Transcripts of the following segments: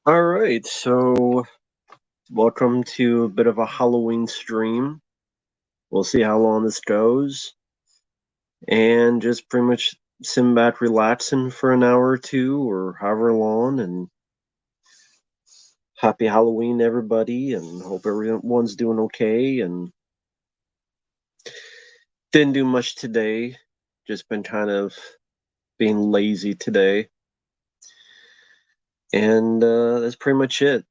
All right, so welcome to a bit of a Halloween stream. We'll see how long this goes, and just pretty much sitting back, relaxing for an hour or two, or however long. And happy Halloween, everybody, and hope everyone's doing okay. And didn't do much today, just been kind of being lazy today, and that's pretty much it.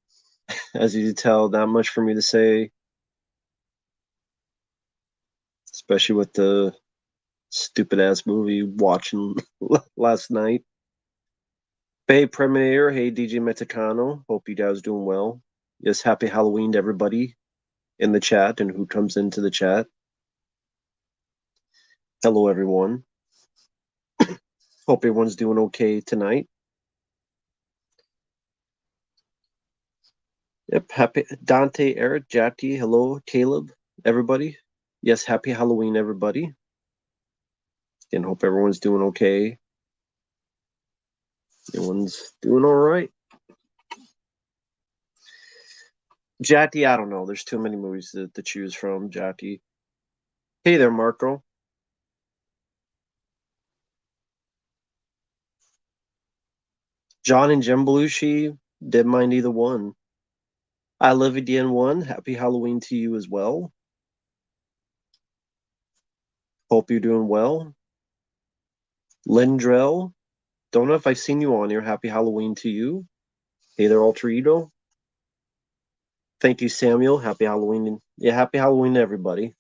As you can tell, not much for me to say, especially with the stupid ass movie watching last night. Hey Preminator, hey DJ Metacano, hope you guys doing well. Yes, happy Halloween to everybody in the chat and who comes into the chat. Hello everyone. Hope everyone's doing okay tonight. Yep, happy Dante, Eric, Jackie, hello, Caleb, everybody. Yes, happy Halloween, everybody. And hope everyone's doing okay. Everyone's doing all right. Jackie, I don't know. There's too many movies to choose from, Jackie. Hey there, Marco. John and Jim Belushi, didn't mind either one. I live at DN1. Happy Halloween to you as well. Hope you're doing well. Lindrell, don't know if I've seen you on here. Happy Halloween to you. Hey there, Alter Ego. Thank you, Samuel. Happy Halloween. Yeah, happy Halloween to everybody.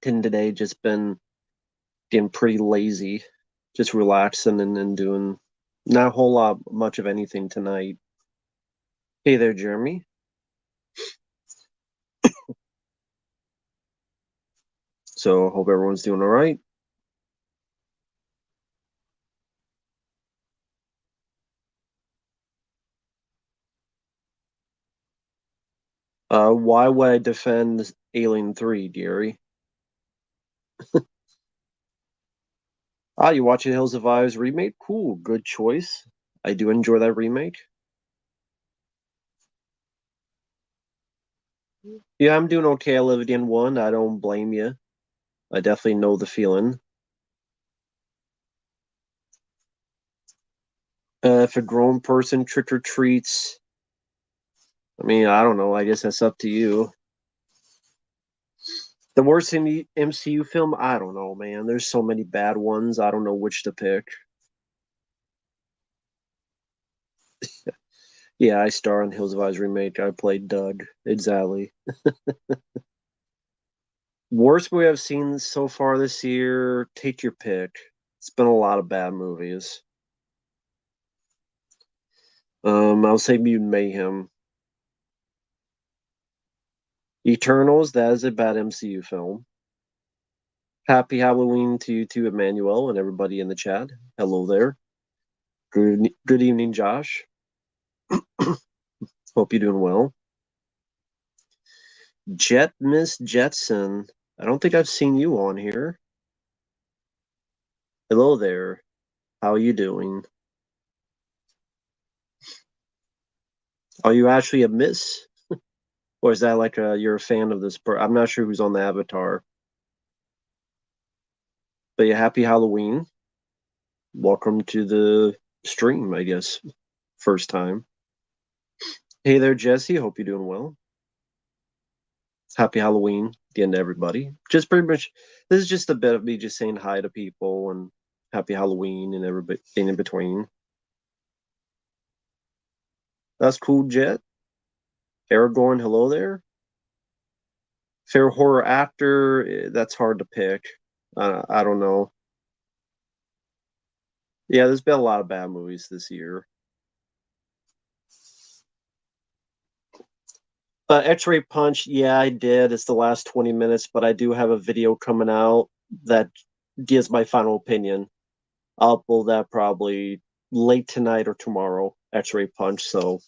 Today just been getting pretty lazy, just relaxing and doing not a whole lot much of anything tonight. Hey there, Jeremy. So hope everyone's doing all right. Why would I defend Alien 3, Gary? You watching Hills of Eyes remake? Cool, good choice. I do enjoy that remake. Yeah, I'm doing okay. I lived in one. I don't blame you. I definitely know the feeling. If a grown person trick or treats, I mean, I don't know. I guess that's up to you. The worst in the MCU film, I don't know, man. There's so many bad ones. I don't know which to pick. Yeah, I star in Hills of Eyes remake. I played Doug. Exactly. Worst movie I've seen so far this year, take your pick. It's been a lot of bad movies. I'll say Mutant Mayhem. Eternals, that is a bad MCU film. Happy Halloween to you too, Emmanuel, and everybody in the chat. Hello there. Good evening, Josh. Hope you're doing well. Jet Miss Jetson. I don't think I've seen you on here. Hello there. How are you doing? Are you actually a miss? Or is that like you're a fan of this I'm not sure who's on the avatar. But yeah, happy Halloween. Welcome to the stream, I guess. First time. Hey there, Jesse. Hope you're doing well. Happy Halloween again to everybody. Just pretty much, this is just a bit of me just saying hi to people and happy Halloween and everybody in between. That's cool, Jet. Aragorn, hello there. Fair horror actor, that's hard to pick. I don't know. Yeah, there's been a lot of bad movies this year. X-Ray Punch, yeah, I did. It's the last 20 minutes, but I do have a video coming out that gives my final opinion. I'll upload that probably late tonight or tomorrow. X-Ray Punch, so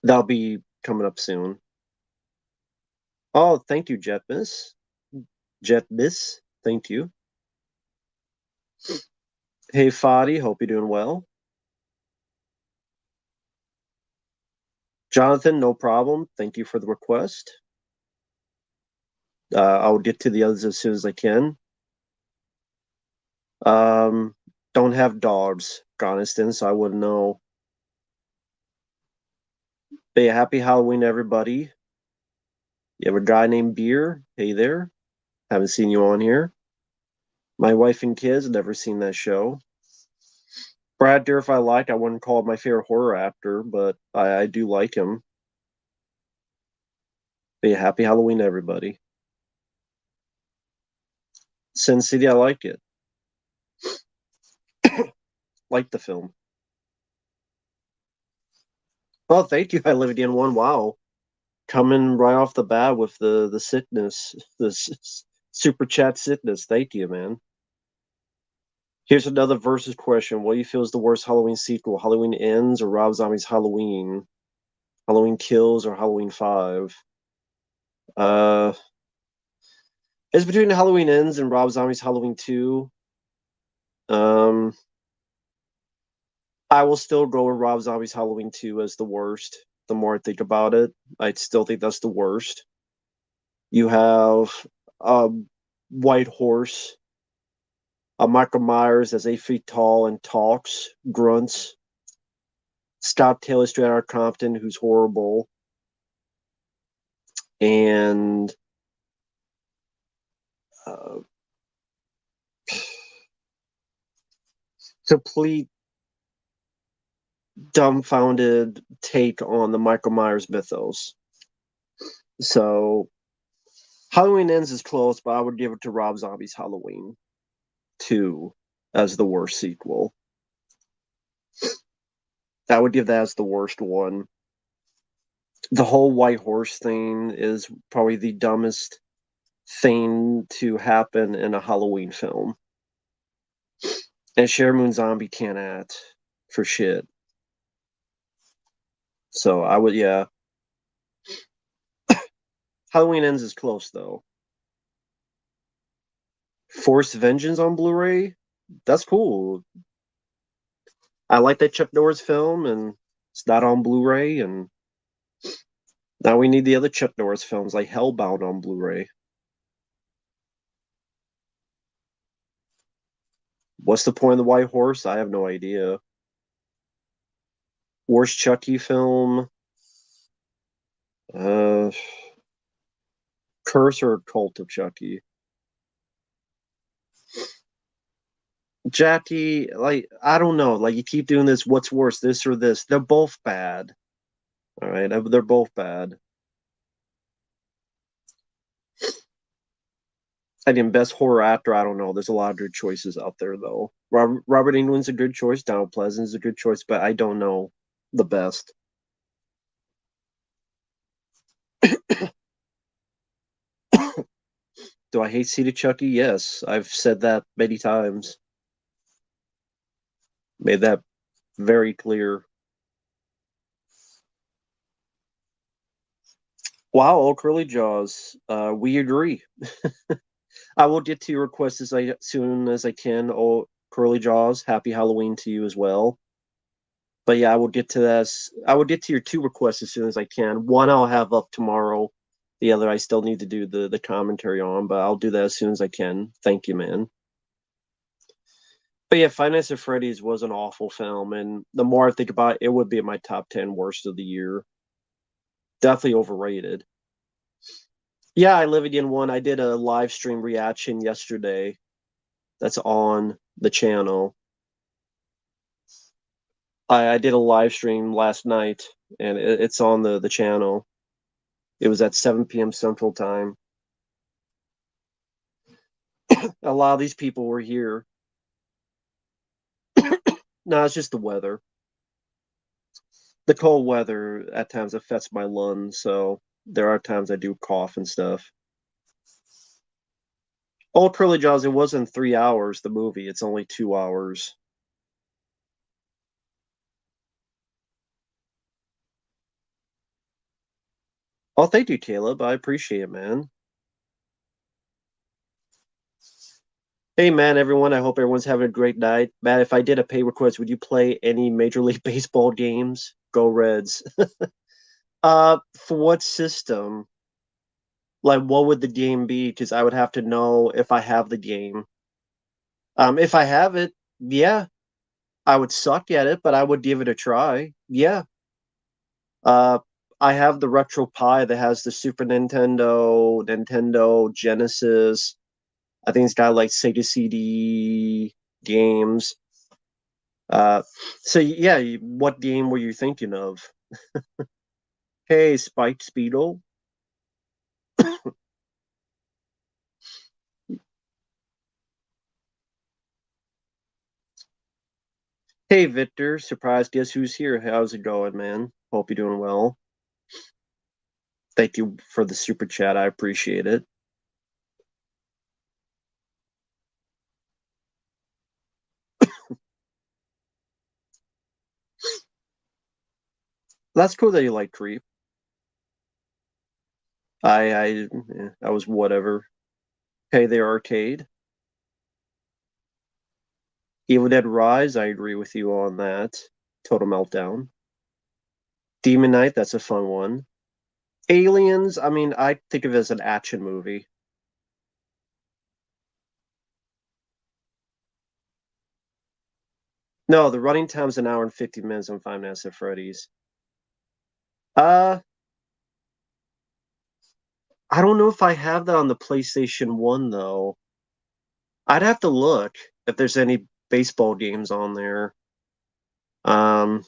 that'll be coming up soon. Oh, thank you, Jetmiss. Jetmiss, thank you. Hey, Fadi, hope you're doing well. Jonathan, no problem. Thank you for the request. I'll get to the others as soon as I can. Um, don't have dogs, Coniston, so I wouldn't know. But yeah, happy Halloween, everybody. You have a guy named Beer. Hey there. Haven't seen you on here. My wife and kids, never seen that show. Brad Dourif I like. I wouldn't call him my favorite horror actor, but I do like him. But yeah, happy Halloween, everybody. Sin City, I like it. Like the film. Oh, thank you. I lived in one. Wow. Coming right off the bat with the sickness, super chat sickness. Thank you, man. Here's another versus question. What do you feel is the worst Halloween sequel? Halloween Ends or Rob Zombie's Halloween? Halloween Kills or Halloween 5? Uh, it's between Halloween Ends and Rob Zombie's Halloween 2. Um, I will still go with Rob Zombie's Halloween 2 as the worst. The more I think about it, I still think that's the worst. You have a white horse, a Michael Myers that's 8 feet tall and talks, grunts. Scott Taylor straight out of Compton, who's horrible, and uh, complete dumbfounded take on the Michael Myers mythos. So Halloween Ends is close, but I would give it to Rob Zombie's Halloween 2 as the worst sequel. I would give that as the worst one. The whole white horse thing is probably the dumbest thing to happen in a Halloween film. And Cher Moon Zombie can't act for shit. So I would, yeah. Halloween Ends is close though. Forced Vengeance on Blu-ray, that's cool. I like that Chuck Norris film, and it's not on Blu-ray. And now we need the other Chuck Norris films like Hellbound on Blu-ray. What's the point of the White Horse? I have no idea. Worst Chucky film? Uh, Curse or Cult of Chucky? Jackie, like I don't know. Like you keep doing this. What's worse, this or this? They're both bad. All right, they're both bad. I mean, best horror actor. I don't know. There's a lot of good choices out there, though. Robert Englund's a good choice. Donald Pleasant's a good choice, but I don't know the best. Do I hate Seed of Chucky? Yes, I've said that many times. Made that very clear. Wow, old curly jaws. We agree. I will get to your request as soon as I can. Oh, curly jaws. Happy Halloween to you as well. But yeah, I will get to this. I will get to your two requests as soon as I can. One I'll have up tomorrow. The other I still need to do the commentary on, but I'll do that as soon as I can. Thank you, man. But yeah, Five Nights at Freddy's was an awful film, and the more I think about it, it would be in my top 10 worst of the year. Definitely overrated. Yeah, I live in one. I did a live stream reaction yesterday. That's on the channel. I did a live stream last night, and it's on the channel. It was at 7 p.m. Central Time. A lot of these people were here. No, it's just the weather. The cold weather at times affects my lungs, so there are times I do cough and stuff. Old Curly Jaws, it wasn't 3 hours, the movie. It's only 2 hours. Oh, thank you, Caleb. I appreciate it, man. Hey, man, everyone. I hope everyone's having a great night. Matt, if I did a pay request, would you play any Major League Baseball games? Go Reds. For what system? Like, what would the game be? Because I would have to know if I have the game. If I have it, yeah, I would suck at it, but I would give it a try. Yeah. Uh, I have the Retro Pi that has the Super Nintendo, Nintendo Genesis. I think it's got like Sega CD games. Uh, so yeah, what game were you thinking of? Hey, Spiked Speedle. Hey, Victor. Surprise, guess who's here? How's it going, man? Hope you're doing well. Thank you for the super chat. I appreciate it. That's cool that you like Creep. I was whatever. Hey there, Arcade. Evil Dead Rise, I agree with you on that. Total Meltdown. Demon Knight, that's a fun one. Aliens, I mean, I think of it as an action movie. No, the running time's an hour and 50 minutes on Five Nights at Freddy's. Uh, I don't know if I have that on the PlayStation 1, though. I'd have to look if there's any baseball games on there. Um,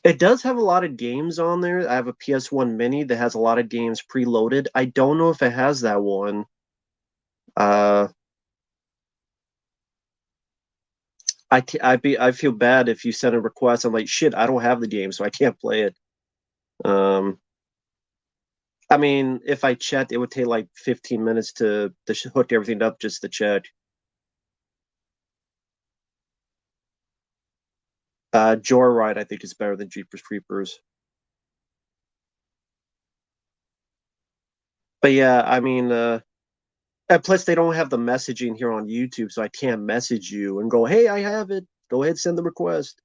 it does have a lot of games on there. I have a PS1 Mini that has a lot of games preloaded. I don't know if it has that one. Uh, I feel bad if you send a request. I'm like, shit, I don't have the game, so I can't play it. Um, I mean, if I checked, it would take like 15 minutes to hook everything up just to check. Joyride, I think, is better than Jeepers Creepers. But yeah, I mean, and plus they don't have the messaging here on YouTube, so I can't message you and go, "Hey, I have it. Go ahead, send the request."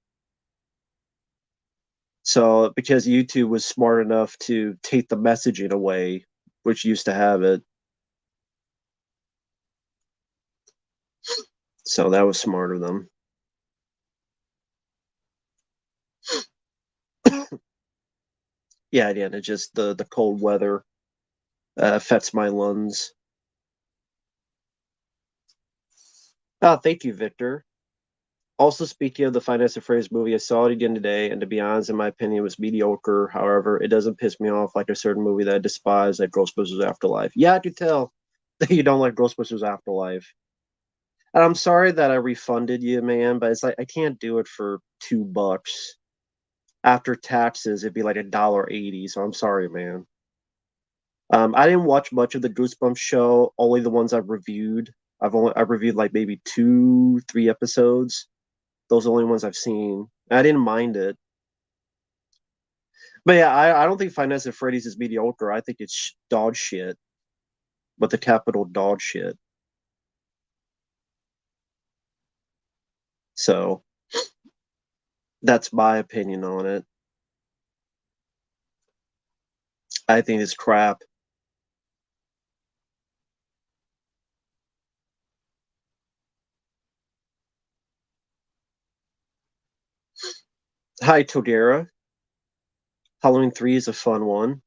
So because YouTube was smart enough to take the messaging away, which used to have it, so that was smart of them. Yeah, again, it's just the cold weather affects my lungs. Oh, thank you, Victor. Also, speaking of the Finance of Phrase movie, I saw it again today, and to be honest, in my opinion, it was mediocre. However, it doesn't piss me off like a certain movie that I despise, like Ghostbusters Afterlife. Yeah, I could tell that you don't like Ghostbusters Afterlife. And I'm sorry that I refunded you, man, but it's like I can't do it for $2. After taxes, it'd be like $1.80. So I'm sorry, man. I didn't watch much of the Goosebumps show, only the ones I've reviewed. I've reviewed like maybe two, three episodes. Those are the only ones I've seen. I didn't mind it. But yeah, I don't think Five Nights at Freddy's is mediocre. I think it's dog shit, but the capital dog shit. So that's my opinion on it. I think it's crap. Hi, Todera. Halloween 3 is a fun one.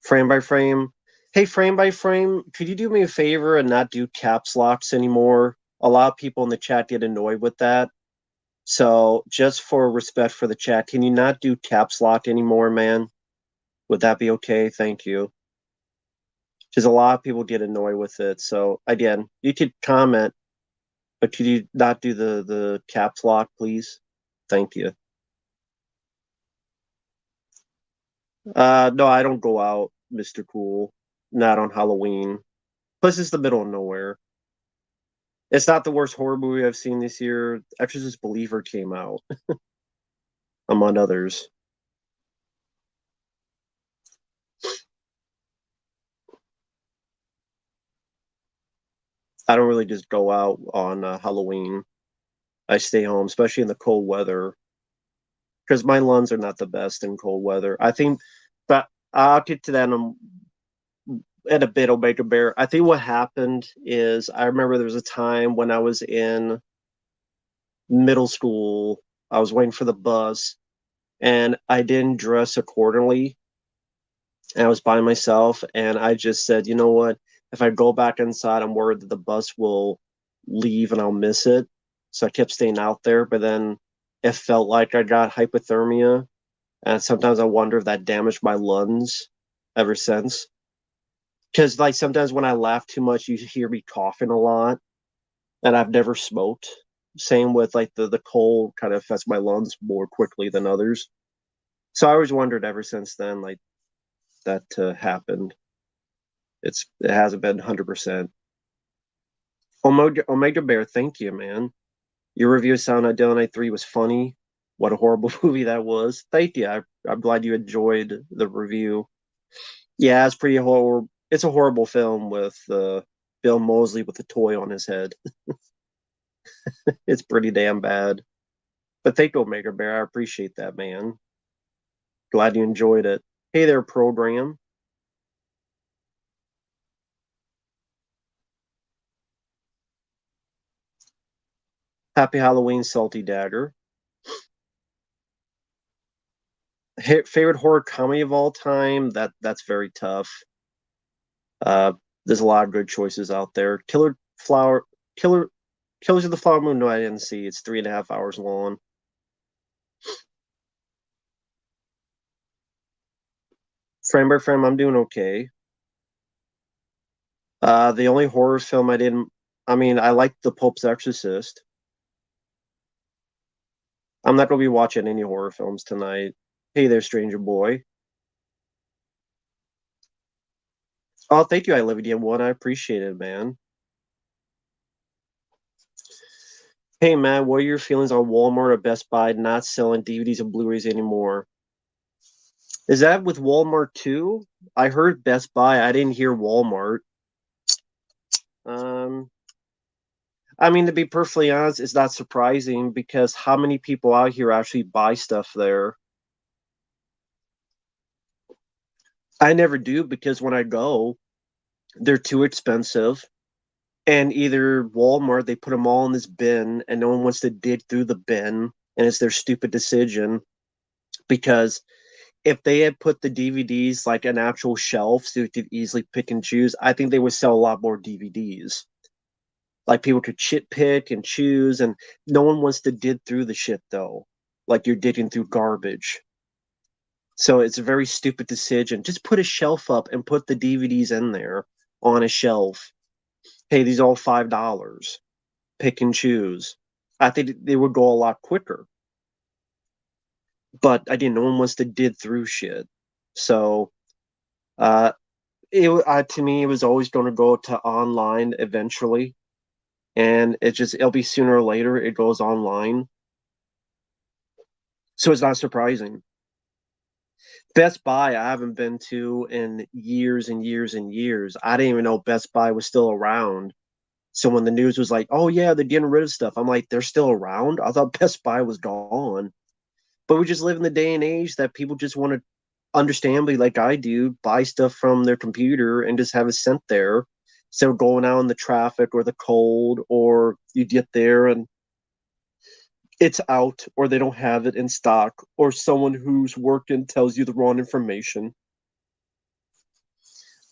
Frame by frame. Hey, frame by frame, could you do me a favor and not do caps locks anymore? A lot of people in the chat get annoyed with that. So, just for respect for the chat, can you not do caps lock anymore, man? Would that be okay? Thank you. Because a lot of people get annoyed with it. So, again, you could comment, but could you not do the caps lock, please? Thank you. No, I don't go out, Mr. Cool. Not on Halloween. Plus, it's the middle of nowhere. It's not the worst horror movie I've seen this year. Exorcist Believer came out, among others. I don't really just go out on Halloween. I stay home, especially in the cold weather, because my lungs are not the best in cold weather. I think, but I'll get to that in a bit, Omega Bear. I think what happened is I remember there was a time when I was in middle school. I was waiting for the bus, and I didn't dress accordingly. And I was by myself, and I just said, you know what? If I go back inside, I'm worried that the bus will leave and I'll miss it. So I kept staying out there, but then it felt like I got hypothermia. And sometimes I wonder if that damaged my lungs ever since. Because, like, sometimes when I laugh too much, you hear me coughing a lot, and I've never smoked. Same with, like, the cold kind of affects my lungs more quickly than others. So I always wondered ever since then, like, that happened. It hasn't been 100%. Omega Bear, thank you, man. Your review of Silent Night, Deadly Night 3 was funny. What a horrible movie that was. Thank you. I'm glad you enjoyed the review. Yeah, it's pretty horrible. It's a horrible film with Bill Moseley with a toy on his head. It's pretty damn bad. But thank you, Omega Bear. I appreciate that, man. Glad you enjoyed it. Hey there, program. Happy Halloween, Salty Dagger. Favorite horror comedy of all time? That's very tough. Uh, there's a lot of good choices out there. Killer, Killers of the Flower Moon. No, I didn't see. It's 3.5 hours long. Frame by frame, I'm doing okay. The only horror film I didn't. I mean, I liked The Pope's Exorcist. I'm not gonna be watching any horror films tonight. Hey there, stranger boy. Oh, thank you, I live in one. I appreciate it, man. Hey, man, what are your feelings on Walmart or Best Buy not selling DVDs and Blu-rays anymore? Is that with Walmart too? I heard Best Buy. I didn't hear Walmart. Um, I mean, to be perfectly honest, it's not surprising because how many people out here actually buy stuff there? I never do because when I go, they're too expensive. And either Walmart, they put them all in this bin and no one wants to dig through the bin, and it's their stupid decision. Because if they had put the DVDs like an actual shelf so you could easily pick and choose, I think they would sell a lot more DVDs. Like people could chit pick and choose, and no one wants to dig through the shit though. Like you're digging through garbage. So it's a very stupid decision. Just put a shelf up and put the DVDs in there on a shelf. Hey, these are all $5. Pick and choose. I think they would go a lot quicker. But again, no one wants to dig through shit. So uh, to me, it was always going to go to online eventually, and it'll be sooner or later it goes online. So it's not surprising. Best Buy, I haven't been to in years and years and years. I didn't even know Best Buy was still around. So when the news was like, "Oh yeah, they're getting rid of stuff," I'm like, "They're still around?" I thought Best Buy was gone. But we just live in the day and age that people just want to, understandably, like I do, buy stuff from their computer and just have it sent there. So going out in the traffic or the cold, or you get there and it's out, or they don't have it in stock, or someone who's worked in tells you the wrong information,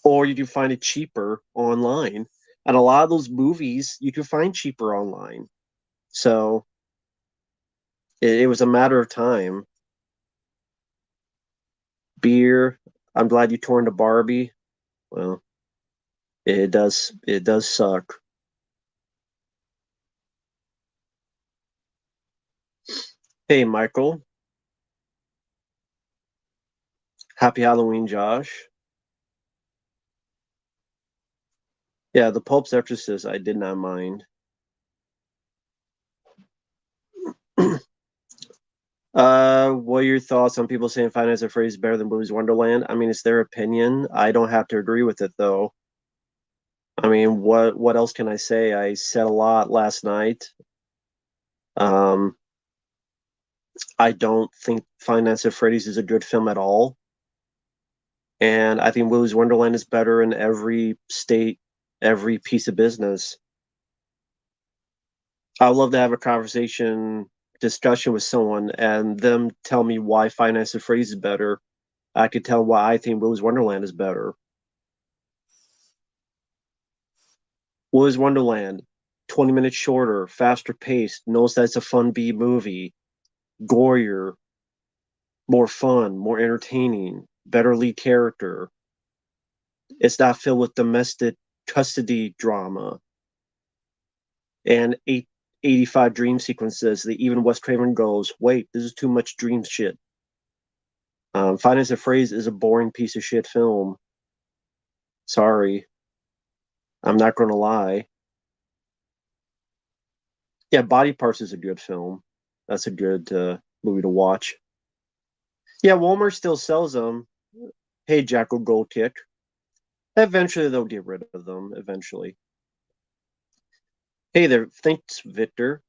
or you can find it cheaper online. And a lot of those movies you can find cheaper online. So it was a matter of time. Beer. I'm glad you tore into Barbie. Well, it does suck. Hey, Michael. Happy Halloween, Josh. Yeah, the Pope's Exorcist, I did not mind. What are your thoughts on people saying Five Nights at Freddy's is better than Willy's Wonderland? I mean, it's their opinion. I don't have to agree with it though. I mean, what else can I say? I said a lot last night. Um, I don't think Five Nights at Freddy's is a good film at all. And I think Willy's Wonderland is better in every state, every piece of business. I would love to have a discussion with someone and them tell me why Five Nights at Freddy's is better. I could tell why I think Willy's Wonderland is better. Willy's Wonderland, 20 minutes shorter, faster paced, knows that it's a fun B movie, gorier, more fun, more entertaining, better lead character. It's not filled with domestic custody drama and 85 dream sequences that even Wes Craven goes, wait, this is too much dream shit. Five Nights at Freddy's is a boring piece of shit film. Sorry. I'm not going to lie. Yeah, Body Parts is a good film. That's a good movie to watch. Yeah, Walmart still sells them. Hey, Jackal Gold Kick. Eventually, they'll get rid of them. Eventually. Hey there. Thanks, Victor.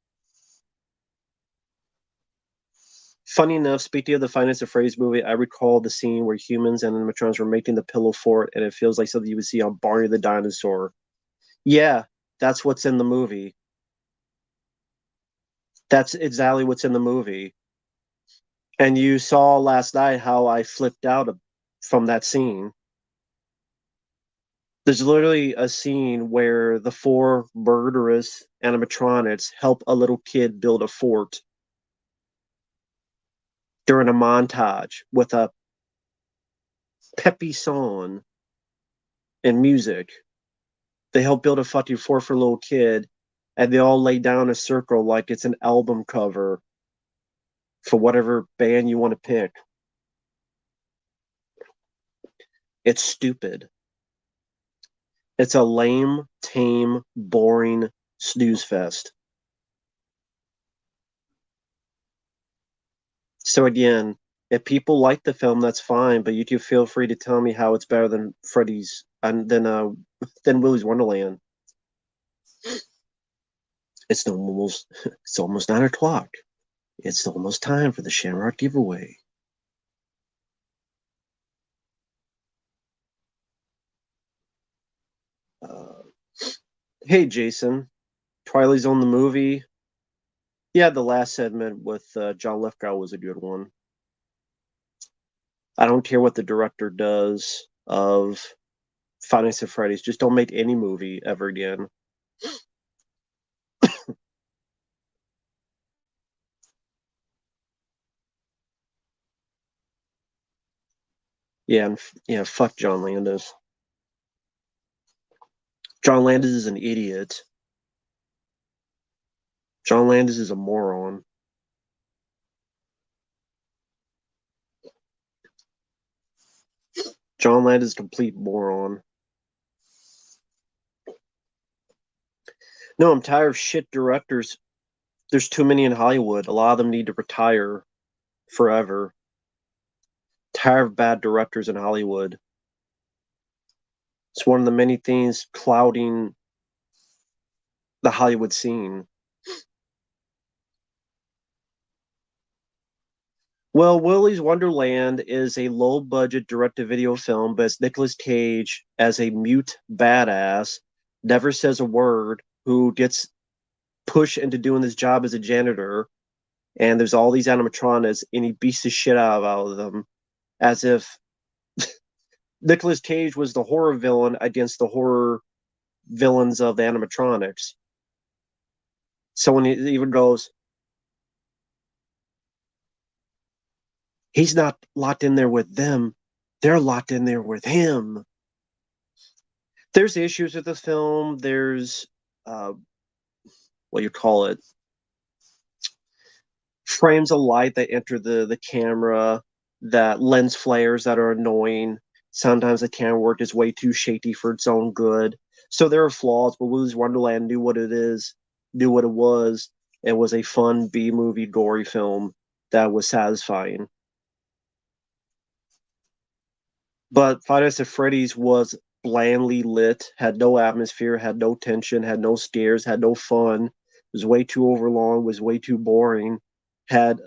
Funny enough, speaking of the Five Nights at Freddy's movie, I recall the scene where humans and animatronics were making the pillow fort, and it feels like something you would see on Barney the Dinosaur. Yeah, that's what's in the movie. That's exactly what's in the movie. And you saw last night how I flipped out from that scene. There's literally a scene where the four murderous animatronics help a little kid build a fort during a montage with a peppy song and music. They help build a fucking fort for a little kid, and they all lay down a circle like it's an album cover for whatever band you want to pick. It's stupid. It's a lame, tame, boring snooze fest. So again, if people like the film, that's fine. But you two feel free to tell me how it's better than Freddy's and than Willy's Wonderland. It's almost 9 o'clock. It's almost time for the Shamrock giveaway. Uh, hey Jason, Twilight Zone the movie. Yeah, the last segment with John Lithgow was a good one. I don't care what the director does of Five Nights at Freddy's. Just don't make any movie ever again. Yeah, fuck John Landis. John Landis is an idiot. John Landis is a moron. John Landis is a complete moron. No, I'm tired of shit directors. There's too many in Hollywood. A lot of them need to retire forever. Tired of bad directors in Hollywood. It's one of the many things clouding the Hollywood scene. Well, Willy's Wonderland is a low budget direct to video film, but it's Nicolas Cage as a mute badass, never says a word, who gets pushed into doing this job as a janitor. And there's all these animatronics, and he beats the shit out of them as if Nicolas Cage was the horror villain against the horror villains of the animatronics. So when he even goes, he's not locked in there with them, they're locked in there with him. There's issues with the film. There's uh, what you call it, frames of light that enter the camera, that lens flares that are annoying. Sometimes the camera work is way too shaky for its own good. So there are flaws, but Willy's Wonderland knew what it is, knew what it was. It was a fun B movie gory film that was satisfying. But Five Nights at Freddy's was blandly lit, had no atmosphere, had no tension, had no scares, had no fun. Was way too overlong, was way too boring. Had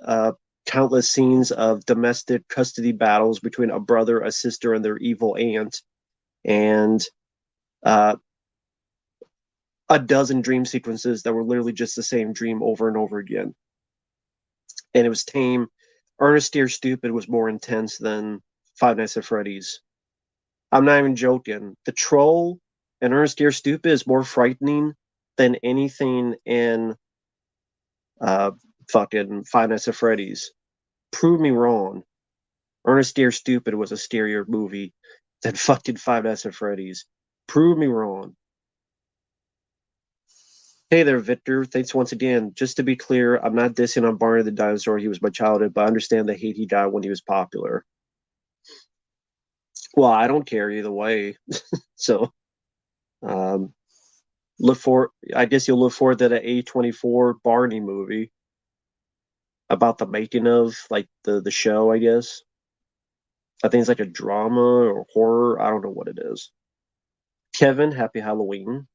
countless scenes of domestic custody battles between a brother, a sister, and their evil aunt, and uh, a dozen dream sequences that were literally just the same dream over and over again. And it was tame. Ernest Dear Stupid was more intense than Five Nights at Freddy's. I'm not even joking. The troll and Ernest Dear Stupid is more frightening than anything in uh, fucking Five Nights at Freddy's. Prove me wrong. Ernest Dear Stupid was a scarier movie than fucking Five Nights at Freddy's. Prove me wrong. Hey there, Victor. Thanks once again. Just to be clear, I'm not dissing on Barney the Dinosaur. He was my childhood, but I understand the hate he got when he was popular. Well, I don't care either way. So, um, look for. I guess you'll look forward to the A24 Barney movie about the making of like the show. I guess I think it's like a drama or horror. I don't know what it is. Kevin, happy Halloween.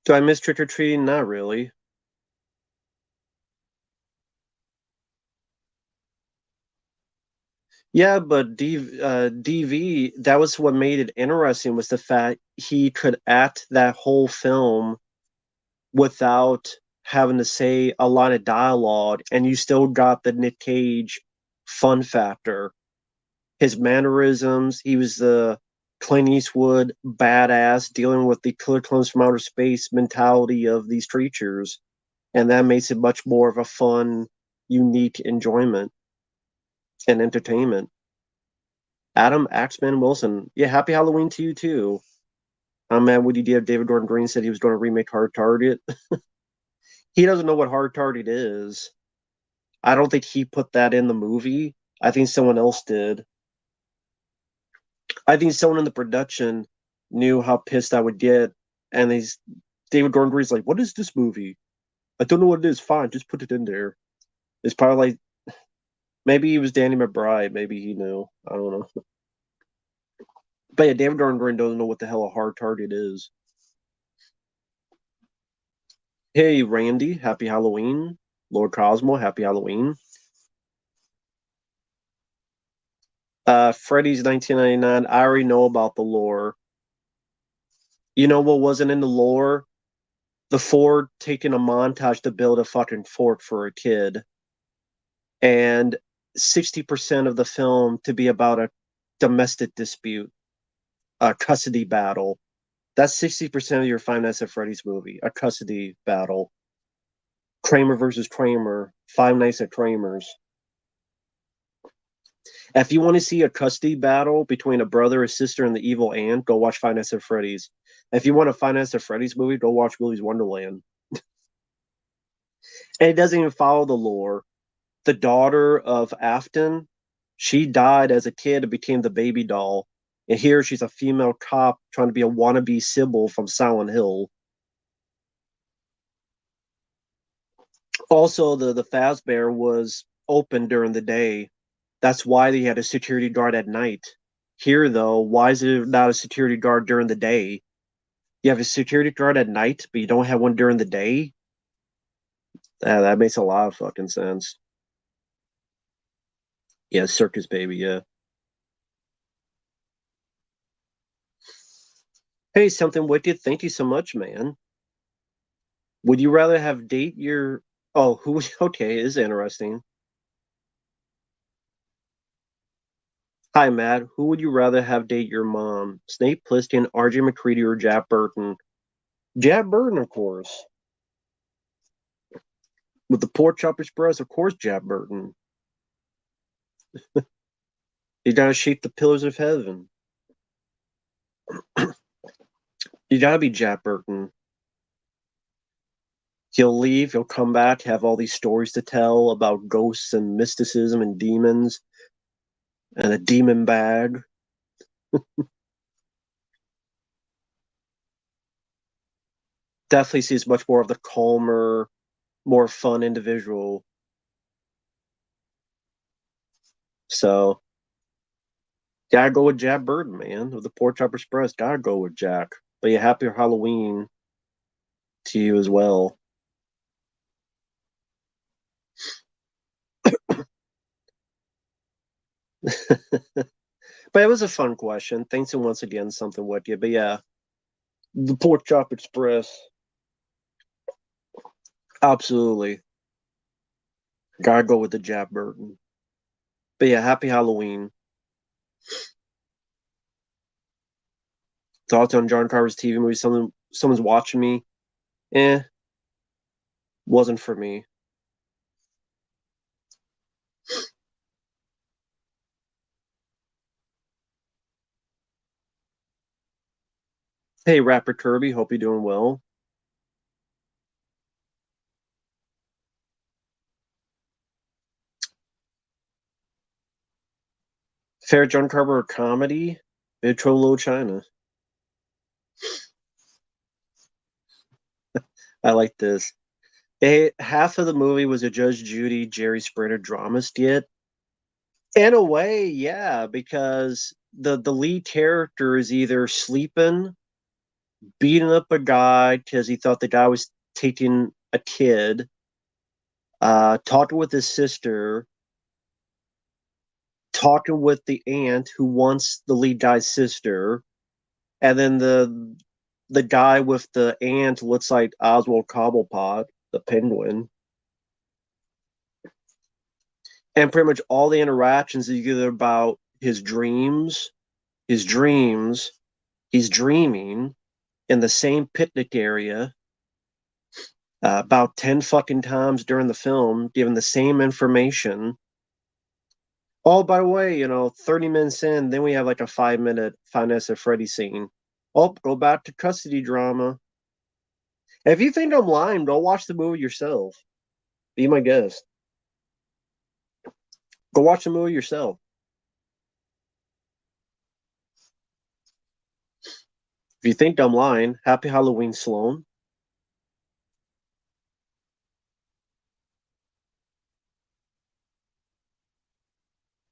Do I miss trick or treating? Not really. Yeah, but DV, that was what made it interesting was the fact he could act that whole film without having to say a line of dialogue, and you still got the Nick Cage fun factor. His mannerisms, he was the Clint Eastwood badass dealing with the killer clones from outer space mentality of these creatures, and that makes it much more of a fun, unique enjoyment and entertainment. Adam Axman Wilson. Yeah, happy Halloween to you too. Man, Woody D. David Gordon Green said he was going to remake Hard Target. He doesn't know what Hard Target is. I don't think he put that in the movie. I think someone else did. I think someone in the production knew how pissed I would get, and he's David Gordon Green's like, "What is this movie? I don't know what it is. Fine, just put it in there." It's probably like maybe he was Danny McBride. Maybe he knew. I don't know. But yeah, David Gordon Green doesn't know what the hell a hard target is. Hey, Randy, happy Halloween. Lord Cosmo, happy Halloween. Freddy's 1999. I already know about the lore. You know what wasn't in the lore? The Ford taking a montage to build a fucking fort for a kid. And 60% of the film to be about a domestic dispute, a custody battle. That's 60% of your Five Nights at Freddy's movie, a custody battle. Kramer versus Kramer, Five Nights at Kramer's. If you want to see a custody battle between a brother, a sister, and the evil aunt, go watch Five Nights at Freddy's. If you want a Five Nights at Freddy's movie, go watch Willy's Wonderland. And it doesn't even follow the lore. The daughter of Afton, she died as a kid and became the baby doll. And here she's a female cop trying to be a wannabe Sybil from Silent Hill. Also, the Fazbear was open during the day. That's why they had a security guard at night. Here, though, why is there not a security guard during the day? You have a security guard at night, but you don't have one during the day? That makes a lot of fucking sense. Yeah, Circus Baby, yeah. Hey, something wicked. Thank you so much, man. Would you rather have date your oh, who okay, is interesting. Hi, Matt. Who would you rather have date your mom? Snape Plissken, RJ McCready, or Jack Burton? Jack Burton, of course. With the pork chop express, of course, Jack Burton. You gotta shake the pillars of heaven. You gotta be Jack Burton. He'll leave, he'll come back, have all these stories to tell about ghosts and mysticism and demons and a demon bag. Definitely seems much more of the calmer, more fun individual. So Gotta go with Jack Burton, man, of the Pork Chop Express. Gotta go with Jack. But yeah, happy Halloween to you as well. But it was a fun question. Thanks and once again something with you. But yeah, the Pork Chop Express. Absolutely. Gotta go with the Jack Burton. But yeah, happy Halloween. Thoughts on John Carver's TV movie? Someone's watching me. Eh, wasn't for me. Hey, Rapper Kirby, hope you're doing well. Fair John Carver comedy, Intro Low China. I like this. Half of the movie was a Judge Judy, Jerry Springer drama skit. In a way, yeah, because the lead character is either sleeping, beating up a guy because he thought the guy was taking a kid, talking with his sister, talking with the aunt who wants the lead guy's sister, and then the guy with the aunt looks like Oswald Cobblepot, the penguin. And pretty much all the interactions are either about his dreams, he's dreaming in the same picnic area about 10 fucking times during the film, given the same information. Oh, by the way, 30 minutes in, then we have like a 5 minute Five Nights at Freddy scene. Oh, go back to custody drama. If you think I'm lying, go watch the movie yourself. Be my guest. Go watch the movie yourself. If you think I'm lying, happy Halloween, Sloan.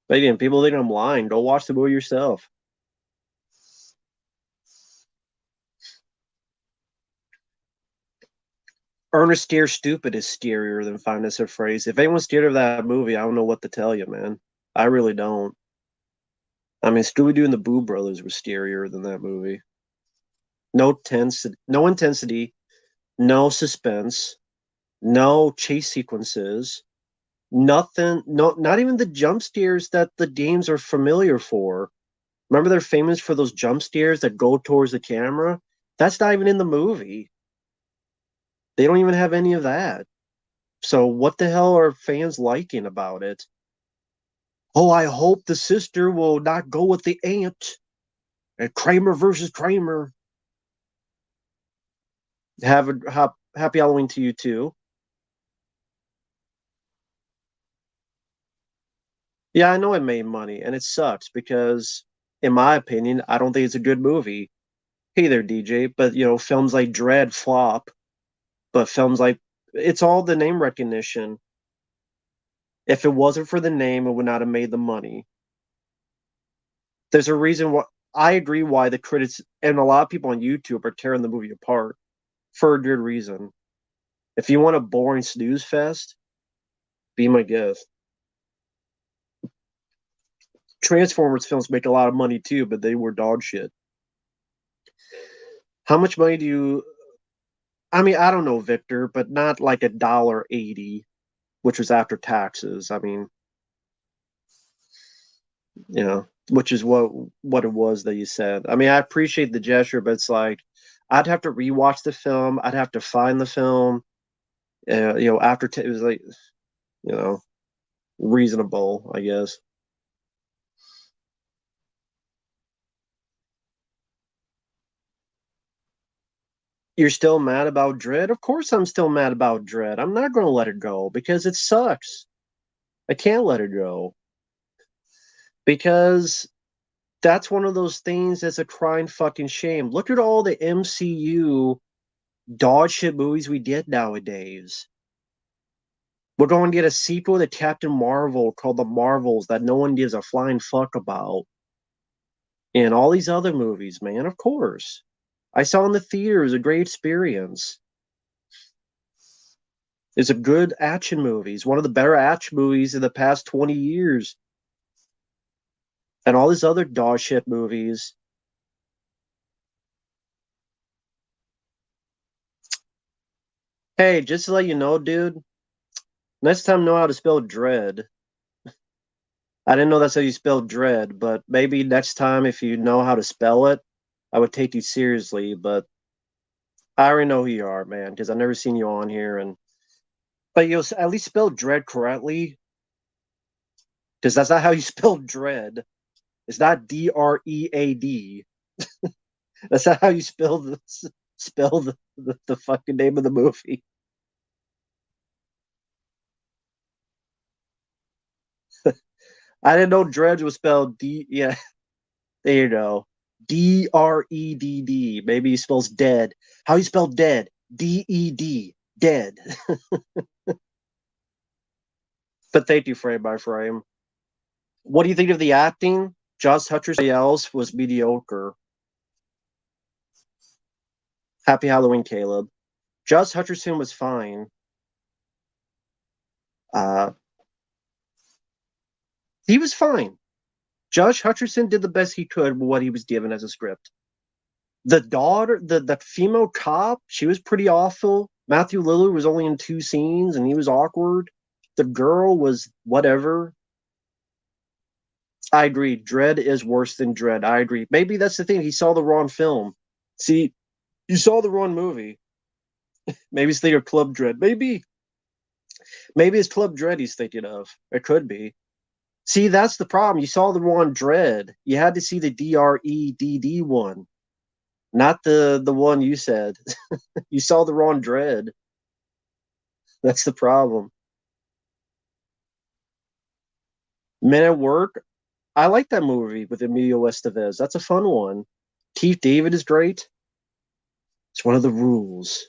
But again, people think I'm lying. Go watch the movie yourself. Ernest Scared Stupid is scarier than Five Nights at Freddy's. If anyone's scared of that movie, I don't know what to tell you, man. I really don't. I mean, Scooby Doo and the Boo Brothers were scarier than that movie. No intensity, no suspense, no chase sequences, nothing. No, not even the jump scares that the games are familiar for. Remember, they're famous for those jump scares that go towards the camera. That's not even in the movie. They don't even have any of that. So what the hell are fans liking about it? Oh, I hope the sister will not go with the aunt. And Kramer versus Kramer. Happy Halloween to you too. Yeah, I know it made money, and it sucks because, in my opinion, I don't think it's a good movie. Hey there, DJ, but films like Dread flop, but films like it's all the name recognition. If it wasn't for the name, it would not have made the money. There's a reason why I agree why the critics and a lot of people on YouTube are tearing the movie apart for a good reason. If you want a boring snooze fest, be my guest. Transformers films make a lot of money too, but they were dog shit. How much money do you? I mean, I don't know, Victor, but not like $1.80, which was after taxes. I mean, which is what it was that you said. I mean, I appreciate the gesture, but it's like I'd have to rewatch the film. I'd have to find the film. After it was like, you know, reasonable, I guess. You're still mad about Dread? Of course, I'm still mad about Dread. I'm not going to let it go because it sucks. I can't let it go because that's one of those things that's a crying fucking shame. Look at all the MCU dog shit movies we get nowadays. We're going to get a sequel to Captain Marvel called The Marvels that no one gives a flying fuck about. and all these other movies, man. Of course, I saw in the theater. It was a great experience. It's a good action movie. It's one of the better action movies in the past 20 years. And all these other dog shit movies. Hey, just to let you know, dude, next time know how to spell dread. I didn't know that's how you spell dread, but maybe next time if you know how to spell it, I would take you seriously. But I already know who you are, man, because I've never seen you on here. And but you'll at least spell dread correctly, because that's not how you spell dread. It's not Dread. That's not how you spell the fucking name of the movie. I didn't know dread was spelled D. Yeah, there you go. Dredd. Maybe he spells dead. How you spell dead? Ded. Dead. But thank you, frame by frame. What do you think of the acting? Josh Hutcherson else was mediocre. Happy Halloween, Caleb. Josh Hutcherson was fine. Uh, he was fine. Josh Hutcherson did the best he could with what he was given as a script. The daughter, the female cop, she was pretty awful. Matthew Lillard was only in 2 scenes and he was awkward. The girl was whatever. I agree. Dread is worse than Dread. I agree. Maybe that's the thing. He saw the wrong film. See, you saw the wrong movie. Maybe it's thinking of Club Dread. Maybe it's Club Dread he's thinking of. It could be. See, that's the problem. You saw the wrong Dread. You had to see the Dredd one, not the one you said. You saw the wrong Dread. That's the problem. Men at Work. I like that movie with Emilio Estevez. That's a fun one. Keith David is great. It's one of the rules.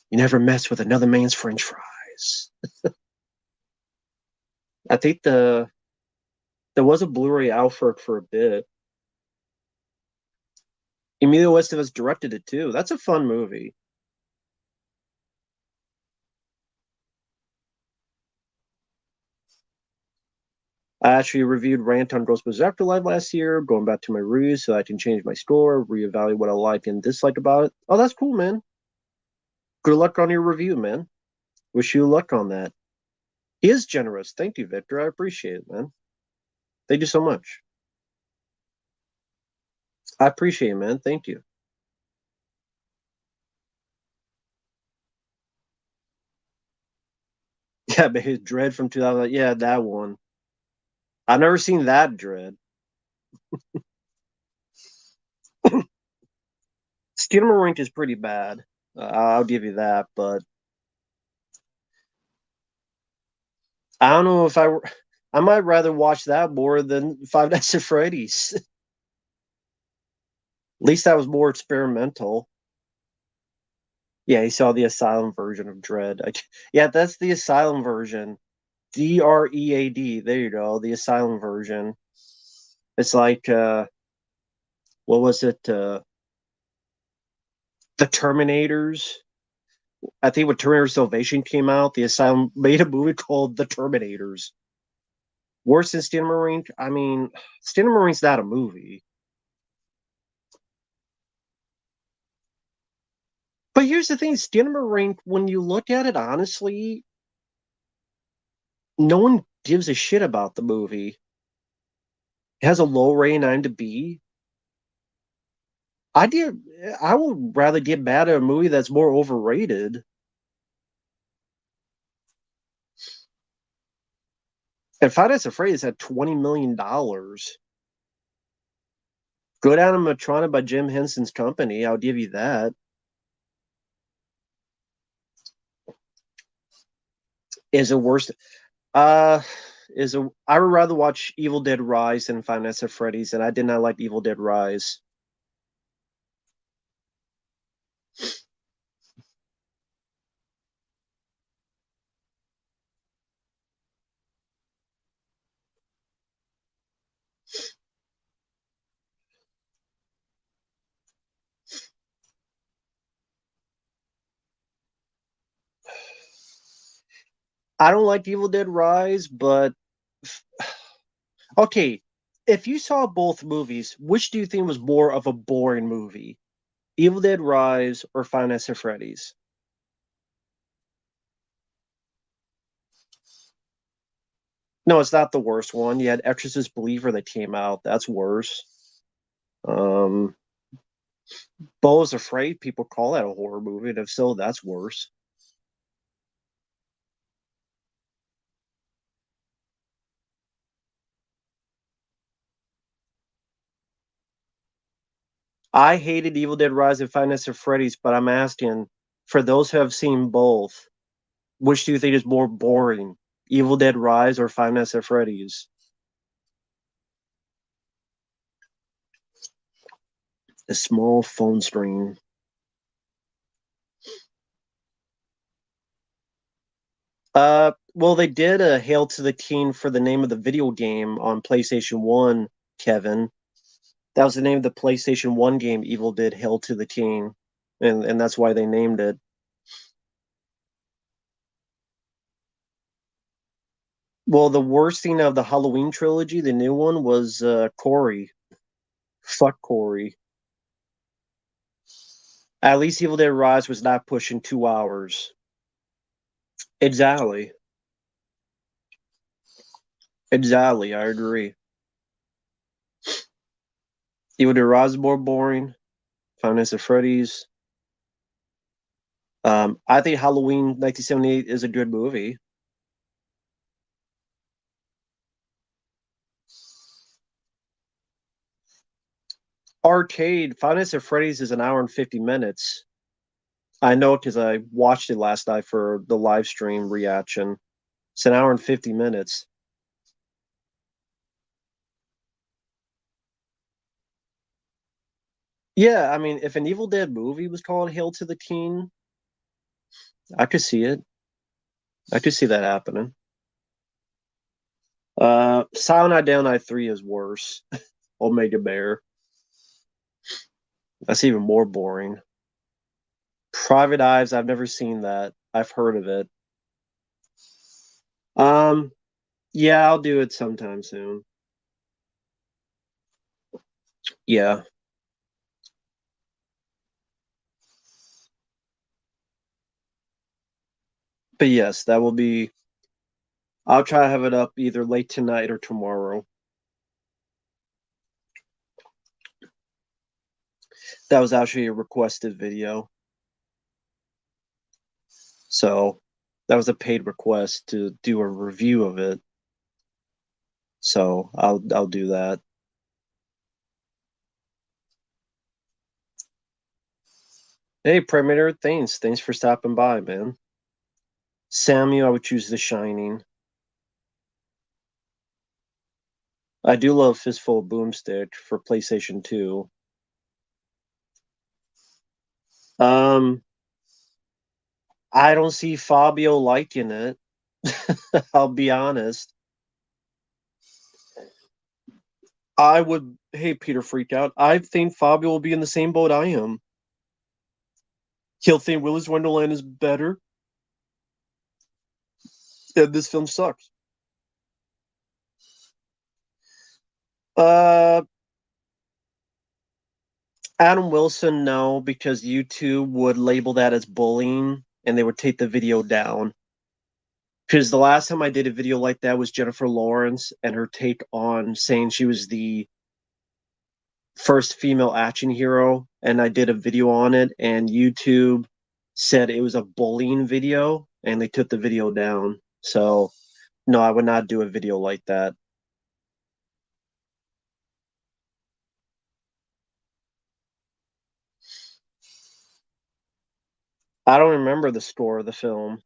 You never mess with another man's French fries. I think there was a Blu-ray out for a bit. Emilio Estevez directed it too. That's a fun movie. I actually reviewed Rant on Ghostbusters Afterlife last year, going back to my reviews so I can change my score, reevaluate what I like and dislike about it. Oh, that's cool, man. Good luck on your review, man. Wish you luck on that. He is generous. Thank you, Victor. I appreciate it, man. Thank you so much. I appreciate it, man. Thank you. Yeah, but his Dread from 2000. Yeah, that one. I've never seen that Dread. Skinamarink is pretty bad. I'll give you that, but I don't know if I might rather watch that more than Five Nights at Freddy's. At least that was more experimental. Yeah, you saw the Asylum version of Dread. Yeah, that's the Asylum version. Dread. There you go. The Asylum version. It's like what was it? The Terminators. I think when Terminator Salvation came out, the Asylum made a movie called The Terminators. Worse than Skinamarink? I mean, Skinamarink's not a movie. But here's the thing, Skinamarink, when you look at it honestly, no one gives a shit about the movie. It has a low rating on IMDb. I did. I would rather get mad at a movie that's more overrated. And Five Nights at Freddy's had $20 million. Good Animatronic by Jim Henson's company. I'll give you that. Is it worse? Uh, I would rather watch Evil Dead Rise than Five Nights at Freddy's, and I did not like Evil Dead Rise. I don't like Evil Dead Rise, but okay, if you saw both movies, which do you think was more of a boring movie? Evil Dead Rise or Five Nights at Freddy's? No, it's not the worst one. You had Exorcist Believer that came out. That's worse. Um, Bo is Afraid. People call that a horror movie, and if so, that's worse. I hated Evil Dead Rise and Five Nights at Freddy's, but I'm asking for those who have seen both, which do you think is more boring, Evil Dead Rise or Five Nights at Freddy's? A small phone screen. Well, they did a Hail to the King for the name of the video game on PlayStation 1, Kevin. That was the name of the PlayStation 1 game Evil did Hail to the King. And that's why they named it. Well, the worst thing of the Halloween trilogy, the new one, was Corey. Fuck Corey. At least Evil Dead Rise was not pushing 2 hours. Exactly. Exactly. I agree. Evil Dead Rise is more boring. Five Nights at Freddy's. I think Halloween 1978 is a good movie. Arcade, Five Nights at Freddy's is an hour and 50 minutes. I know because I watched it last night for the live stream reaction. It's an hour and 50 minutes. Yeah, I mean, if an Evil Dead movie was called Hail to the King, I could see it. I could see that happening. Silent Night Down Night 3 is worse. Omega Bear. That's even more boring. Private Eyes, I've never seen that. I've heard of it. Um, yeah, I'll do it sometime soon. Yeah. But yes, that will be I'll try to have it up either late tonight or tomorrow. That was actually a requested video. So that was a paid request to do a review of it. So I'll do that. Hey, Premier, thanks for stopping by, man. Samuel, I would choose The Shining. I do love Fistful of Boomstick for PlayStation 2. Um, I don't see Fabio liking it. I'll be honest. I would, hey, Peter Freakout. I think Fabio will be in the same boat I am. He'll think Willy's Wonderland is better, and this film sucks. Uh, Adam Wilson, no, because YouTube would label that as bullying, and they would take the video down. Because the last time I did a video like that was Jennifer Lawrence and her take on saying she was the first female action hero, and I did a video on it, and YouTube said it was a bullying video, and they took the video down. So, no, I would not do a video like that. I don't remember the score of the film.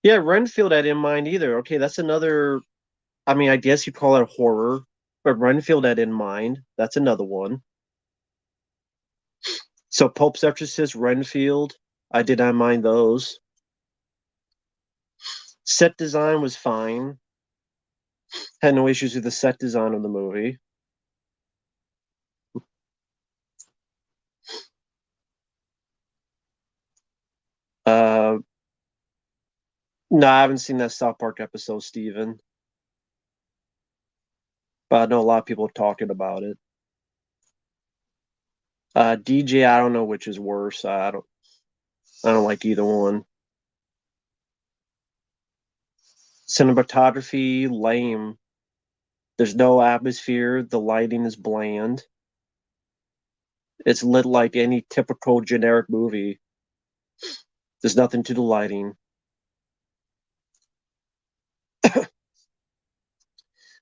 Yeah, Renfield I didn't mind either. Okay, that's another. I mean, I guess you call it horror, but Renfield I didn't mind. That's another one. So Pope's Exorcist, Renfield, I did not mind those. Set design was fine. Had no issues with the set design of the movie. Uh, no, I haven't seen that South Park episode, Steven, but I know a lot of people talking about it. DJ, I don't know which is worse. I don't like either one. Cinematography, lame. There's no atmosphere. The lighting is bland. It's lit like any typical generic movie. There's nothing to the lighting.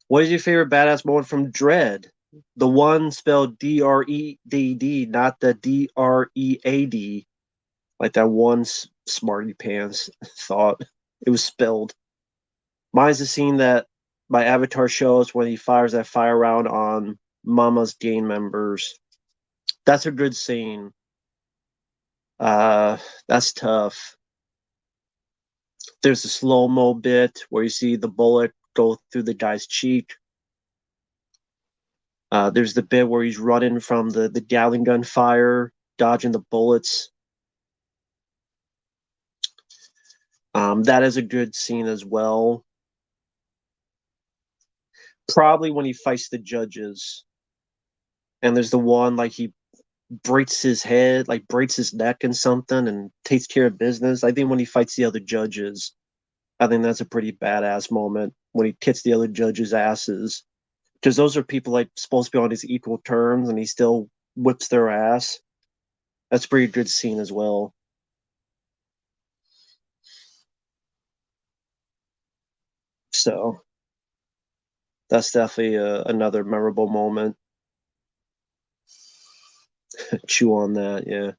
What is your favorite badass moment from Dread? The one spelled Dread, not the Dread, like that one smarty pants thought it was spelled. Mine's the scene that my avatar shows when he fires that fire round on Mama's gang members. That's a good scene. Uh, that's tough. There's a slow mo bit where you see the bullet go through the guy's cheek. There's the bit where he's running from the Gatling gun fire, dodging the bullets. That is a good scene as well. Probably when he fights the judges. And there's the one like he breaks his head, like breaks his neck and something and takes care of business. I think when he fights the other judges, I think that's a pretty badass moment when he kicks the other judges' asses. Because those are people like supposed to be on his equal terms and he still whips their ass. That's a pretty good scene as well. So that's definitely another memorable moment. Chew on that, yeah.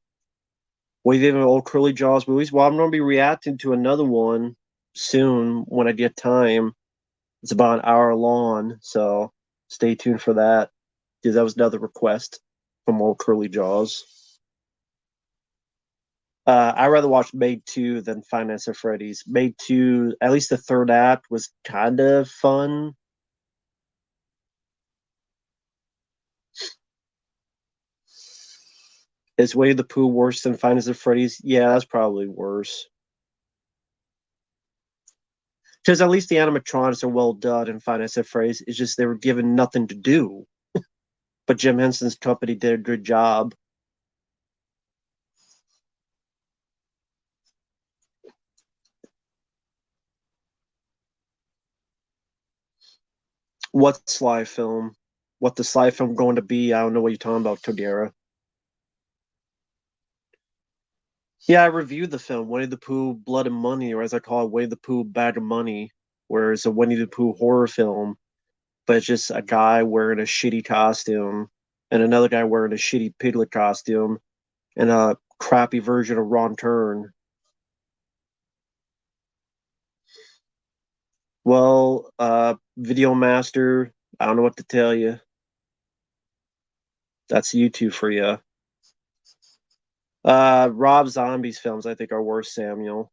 What do you think of old Curly Jaws movies? Well, I'm going to be reacting to another one soon when I get time. It's about an hour long, so stay tuned for that because that was another request from old Curly Jaws. I rather watch Made 2 than Finance of Freddy's. Made 2, at least the third act was kind of fun. Is Winnie the Pooh worse than Finance of Freddy's? Yeah, that's probably worse. Because at least the animatronics are well done in Finance of Freddy's. It's just they were given nothing to do. But Jim Henson's company did a good job. What Sly film? What the Sly film going to be? I don't know what you're talking about, Todera. Yeah, I reviewed the film Winnie the Pooh Blood and Money, or as I call it, Winnie the Pooh Bag of Money, where it's a Winnie the Pooh horror film, but it's just a guy wearing a shitty costume and another guy wearing a shitty piglet costume and a crappy version of Ron Turn. Well, Video Master, I don't know what to tell you. That's YouTube for you. Rob Zombie's films, I think, are worse, Samuel.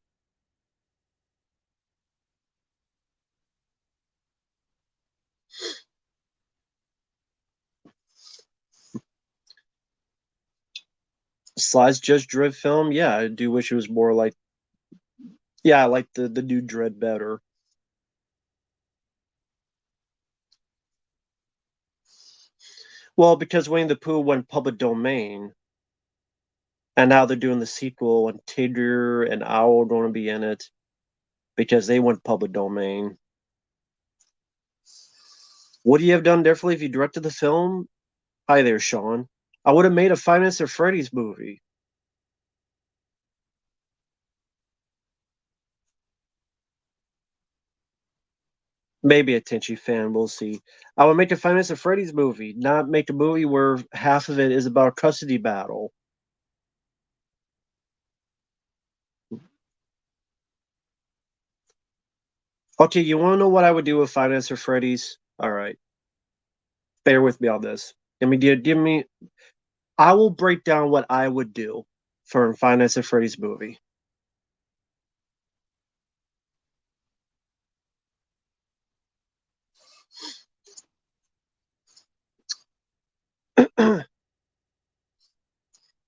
Sly's Judge Dredd film, yeah, I do wish it was more like, yeah, I like the new Dredd better. Well, because Winnie the Pooh went public domain, and now they're doing the sequel, and Tigger and Owl are going to be in it because they went public domain. Would you have done differently if you directed the film? Hi there, Sean. I would have made a Five Nights at Freddy's movie. Maybe a Tinchy fan, we'll see. I would make a Five Nights at Freddy's movie, not make a movie where half of it is about a custody battle. Okay, you want to know what I would do with Five Nights at Freddy's? All right, bear with me on this. Give me. I will break down what I would do for a Five Nights at Freddy's movie.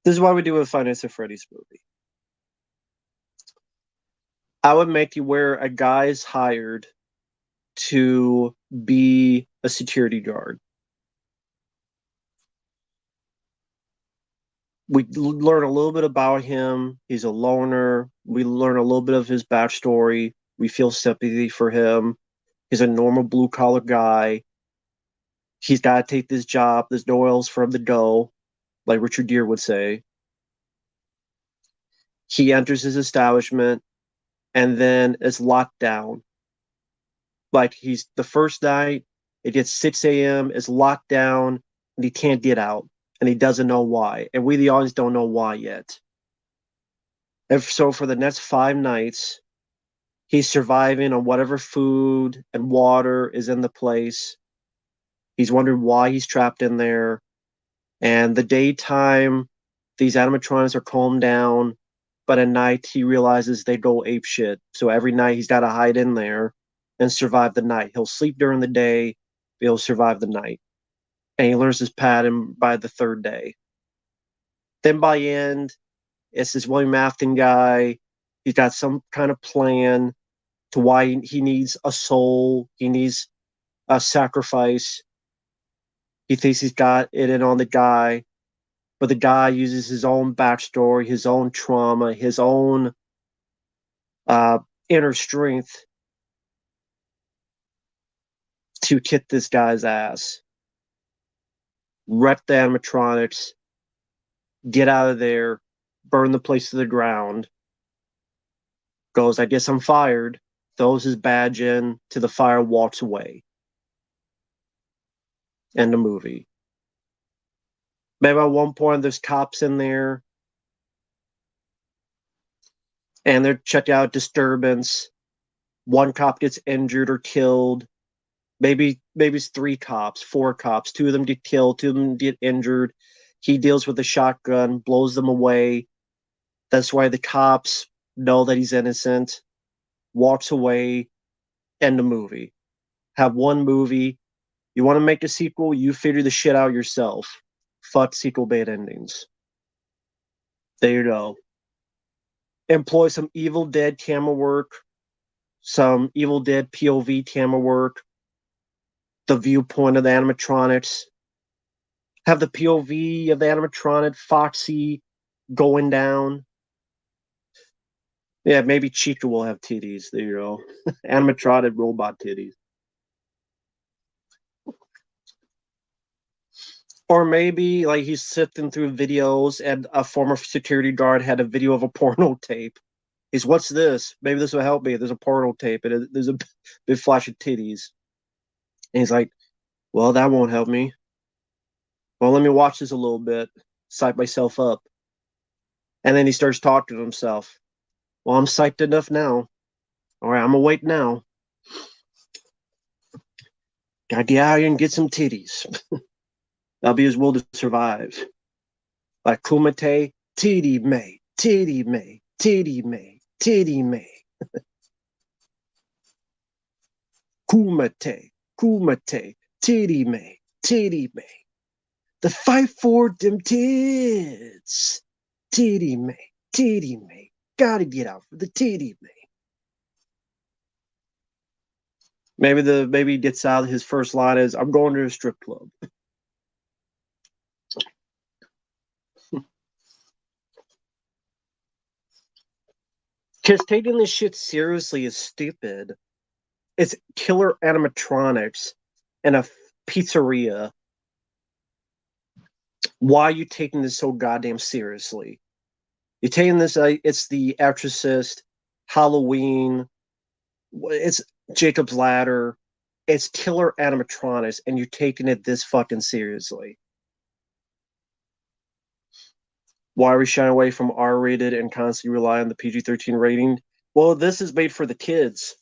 This is what we do with a Five Nights at Freddy's movie. I would make you where a guy is hired to be a security guard. We learn a little bit about him. He's a loner. We learn a little bit of his backstory. We feel sympathy for him. He's a normal blue collar guy. He's got to take this job. There's no else for him to go, like Richard Gere would say. He enters his establishment and then is locked down. Like he's the first night, it gets 6 a.m., is locked down, and he can't get out. And he doesn't know why. And we, the audience, don't know why yet. And so for the next 5 nights, he's surviving on whatever food and water is in the place. He's wondering why he's trapped in there. And the daytime, these animatronics are calmed down, but at night he realizes they go ape shit. So every night he's got to hide in there and survive the night. He'll sleep during the day, but he'll survive the night. And he learns his pattern by the third day. Then by end, it's this William Afton guy. He's got some kind of plan to why he needs a soul. He needs a sacrifice. He thinks he's got it in on the guy, but the guy uses his own backstory, his own trauma, his own inner strength to kick this guy's ass, wreck the animatronics, get out of there, burn the place to the ground. Goes, I guess I'm fired. Throws his badge in to the fire, walks away. End of movie. Maybe at one point there's cops in there and they're checking out disturbance. One cop gets injured or killed. Maybe it's 3 cops, 4 cops. 2 of them get killed, 2 of them get injured. He deals with a shotgun, blows them away. That's why the cops know that he's innocent. Walks away. End the movie. Have one movie. You want to make a sequel? You figure the shit out yourself. Fuck sequel bait endings. There you go. Employ some Evil Dead camera work, some Evil Dead POV camera work, the viewpoint of the animatronics. Have the POV of the animatronic Foxy going down. Yeah, maybe Chica will have titties. There you go. Animatronic robot titties. Or maybe like he's sifting through videos and a former security guard had a video of a porno tape. He's, what's this? Maybe this will help me. There's a porno tape and there's a big flash of titties. And he's like, well, that won't help me. Well, let me watch this a little bit, psych myself up. And then he starts talking to himself. Well, I'm psyched enough now. All right, I'm awake now. Gotta get out here and get some titties. That'll be his will to survive. Like Kumite, titty me, titty me, titty me, titty me. Kumite, kumite, titty me, titty me. The fight for them tits. Titty me, titty me. Gotta get out for the titty me. Maybe he gets out. His first line is, "I'm going to a strip club." Because taking this shit seriously is stupid. It's killer animatronics in a pizzeria. Why are you taking this so goddamn seriously? You're taking this, it's The Exorcist, Halloween, it's Jacob's Ladder, it's killer animatronics, and you're taking it this fucking seriously. Why are we shying away from R-rated and constantly rely on the PG-13 rating? Well, this is made for the kids.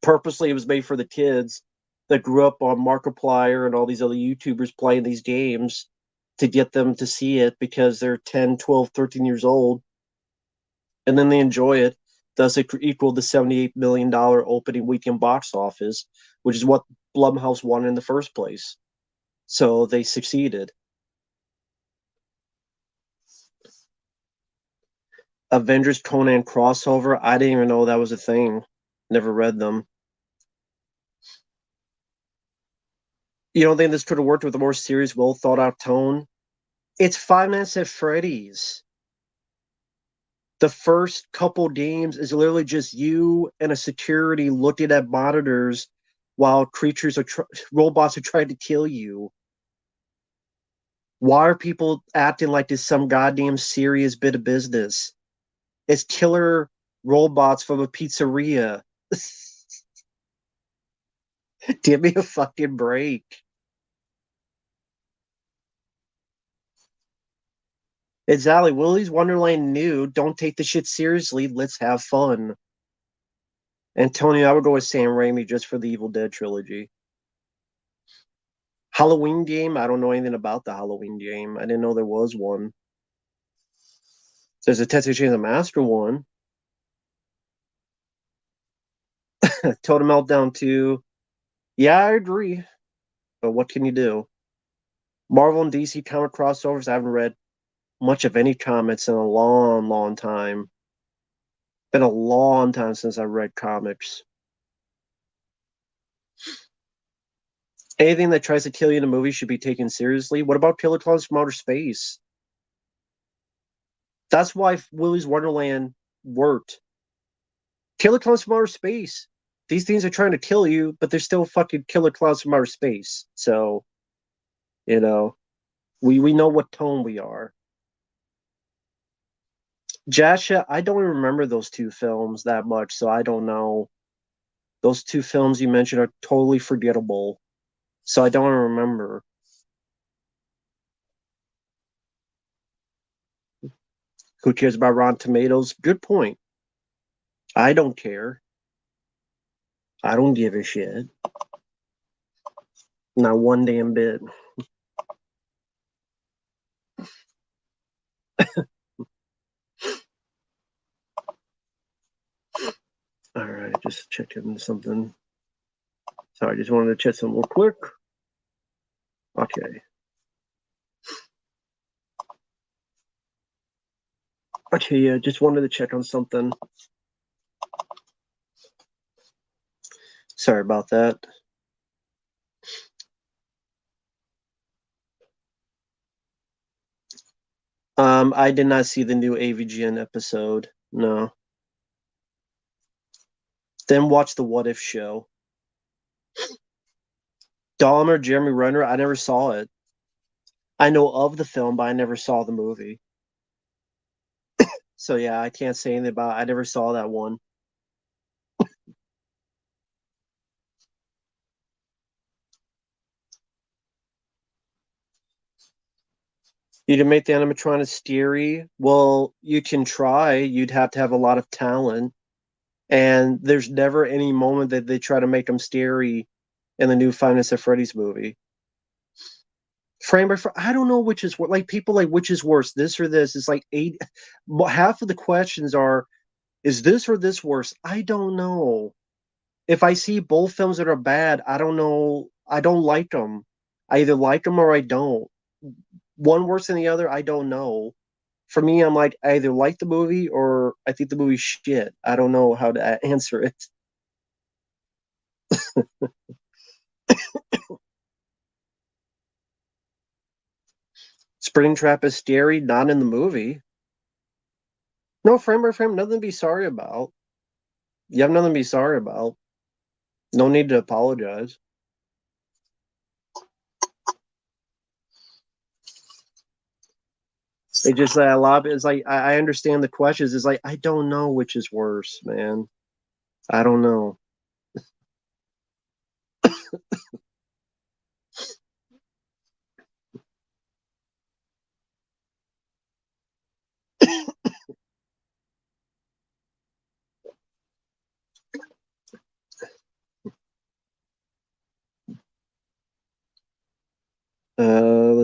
Purposely, it was made for the kids that grew up on Markiplier and all these other YouTubers playing these games to get them to see it because they're 10, 12, 13 years old. And then they enjoy it. Thus, it equaled the $78 million opening weekend box office, which is what Blumhouse wanted in the first place. So they succeeded. Avengers Conan crossover. I didn't even know that was a thing. Never read them. You don't think this could have worked with a more serious, well thought out tone? It's Five Nights at Freddy's. The first couple games is literally just you and a security looking at monitors while robots are trying to kill you. Why are people acting like it's some goddamn serious bit of business? It's killer robots from a pizzeria. Give me a fucking break. Exactly. Willy's Wonderland new. Don't take the shit seriously. Let's have fun. Antonio, I would go with Sam Raimi just for the Evil Dead trilogy. Halloween game. I don't know anything about the Halloween game. I didn't know there was one. There's a Texas Chainsaw Massacre one. Total Meltdown 2. Yeah, I agree. But what can you do? Marvel and DC comic crossovers. I haven't read much of any comics in a long, long time. Been a long time since I read comics. Anything that tries to kill you in a movie should be taken seriously. What about Killer Clowns from Outer Space? That's why Willy's Wonderland worked. Killer Clowns from Outer Space. These things are trying to kill you, but they're still fucking killer clowns from outer space. So, you know, we know what tone we are. Jasha, I don't even remember those two films that much, so I don't know. Those two films you mentioned are totally forgettable, so I don't remember. Who cares about Rotten Tomatoes? Good point. I don't care. I don't give a shit. Not one damn bit. All right, just checking something. Sorry, just wanted to check something real quick. Okay. Okay, yeah, just wanted to check on something. Sorry about that. I did not see the new AVGN episode. No. Then watch the What If show. Dahmer, Jeremy Renner, I never saw it. I know of the film, but I never saw the movie. So yeah, I can't say anything about it. I never saw that one. You can make the animatronics scary. Well, you can try. You'd have to have a lot of talent. And there's never any moment that they try to make them scary in the new Five Nights at Freddy's movie. Frame by frame, I don't know which is what. Like people like which is worse, this or this. It's like eight. Half of the questions are, is this or this worse? I don't know. If I see both films that are bad, I don't know. I don't like them. I either like them or I don't. One worse than the other, I don't know. For me, I'm like, I either like the movie or I think the movie's shit. I don't know how to answer it. Springtrap is scary, not in the movie. No, frame by frame, nothing to be sorry about. You have nothing to be sorry about. No need to apologize. It just like a lot of it's like I understand the questions. It's like I don't know which is worse, man. I don't know.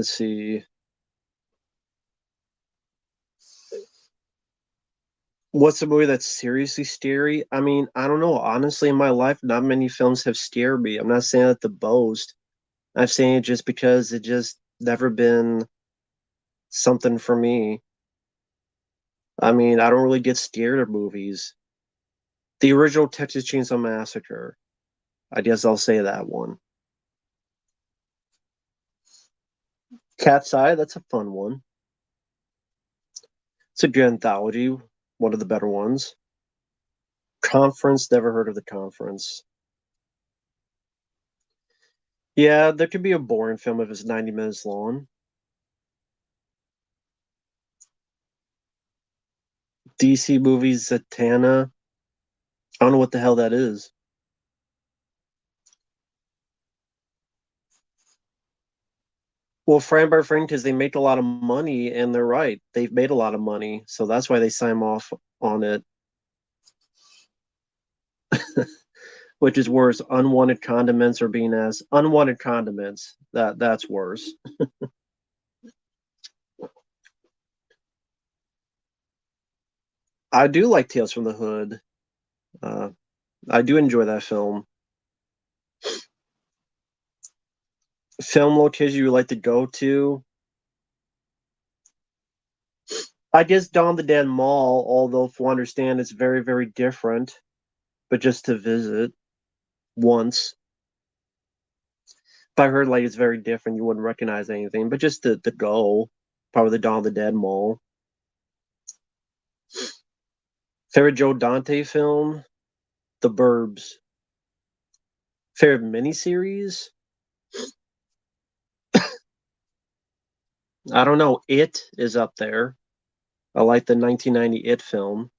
Let's see. What's a movie that's seriously scary? I mean, I don't know. Honestly, in my life, not many films have scared me. I'm not saying that to boast. I'm saying it just because it just never been something for me. I mean, I don't really get scared of movies. The original Texas Chainsaw Massacre. I guess I'll say that one. Cat's Eye, that's a fun one. It's a good anthology, one of the better ones. Conference, never heard of The Conference. Yeah, there could be a boring film if it's 90 minutes long. DC movies, Zatanna. I don't know what the hell that is. Well, frame by frame, because they make a lot of money, and they're right. They've made a lot of money, so that's why they sign off on it. Which is worse, unwanted condiments or being as unwanted condiments. That's worse. I do like Tales from the Hood. Uh, I do enjoy that film. Film location you would like to go to? I guess Dawn the Dead Mall, although if you understand it's very, very different, but just to visit once. If I heard like it's very different, you wouldn't recognize anything, but just to go, probably the Dawn of the Dead Mall. Favorite Joe Dante film? The Burbs. Favorite miniseries? I don't know. It is up there. I like the 1990 It film.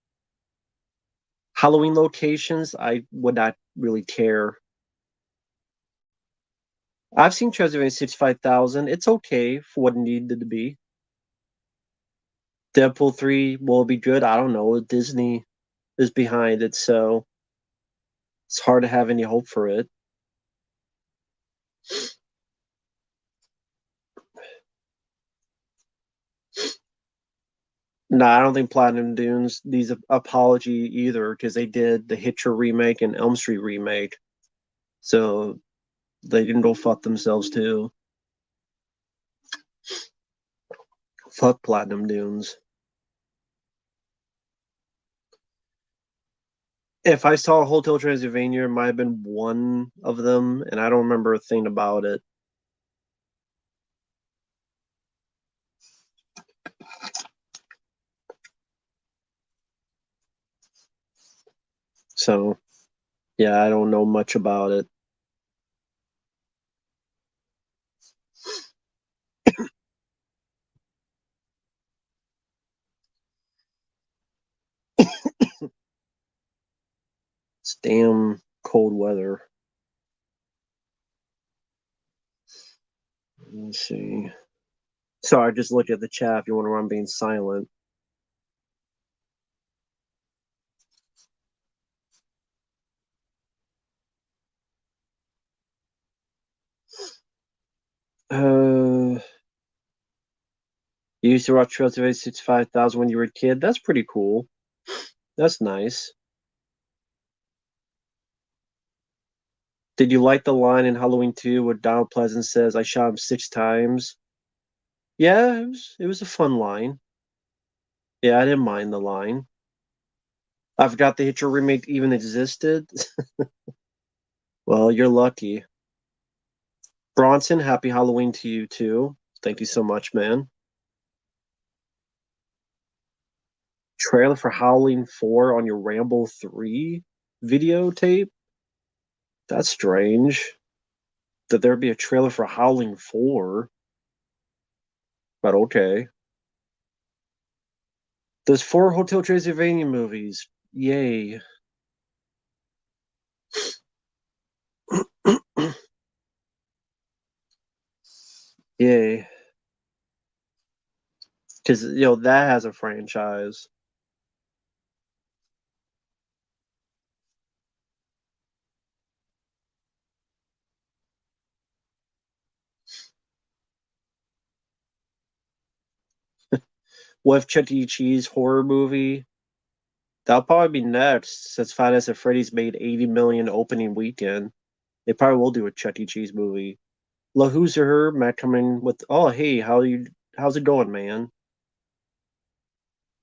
Halloween locations, I would not really care. I've seen Transylvania 65,000. It's okay for what it needed to be. Deadpool 3 will be good. I don't know. Disney is behind it, so it's hard to have any hope for it. No, I don't think Platinum Dunes needs an apology either because they did the Hitcher remake and Elm Street remake. So they can go fuck themselves too. Fuck Platinum Dunes. If I saw Hotel Transylvania, it might have been one of them, and I don't remember a thing about it. So yeah, I don't know much about it. It's damn cold weather. Let's see. Sorry, I just looked at the chat if you wonder why I'm being silent. You used to watch Trails of 65,000 when you were a kid. That's pretty cool. That's nice. Did you like the line in Halloween 2 where Donald Pleasant says, I shot him 6 times? Yeah, it was a fun line. Yeah, I didn't mind the line. I forgot the Hitcher remake even existed. Well, you're lucky. Bronson, happy Halloween to you too. Thank you so much, man. Trailer for Halloween 4 on your Ramble 3 videotape? That's strange. That there be a trailer for Howling 4, but okay. There's 4 Hotel Transylvania movies. Yay. Yay. Because, that has a franchise. What if Chuck E. Cheese horror movie? That'll probably be next, since Five Nights at Freddy's made 80 million opening weekend. They probably will do a Chuck E. Cheese movie. La Who's Her, Matt coming with, oh, hey, how's it going, man?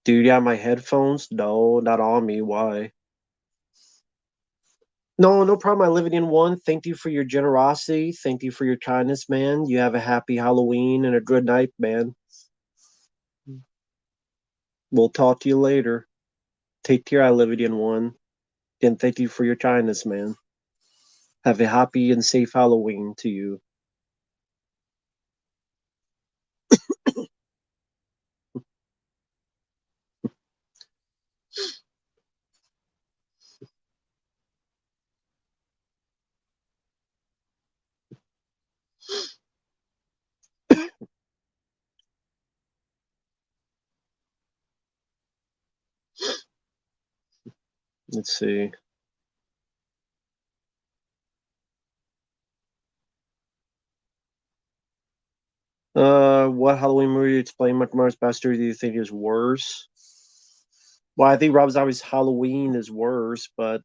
Dude, yeah, my headphones? No, not on me. Why? No, no problem. I live it in one. Thank you for your generosity. Thank you for your kindness, man. You have a happy Halloween and a good night, man. We'll talk to you later. Take care. I live it in one. And thank you for your kindness, man. Have a happy and safe Halloween to you. Let's see. What Halloween movie explain much more faster do you think is worse? Well, I think Rob Zombie's Halloween is worse, but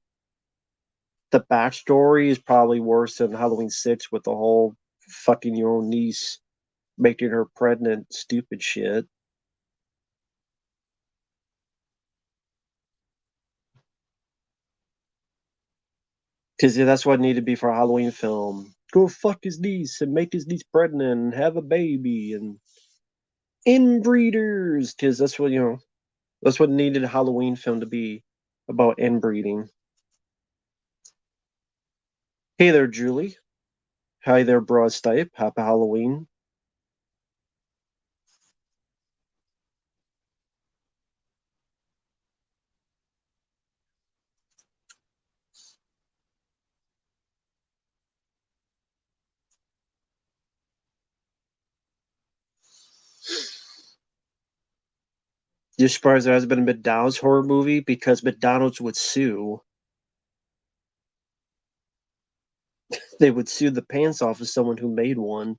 the backstory is probably worse than Halloween 6 with the whole fucking your own niece making her pregnant stupid shit. Because yeah, that's what it needed to be for a Halloween film. Go fuck his niece and make his niece pregnant and have a baby and inbreeders. Because that's what, that's what needed a Halloween film to be about inbreeding. Hey there, Julie. Hi there, Broad Stipe. Happy Halloween. You're surprised there hasn't been a McDonald's horror movie because McDonald's would sue. They would sue the pants off of someone who made one.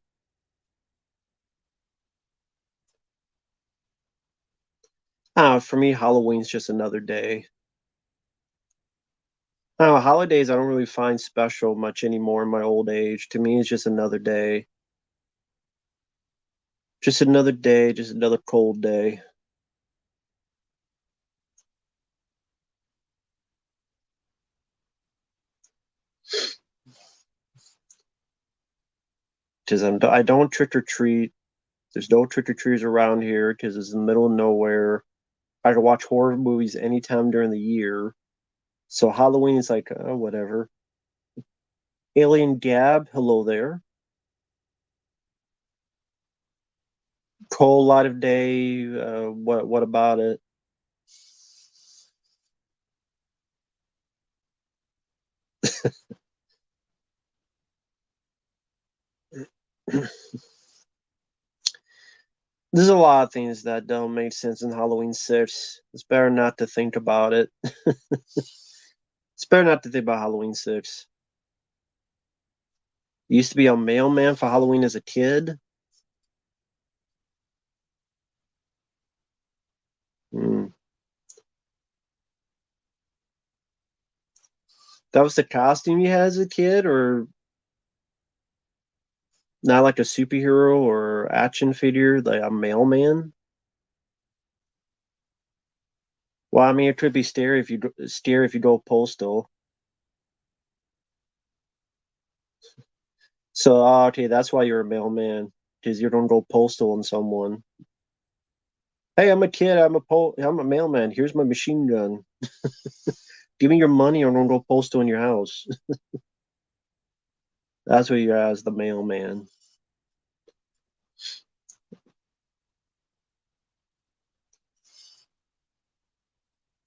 For me, Halloween's just another day. Holidays I don't really find special much anymore in my old age. To me, it's just another day. Just another day, just another cold day. Because I don't trick or treat. There's no trick or treaters around here because it's in the middle of nowhere. I can watch horror movies anytime during the year. So Halloween is like, whatever. Alien Gab, hello there. Cold light of day. What about it? There's a lot of things that don't make sense in Halloween 6. It's better not to think about it. It's better not to think about Halloween 6. Used to be a mailman for Halloween as a kid. Hmm. That was the costume you had as a kid, or not like a superhero or action figure, like a mailman? Well, I mean, it could be scary if you go postal. So, okay, that's why you're a mailman because you don't go postal on someone. Hey, I'm a kid. I'm a mailman. Here's my machine gun. Give me your money or don't go postal in your house. That's what you're as the mailman.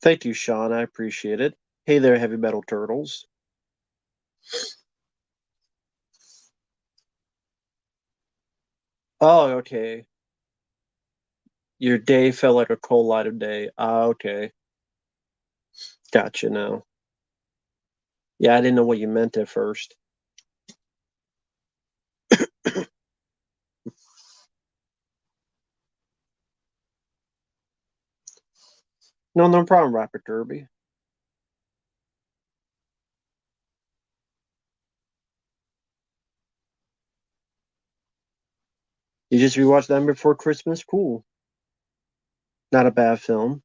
Thank you, Sean. I appreciate it. Hey there, heavy metal turtles. Oh, okay. Your day felt like a cold light of day. Ah, okay. Gotcha now. Yeah, I didn't know what you meant at first. No, no problem, Rapper Derby. You just rewatched them before Christmas? Cool. Not a bad film.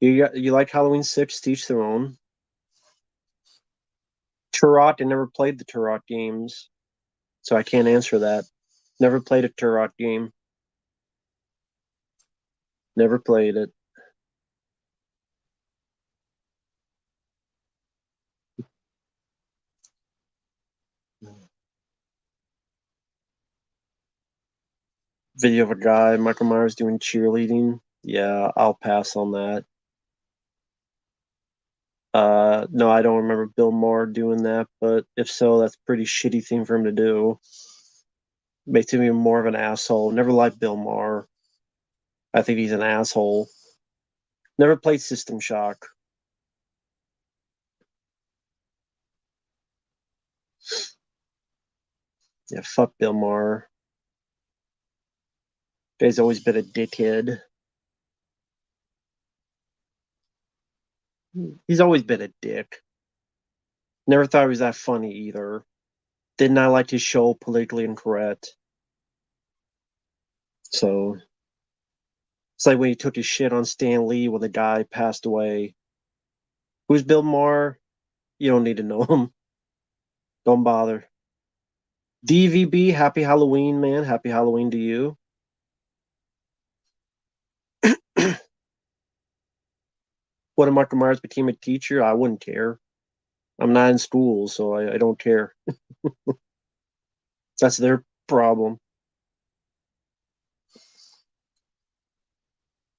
You like Halloween 6? Teach their own. Turok, I never played the Turok games, so I can't answer that. Never played a Turok game. Never played it. Video of a guy, Michael Myers doing cheerleading. Yeah, I'll pass on that. No, I don't remember Bill Maher doing that, but if so, that's a pretty shitty thing for him to do. Makes him even more of an asshole. Never liked Bill Maher. I think he's an asshole. Never played System Shock. Yeah, fuck Bill Maher. Guy's always been a dickhead. He's always been a dick. Never thought he was that funny either. Did not like his show, Politically Incorrect. So it's like when he took his shit on Stan Lee when the guy passed away. Who's Bill Maher? You don't need to know him. Don't bother. DVB, happy Halloween, man. Happy Halloween to you. What if Michael Myers became a teacher? I wouldn't care. I'm not in school, so I don't care. That's their problem.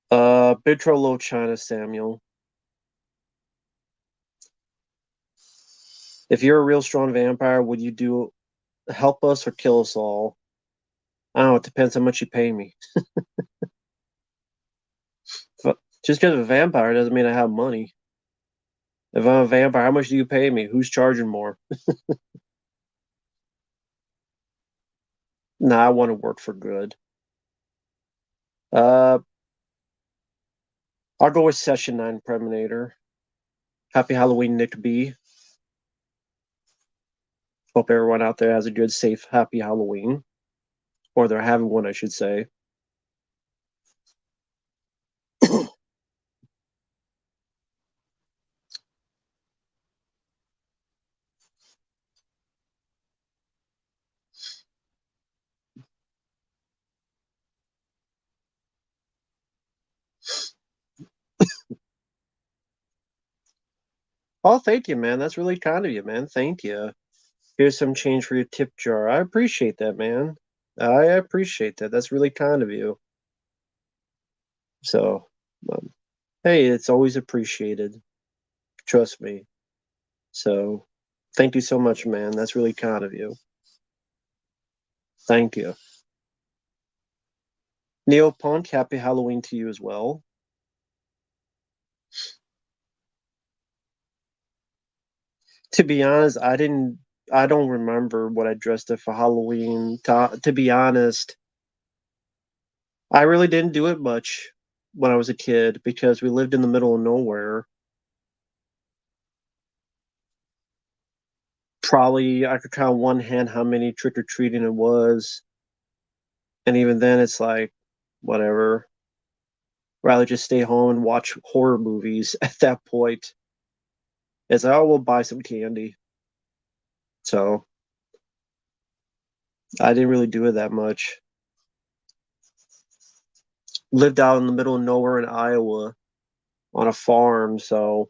Big Trouble in Little China, Samuel. If you're a real strong vampire, would you do help us or kill us all? I don't know. It depends how much you pay me. Just because I'm a vampire doesn't mean I have money. If I'm a vampire, how much do you pay me? Who's charging more? Nah, I want to work for good. Uh, I'll go with Session 9 Preminator. Happy Halloween, Nick B. Hope everyone out there has a good, safe, happy Halloween. Or they're having one, I should say. Oh, thank you, man. That's really kind of you, man. Thank you. Here's some change for your tip jar. I appreciate that, man. I appreciate that. That's really kind of you. So, um, hey, it's always appreciated. Trust me. So, thank you so much, man. That's really kind of you. Thank you. Neopunk, happy Halloween to you as well. To be honest, I don't remember what I dressed up for Halloween. To be honest, I really didn't do it much when I was a kid because we lived in the middle of nowhere. Probably I could count on one hand how many trick or treating it was, and even then, it's like whatever. Rather just stay home and watch horror movies at that point. It's like, oh, we'll buy some candy. So I didn't really do it that much. Lived out in the middle of nowhere in Iowa on a farm, so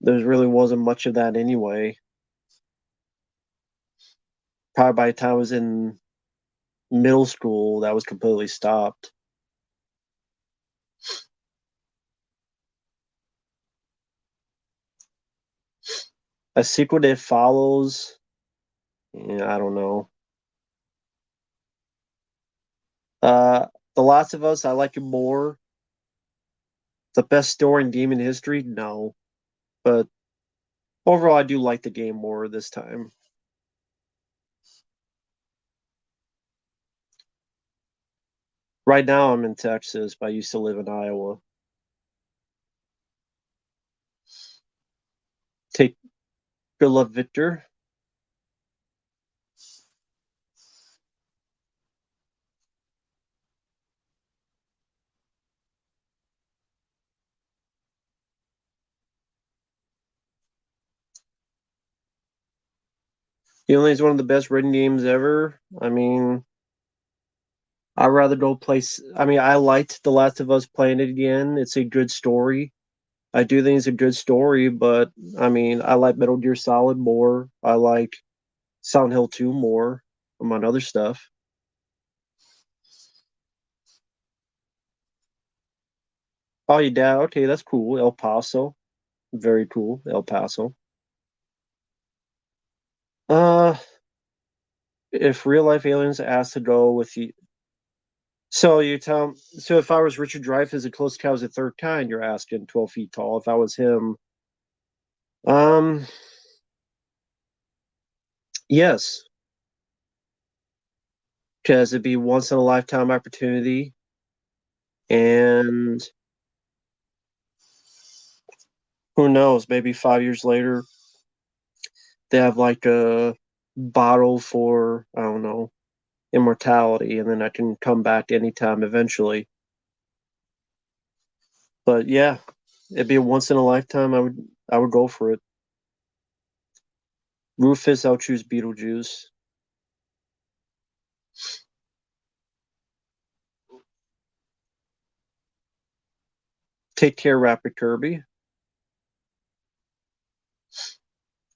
there really wasn't much of that anyway. Probably by the time I was in middle school, that was completely stopped. A sequel that follows, yeah, I don't know. Uh, The Last of Us, I like it more. The best story in gaming history, no. But overall, I do like the game more this time. Right now, I'm in Texas, but I used to live in Iowa. Take good luck, Victor. Healing is one of the best written games ever. I mean, I'd rather go play. I mean, I liked The Last of Us playing it again. It's a good story. I do think it's a good story, but I mean, I like Metal Gear Solid more. I like Silent Hill 2 more, among other stuff. Oh, your dad? Okay, that's cool. El Paso. Very cool. El Paso. Uh, if real life aliens asked to go with you, so you tell, so if I was Richard Dreyfuss in Close Encounters of the Third Kind, you're asking 12 feet tall. If I was him, um, yes, because it'd be once in a lifetime opportunity, and who knows, maybe 5 years later they have like a bottle for, I don't know, immortality, and then I can come back anytime eventually. But yeah, it'd be a once in a lifetime. I would go for it. Rufus, I'll choose Beetlejuice. Take Care, Rapid Kirby.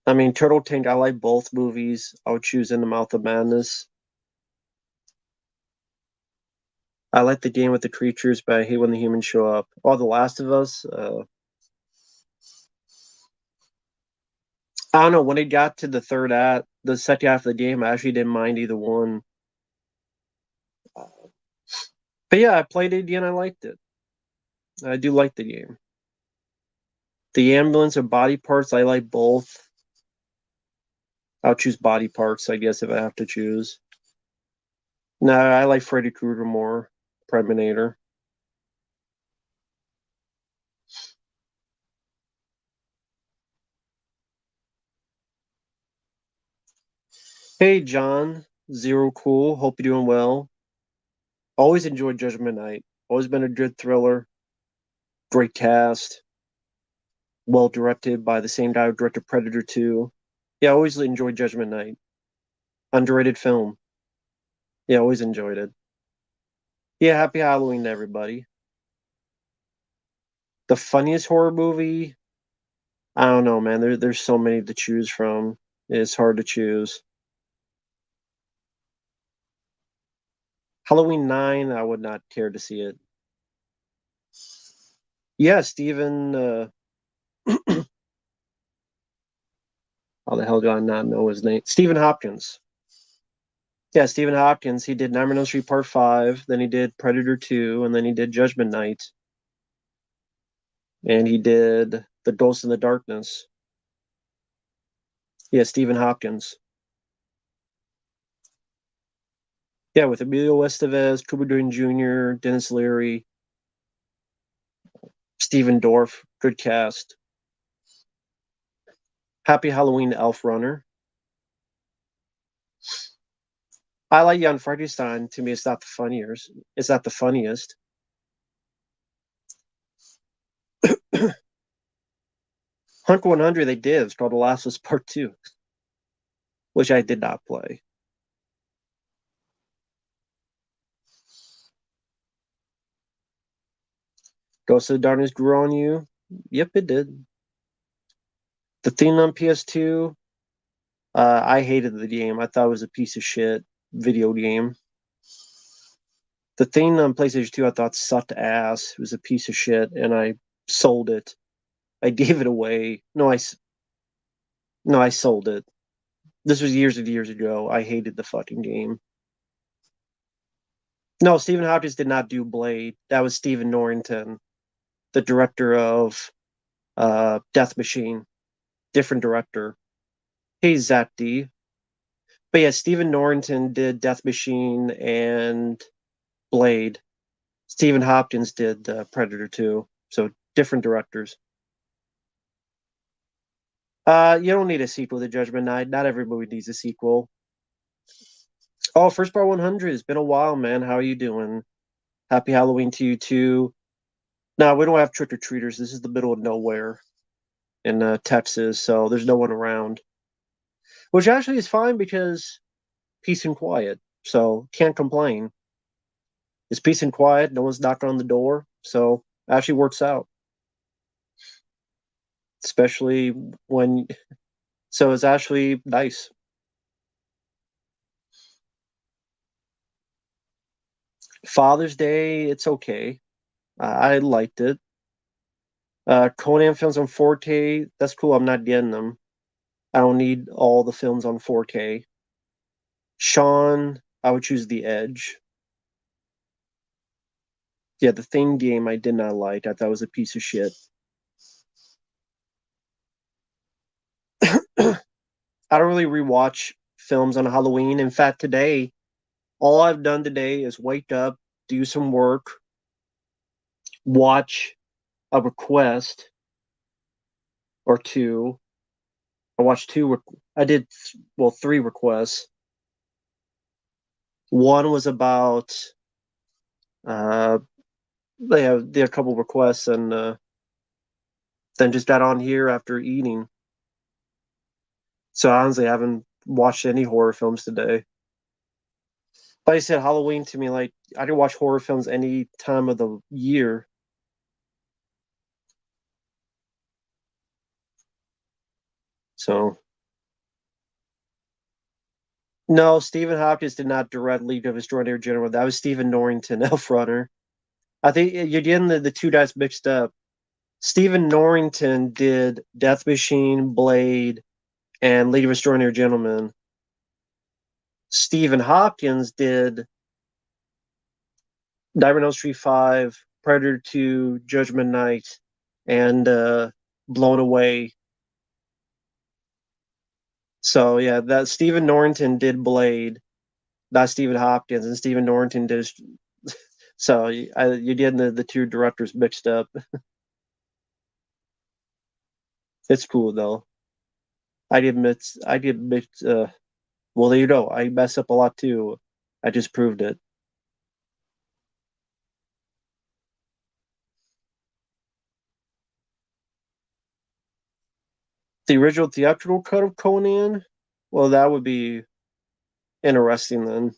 I mean, Turtle Tank, I like both movies. I would choose In the Mouth of Madness. I like the game with the creatures, but I hate when the humans show up. Oh, The Last of Us. I don't know. When it got to the third act, the second half of the game, I actually didn't mind either one. But yeah, I played it again. I liked it. I do like the game. The ambulance or body parts, I like both. I'll choose body parts, I guess, if I have to choose. No, I like Freddy Krueger more. Preminator. Hey, John. Zero Cool. Hope you're doing well. Always enjoyed Judgment Night. Always been a good thriller. Great cast. Well directed by the same guy who directed Predator 2. Yeah, always enjoyed Judgment Night. Underrated film. Yeah, always enjoyed it. Yeah, happy Halloween to everybody. The funniest horror movie? I don't know, man. There's so many to choose from. It's hard to choose. Halloween 9, I would not care to see it. Yeah, Stephen, how the hell do I not know his name? Stephen Hopkins. Yeah, Stephen Hopkins. He did Nightmare on Elm Street Part 5, then he did Predator 2, and then he did Judgment Night, and he did The Ghost in the Darkness. Yeah, Stephen Hopkins. Yeah, with Emilio Estevez, Cuba Gooding Jr., Dennis Leary, Stephen Dorff. Good cast. Happy Halloween, Elf Runner. I like Jan Frankenstein. To me, it's not the funniest. It's not the funniest. Hunk 100, they did. It's called The Last of Us Part 2, which I did not play. Ghost of the Darkness grew on you. Yep, it did. The theme on PS2, I hated the game. I thought it was a piece of shit video game. The thing on PlayStation 2 I thought sucked ass. It was a piece of shit, and I sold it. I gave it away. No, I sold it. This was years and years ago. I hated the fucking game. No, Stephen Hopkins did not do Blade. That was Stephen Norrington, the director of Death Machine. Different director. Hey, Zach D. But yeah, Stephen Norrington did Death Machine and Blade. Stephen Hopkins did Predator 2. So different directors. You don't need a sequel to Judgment Night. Not every movie needs a sequel. Oh, First Bar 100. It's been a while, man. How are you doing? Happy Halloween to you too. No, we don't have trick or treaters. This is the middle of nowhere in Texas, so there's no one around. which actually is fine because peace and quiet. So can't complain. It's peace and quiet. No one's knocking on the door. So actually works out, especially when. So it's actually nice. Father's Day, it's okay. I liked it. Conan films on 4K, that's cool. I'm not getting them. I don't need all the films on 4K. Sean, I would choose The Edge. Yeah, the Thing game I did not like. I thought it was a piece of shit. I don't really rewatch films on Halloween. In fact, today, all I've done today is wake up, do some work, watch a request or two. I watched two. I did well, three requests. One was about uh, they had a couple requests, and then just got on here after eating. So honestly, I haven't watched any horror films today. Like I said, Halloween to me, like I can watch horror films any time of the year. So no, Stephen Hopkins did not direct League of Extraordinary Gentlemen. That was Stephen Norrington, Elf Runner. I think you're getting the two guys mixed up. Stephen Norrington did Death Machine, Blade, and League of Extraordinary Gentlemen. Stephen Hopkins did Nightmare on Elm Street 5, Predator 2, Judgment Night, and Blown Away. So yeah, that Stephen Norrington did Blade, not Stephen Hopkins, and Stephen Norrington did. So you're getting the two directors mixed up. It's cool though. I did admit, I did admit. Well, there you go. I mess up a lot too. I just proved it. The original theatrical cut of Conan. Well, that would be interesting then.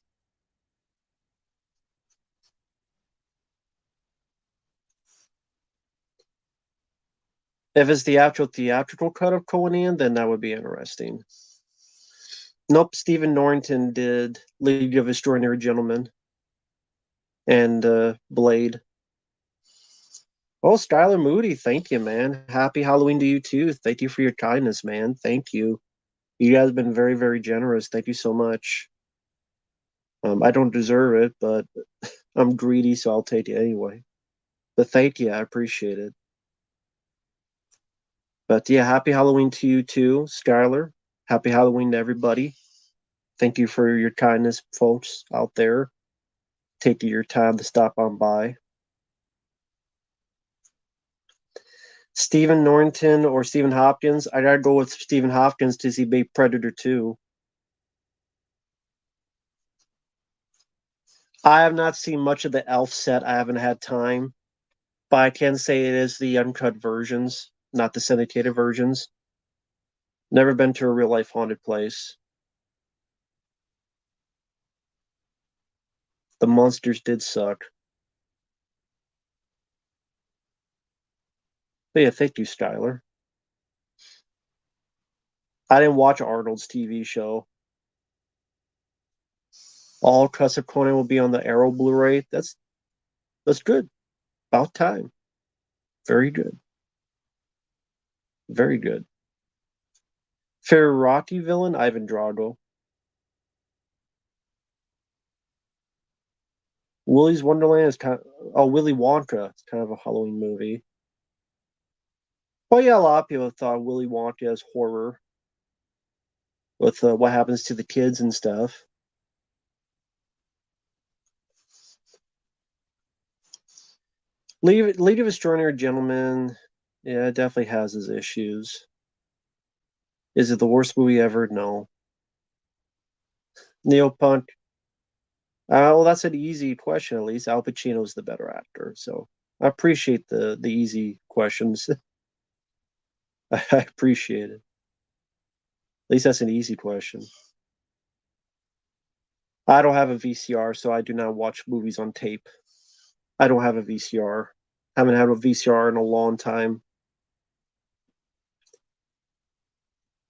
If it's the actual theatrical cut of Conan, then that would be interesting. Nope, Stephen Norrington did League of Extraordinary Gentlemen and Blade. Oh, Skylar Moody, thank you, man. Happy Halloween to you too. Thank you for your kindness, man. Thank you. You guys have been very, very generous. Thank you so much. I don't deserve it, but I'm greedy, so I'll take it anyway. But thank you, I appreciate it. But yeah, happy Halloween to you too, Skylar. Happy Halloween to everybody. Thank you for your kindness, folks out there. Taking your time to stop on by. Stephen Norrington or Stephen Hopkins. I gotta go with Stephen Hopkins to see Big Predator 2. I have not seen much of the Elf set. I haven't had time, but I can say it is the uncut versions, not the syndicated versions. Never been to a real life haunted place. The monsters did suck. But yeah, thank you, Skylar. I didn't watch Arnold's TV show. All cuts of Conan will be on the Arrow Blu-ray. That's good. About time. Very good. Very good. Favorite Rocky villain, Ivan Drago. Willy's Wonderland is kind of, oh, Willy Wonka. It's kind of a Halloween movie. Well, yeah, a lot of people thought Willy Wonka is horror with what happens to the kids and stuff. League of Extraordinary Gentlemen, yeah, it definitely has its issues. Is it the worst movie ever? No. Neil Punk. Well, that's an easy question. At least Al Pacino's the better actor, so I appreciate the easy questions. I appreciate it. least that's an easy question. I don't have a VCR, so I do not watch movies on tape. I don't have a VCR. Haven't had a VCR in a long time.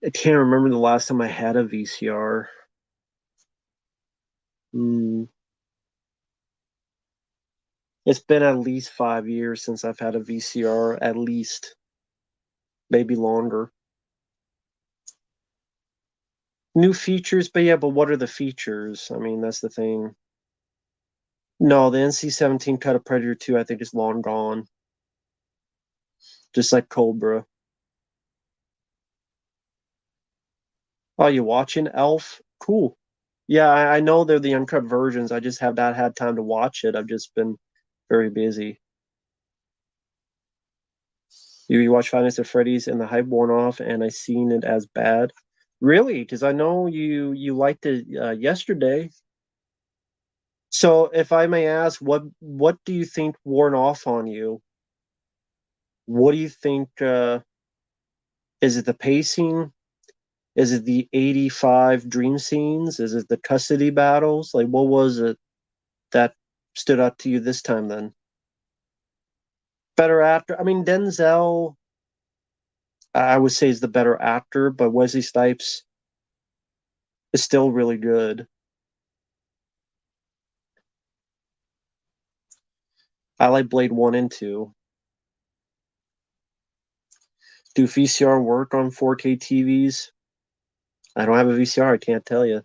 I can't remember the last time I had a VCR. Mm, it's been at least 5 years since I've had a VCR, at least, maybe longer. New features, but yeah, but what are the features? I mean, that's the thing. No, the NC-17 cut of Predator 2, I think, is long gone. Just like Cobra. Oh, you watching Elf? Cool. Yeah, I know they're the uncut versions. I just have not had time to watch it. I've just been very busy. You watch Five Nights at Freddy's and the hype worn off, and I seen it as bad. Really? Because I know you liked it yesterday. So, if I may ask, what do you think worn off on you? What do you think? Is it the pacing? Is it the 85 dream scenes? Is it the custody battles? Like, what was it that stood out to you this time then? Better actor. I mean, Denzel, I would say is the better actor, but Wesley Snipes is still really good. I like Blade 1 and 2. Do VCR work on 4K TVs? I don't have a VCR. I can't tell you.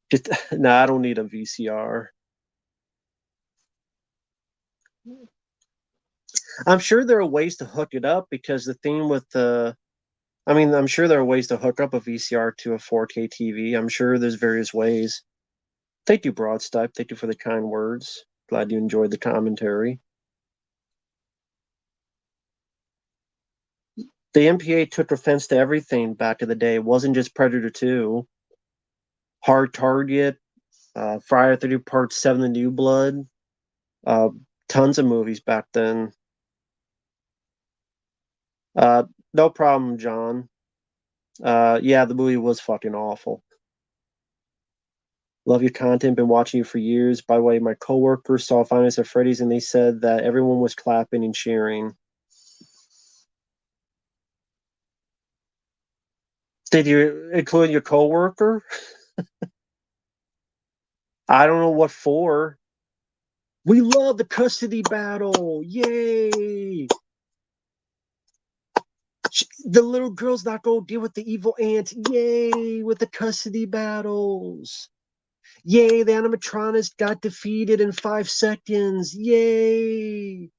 Just no, I don't need a VCR. I'm sure there are ways to hook it up because the thing with the I mean, I'm sure there are ways to hook up a VCR to a 4K TV. I'm sure there's various ways. Thank you, Broadstype. Thank you for the kind words. Glad you enjoyed the commentary. The MPA took offense to everything back in the day. It wasn't just Predator 2. Hard Target, Friday 30 Part 7, The New Blood. Uh, Tons of movies back then. Uh, no problem, John. Yeah, the movie was fucking awful. Love your content. Been watching you for years. By the way, my coworkers saw Five Nights at Freddy's and they said that everyone was clapping and cheering. Did you include your coworker? I don't know what for. We love the custody battle. Yay! The little girl's not going to deal with the evil aunt. Yay! With the custody battles. Yay! The animatronics got defeated in 5 seconds. Yay!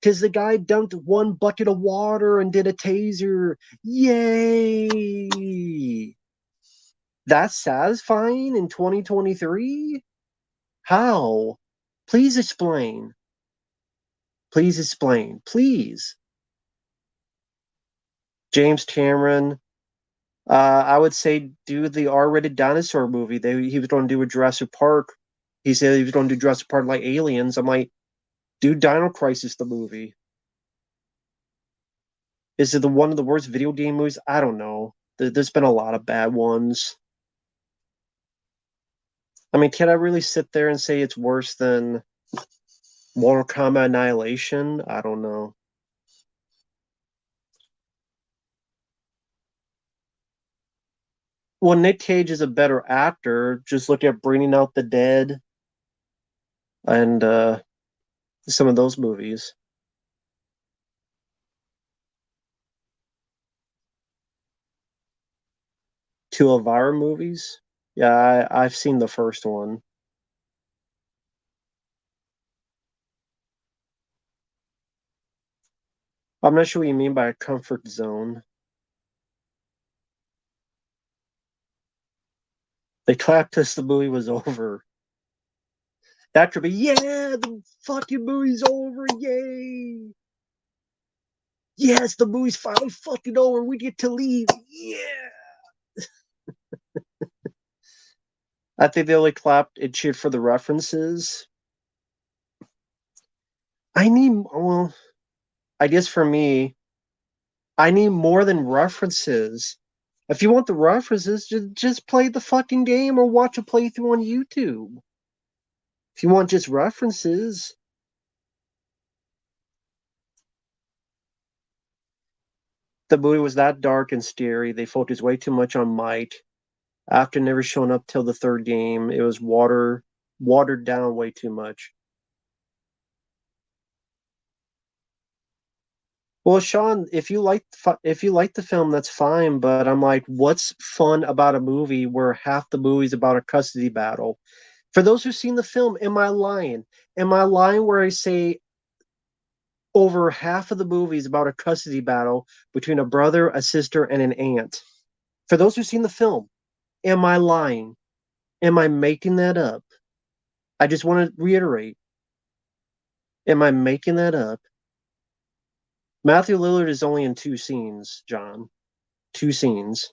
Because the guy dumped one bucket of water and did a taser. Yay! That's satisfying in 2023? How? Please explain. Please explain. Please. James Cameron. I would say do the R-rated dinosaur movie. He was going to do a Jurassic Park. He said he was going to do Jurassic Park like Aliens. I'm like, do Dino Crisis the movie. Is it one of the worst video game movies? I don't know. There's been a lot of bad ones. I mean, can I really sit there and say it's worse than Mortal Kombat Annihilation? I don't know. Well, Nick Cage is a better actor. Just look at Bringing Out the Dead and some of those movies. Two Elvira movies. Yeah, I've seen the first one. I'm not sure what you mean by a comfort zone. They clapped us the movie was over. That could be, yeah, the fucking movie's over, yay! Yes, the movie's finally fucking over. We get to leave. Yeah. I think they only clapped and cheered for the references. I need, well, I guess for me, I need more than references. If you want the references, just play the fucking game or watch a playthrough on YouTube. If you want just references, the movie was that dark and scary. They focused way too much on Mike. After never showing up till the third game, it was watered down way too much. Well, Sean, if you like the film, that's fine. But I'm like, what's fun about a movie where half the movie's about a custody battle? For those who've seen the film, am I lying? Am I lying where I say over half of the movie is about a custody battle between a brother, a sister, and an aunt? For those who've seen the film, am I lying? Am I making that up? I just want to reiterate. Am I making that up? Matthew Lillard is only in two scenes, John. Two scenes.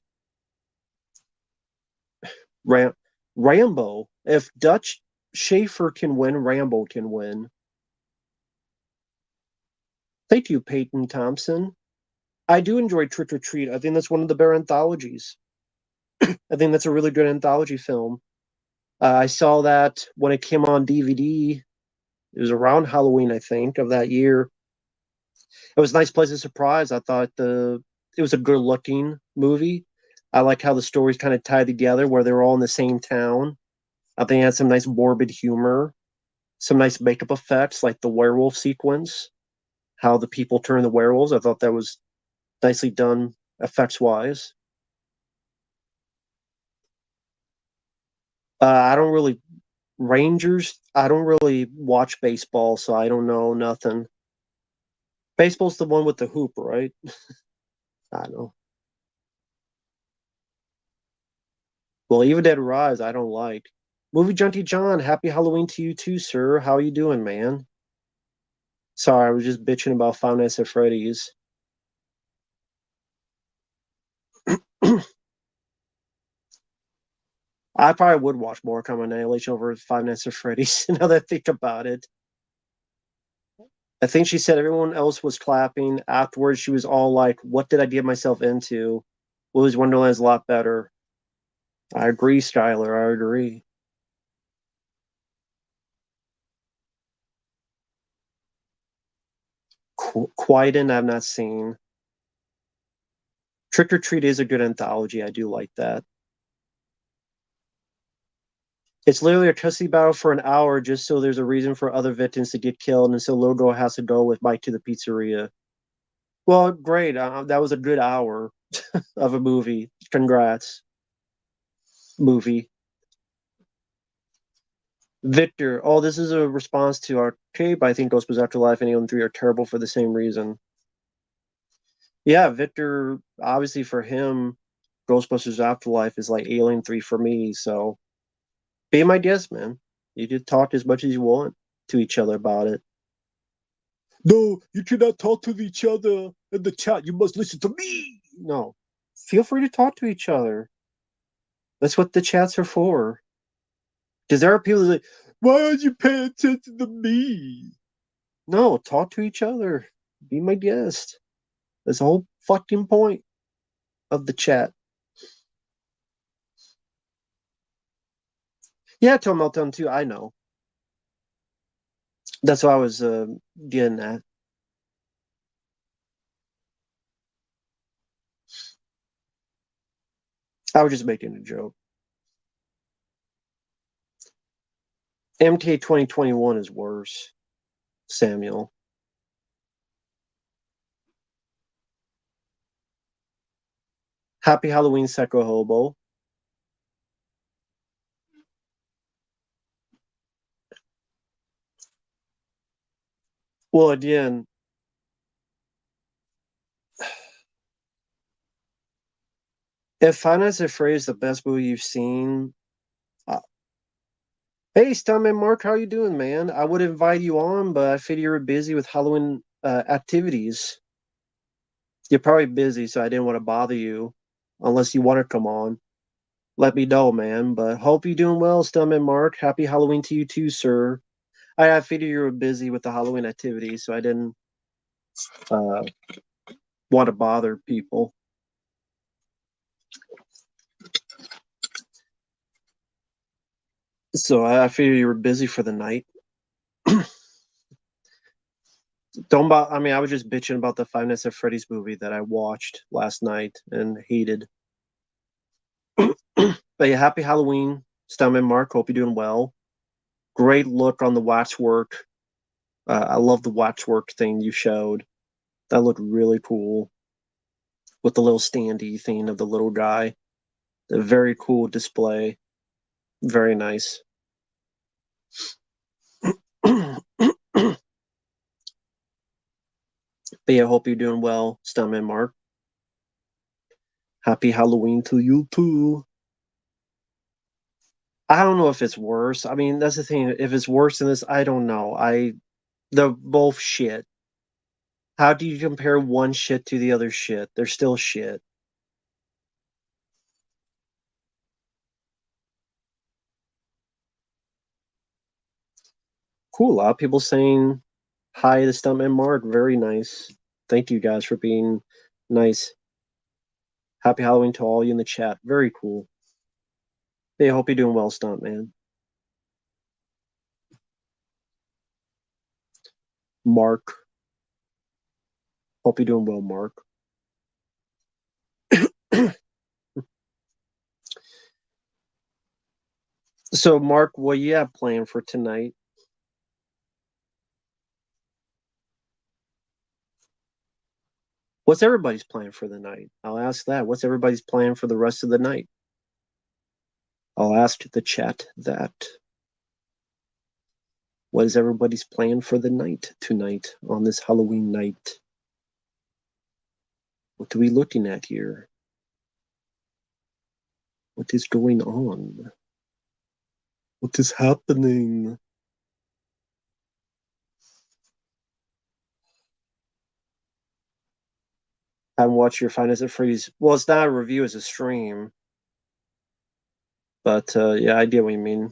Ram- Rambo. If Dutch Schaefer can win, Rambo can win. Thank you, Peyton Thompson. I do enjoy Trick or Treat. I think that's one of the better anthologies. I think that's a really good anthology film. I saw that when it came on DVD. It was around Halloween, I think, of that year. It was a nice pleasant surprise. I thought it was a good looking movie. I like how the stories kind of tied together where they were all in the same town. I think it had some nice morbid humor, some nice makeup effects like the werewolf sequence, how the people turn the werewolves. I thought that was nicely done effects wise. I don't really Rangers. I don't really watch baseball, so I don't know nothing. Baseball's the one with the hoop, right? I know. Well, Even Dead Rise, I don't like. Movie Junkie John, happy Halloween to you too, sir. How you doing, man? Sorry, I was just bitching about Five Nights at Freddy's. I probably would watch more Common Annihilation over Five Nights at Freddy's now that I think about it. I think she said everyone else was clapping. Afterwards, she was all like, what did I get myself into? Willy's Wonderland is a lot better. I agree, Skylar. I agree. Quieten, I've not seen. Trick or Treat is a good anthology. I do like that. It's literally a custody battle for an hour just so there's a reason for other victims to get killed, and so Little Girl has to go with Mike to the pizzeria. Well, great. That was a good hour of a movie. Congrats, movie. Victor. Oh, this is a response to our tape. I think Ghostbusters Afterlife and Alien 3 are terrible for the same reason. Yeah, Victor, obviously for him, Ghostbusters Afterlife is like Alien 3 for me. So be my guest, man. You can talk as much as you want to each other about it. No, you cannot talk to each other in the chat. You must listen to me. No, feel free to talk to each other. That's what the chats are for. Because there are people that, why aren't you paying attention to me? No, talk to each other. Be my guest. That's the whole fucking point of the chat. Yeah, Tom Meltdown too. I know. That's what I was getting at. I was just making a joke. MK 2021 is worse. Samuel. Happy Halloween, Psycho Hobo. Well, again, if Five Nights at Freddy's is the best movie you've seen, uh, hey, Stuntman Mark, how you doing, man? I would invite you on, but I figure you're busy with Halloween activities. You're probably busy, so I didn't want to bother you. Unless you want to come on, let me know, man. But hope you're doing well, Stuntman Mark. Happy Halloween to you too, sir. I figured you were busy with the Halloween activities, so I didn't uh, want to bother people. So I figure you were busy for the night. Don't bother. I mean, I was just bitching about the Five Nights at Freddy's movie that I watched last night and hated. But yeah, happy Halloween, Stuntman Mark. Hope you're doing well. Great look on the waxwork. I love the waxwork thing you showed. That looked really cool with the little standee thing of the little guy. A very cool display. Very nice. But yeah, hope you're doing well, Stuntman Mark. Happy Halloween to you too. I don't know if it's worse. I mean, that's the thing. If it's worse than this, I don't know. They're both shit. How do you compare one shit to the other shit? They're still shit. Cool. A lot of people saying hi to Stuntman Mark. Very nice. Thank you guys for being nice. Happy Halloween to all you in the chat. Very cool. Hey, I hope you're doing well, Stuntman. Mark. Hope you're doing well, Mark. So, Mark, what you have planned for tonight? What's everybody's plan for the night? I'll ask that. What's everybody's plan for the rest of the night? I'll ask the chat that. What is everybody's plan for the night tonight on this Halloween night? What are we looking at here? What is going on? What is happening? I haven't watched your Five Nights at Freddy's. Well, it's not a review, it's a stream. But yeah, I get what you mean.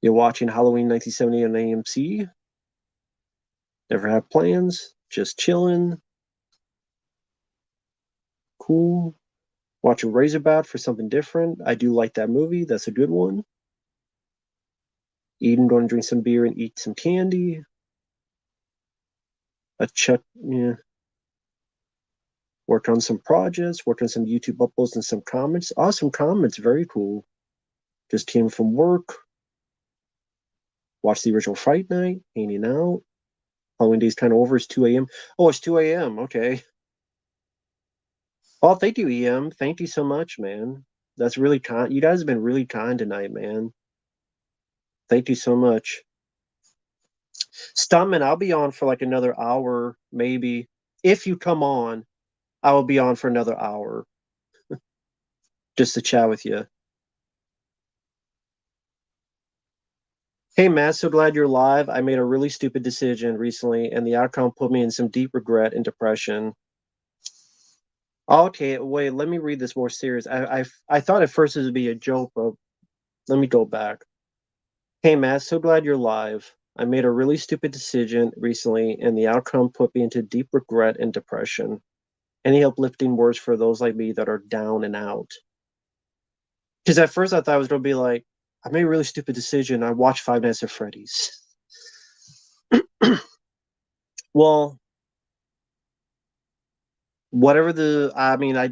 You're watching Halloween 1970 on AMC? Never have plans? Just chilling? Cool. Watching Razorbat for something different. I do like that movie. That's a good one. Eating, going to drink some beer and eat some candy. Yeah. Worked on some projects, worked on some YouTube uploads and some comments. Awesome comments, very cool. Just came from work. Watched the original Fright Night, hanging out. Halloween day's kind of over. It's 2 a.m. Oh, it's 2 a.m. Okay. Oh, thank you, EM. Thank you so much, man. That's really kind. You guys have been really kind tonight, man. Thank you so much. Stuntman, I'll be on for like another hour, maybe. If you come on, I will be on for another hour just to chat with you. Hey, Matt, so glad you're live. I made a really stupid decision recently, and the outcome put me in some deep regret and depression. Okay, wait, let me read this more serious. I thought at first it would be a joke, but let me go back. Hey, Matt, so glad you're live. I made a really stupid decision recently, and the outcome put me into deep regret and depression. Any uplifting words for those like me that are down and out? Because at first I thought it was going to be like, I made a really stupid decision. I watched Five Nights at Freddy's. Well, whatever I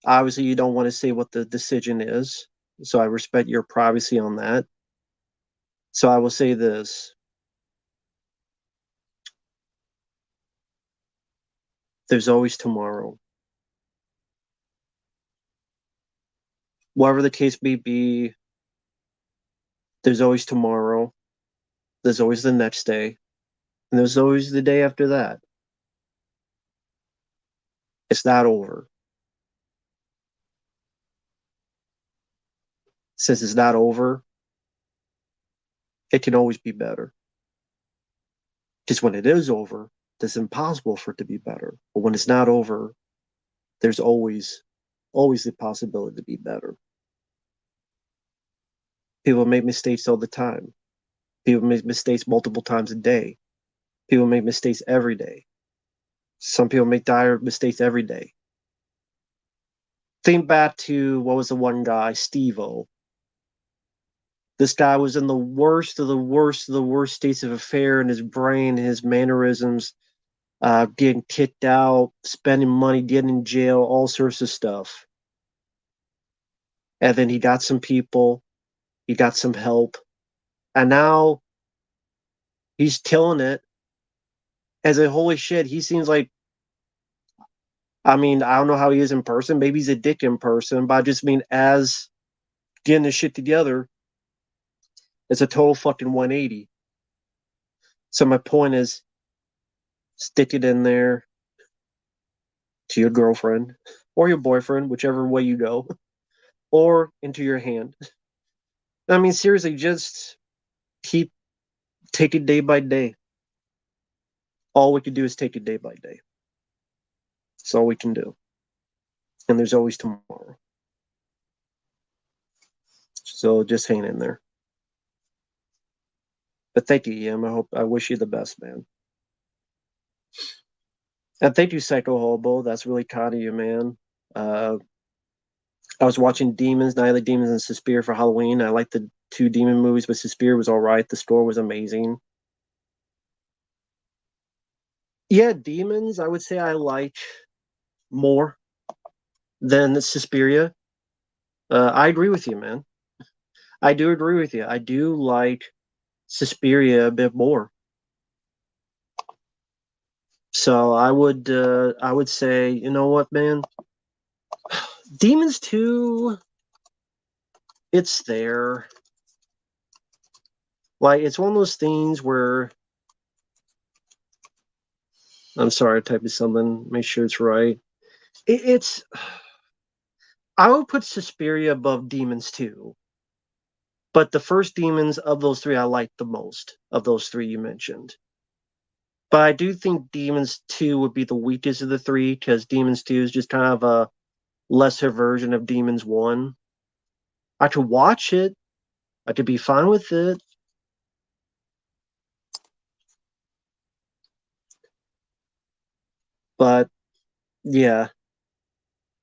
obviously you don't want to say what the decision is, so I respect your privacy on that. So I will say this. There's always tomorrow. Whatever the case may be, there's always tomorrow. There's always the next day. And there's always the day after that. It's not over. Since it's not over, it can always be better. Because when it is over, it's impossible for it to be better. But when it's not over, there's always the possibility to be better. People make mistakes all the time. People make mistakes multiple times a day. People make mistakes every day. Some people make dire mistakes every day. Think back to what was the one guy, Steve-O. This guy was in the worst of the worst of the worst states of affair in his brain, his mannerisms, getting kicked out, spending money, getting in jail, all sorts of stuff. And then he got some people, he got some help, and now he's killing it. As a holy shit, he seems like, I mean, I don't know how he is in person. Maybe he's a dick in person, but I just mean as getting this shit together, it's a total fucking 180. So my point is, stick it in there to your girlfriend or your boyfriend, whichever way you go, or into your hand. I mean, seriously, just take it day by day. All we can do is take it day by day. That's all we can do. And there's always tomorrow. So just hang in there. But thank you, Ian. I wish you the best, man. And thank you, Psycho Hobo. That's really kind of you, man. I was watching Demons, Night of the Demons, and Suspiria for Halloween. I liked the two demon movies, but Suspiria was all right. The score was amazing. Yeah, Demons, I would say I like more than Suspiria. I agree with you, man. I do agree with you. I do like Suspiria a bit more. So I would say, you know what, man? Demons 2, it's there. Like, it's one of those things where, I'm sorry, I typed something, make sure it's right. It's, I would put Suspiria above Demons 2. But the first Demons of those three, I like the most of those three you mentioned. But I do think Demons 2 would be the weakest of the three, because Demons 2 is just kind of a lesser version of Demons 1. I could watch it. I could be fine with it. But yeah,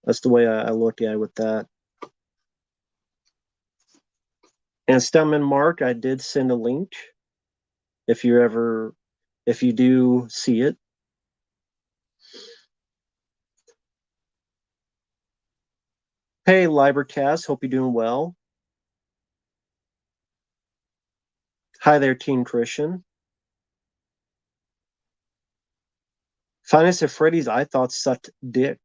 that's the way I look at it with that. And Stemman Mark, I did send a link if you do see it. Hey, Libercast, hope you're doing well. Hi there, Teen Christian. Finest of Freddy's, I thought sucked dick.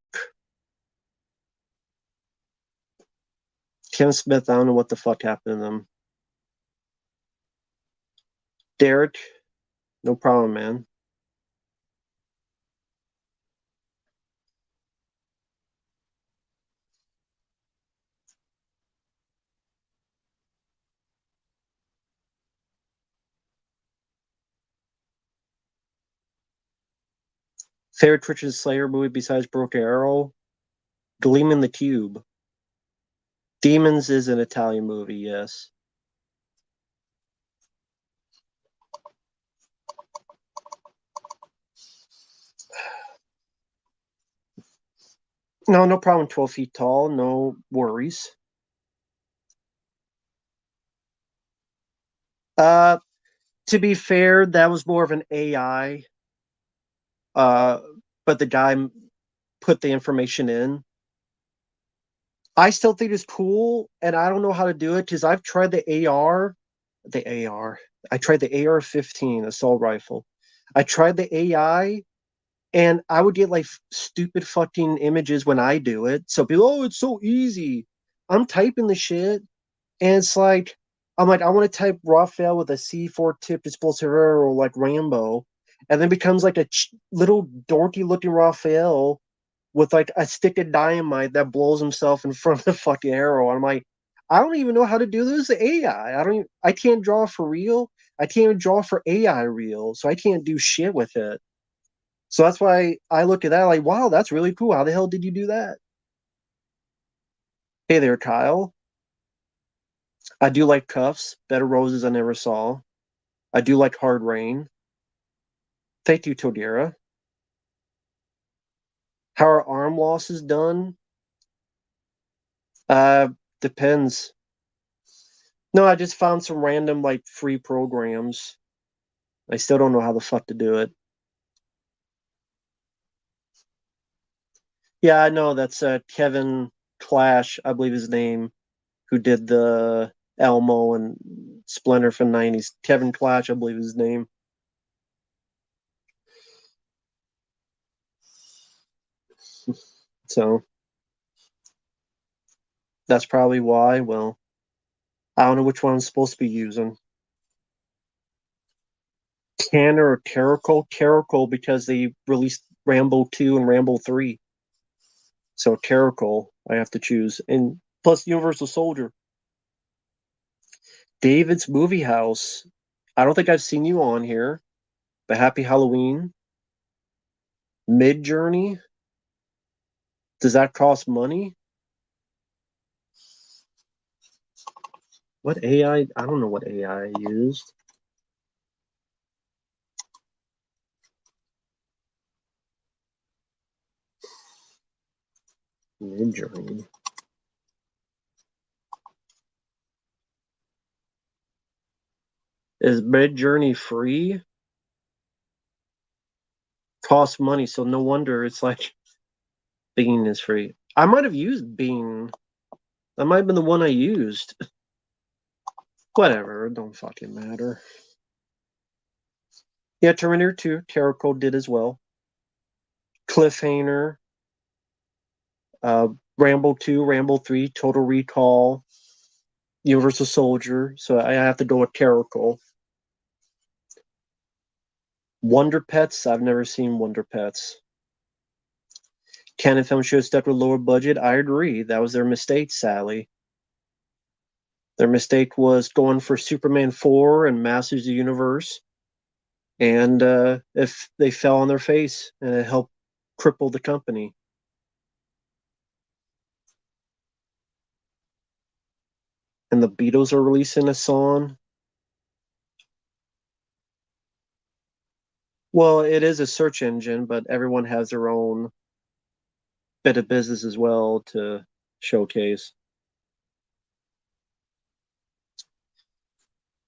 Kim Smith, I don't know what the fuck happened to them. Derek, no problem, man. Favorite Twitch Slayer movie besides Broken Arrow? Gleam in the Cube. Demons is an Italian movie, yes. No problem. 12 feet tall, no worries. To be fair, that was more of an AI. But the guy put the information in. I still think it's cool, and I don't know how to do it because I've tried the AR. I tried the AR-15 assault rifle. I tried the AI, and I would get like stupid fucking images when I do it. So people, oh, it's so easy. I'm typing the shit, and it's like, I'm like, I want to type Raphael with a C4 tipped explosive arrow like Rambo, and then becomes like a little dorky looking Raphael with like a stick of dynamite that blows himself in front of the fucking arrow. I'm like, I don't even know how to do this AI. I can't draw for real. I can't even draw for AI real, so I can't do shit with it. So that's why I look at that like, wow, that's really cool. How the hell did you do that? Hey there, Kyle. I do like Cuffs, Better Roses I Never Saw. I do like Hard Rain. Thank you, Todira. How are arm losses done? Uh, Depends. No, I just found some random like free programs. I still don't know how the fuck to do it. Yeah, I know that's Kevin Clash, I believe his name, who did the Elmo and Splinter from '90s. Kevin Clash, I believe his name. So that's probably why. Well, I don't know which one I'm supposed to be using. Tanner or Caracol? Caracol because they released Rambo 2 and Rambo 3. So Caracol, I have to choose. And plus Universal Soldier. David's Movie House. I don't think I've seen you on here, but Happy Halloween. Mid Journey. Does that cost money? What AI? I don't know what AI I used. Mid Journey. Is Mid Journey free? Costs money, so no wonder it's like Bing is free. I might have used Bing. That might have been the one I used. Whatever, it don't fucking matter. Yeah, Terminator 2, Terracode did as well. Cliffhanger, uh, Rambo 2, Rambo 3, Total Recall, Universal Soldier. So I have to go with Terracode. Wonder Pets, I've never seen Wonder Pets. Canon Film should have stuck with lower budget. I agree. That was their mistake, Sally. Their mistake was going for Superman 4 and Masters of the Universe. And if they fell on their face, and it helped cripple the company. And the Beatles are releasing a song. Well, it is a search engine, but everyone has their own bit of business as well to showcase,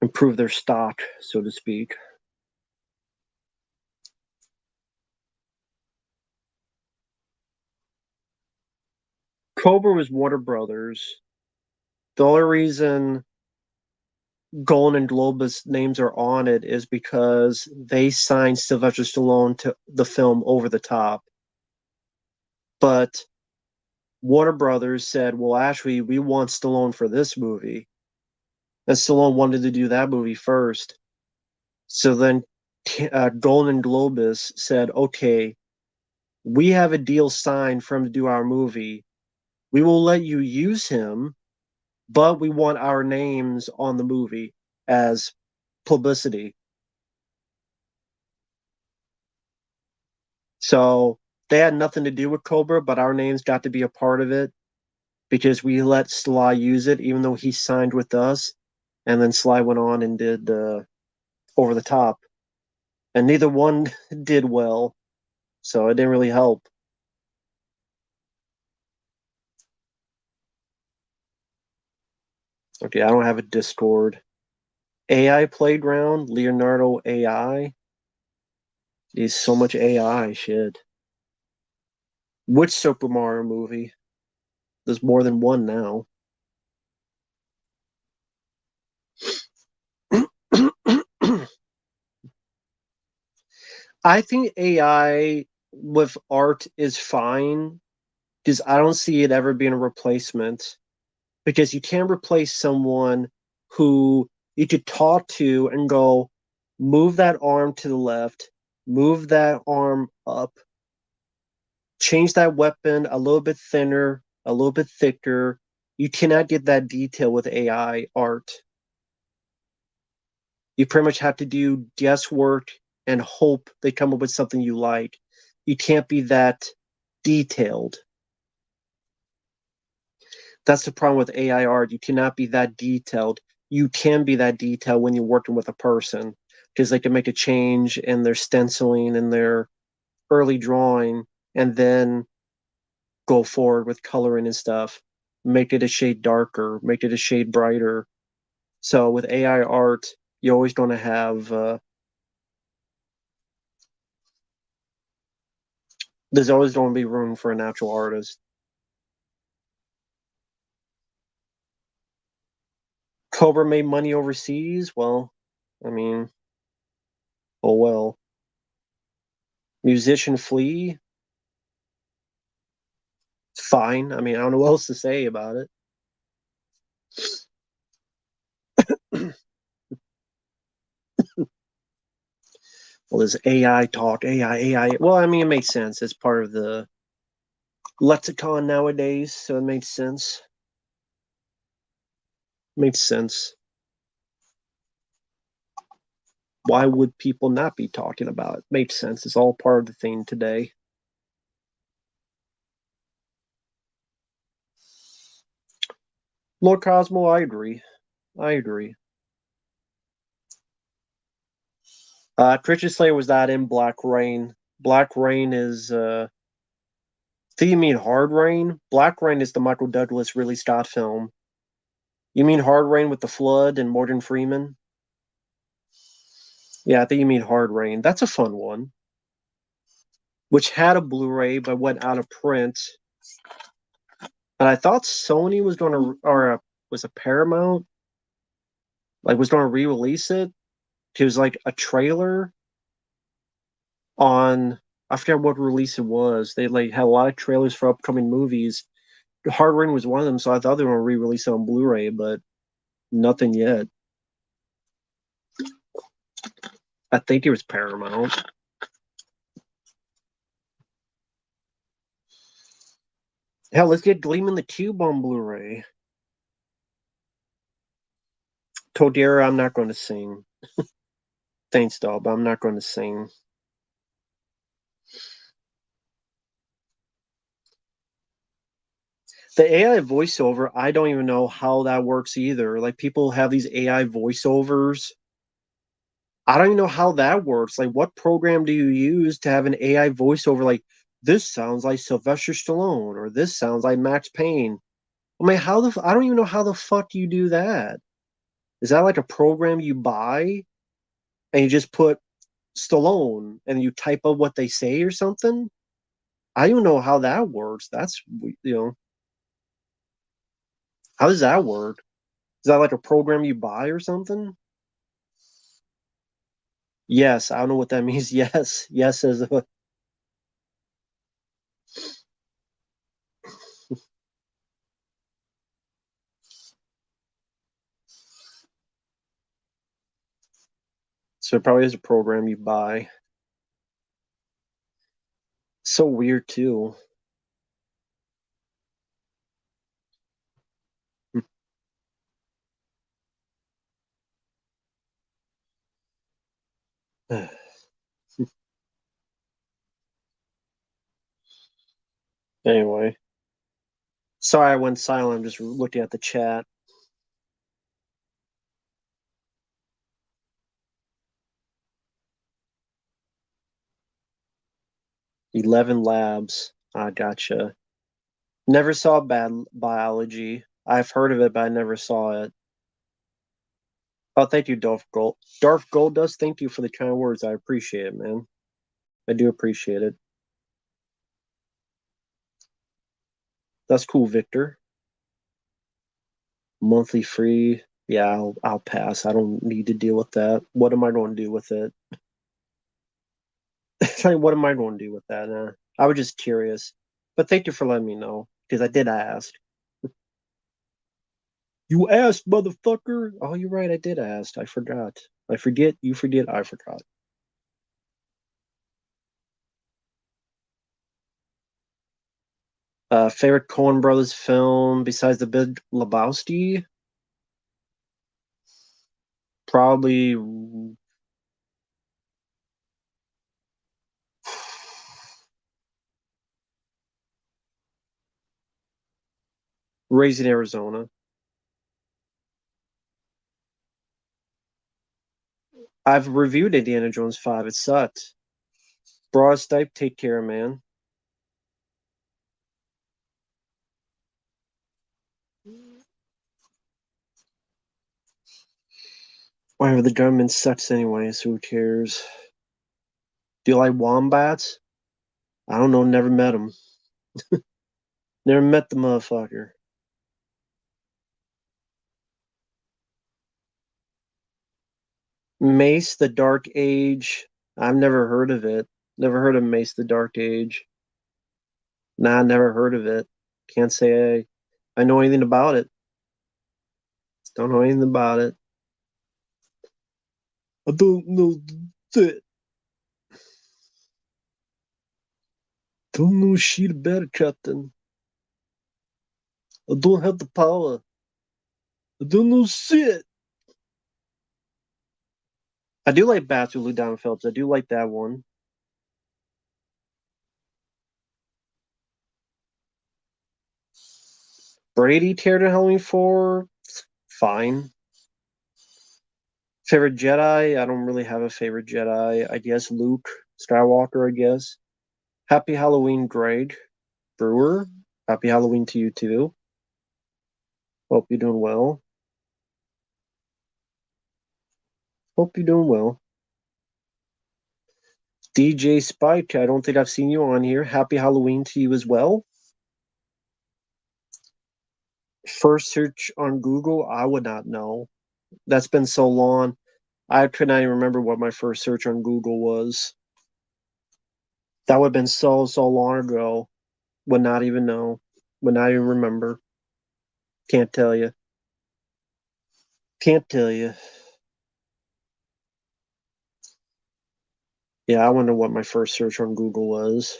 improve their stock, so to speak. Cobra was Warner Brothers. The only reason Golden and Globus names are on it is because they signed Sylvester Stallone to the film Over the Top. But Warner Brothers said, well, actually, we want Stallone for this movie. And Stallone wanted to do that movie first. So then Golden Globus said, okay, we have a deal signed for him to do our movie. We will let you use him, but we want our names on the movie as publicity. So they had nothing to do with Cobra, but our names got to be a part of it because we let Sly use it, even though he signed with us. And then Sly went on and did Over the Top. And neither one did well. So it didn't really help. Okay, I don't have a Discord. AI Playground, Leonardo AI. Is so much AI shit. Which Super Mario movie? There's more than one now. I think AI with art is fine because I don't see it ever being a replacement. Because you can't replace someone who you could talk to and go, move that arm to the left, move that arm up, change that weapon a little bit thinner, a little bit thicker. You cannot get that detail with AI art. You pretty much have to do guesswork and hope they come up with something you like. You can't be that detailed. That's the problem with AI art. You cannot be that detailed. You can be that detailed when you're working with a person. because they can make a change in their stenciling and their early drawing, and then go forward with coloring and stuff, make it a shade darker, make it a shade brighter. So with AI art, you're always going to have there's always going to be room for a natural artist. Cobra made money overseas. Well, I mean, oh well. Musician Flea, fine. I mean, I don't know what else to say about it. Well, there's AI talk, AI. Well, I mean, it makes sense. It's part of the lexicon nowadays, so it makes sense. Makes sense. Why would people not be talking about it? Makes sense. It's all part of the thing today. Lord Cosmo, I agree. I agree. Christian Slayer was not in Black Rain. Black Rain is do you mean Hard Rain? Black Rain is the Michael Douglas Ridley Scott film. You mean Hard Rain with the flood and Morgan Freeman? Yeah, I think you mean Hard Rain. That's a fun one. Which had a Blu-ray but went out of print. And I thought Sony was going to, or was a Paramount, like was going to re-release it. It was like a trailer on, I forget what release it was. They like had a lot of trailers for upcoming movies. Hard Rain was one of them, so I thought they were going to re-release it on Blu-ray, but nothing yet. I think it was Paramount. Hell, let's get Gleam in the Cube on Blu-ray. Todera, I'm not going to sing. Thanks, doll, but I'm not going to sing. The AI voiceover, I don't even know how that works either. Like people have these AI voiceovers. I don't even know how that works. Like what program do you use to have an AI voiceover like this sounds like Sylvester Stallone or this sounds like Max Payne? I mean, I don't even know how the fuck you do that. Is that like a program you buy and you just put Stallone and you type up what they say or something? I don't know how that works. That's, how does that work? Is that like a program you buy or something? Yes, I don't know what that means. Yes, yes as a, so it probably is a program you buy. So weird too. Anyway, sorry I went silent. I'm just looking at the chat. 11 labs. I gotcha. Never saw bad biology. I've heard of it, but I never saw it. Oh, thank you, Darth Gold. Darth Gold does. Thank you for the kind words. I appreciate it, man. I do appreciate it. That's cool, Victor. Monthly free. Yeah, I'll pass. I don't need to deal with that. What am I going to do with it? Like, what am I going to do with that? I was just curious. But thank you for letting me know because I did ask. You asked, motherfucker. Oh, you're right. I did ask. I forgot. I forget. You forget. I forgot. Favorite Coen Brothers film besides The Big Lebowski? Probably Raising Arizona. I've reviewed Indiana Jones 5. It sucked. Broad Stipe, take care, man. Whatever, the government sucks anyway, so who cares? Do you like wombats? I don't know, never met them. Never met the motherfucker. Mace the Dark Age. I've never heard of it. Never heard of Mace the Dark Age. Nah, never heard of it. Can't say I know anything about it. Don't know anything about it. I don't know that. Don't know shit about it, Captain. I don't have the power. I don't know shit. I do like Batu Down Phelps. I do like that one. Brady teared to Halloween 4. Fine. Favorite Jedi? I don't really have a favorite Jedi. I guess Luke Skywalker, I guess. Happy Halloween, Greg Brewer. Happy Halloween to you too. Hope you're doing well. Hope you're doing well. DJ Spike, I don't think I've seen you on here. Happy Halloween to you as well. First search on Google, I would not know. That's been so long. I could not even remember what my first search on Google was. That would have been so long ago. Would not even know. Would not even remember. Can't tell you. Can't tell you. Yeah, I wonder what my first search on Google was.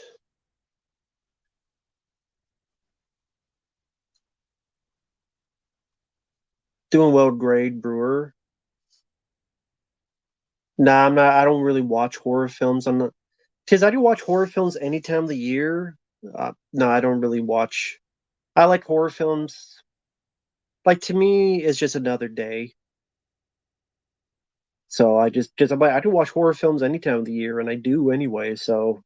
Doing well, Grade Brewer. Nah, I'm not. I don't really watch horror films. I'm not because I do watch horror films any time of the year. No, I don't really watch. I like horror films. Like to me, it's just another day. So I just because I do watch horror films any time of the year, and I do anyway. So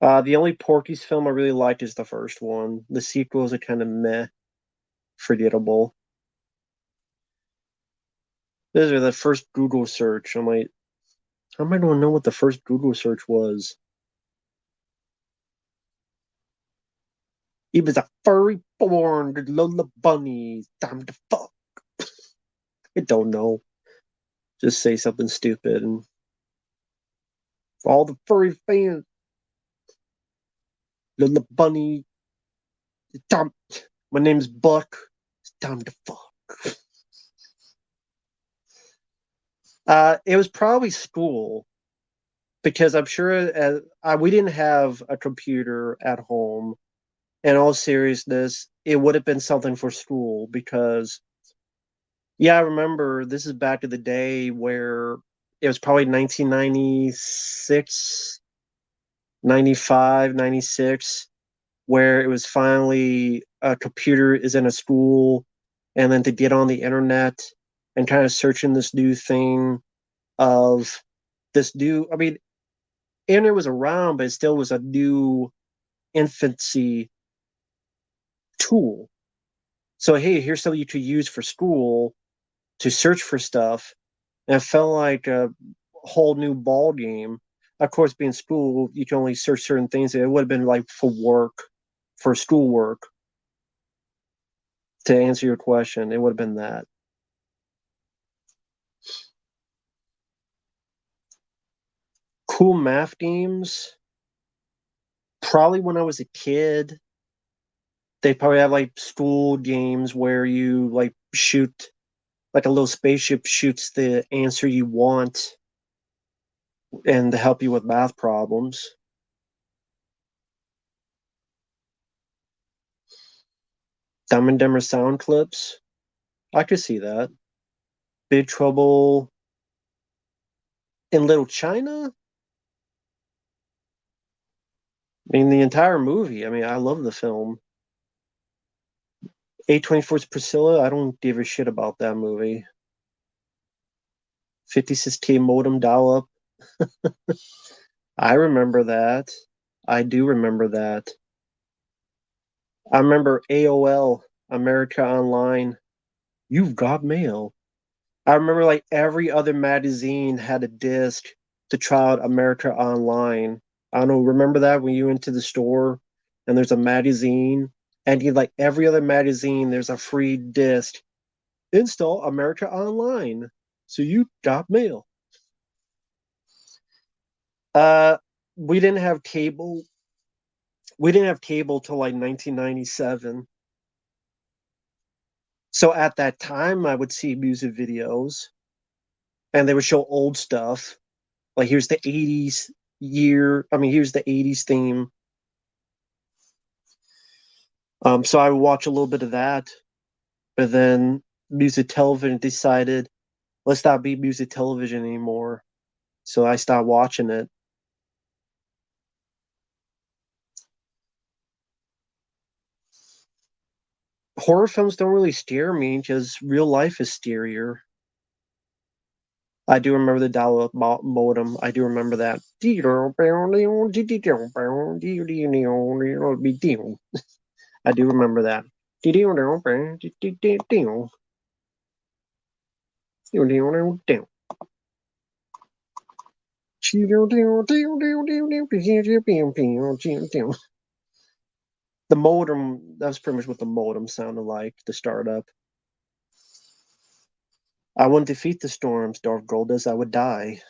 the only Porky's film I really liked is the first one. The sequels are kind of meh, forgettable. Those are the first Google search. I'm like, how am I going to know what the first Google search was? He was a furry born Lola bunny. Time to fuck. I don't know. Just say something stupid and for all the furry fans, Lola bunny. Time. My name's Buck. It's time to fuck. It was probably school because I'm sure we didn't have a computer at home. In all seriousness, it would have been something for school because, yeah, I remember this is back in the day where it was probably 1996, 95, 96, where it was finally a computer is in a school and then to get on the internet and kind of searching this new thing of this new, I mean, internet was around, but it still was a new infancy tool. So, hey, here's something you could use for school to search for stuff. And it felt like a whole new ball game. Of course, being school, you can only search certain things. It would have been like for work, for schoolwork. To answer your question, it would have been that. Cool math games. Probably when I was a kid, they probably have like school games where you like shoot like a little spaceship shoots the answer you want and to help you with math problems. Dumb and Dumber sound clips. I could see that. Big Trouble in Little China. I mean, the entire movie. I mean, I love the film. A24's Priscilla. I don't give a shit about that movie. 56K modem dial-up. I remember that. I do remember that. I remember AOL, America Online. You've got mail. I remember like every other magazine had a disc to try out America Online. I don't know, remember that when you went to the store and there's a magazine and you like every other magazine, there's a free disc. Install America Online. So you got mail. Uh we didn't have cable. We didn't have cable till like 1997. So at that time I would see music videos and they would show old stuff. Like here's the 80s here's the 80s theme. So I would watch a little bit of that, but then music television decided let's not be music television anymore. So I stopped watching it. Horror films don't really scare me because real life is scarier. I do remember the dial-up modem. I do remember that. I do remember that. The modem, that's pretty much what the modem sounded like to start up. I wouldn't defeat the storms, Darth Goldus. I would die.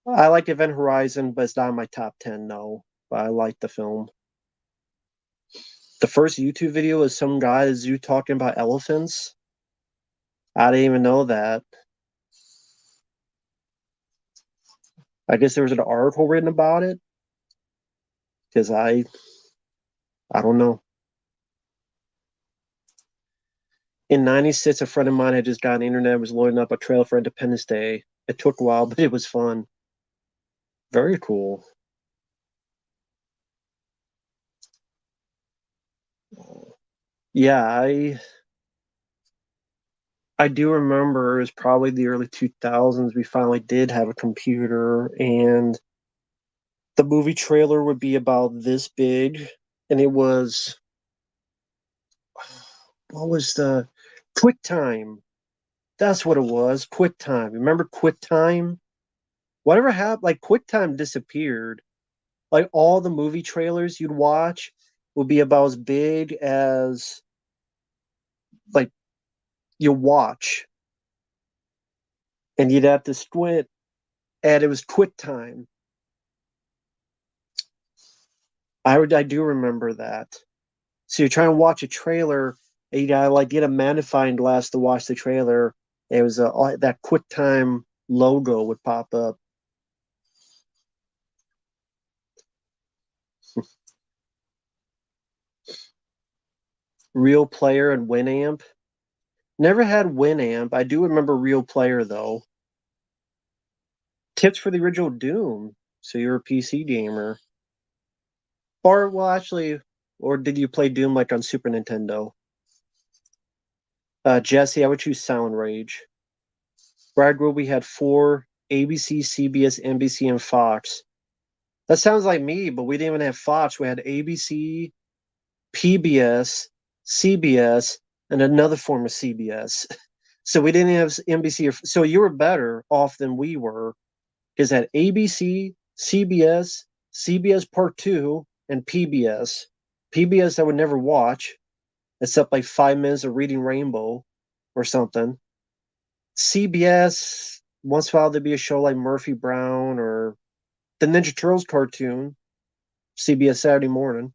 I like Event Horizon, but it's not in my top 10, no. But I like the film. The first YouTube video is some guy at a zoo talking about elephants. I didn't even know that. I guess there was an article written about it. Because I don't know. In 96, a friend of mine had just gotten the internet and was loading up a trailer for Independence Day. It took a while, but it was fun. Very cool. Yeah, I do remember it was probably the early 2000s. We finally did have a computer, and the movie trailer would be about this big, and it was what was the QuickTime? That's what it was. QuickTime. Remember QuickTime? Whatever happened? Like QuickTime disappeared. Like all the movie trailers you'd watch would be about as big as like you watch, and you'd have to squint, and it was QuickTime. I do remember that. So you try and watch a trailer, and you gotta like get a magnifying glass to watch the trailer. It was that QuickTime logo would pop up. Real Player and Winamp. Never had Winamp. I do remember Real Player though. Tips for the original Doom. So you're a PC gamer, or well, actually, or did you play Doom like on Super Nintendo? Jesse, I would choose Sound Rage. Brad we had four: ABC, CBS, NBC, and Fox. That sounds like me, but we didn't even have Fox. We had ABC, PBS, CBS, and another form of CBS. So we didn't have NBC. So you were better off than we were because at ABC, CBS, CBS Part 2, and PBS. PBS I would never watch except like 5 minutes of Reading Rainbow or something. CBS, once in a while there'd be a show like Murphy Brown or the Ninja Turtles cartoon, CBS Saturday morning.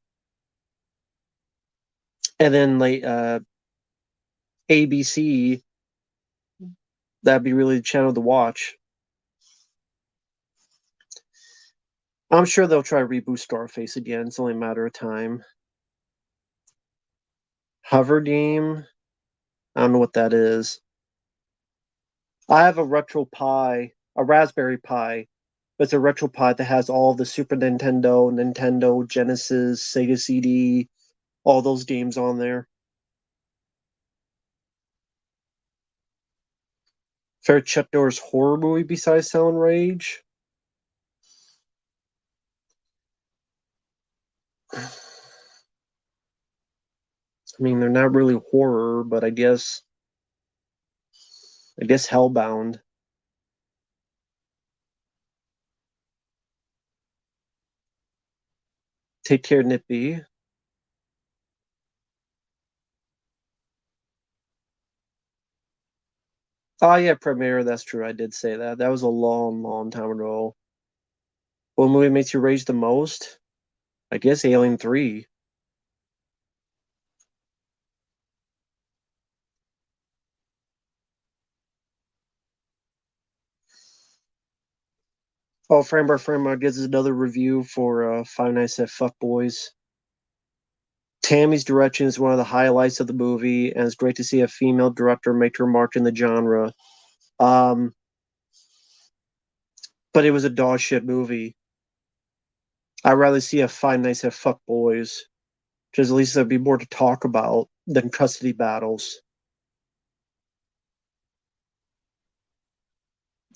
And then like ABC, that'd be really the channel to watch. I'm sure they'll try to reboot Scarface again. It's only a matter of time. Hover game, I don't know what that is. I have a Retro Pi, a Raspberry Pi. It's a Retro Pi that has all the Super Nintendo, Nintendo, Genesis, Sega CD, all those games on there. Favorite Chuck Norris horror movie besides Sound Rage? I mean, they're not really horror, but I guess Hellbound. Take Care, Nippy. Oh yeah, Premiere. That's true. I did say that. That was a long, long time ago. What movie makes you rage the most? I guess Alien 3. Oh, Frame by Frame gives us another review for Five Nights at Fuckboys. Tammy's direction is one of the highlights of the movie, and it's great to see a female director make her mark in the genre. Um, but it was a dog shit movie. I'd rather see a Five Nights at Fuckboys, because at least there'd be more to talk about than custody battles.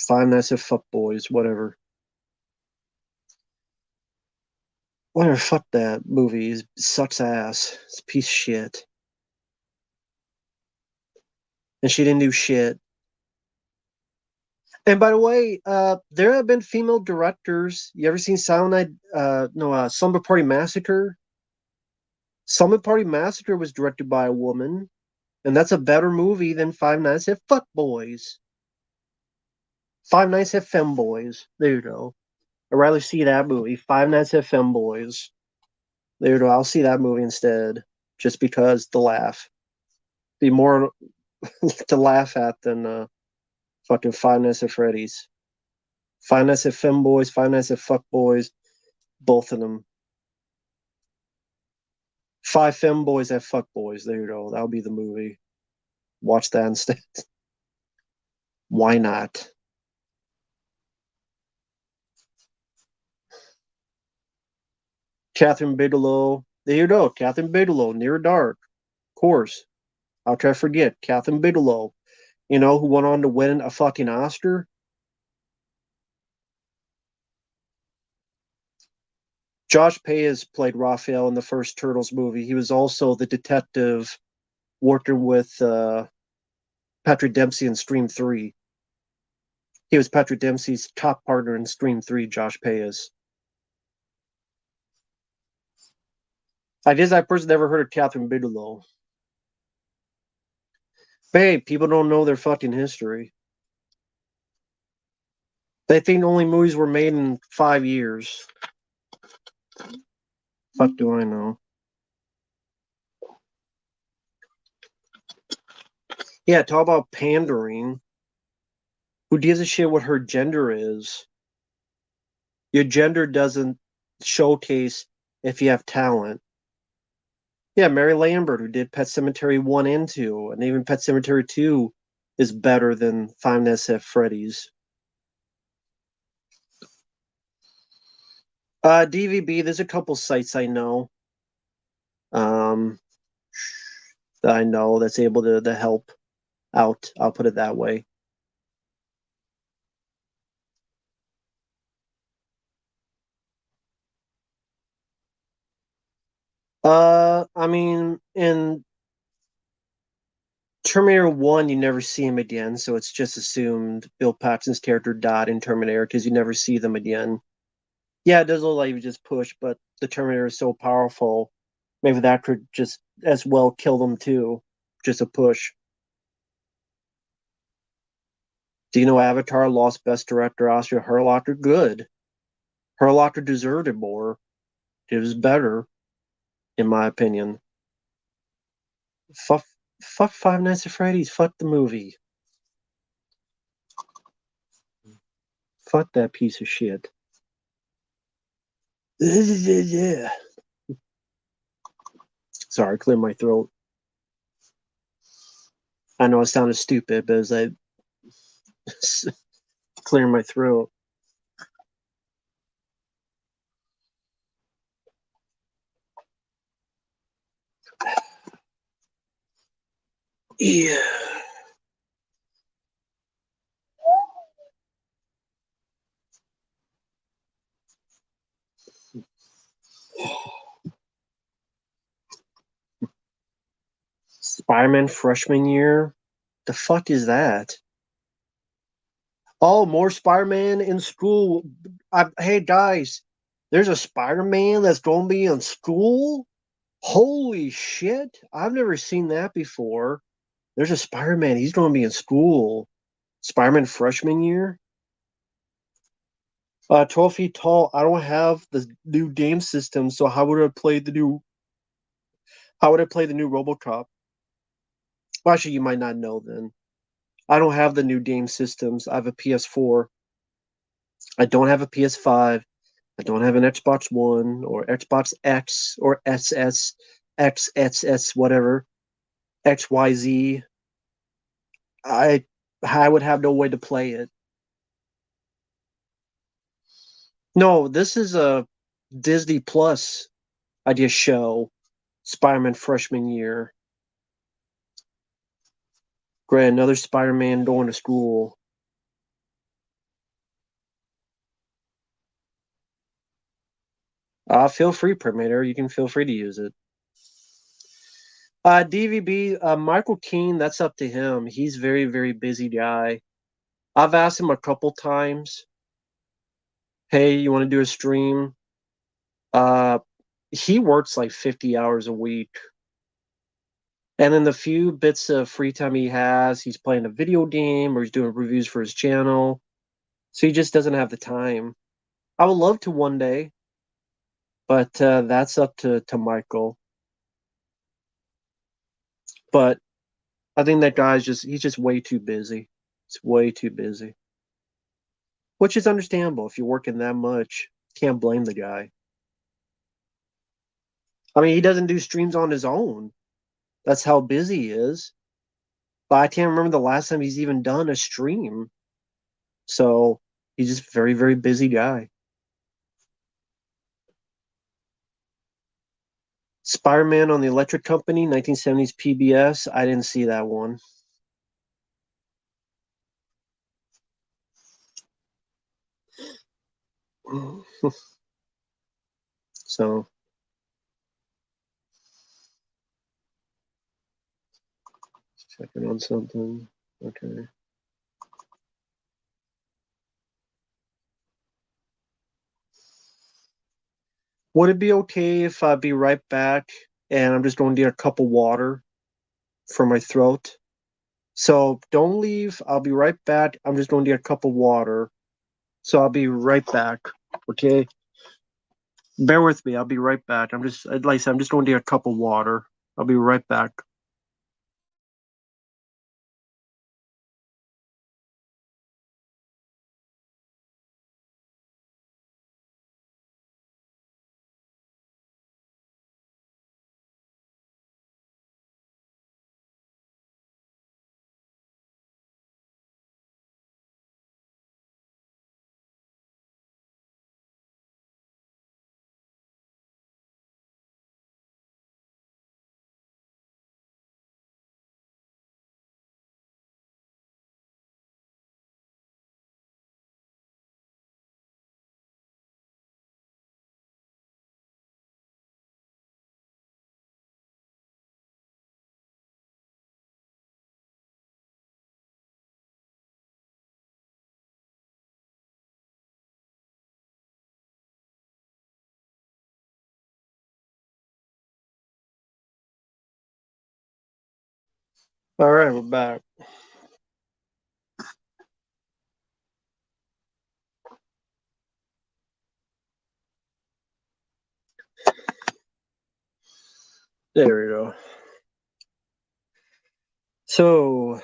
Five Nights at Fuckboys, whatever. Whatever, fuck that movie. It sucks ass. It's a piece of shit. And she didn't do shit. And by the way, there have been female directors. You ever seen Silent Night? No, Slumber Party Massacre. Slumber Party Massacre was directed by a woman, and that's a better movie than Five Nights at Fuck Boys. Five Nights at Femboys. There you go. I'd rather see that movie. Five Nights at Femboys. There you go. I'll see that movie instead, just because the laugh. Be more to laugh at than fucking Five Nights at Freddy's. Five Nights at Femboys, Five Nights at Fuckboys, both of them. Five Femboys at Fuckboys. There you go. That'll be the movie. Watch that instead. Why not? Catherine Bigelow. There you go. Catherine Bigelow, Near Dark. Of course. How could I forget? Catherine Bigelow. You know, who went on to win a fucking Oscar? Josh Payes played Raphael in the first Turtles movie. He was also the detective working with Patrick Dempsey in Scream 3. He was Patrick Dempsey's top partner in Scream 3, Josh Payes. I guess that person never heard of Catherine Bigelow. But hey, people don't know their fucking history. They think only movies were made in 5 years. Fuck do I know? Yeah, talk about pandering. Who gives a shit what her gender is? Your gender doesn't showcase if you have talent. Yeah, Mary Lambert, who did Pet Cemetery 1 and 2, and even Pet Cemetery 2 is better than Five Nights at Freddy's. DVB, there's a couple sites I know. Um, that I know that's able to help out. I'll put it that way. I mean, in Terminator 1, you never see him again, so it's just assumed Bill Paxton's character died in Terminator because you never see them again. Yeah, it does look like he was just pushed, but the Terminator is so powerful. Maybe that could just as well kill them too. Just a push. Do you know Avatar lost Best Director Oscar? Herlocker? Good. Herlocker deserved it more. It was better, in my opinion. Fuck, fuck Five Nights at Freddy's. Fuck the movie. Fuck that piece of shit. Yeah. Sorry, clear my throat. I know it sounded stupid, but as I clear my throat. Yeah. Spider-Man freshman year? The fuck is that? Oh, more Spider-Man in school. Hey guys, there's a Spider-Man that's going to be in school? Holy shit. I've never seen that before. There's a Spider-Man. He's going to be in school. Spider-Man freshman year? 12 feet tall. I don't have the new game system, so how would I play the new RoboCop? Well, actually, you might not know then. I don't have the new game systems. I have a PS4. I don't have a PS5. I don't have an Xbox One or Xbox X or SS, XSS, whatever, XYZ. I I would have no way to play it. No, this is a Disney Plus idea show. Spider-Man freshman year. Great, another Spider-Man going to school. Feel free, Permator. You can feel free to use it. DVB, Michael Keane, that's up to him. He's very, very busy guy. I've asked him a couple times, hey, you want to do a stream? Uh, he works like 50 hours a week. And in the few bits of free time he has, he's playing a video game or he's doing reviews for his channel. So he just doesn't have the time. I would love to one day, but that's up to Michael. But I think that he's just way too busy. It's way too busy. Which is understandable if you're working that much. Can't blame the guy. I mean, he doesn't do streams on his own. That's how busy he is. But I can't remember the last time he's even done a stream. So he's just a very, very busy guy. Spider-Man on the Electric Company, 1970s PBS. I didn't see that one. So checking on something. Okay. Would it be okay if I be right back and I'm just going to get a cup of water for my throat? So don't leave. I'll be right back. I'm just going to get a cup of water. So I'll be right back. Okay. Bear with me. I'll be right back. Like I said, I'm just going to get a cup of water. I'll be right back. All right, we're back. There we go. So,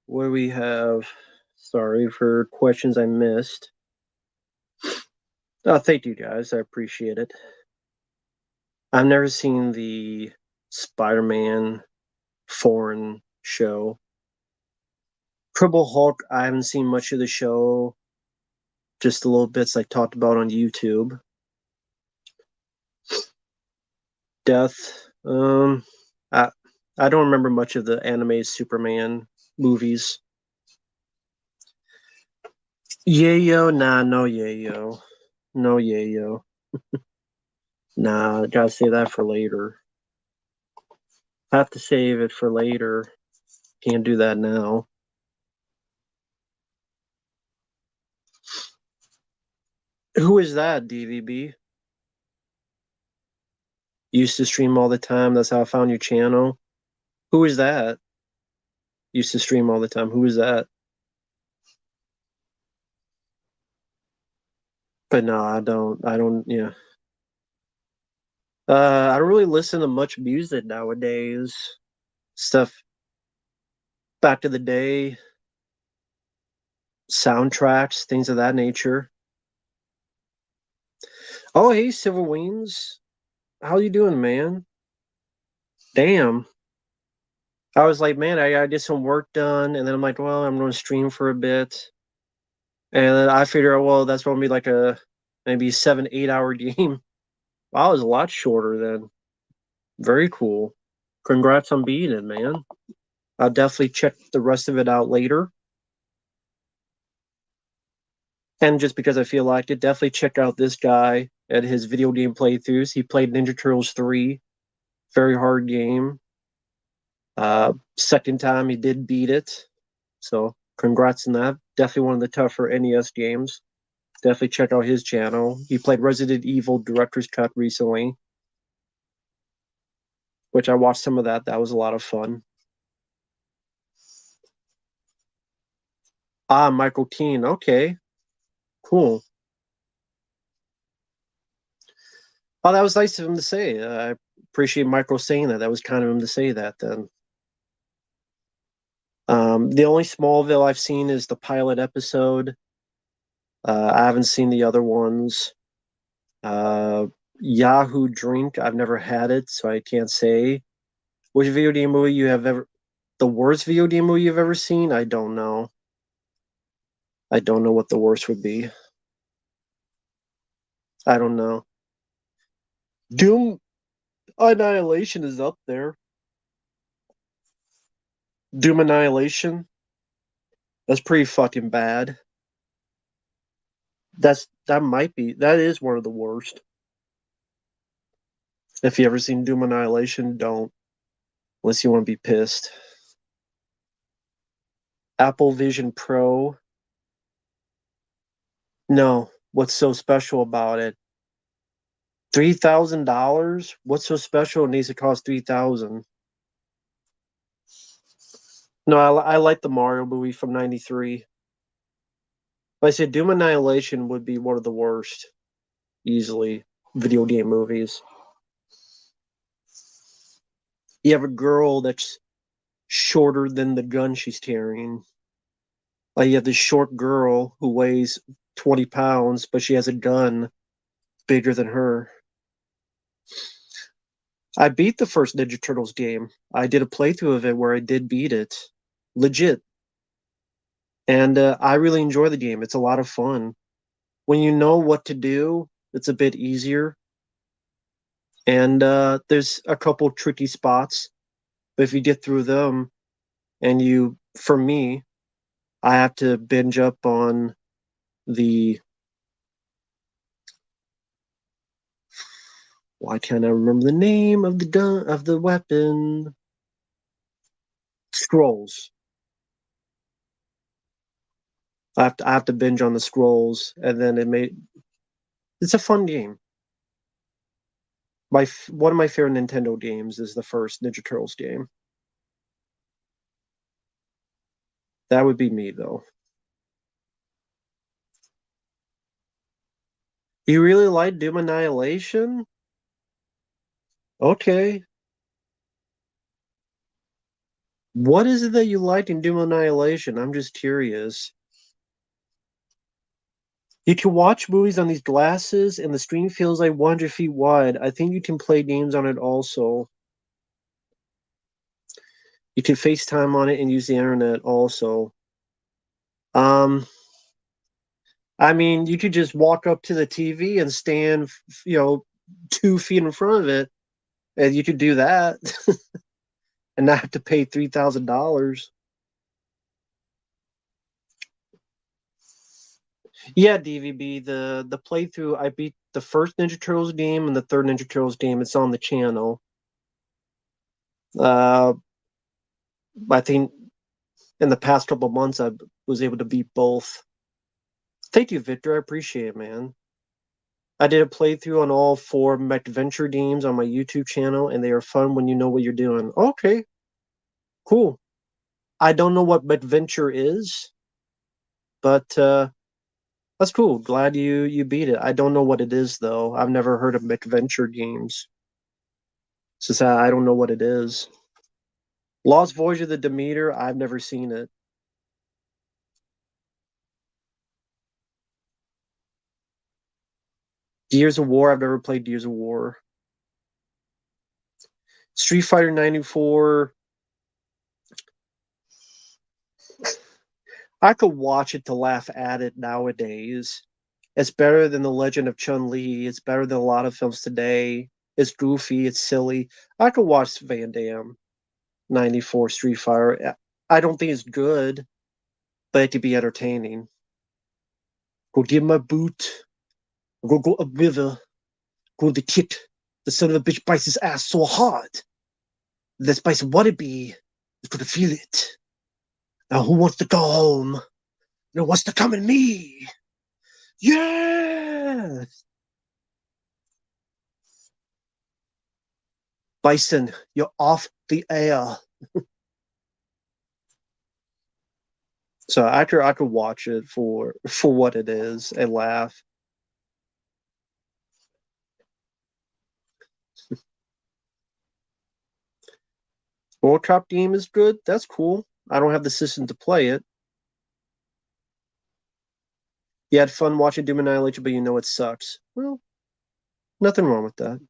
what do we have? Sorry for questions I missed. Oh, thank you guys. I appreciate it. I've never seen the Spider-Man foreign show. Incredible Hulk, I haven't seen much of the show. Just a little bits I talked about on YouTube. Death. I I don't remember much of the anime Superman movies. Yayo, nah, no yayo. No yayo. Nah, gotta save that for later. I have to save it for later. Can't do that now. Who is that, DVB? Used to stream all the time. That's how I found your channel. Who is that? Used to stream all the time. Who is that? But no, I don't. I don't. Yeah. I don't really listen to much music nowadays. Stuff back to the day, soundtracks, things of that nature. Oh, hey, Civil Wings. How you doing, man? Damn. I was like, man, I did some work done, and then I'm like, well, I'm going to stream for a bit, and then I figure out, well, that's going to be like a maybe 7, 8 hour game. Wow, it was a lot shorter then. Very cool. Congrats on beating it, man. I'll definitely check the rest of it out later. And just because I feel like it, definitely check out this guy at his video game playthroughs. He played Ninja Turtles 3. Very hard game. Second time he did beat it. So congrats on that. Definitely one of the tougher NES games. Definitely check out his channel. He played Resident Evil Director's Cut recently, which I watched some of that. That was a lot of fun. Ah, Michael Keane. Okay, cool. Oh, that was nice of him to say. I appreciate Michael saying that. That was kind of him to say that then. The only Smallville I've seen is the pilot episode. I haven't seen the other ones. Yahoo Drink, I've never had it, so I can't say. Which video game movie you have ever... The worst video game movie you've ever seen? I don't know. I don't know what the worst would be. I don't know. Doom Annihilation is up there. Doom Annihilation? That's pretty fucking bad. That is one of the worst. If you ever seen Doom Annihilation, don't. Unless you want to be pissed. Apple Vision Pro. No. What's so special about it? $3,000? What's so special? It needs to cost $3,000. No, I like the Mario movie from '93. But I said Doom Annihilation would be one of the worst, easily, video game movies. You have a girl that's shorter than the gun she's carrying. Like you have this short girl who weighs 20 pounds, but she has a gun bigger than her. I beat the first Ninja Turtles game. I did a playthrough of it where I did beat it. Legit. And I really enjoy the game. It's a lot of fun. When you know what to do, it's a bit easier. And there's a couple tricky spots. But if you get through them, and for me, I have to binge up on the... Why can't I remember the name of the gun, of the weapon? Scrolls. I have to binge on the scrolls, and then it's a fun game. One of my favorite Nintendo games is the first Ninja Turtles game. That would be me, though. You really like Doom Annihilation? Okay. What is it that you like in Doom Annihilation? I'm just curious. You can watch movies on these glasses, and the screen feels like 100 feet wide. I think you can play games on it also. You can FaceTime on it and use the internet also. Um, I mean, you could just walk up to the TV and stand, 2 feet in front of it, and you could do that and not have to pay $3,000. Yeah, DVB, the playthrough, I beat the first Ninja Turtles game and the third Ninja Turtles game. It's on the channel. Uh, I think in the past couple of months, I was able to beat both. Thank you, Victor. I appreciate it, man. I did a playthrough on all four MechVenture games on my YouTube channel, and they are fun when you know what you're doing. Okay, cool. I don't know what MechVenture is, but that's cool. Glad you beat it. I don't know what it is though. I've never heard of MechVenture games. Since I don't know what it is. Lost Voyage of the Demeter. I've never seen it. Gears of War. I've never played Gears of War. Street Fighter 94. I could watch it to laugh at it nowadays. It's better than The Legend of Chun-Li. It's better than a lot of films today. It's goofy. It's silly. I could watch Van Damme 94 Street Fighter. I don't think it's good, but it could be entertaining. Go give my boot. Go up river. Go the kick. The son of a bitch bites his ass so hard. The spice wanna be is gonna feel it. Now who wants to go home? Who wants to come in me? Yeah! Bison, you're off the air. So I could watch it for what it is and laugh. World Cup game is good. That's cool. I don't have the system to play it. You had fun watching Doom Annihilation, but you know it sucks. Well, nothing wrong with that.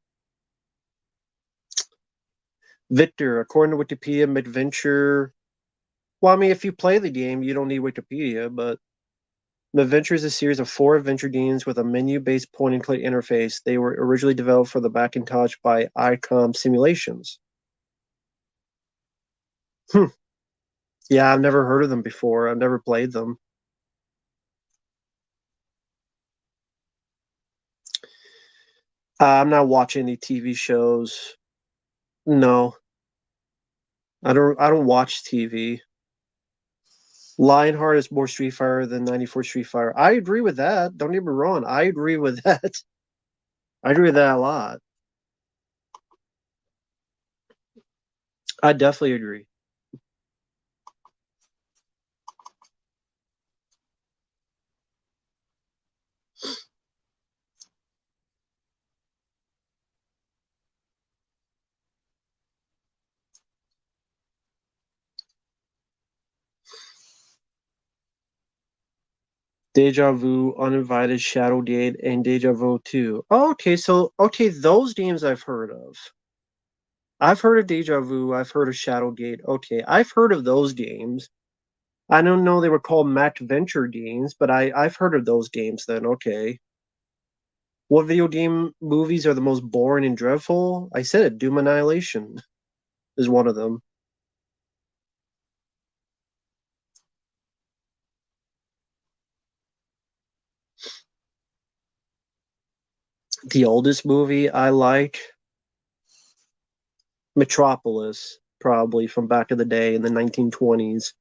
Victor, according to Wikipedia, Midventure. Well, I mean, if you play the game, you don't need Wikipedia, but Midventure is a series of 4 adventure games with a menu-based point-and-click interface. They were originally developed for the Macintosh by ICOM Simulations. Hmm. Yeah, I've never heard of them before. I've never played them. I'm not watching any TV shows. No, I don't. I don't watch TV. Lionheart is more Street Fighter than 94 Street Fighter. I agree with that. Don't get me wrong. I agree with that. I agree with that a lot. I definitely agree. Deja Vu, Uninvited, Shadowgate, and Deja Vu 2. Oh, okay, so okay, those games I've heard of. I've heard of Deja Vu, I've heard of Shadowgate. Okay, I've heard of those games. I don't know they were called Mac Venture games, but I've heard of those games then. Okay. What video game movies are the most boring and dreadful? I said it, Doom Annihilation is one of them. The oldest movie I like, Metropolis, probably from back in the day in the 1920s.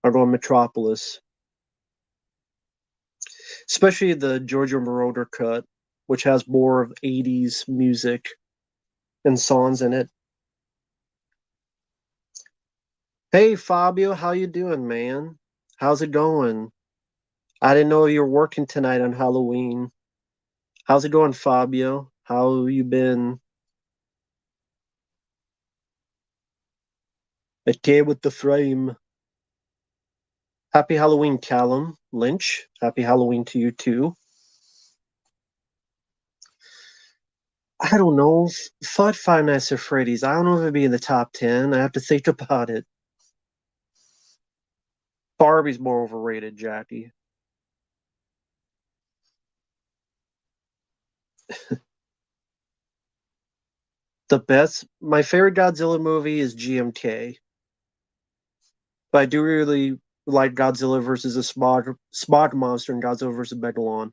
I'll go Metropolis, especially the Giorgio Moroder cut, which has more of 80s music and songs in it. Hey Fabio, how you doing, man? How's it going? I didn't know you were working tonight on Halloween. How's it going, Fabio? How you been? I came with the frame. Happy Halloween, Callum Lynch. Happy Halloween to you too. I don't know. Thought Five Nights at Freddy's. I don't know if it'd be in the top 10. I have to think about it. Barbie's more overrated, Jackie. My favorite Godzilla movie is GMK, but I do really like Godzilla versus a smog monster and Godzilla versus Megalon.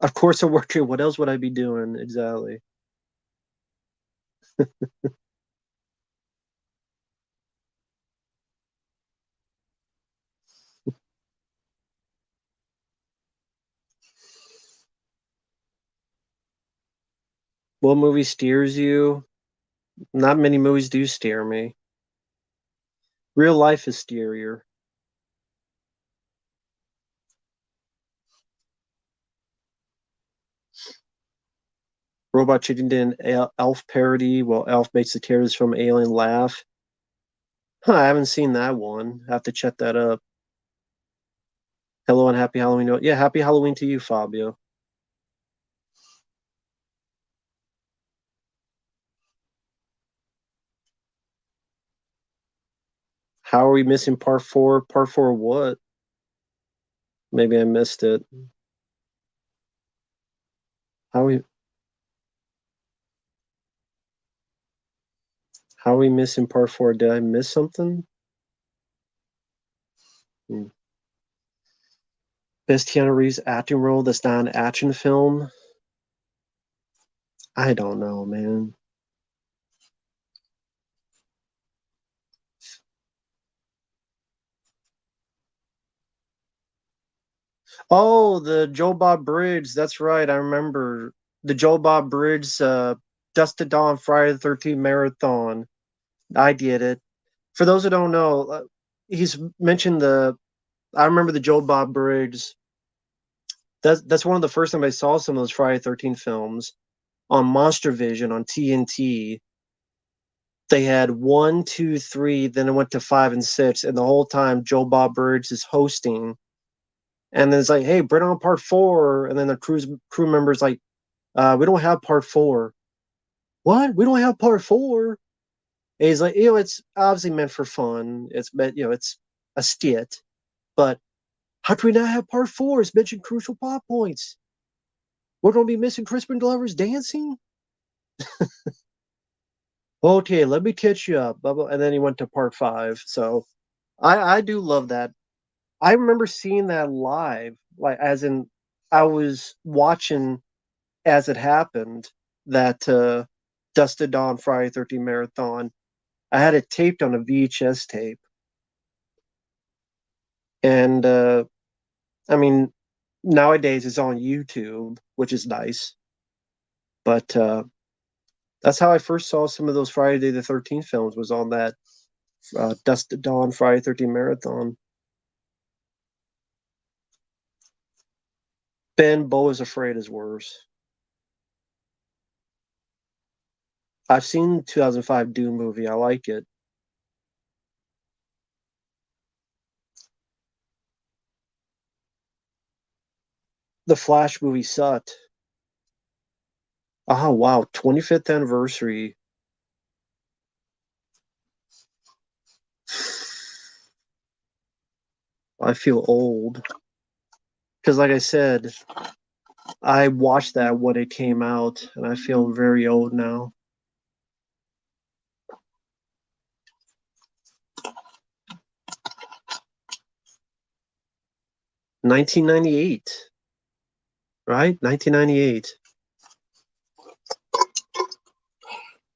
Of course, I'm working. What else would I be doing exactly? What movie steers you? Not many movies do steer me. Real life is steerier. Robot Chicken did an Elf parody while Elf makes the characters from Alien laugh. Huh, I haven't seen that one. I have to check that up. Hello and happy Halloween. Yeah, happy Halloween to you, Fabio. How are we missing part four? Part four what? Maybe I missed it. How are we how are we missing part four? Did I miss something? Hmm. Best Keanu Reeves acting role that's not an action film? I don't know, man. Oh, the Joe Bob Bridge. That's right. I remember the Joe Bob Bridge Dust to Dawn Friday the 13th marathon. I did it. For those who don't know, he's mentioned the. I remember the Joe Bob Bridge. That's one of the first time I saw some of those Friday the 13th films on Monster Vision on TNT. They had one, two, three, then it went to five and six, and the whole time Joe Bob Bridge is hosting. And then it's like, hey, bring on part four. And then the crew members like, we don't have part four. What? We don't have part four? And he's like, it's obviously meant for fun. It's meant, it's a skit. But how do we not have part four? It's mentioned crucial plot points. We're going to be missing Crispin Glover's dancing? Okay, let me catch you up. Blah, blah. And then he went to part five. So I do love that. I remember seeing that live, like as in I was watching as it happened, that Dusted Dawn Friday 13 marathon. I had it taped on a VHS tape. And I mean, nowadays it's on YouTube, which is nice. But that's how I first saw some of those Friday the 13th films, was on that Dusted Dawn Friday 13 marathon. Ben, Bo is Afraid is worse. I've seen 2005 Doom movie. I like it. The Flash movie sucked. Oh, wow. 25th anniversary. I feel old. Because, like I said, I watched that when it came out, and I feel very old now. 1998, right? 1998.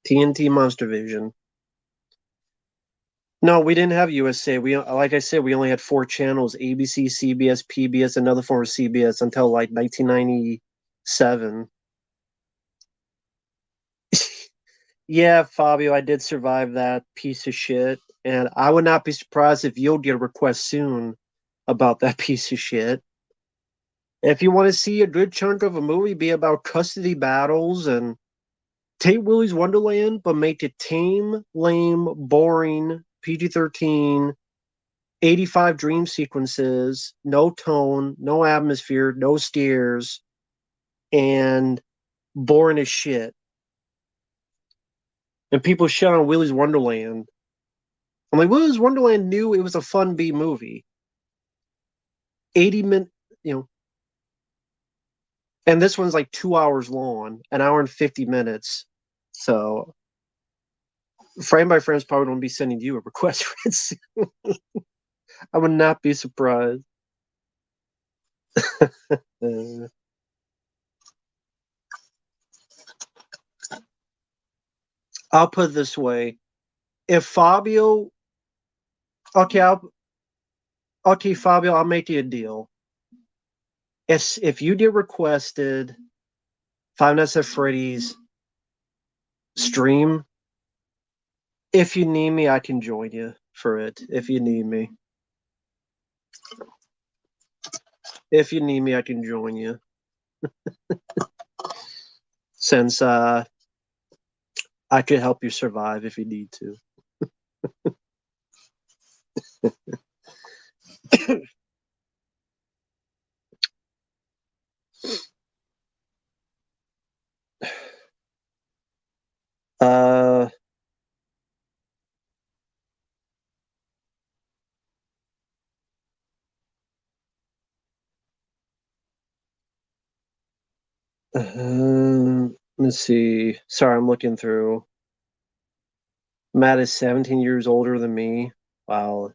TNT Monster Vision. No, we didn't have USA. We, like I said, we only had four channels: ABC, CBS, PBS, another form of CBS until like 1997. Yeah, Fabio, I did survive that piece of shit, and I would not be surprised if you'll get a request soon about that piece of shit. If you want to see a good chunk of a movie be about custody battles and take Willy's Wonderland, but make it tame, lame, boring, PG-13, 85 dream sequences, no tone, no atmosphere, no steers, and boring as shit. And people shit on Willy's Wonderland. I'm like, Willy's Wonderland knew it was a fun B movie. 80 minutes, you know, and this one's like 2 hours long, an hour and 50 minutes. So, frame by frame's probably going to be sending you a request for it soon. I would not be surprised. Uh, I'll put it this way: if Fabio, okay, okay, Fabio, I'll make you a deal. If you get requested Five Nights at Freddy's stream. If you need me, I can join you for it. If you need me. If you need me, I can join you. Since I could help you survive if you need to. Uh, let's see. Sorry, I'm looking through. Matt is 17 years older than me. Wow.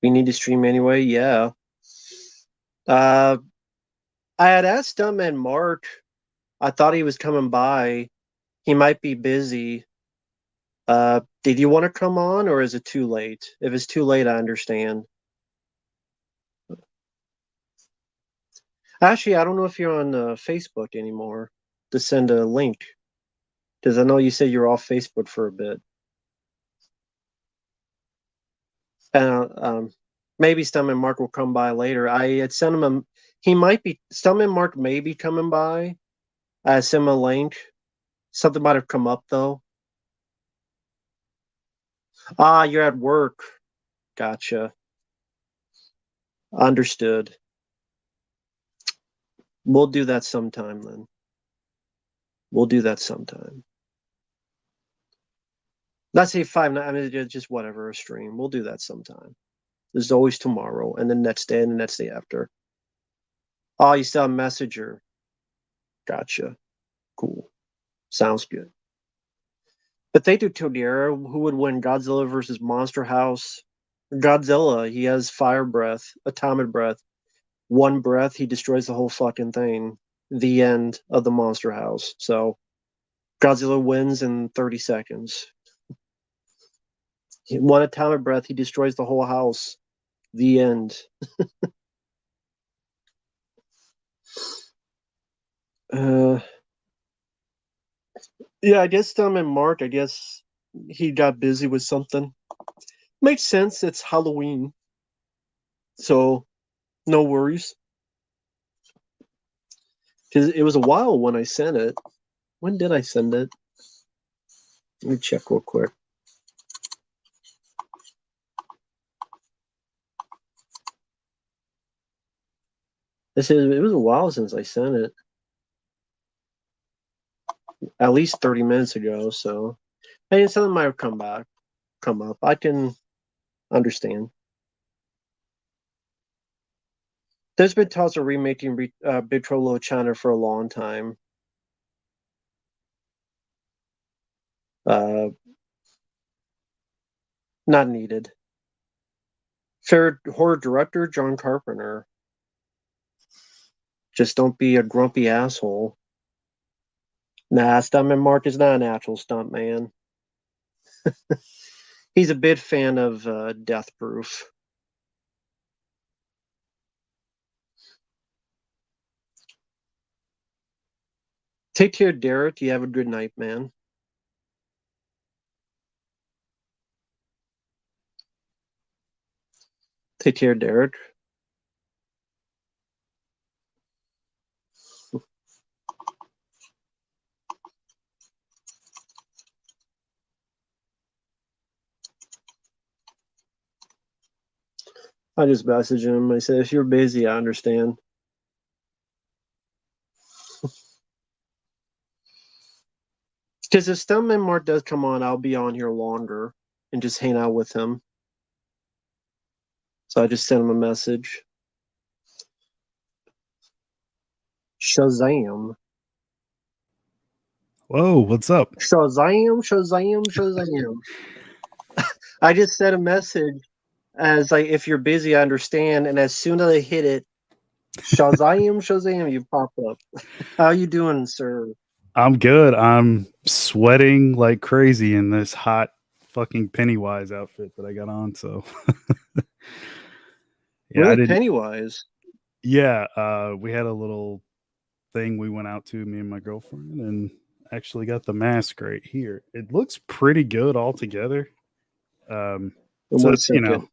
We need to stream anyway? Yeah. Uh, I had asked Stuntman Mark. I thought he was coming by. He might be busy. Did you want to come on or is it too late? If it's too late, I understand. Actually, I don't know if you're on Facebook anymore to send a link because I know you said you're off Facebook for a bit. Maybe Stuntman Mark will come by later. I had sent him a. He might be Stuntman Mark may be coming by. I sent him a link. Something might have come up though. Ah, you're at work. Gotcha. Understood. We'll do that sometime then. We'll do that sometime. Not say 5 nights. I mean, just whatever, a stream. We'll do that sometime. There's always tomorrow, and the next day, and the next day after. Oh, you still have Messenger. Gotcha. Cool. Sounds good. But they do Todera. Who would win, Godzilla versus Monster House? Godzilla, he has fire breath, atomic breath. One breath, he destroys the whole fucking thing. The end of the Monster House. So Godzilla wins in 30 seconds. One atomic breath, he destroys the whole house. The end. Yeah, I guess Tom and Mark, I guess he got busy with something. Makes sense. It's Halloween. So no worries. Because it was a while when I sent it. When did I send it? Let me check real quick. It was a while since I sent it. At least 30 minutes ago, so hey, something might have come up. I can understand. There's been talks of remaking Big Trouble in Little China for a long time. Uh, Not needed. Favorite horror director, John Carpenter. Just don't be a grumpy asshole. Nah, Stuntman Mark is not an actual stuntman. He's a big fan of Death Proof. Take care, Derek. You have a good night, man. Take care, Derek. I just messaged him. I said, if you're busy, I understand. Because if Stuntman Mark does come on, I'll be on here longer and just hang out with him. So I just sent him a message. Shazam. Whoa, what's up? Shazam, Shazam, Shazam. I just sent a message as like, if you're busy, I understand. And as soon as I hit it, Shazam, Shazam, you pop up. How you doing, sir? I'm good. I'm sweating like crazy in this hot fucking Pennywise outfit that I got on. So yeah, I Really, didn't. Pennywise? Yeah, we had a little thing we went out to, me and my girlfriend, and actually got the mask right here. It looks pretty good altogether. In So one it's, you know, second.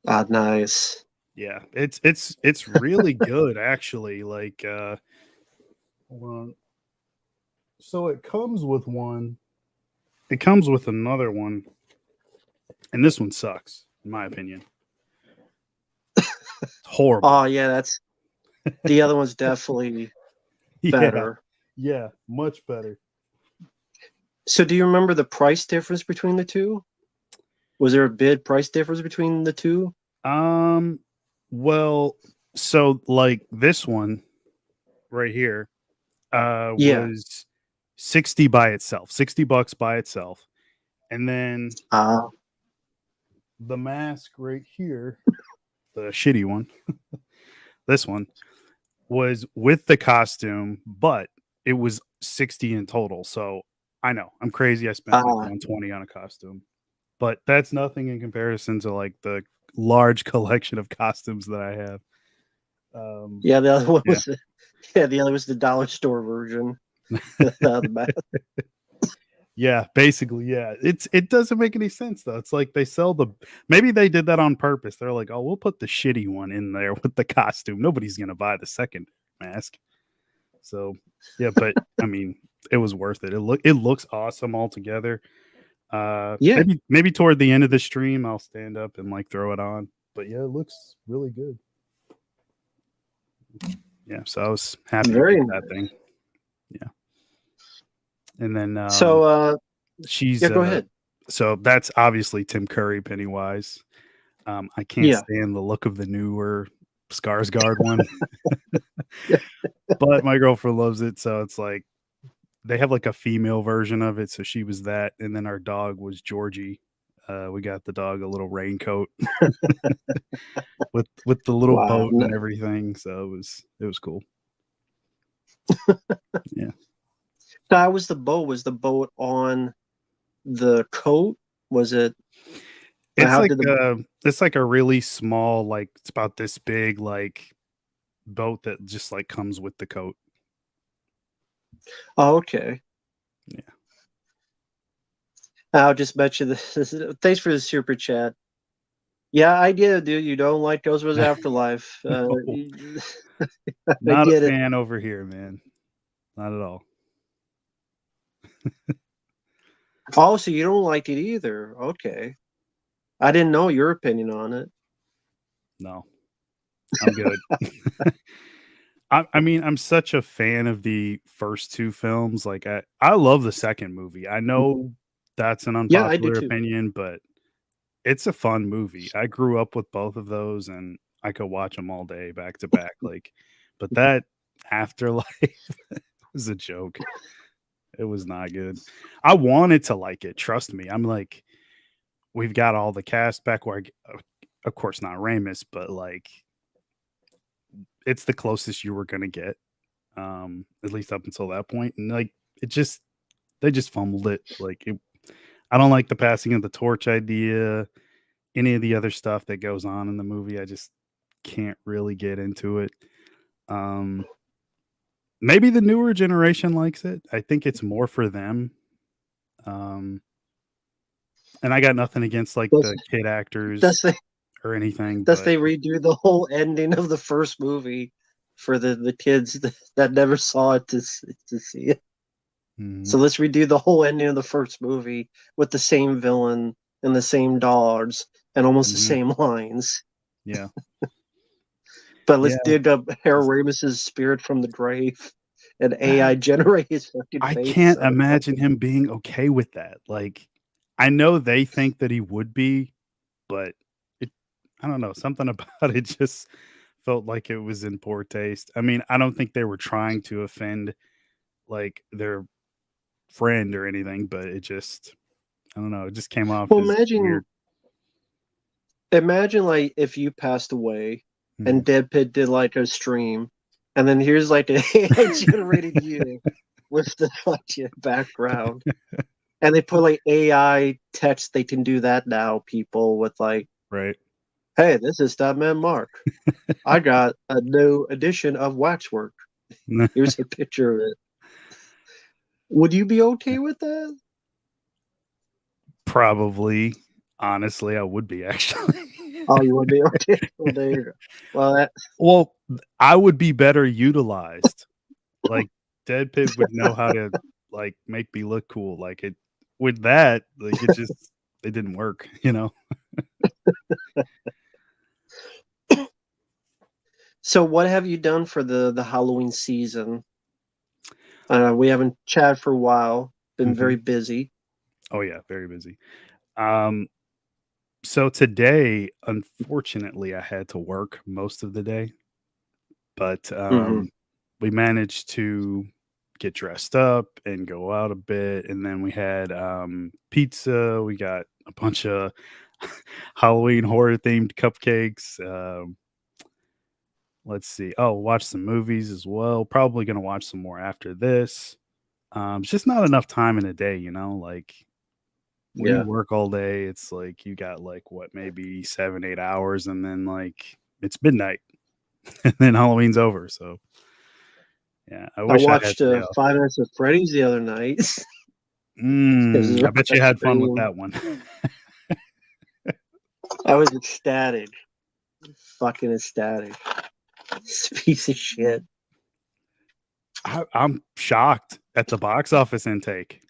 Ah, nice. yeah, it's really good actually. Like, hold on. So it comes with one. It comes with another one, and this one sucks, in my opinion. It's horrible. Oh yeah, that's the other one's definitely Yeah, better. yeah, much better. So do you remember the price difference between the two? Was there a big price difference between the two? Um, well, so like this one right here, Yeah. was 60 by itself, $60 by itself. And then Ah, the mask right here, the shitty one, this one was with the costume, but it was 60 in total. So I know I'm crazy. I spent like ah, 120 on a costume, but that's nothing in comparison to like the large collection of costumes that I have. yeah. The other one Yeah. was yeah. The other was the dollar store version. The mask. Yeah, basically, yeah. It doesn't make any sense though. It's like they sell the maybe they did that on purpose. They're like, "Oh, we'll put the shitty one in there with the costume. Nobody's going to buy the second mask." So, yeah, but I mean, it was worth it. It looks awesome altogether. Yeah, Maybe toward the end of the stream I'll stand up and like throw it on. But yeah, it looks really good. Yeah, so I was happy to very get nice. that thing. Yeah. And then So, she's yeah. Go ahead. so that's obviously Tim Curry Pennywise. I can't Yeah. stand the look of the newer Skarsgård one, Yeah. but my girlfriend loves it, so it's like they have like a female version of it, so she was that, and then our dog was Georgie. We got the dog a little raincoat with the little Wow. boat and everything, so it was cool. Yeah, That was the boat. Was the boat on the coat? Was it? it's How like did the? it's like a really small, like it's about this big, like boat that just like comes with the coat. Oh, okay. Yeah. I'll just bet you this. Thanks for the super chat. Yeah, I get it, dude. You don't like Ghostbusters Afterlife. No, I not a get it. fan over here, man. Not at all. Oh, so you don't like it either? Okay. I didn't know your opinion on it. No, I'm good. I mean, I'm such a fan of the first two films. Like, I love the second movie. I know that's an Yeah, I do unpopular too. opinion, but it's a fun movie. I grew up with both of those, and I could watch them all day back to back. Like, but that Afterlife was a joke. It was not good. I wanted to like it. Trust me. I'm like, we've got all the cast back where, of course, not Ramus, but like, it's the closest you were gonna get, at least up until that point. And like, it just they just fumbled it. Like, I don't like the passing of the torch idea. Any of the other stuff that goes on in the movie, I just can't really get into it. Um, Maybe the newer generation likes it. I think it's more for them. Um, and I got nothing against like Does the kid does actors they or anything, does but they redo the whole ending of the first movie for the kids that never saw it to see it? mhm, So let's redo the whole ending of the first movie with the same villain and the same dogs and almost the mhm, same lines. yeah, But let's yeah. dig up Harold Just Ramis's spirit from the grave and AI generate his fucking I face. can't imagine him being okay with that. Like, I know they think that he would be, but it I don't know, something about it just felt like it was in poor taste. I mean, I don't think they were trying to offend, like, their friend or anything, but it just I don't know, it just came off Well, as weird. imagine like if you passed away and Mhm. Dead Pit did like a stream, and then here's like an AI generated you with the fucking background. And they put like AI text. They can do that now, people with like Right. Hey, this is Statman Mark. I got a new edition of Waxwork. Here's a picture of it. Would you be okay with that? Probably. Honestly, I would be actually. Oh, you would be okay. Well, there you go. Well, that, Well, I would be better utilized. Like Dead Pit would know how to like make me look cool. Like it with that, like it didn't work, you know. so, what have you done for the Halloween season? We haven't chatted for a while. Been Mhm. very busy. Oh yeah, very busy. Um so today, unfortunately, I had to work most of the day, but Hmm. we managed to get dressed up and go out a bit, and then we had pizza. We got a bunch of Halloween horror themed cupcakes. Let's see. Oh, watch some movies as well. Probably gonna watch some more after this. It's just not enough time in a day, you know. Like when you Yeah. work all day, it's like you got like what maybe 7, 8 hours, and then like it's midnight, and then Halloween's over. So yeah, I I wish I had watched the day off. 5 Minutes of Freddy's the other night. It was I bet you a had fun with stream. that one. I was ecstatic. Fucking ecstatic. This piece of shit. I'm shocked at the box office intake.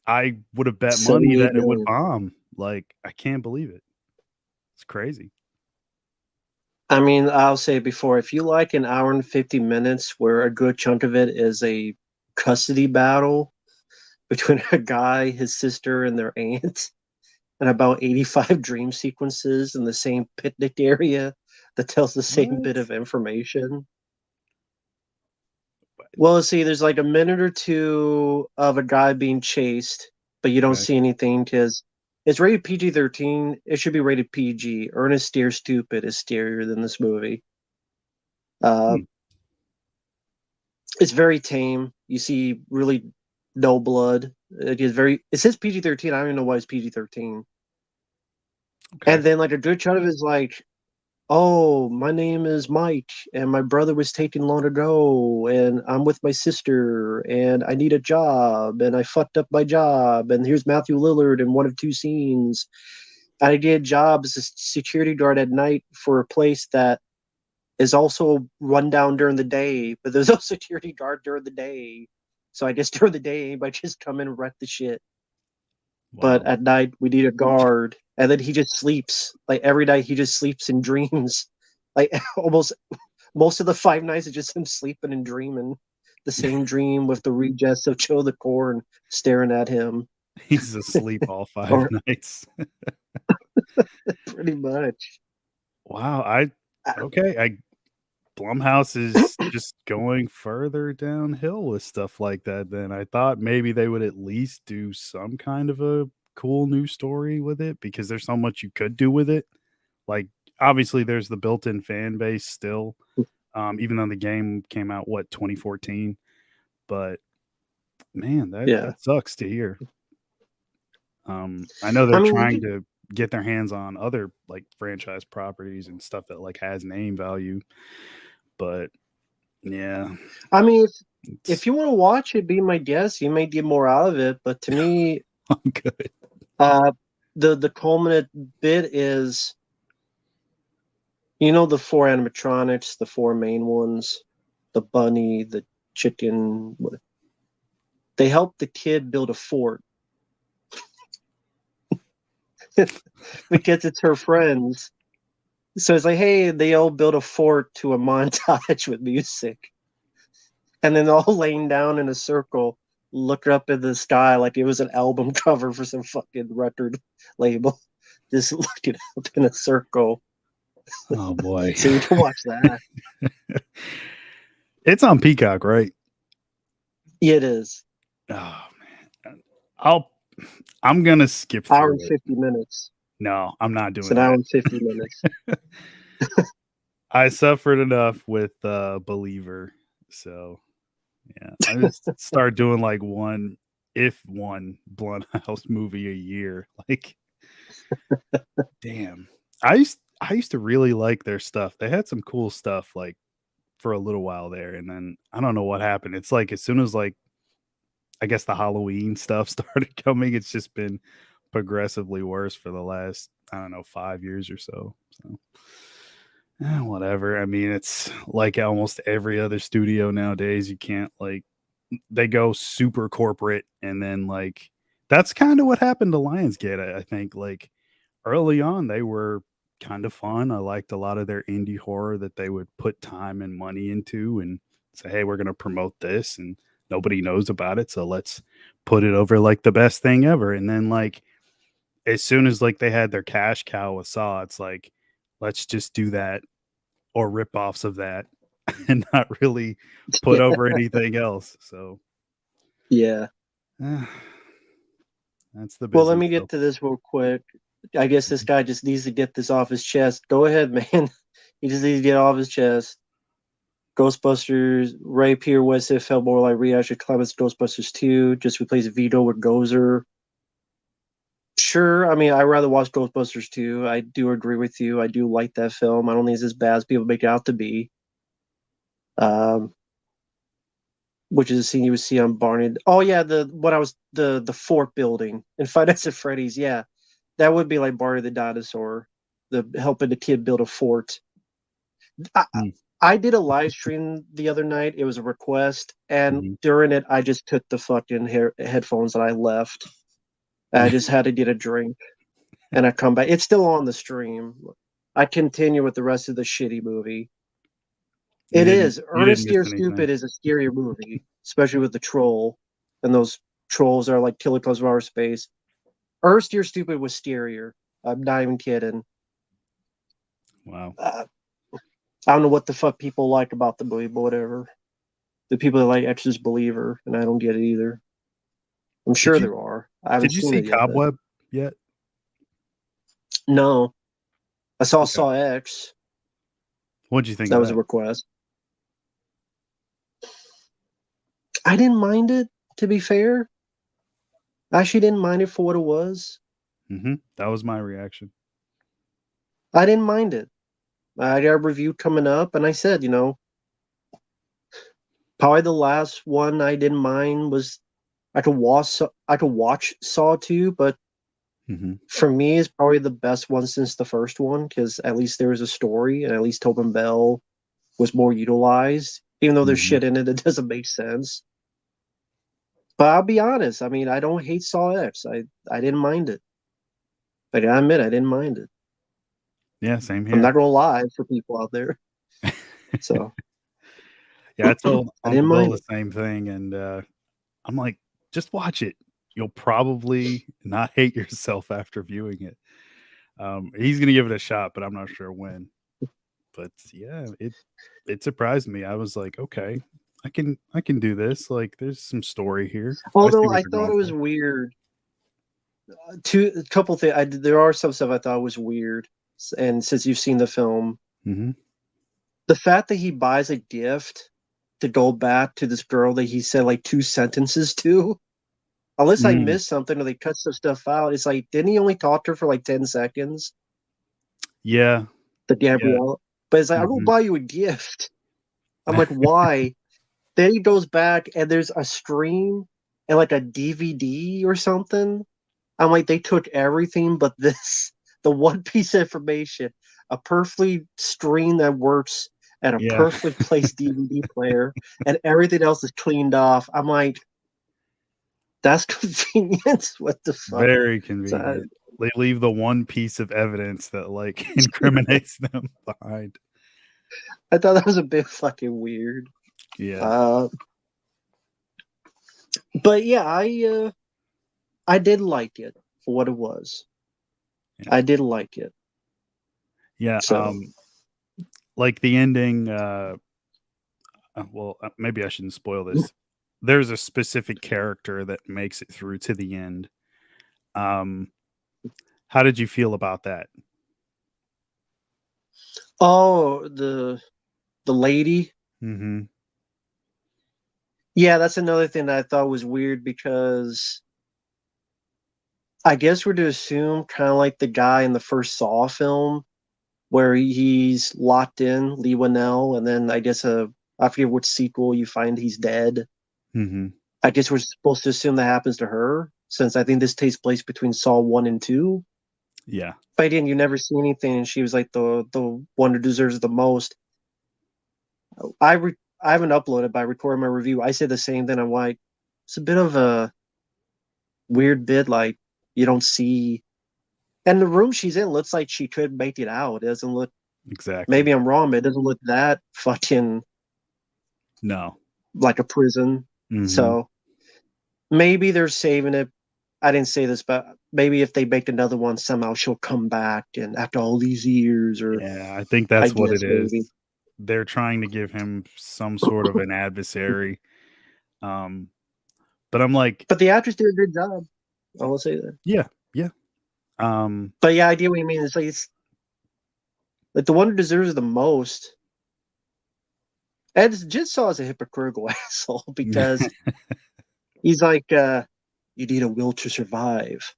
I would have bet money 78 that it would million. bomb. Like I can't believe it. It's crazy. I mean, I'll say before, if you like an hour and 50 minutes where a good chunk of it is a custody battle between a guy, his sister, and their aunt, and about 85 dream sequences in the same picnic area that tells the same What? bit of information. Well, see, there's like a minute or two of a guy being chased, but you don't Okay. see anything because it's rated PG-13. It should be rated PG. Ernest Steer Stupid is scarier than this movie. Uh, Hmm, it's very tame. You see really no blood. It is very. It says PG-13. I don't even know why it's PG-13. okay. And then like a good chunk of it is like, oh, my name is Mike, and my brother was taken long ago, and I'm with my sister, and I need a job, and I fucked up my job, and here's Matthew Lillard in one of two scenes. And I did a job as a security guard at night for a place that is also run down during the day, but there's no security guard during the day. So I guess during the day, anybody just come in and wreck the shit. But Wow. at night, we need a guard. And then he just sleeps. Like every night, he just sleeps and dreams. Like almost most of the 5 nights is just him sleeping and dreaming. The same dream with the rejects of Joe the Corn staring at him. He's asleep all 5 Or nights. pretty much. Wow. I okay. I Blumhouse is just going further downhill with stuff like that then. I thought maybe they would at least do some kind of a cool new story with it because there's so much you could do with it. Like, obviously, there's the built-in fan base still, even though the game came out, what, 2014? But, man, that Yeah. that sucks to hear. I know I they're mean, you trying could, to get their hands on other, like, franchise properties and stuff that, like, has name value, but, yeah, I mean, if it's you want to watch it, be my guest. You may get more out of it, but to me, I'm good. uh, the culminant bit is, the four animatronics, the four main ones, the bunny, the chicken. They help the kid build a fort because it's her friends. So it's like, hey, they all build a fort to a montage with music, and then all laying down in a circle, look up in the sky like it was an album cover for some fucking record label. Just looking up in a circle, Oh, boy. so you can watch that. It's on Peacock, right? It is Oh, man. I'll I'm gonna skip hour and through it. 50 minutes. No, I'm not It's doing an hour that. and 50 minutes. I suffered enough with, Believer, so, yeah, I just start doing, like, one Blumhouse movie a year, like, damn. I used to really like their stuff. They had some cool stuff, like, for a little while there, and then I don't know what happened. It's like as soon as, like, I guess the Halloween stuff started coming, it's just been progressively worse for the last, I don't know, 5 years or so. So, whatever. I mean, it's like almost every other studio nowadays. You can't, like, they go super corporate, and then, like, that's kinda what happened to Lionsgate, I think. Like, early on, they were kind of fun. I liked a lot of their indie horror that they would put time and money into and say, "Hey, we're gonna promote this, and nobody knows about it, so let's put it over like the best thing ever." And then, like, as soon as, like, they had their cash cow with Saw, it's like, "Let's just do that or rip-offs of that and not really put over anything else." So, Yeah. eh, that's the Well, let me business, get though. to this real quick. I guess this guy just needs to get this off his chest. Go ahead, man. He just needs to get it off his chest. Ghostbusters, Ray Pierre West felt more like reaction Clements Ghostbusters 2, just replace Vito with Gozer. Sure, I mean, I'd rather watch Ghostbusters 2. I do agree with you. I do like that film. I don't think it's as bad as people make it out to be. Um, which is a scene you would see on Barney. Oh yeah, the fort building in Five Nights at Freddy's. Yeah, that would be like Barney the dinosaur, the helping the kid build a fort. I, Mm, I did a live stream the other night. It was a request, and mhm. during it, I just took the fucking headphones and I left. I just had to get a drink, and I come back. It's still on the stream. I continue with the rest of the shitty movie. It is. You didn't Ernest miss Dear anything. Stupid is a scarier movie, especially with the troll and those trolls are like killer close of our space. Ernest Dear Stupid was scarier. I'm not even kidding. Wow. Uh, I don't know what the fuck people like about the movie, but whatever. The people that like Exorcist Believer, and I don't get it either. I'm Did sure you there are. I haven't did you seen see it yet, but Cobweb yet? no. I saw Okay. Saw X. What'd you think That of was a that? request. I didn't mind it, to be fair. I actually didn't mind it for what it was. Mhm. That was my reaction. I didn't mind it. I got a review coming up, and I said, probably the last one I didn't mind was I could watch Saw 2, but Mhm. for me, it's probably the best one since the first one because at least there was a story, and at least Tobin Bell was more utilized. Even though there's Mhm. shit in it that doesn't make sense. But I'll be honest. I mean, I don't hate Saw X. I didn't mind it. Like I admit, I didn't mind it. Yeah, same I'm here. not gonna lie for people out there. So Yeah, I told I didn't Uncle Bill mind the it. same thing, and, I'm like, "Just watch it. You'll probably not hate yourself after viewing it." He's gonna give it a shot, but I'm not sure when. But, yeah, it surprised me. I was like, "Okay. I can do this. Like, there's some story here. I see Although what I they're thought going it was for." weird. A couple things. There are some stuff I thought was weird, and since you've seen the film, Mhm. the fact that he buys a gift to go back to this girl that he said like two sentences to, unless I Mm. missed something or they cut some stuff out, it's like didn't he only talk to her for like 10 seconds? Yeah. The Yeah. Gabrielle, but it's like I'm gonna Mhm. buy you a gift. I'm like, why? Then he goes back and there's a stream and like a DVD or something. I'm like, they took everything but this, the one piece of information, a perfectly stream that works and a Yeah. perfectly placed DVD player, and everything else is cleaned off. I'm like, that's convenience. What the fuck? Very So convenient. They leave the one piece of evidence that, like, incriminates them behind. I thought that was a bit fucking weird. Yeah. Uh, but yeah, I did like it for what it was. Yeah. I did like it. Yeah, So, like, the ending, well, maybe I shouldn't spoil this. There's a specific character that makes it through to the end. Um, how did you feel about that? oh, the lady. Mhm. Yeah, that's another thing that I thought was weird because I guess we're to assume kind of like the guy in the first Saw film. where he's locked in Lee Winnell, and then I guess I forget which sequel you find he's dead. Mm-hmm. I guess we're supposed to assume that happens to her, since I think this takes place between Saw 1 and 2. Yeah. But again, you never see anything, and she was like the one who deserves the most. I haven't uploaded, but I recorded my review. I said the same thing. I'm like, it's a bit of a weird bit, like you don't see. And the room she's in looks like she could make it out. It doesn't look. Exactly. Maybe I'm wrong, but it doesn't look that fucking No. like a prison. Mm-hmm. So maybe they're saving it. I didn't say this, but maybe if they make another one, somehow she'll come back, and after all these years, or Yeah, I think I that's what guess it is. maybe. They're trying to give him some sort of an adversary. Um, but I'm like, But the actress did a good job. I will say that. yeah, yeah. Um, But yeah, I get what you mean. It's like the one who deserves the most. Ed Jigsaw is a hypocritical asshole because he's like, you need a will to survive.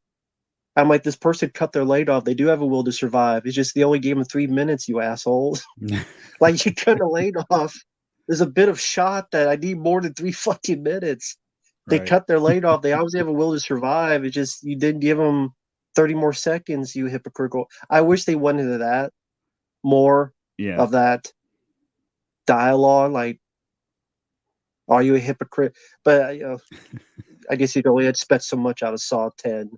I'm like, this person cut their leg off. They do have a will to survive. It's just they only gave him 3 minutes, you assholes. Like, you cut a leg off. There's a bit of shot that I need more than 3 fucking minutes. They right. cut their leg off. They obviously have a will to survive. It's just you didn't give them 30 more seconds, you hypocritical. I wish they went into that more Yeah. of that dialogue. Like, are you a hypocrite? But I guess you'd only expect so much out of Saw 10.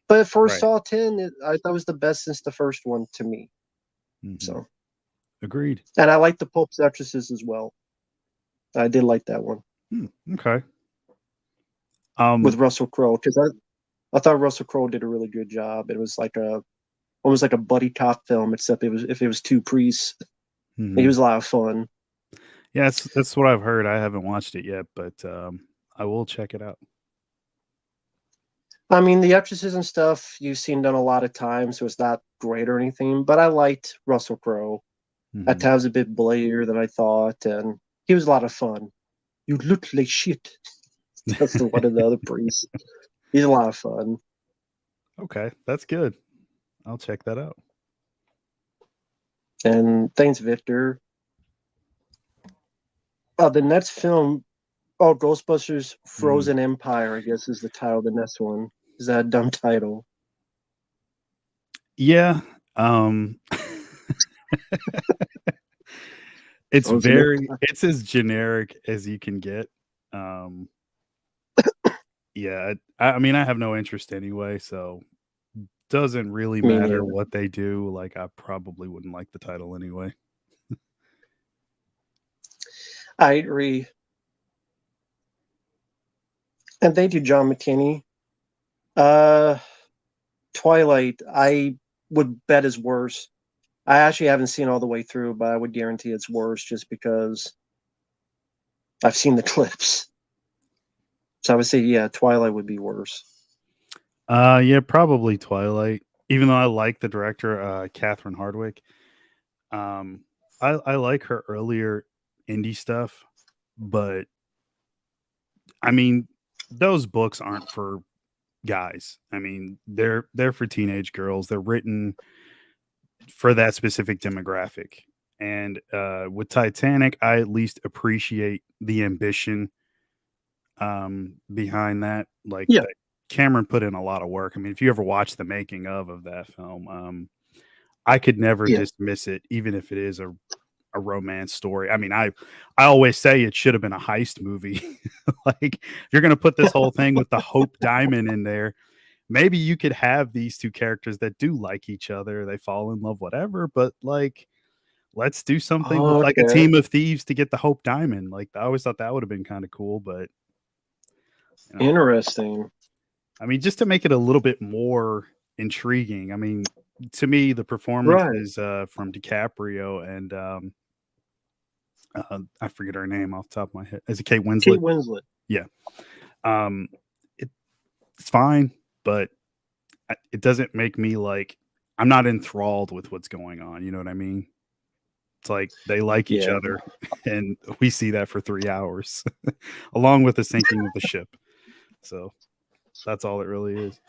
But for Right. Saw 10, I thought it was the best since the first one to me. Mm-hmm. So, Agreed. and I like the Pope's Exorcist as well. I did like that one Okay. with Russell Crowe because I thought Russell Crowe did a really good job. It was like almost like a buddy cop film, except it was two priests. He mhm. was a lot of fun. Yeah, that's what I've heard. I haven't watched it yet, but I will check it out. I mean, the exorcism stuff you've seen done a lot of times, so it's not great or anything. But I liked Russell Crowe. At Hmm. times, a bit bladier than I thought, and he was a lot of fun. You look like shit. That's the one of the other priests. He's a lot of fun. Okay, that's good. I'll check that out. And thanks, Victor. The next film, Ghostbusters Mm. Frozen Empire, I guess is the title of the next one. Is that a dumb title? Yeah. Frozen Empire. It's as generic as you can get. Um, yeah, I mean, I have no interest anyway, so doesn't really Me matter neither. what they do. Like, I probably wouldn't like the title anyway. I agree. And thank you, John McKinney. Uh, Twilight, I would bet is worse. I actually haven't seen all the way through, but I would guarantee it's worse just because I've seen the clips. So I would say, yeah, Twilight would be worse. Yeah, probably Twilight. Even though I like the director, Catherine Hardwicke. Um, I like her earlier indie stuff, but I mean, those books aren't for guys. I mean, they're for teenage girls. They're written for that specific demographic. And with Titanic, I at least appreciate the ambition behind that. Like Yeah. that Cameron put in a lot of work. I mean, if you ever watch the making of that film, I could never Yeah. dismiss it, even if it is a romance story. I mean, I always say it should have been a heist movie. Like, you're going to put this whole thing with the Hope Diamond in there. Maybe you could have these two characters that do like each other, they fall in love, whatever. But like, let's do something with like a Okay. team of thieves to get the Hope Diamond. Like, I always thought that would have been kind of cool, but you know, Interesting. I mean, just to make it a little bit more intriguing. I mean, to me, the Right. performances from DiCaprio and I forget her name off the top of my head. Is it Kate Winslet? Kate Winslet. Yeah. Um, it, it's fine, but it doesn't make me like I'm not enthralled with what's going on. You know what I mean? It's like they like each Yeah. other, and we see that for 3 hours, along with the sinking of the ship. So that's all it really is.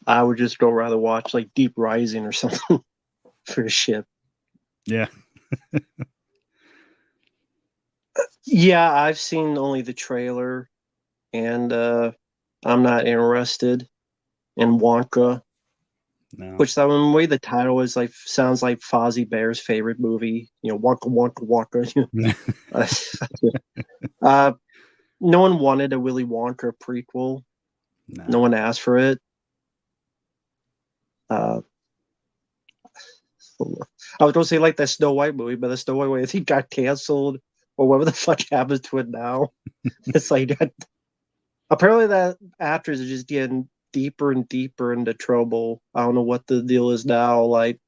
I would just go rather watch like Deep Rising or something for the ship. Yeah. Yeah, I've seen only the trailer, and I'm not interested in Wonka. No. Which that one way the title is like sounds like Fozzie Bear's favorite movie. Wonka Wonka Wonka. uh, no one wanted a Willy Wonka prequel. No No. one asked for it. Uh, I was gonna say like that Snow White movie, but the Snow White movie I think got canceled or whatever the fuck happens to it now. It's like apparently that actors are just getting deeper and deeper into trouble. I don't know what the deal is now. Like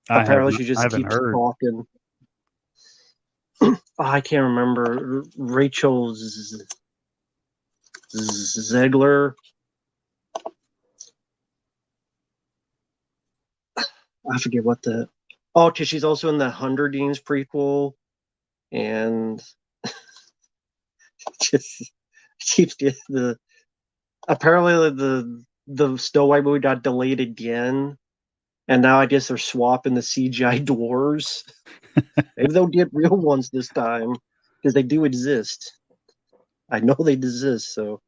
apparently she I just haven't keeps heard. talking. I can't remember Rachel Zegler. I forget what the. Oh, because she's also in the Hunger Games prequel, and just keeps getting the. Apparently, the Snow White movie got delayed again, and now I guess they're swapping the CGI doors. Maybe they'll get real ones this time because they do exist. I know they exist. So,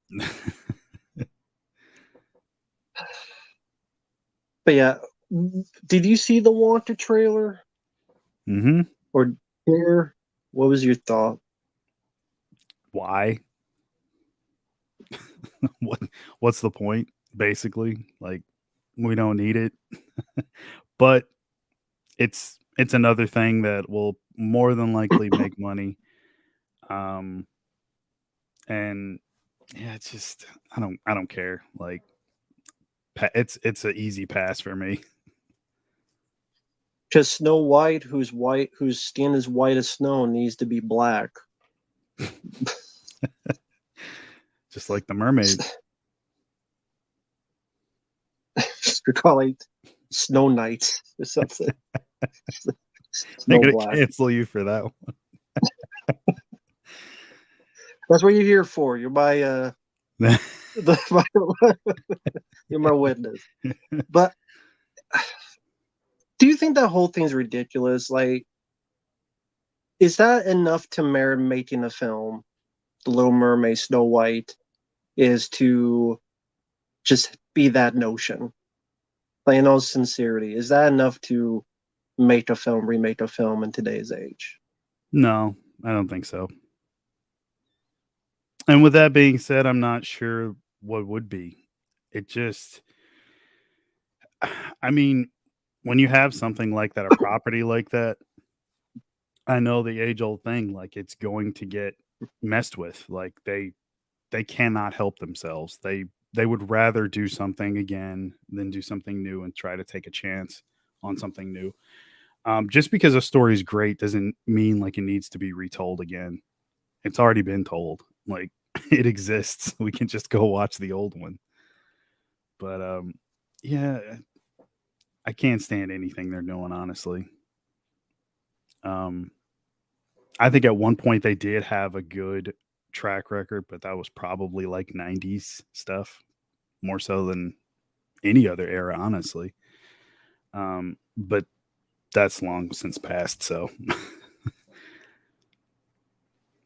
but yeah, did you see the Wanted trailer Mm-hmm. or here? What was your thought? Why? what what's the point? Basically, like we don't need it. But it's another thing that will more than likely make money. Um and yeah, it's just I don't care. Like it's an easy pass for me. Because Snow White, whose skin is white as snow, needs to be black. Just like the mermaid. We're calling Snow Knight or something. They're Snow gonna Black. cancel you for that one. That's what you're here for. You're my you're my witness. But do you think that whole thing's ridiculous? Like, is that enough to merit making a film? The Little Mermaid, Snow White, is to just be that notion. Like, in all sincerity, is that enough to make a film, remake a film in today's age? No, I don't think so. And with that being said, I'm not sure what would be. It just I mean, when you have something like that, a property like that, I know the age old thing, like it's going to get messed with. Like they cannot help themselves. They would rather do something again than do something new and try to take a chance on something new. Just because a story is great doesn't mean like it needs to be retold again. It's already been told. Like it exists. We can just go watch the old one. But yeah, I can't stand anything they're doing, honestly. Um, I think at one point they did have a good track record, but that was probably like 90s stuff more so than any other era, honestly. But that's long since passed. So,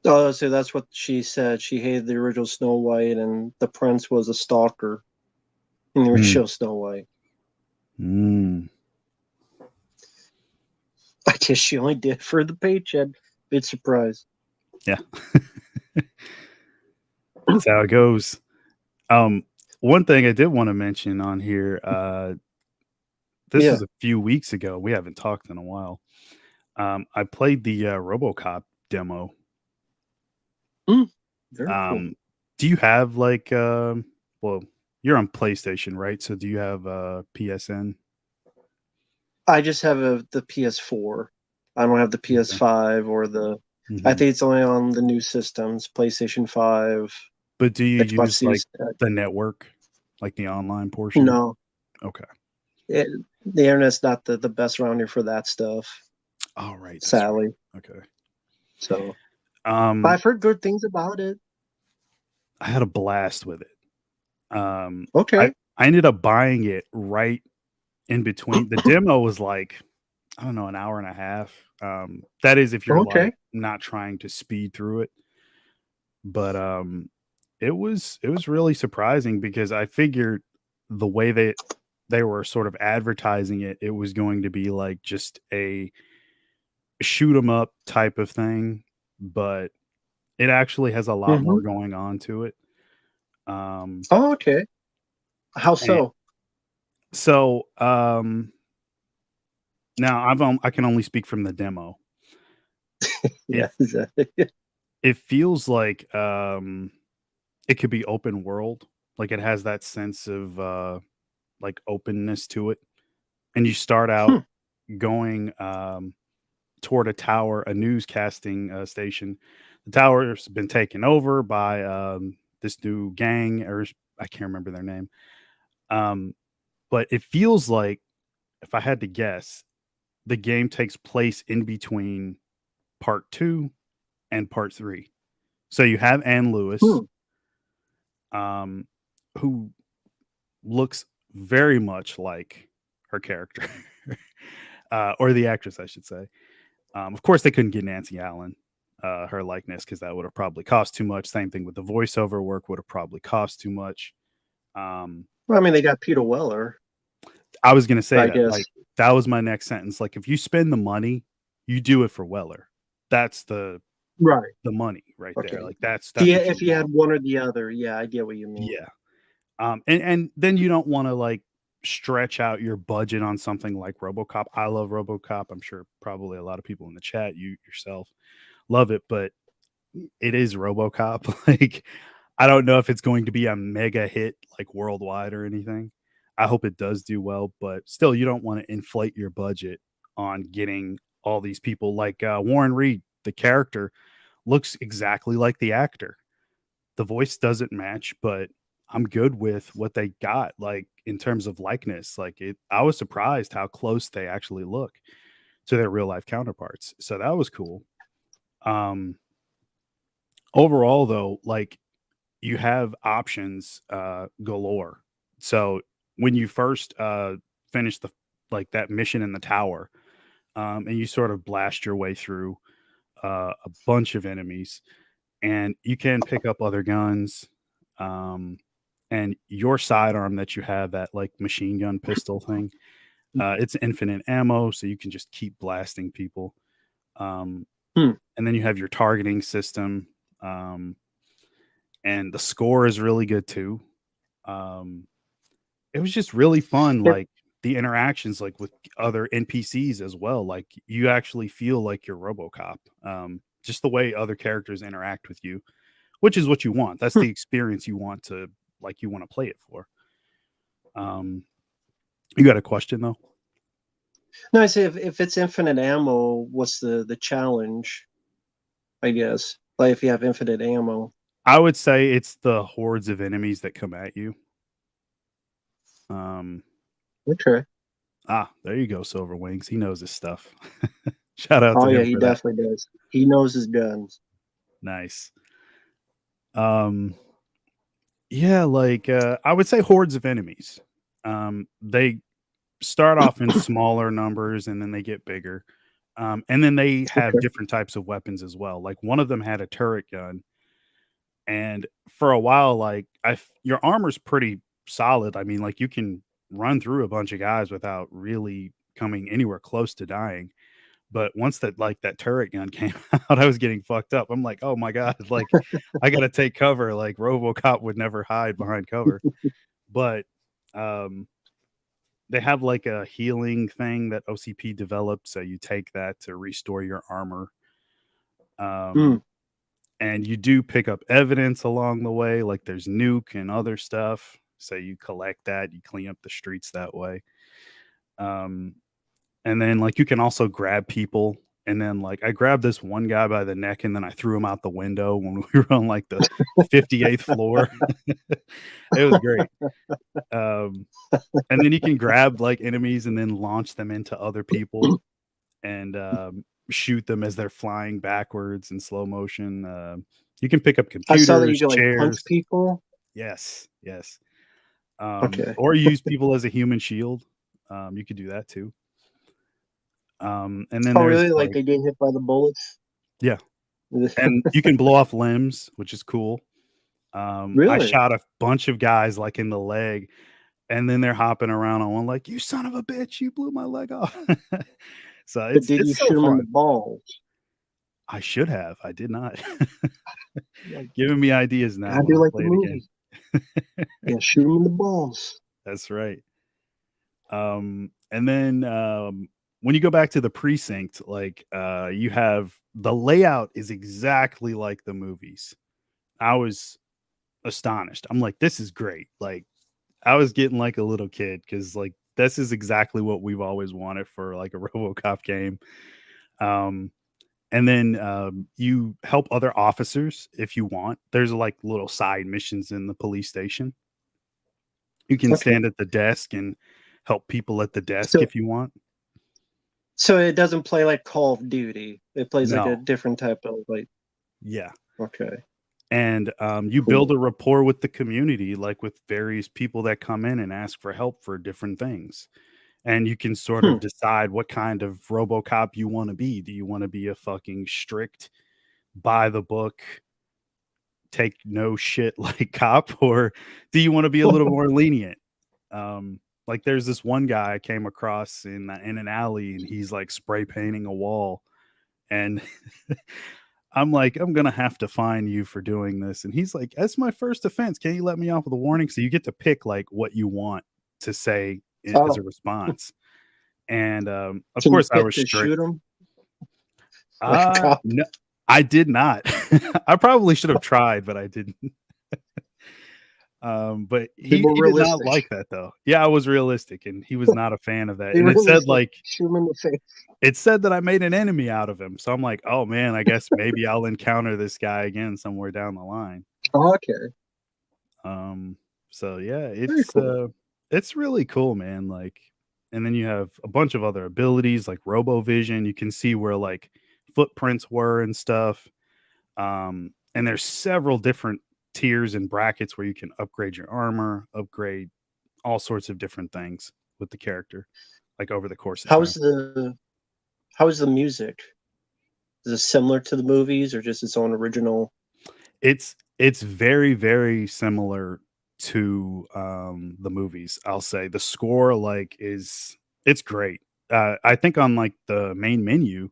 Oh, so that's what she said. She hated the original Snow White, and the prince was a stalker in the mm, original Snow White. mm, I guess she only did it for the paycheck. Big surprise. yeah, that's how it goes. One thing I did want to mention on here, this Yeah. was a few weeks ago. We haven't talked in a while. I played the RoboCop demo. Mm, very cool. Um, do you have like, well, you're on PlayStation, right? So do you have PSN? I just have the PS4. I don't have the Okay. PS5 or the. I Hmm. think it's only on the new systems: PlayStation 5, But do you Xbox use like Series. the network, like the online portion? No, Okay. it, the internet's not the best around here for that stuff, All right. That's right. sadly. Okay. So, but Um, I've heard good things about it. I had a blast with it. I Okay. I ended up buying it right in between. The demo was like, I don't know, an hour and a half. That is if you're Okay. like not trying to speed through it. But it was really surprising because I figured the way they were sort of advertising it, it was going to be like just a shoot 'em up type of thing, but it actually has a lot Hmm. more going on to it. Um, Oh, okay. How and so? so now I can only speak from the demo. Yeah. It it feels like it could be open world, like it has that sense of like openness to it, and you start out Hmm. going toward a tower, a newscasting station. The tower's been taken over by this new gang, or I can't remember their name. Um, but it feels like, if I had to guess, the game takes place in between part two and part three. So you have Anne Lewis, Hmm. um, who looks very much like her character, or the actress, I should say. Of course, they couldn't get Nancy Allen, her likeness, because that would have probably cost too much. Same thing with the voiceover work, would have probably cost too much. Um, Well, I mean, they got Peter Weller, I was going to say I that. guess. Like, that was my next sentence. Like, if you spend the money, you do it for Weller. That's Right. the money right there. Okay. Like, that's what you If you had want. one or the other, yeah, I get what you mean. Yeah. And then you don't want to like stretch out your budget on something like RoboCop. I love RoboCop. I'm sure probably a lot of people in the chat, you yourself, love it, but it is RoboCop. Like, I don't know if it's going to be a mega hit like worldwide or anything. I hope it does do well, but still, you don't want to inflate your budget on getting all these people. Like Warren Reed, the character looks exactly like the actor. The voice doesn't match, but I'm good with what they got, like in terms of likeness. Like, I was surprised how close they actually look to their real life counterparts. So that was cool. Um, Overall, though, like, you have options galore. So when you first finish the like that mission in the tower, and you sort of blast your way through a bunch of enemies, and you can pick up other guns, um, and your sidearm that you have, that like machine gun pistol thing, it's infinite ammo, so you can just keep blasting people. Um, Hmm. and then you have your targeting system. And the score is really good too. Um, it was just really fun, If, like the interactions, like with other NPCs as well. Like, you actually feel like you're RoboCop. Just the way other characters interact with you, which is what you want. That's hmm. the experience you want to like. You want to play it for. Um, you got a question though? No, I say if it's infinite ammo, what's the challenge? I guess, like if you have infinite ammo. I would say it's the hordes of enemies that come at you. Um, Okay. there you go, Silver Wings. He knows his stuff. Shout out Oh to yeah, him he for that. definitely does. He knows his guns. Nice. Um, yeah, like I would say hordes of enemies. They start off in smaller numbers and then they get bigger. And then they have Okay. different types of weapons as well. Like, one of them had a turret gun, and for a while, like, your armor's pretty solid. I mean, like, you can run through a bunch of guys without really coming anywhere close to dying. But once that turret gun came out, I was getting fucked up. I'm like, oh my god, like, I gotta take cover. Like, RoboCop would never hide behind cover. But um, they have like a healing thing that OCP developed, so you take that to restore your armor. Hmm. Um, and you do pick up evidence along the way, like there's nuke and other stuff. So you collect that, you clean up the streets that way. Um, and then like you can also grab people. And then like I grabbed this one guy by the neck and then I threw him out the window when we were on like the 58th floor. It was great. Um, and then you can grab like enemies and then launch them into other people and shoot them as they're flying backwards in slow motion. You can pick up I saw that you computers, can like punch chairs. people. Yes, yes. Okay. Or use people as a human shield. You could do that too. And then Oh, there's really? Like like, they get hit by the bullets? yeah, and you can blow off limbs, which is cool. I Really? shot a bunch of guys like in the leg, and then they're hopping around on one like, "You son of a bitch, you blew my leg off." So But did you it's so shoot him in the fun. balls? I should have. I did not. Like, Giving me ideas now. gotta When do I'll like the play it again. movie. Yeah, shoot him in the balls. That's right. And then when you go back to the precinct, like you have the layout is exactly like the movies. I was astonished. I'm like, this is great. Like I was getting like a little kid because like this is exactly what we've always wanted for like a RoboCop game. Um, and then you help other officers if you want. There's like little side missions in the police station. You can Okay. stand at the desk and help people at the desk So if you want. so it doesn't play like Call of Duty. It plays like a No, different type of like yeah. okay. And you build Cool. a rapport with the community, like with various people that come in and ask for help for different things. And you can sort Hmm. of decide what kind of RoboCop you want to be. Do you want to be a fucking strict, by the book, take no shit like cop, or do you want to be a little more lenient? Like there's this one guy I came across in an alley, and he's like spray painting a wall, and I'm like, I'm gonna have to fine you for doing this. And he's like, that's my first offense. Can you let me off with a warning? So you get to pick like what you want to say as a Oh, response. And of can you course I pick was to shoot strict. him like a cop? No, I did not. I probably should have tried, but I didn't. But Be more he did not realistic. like that though. Yeah, I was realistic, and he was not a fan of that. Be And it said realistic. like Shoot him in the face. it said that I made an enemy out of him. So I'm like, oh man, I guess maybe I'll encounter this guy again somewhere down the line. Oh, okay. Um, so yeah, Very cool. it's really cool, man. Like, and then you have a bunch of other abilities like Robo Vision. You can see where like footprints were and stuff. And there's several different tiers and brackets where you can upgrade your armor, upgrade all sorts of different things with the character, like over the course of How's time. the how's the music? Is it similar to the movies or just its own original? It's very, very similar to, the movies, I'll say. The score, like, it's great. I think on, like, the main menu,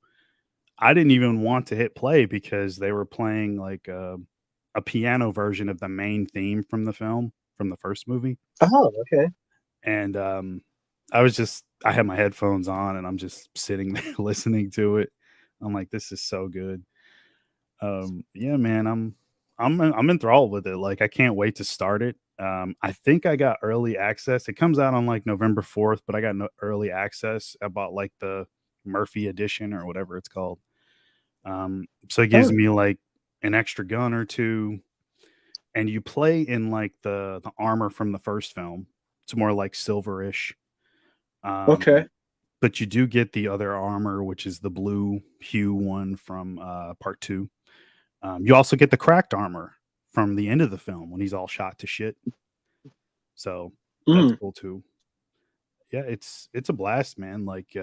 I didn't even want to hit play because they were playing, like, a piano version of the main theme from the film, from the first movie, Oh, okay. and, I had my headphones on, and I'm just sitting there listening to it. I'm like, "This is so good." Yeah, man, I'm enthralled with it. Like I can't wait to start it. I think I got early access. It comes out on like November 4th, but I got no early access. I bought like the Murphy edition or whatever it's called. So it gives Oh, me like an extra gun or two, and you play in like the armor from the first film. It's more like silverish. okay. Um, but you do get the other armor, which is the blue hue one from part two. You also get the cracked armor from the end of the film when he's all shot to shit. So that's Mm, cool too. Yeah, it's a blast, man. Like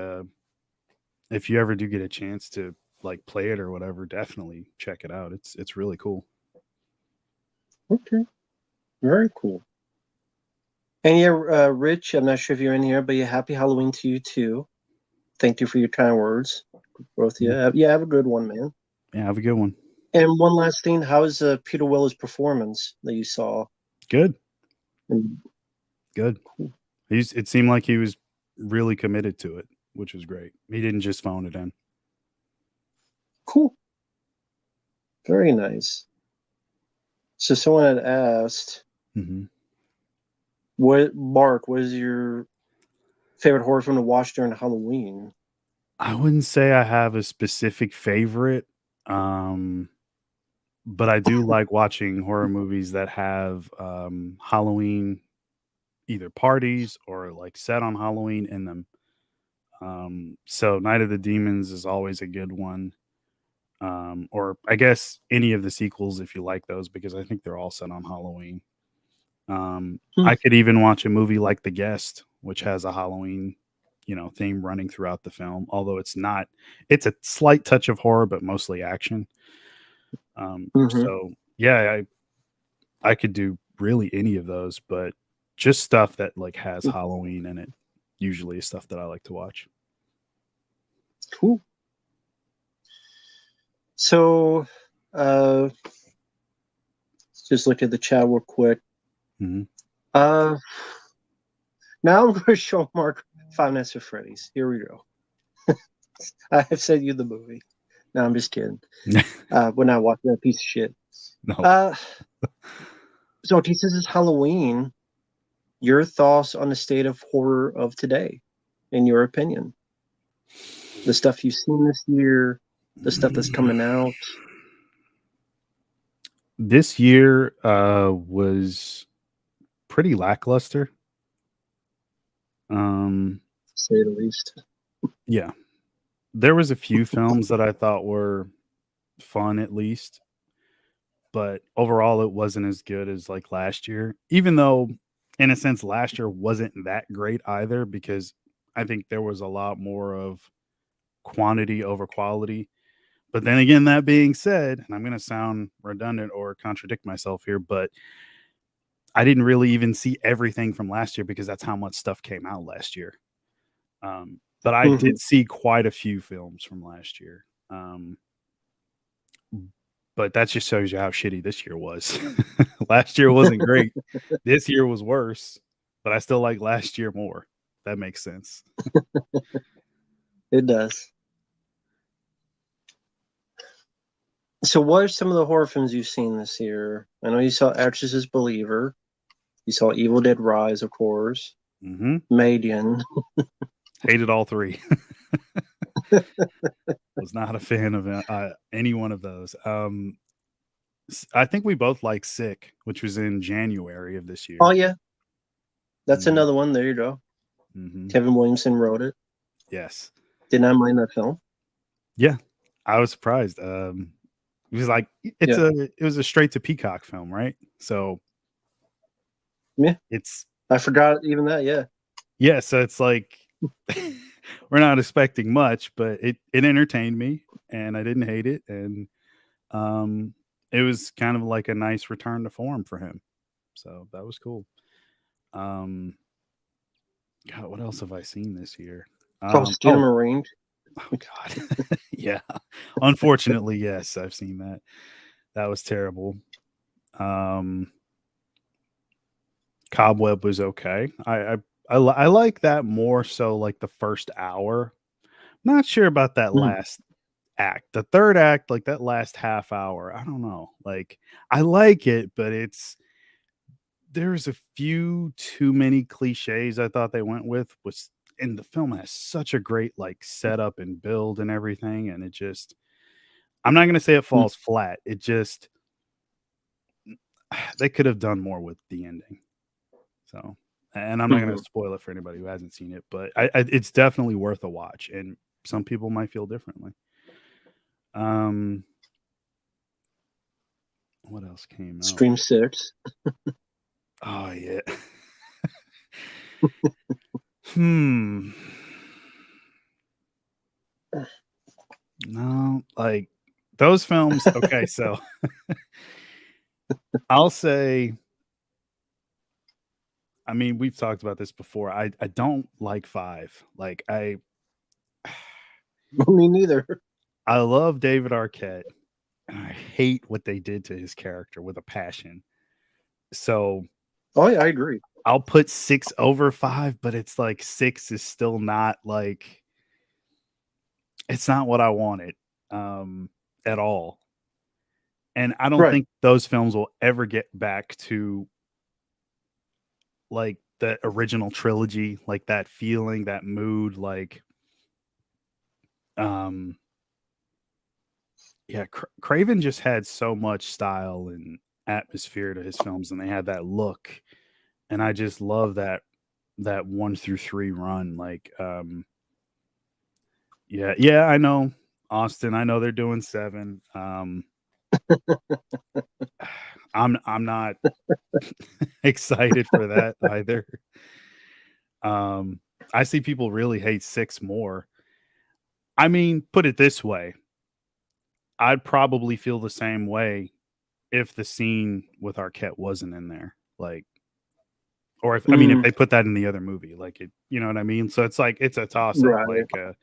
if you ever do get a chance to like play it or whatever, definitely check it out. It's really cool. okay. Very cool. And yeah, Rich, I'm not sure if you're in here, but yeah, happy Halloween to you too. Thank you for your kind words, both of you. Yeah, Yeah, have a good one, man. yeah, have a good one. And one last thing, how is Peter Weller's performance that you saw? Good, And good. It seemed like he was really committed to it, which was great. He didn't just phone it in. cool, very nice. So someone had asked, Hmm. What is your favorite horror film to watch during Halloween? I wouldn't say I have a specific favorite. Um, but I do like watching horror movies that have Halloween either parties or like set on Halloween in them. So Night of the Demons is always a good one. Or I guess any of the sequels if you like those because I think they're all set on Halloween. Hmm. I could even watch a movie like The Guest, which has a Halloween, theme running throughout the film. Although it's a slight touch of horror, but mostly action. Hmm. So yeah, I could do really any of those, but just stuff that like has Halloween in it. Usually is stuff that I like to watch. Cool. So, uh, let's just look at the chat real quick. Mhm. Uh, now I'm going to show Mark Five Nights at Freddy's. Here we go. I have sent you the movie. No, I'm just kidding. We're not watching that piece of shit. No. Uh, so this is Halloween. Your thoughts on the state of horror of today, in your opinion? The stuff you've seen this year, the stuff that's coming out. This year was pretty lackluster. To say the least. Yeah. There was a few films that I thought were fun at least, but overall it wasn't as good as like last year. Even though in a sense last year wasn't that great either because I think there was a lot more of quantity over quality. But then again, that being said, and I'm going to sound redundant or contradict myself here, but I didn't really even see everything from last year because that's how much stuff came out last year. But I Hmm. did see quite a few films from last year. But that just shows you how shitty this year was. Last year wasn't great. This year was worse, but I still like last year more. That makes sense. It does. So, what are some of the horror films you've seen this year? I know you saw Exorcist Believer. You saw Evil Dead Rise, of course. Hmm. Median. Hated all three. Was not a fan of any one of those. I think we both like Sick, which was in January of this Oh year. yeah, that's Hmm. another one. There you go. Hmm. Kevin Williamson wrote it. Yes. Did not mind that film. Yeah. I was surprised. It was like Yeah, it was a straight to Peacock film, right? So yeah. it's I forgot even that. Yeah. yeah, so it's like we're not expecting much, but it entertained me and I didn't hate it. And um it was kind of like a nice return to form for him. So that was cool. Um God, what else have I seen this year? Faustina Oh, Marine. oh God. Yeah. Unfortunately, yes, I've seen that. That was terrible. Um Cobweb was okay. I like that more so like the first hour. Not sure about that Mhm. last act. The third act, like that last half hour, I don't know. Like I like it, but there's a few too many cliches I thought they went with was and the film has such a great like setup and build and everything and it just I'm not going to say it Mhm. falls flat. It just they could have done more with the ending. So, and I'm not going to Mhm. spoil it for anybody who hasn't seen it, but it's definitely worth a watch and some people might feel differently. Um what else came out? Scream 6. Oh yeah. Hmm. No, like those films. Okay, so I'll say, I mean, we've talked about this before. I don't like five. Like Me neither. I love David Arquette, and I hate what they did to his character with a passion. So Oh yeah, I agree. I'll put six over five, but it's like six is still not like it's not what I wanted at all. And I don't Right. think those films will ever get back to like the original trilogy, like that feeling, that mood, like um yeah, Craven just had so much style and atmosphere to his films and they had that look and I just love that 1 through 3 run like yeah, yeah, I know Austin, I know they're doing 7. I'm not excited for that either. I see people really hate 6 more. I mean, put it this way, I'd probably feel the same way if the scene with Arquette wasn't in there, like, or if I mean, if Mm, they put that in the other movie, like it, you know what I mean? So it's like it's a toss up. right. Like,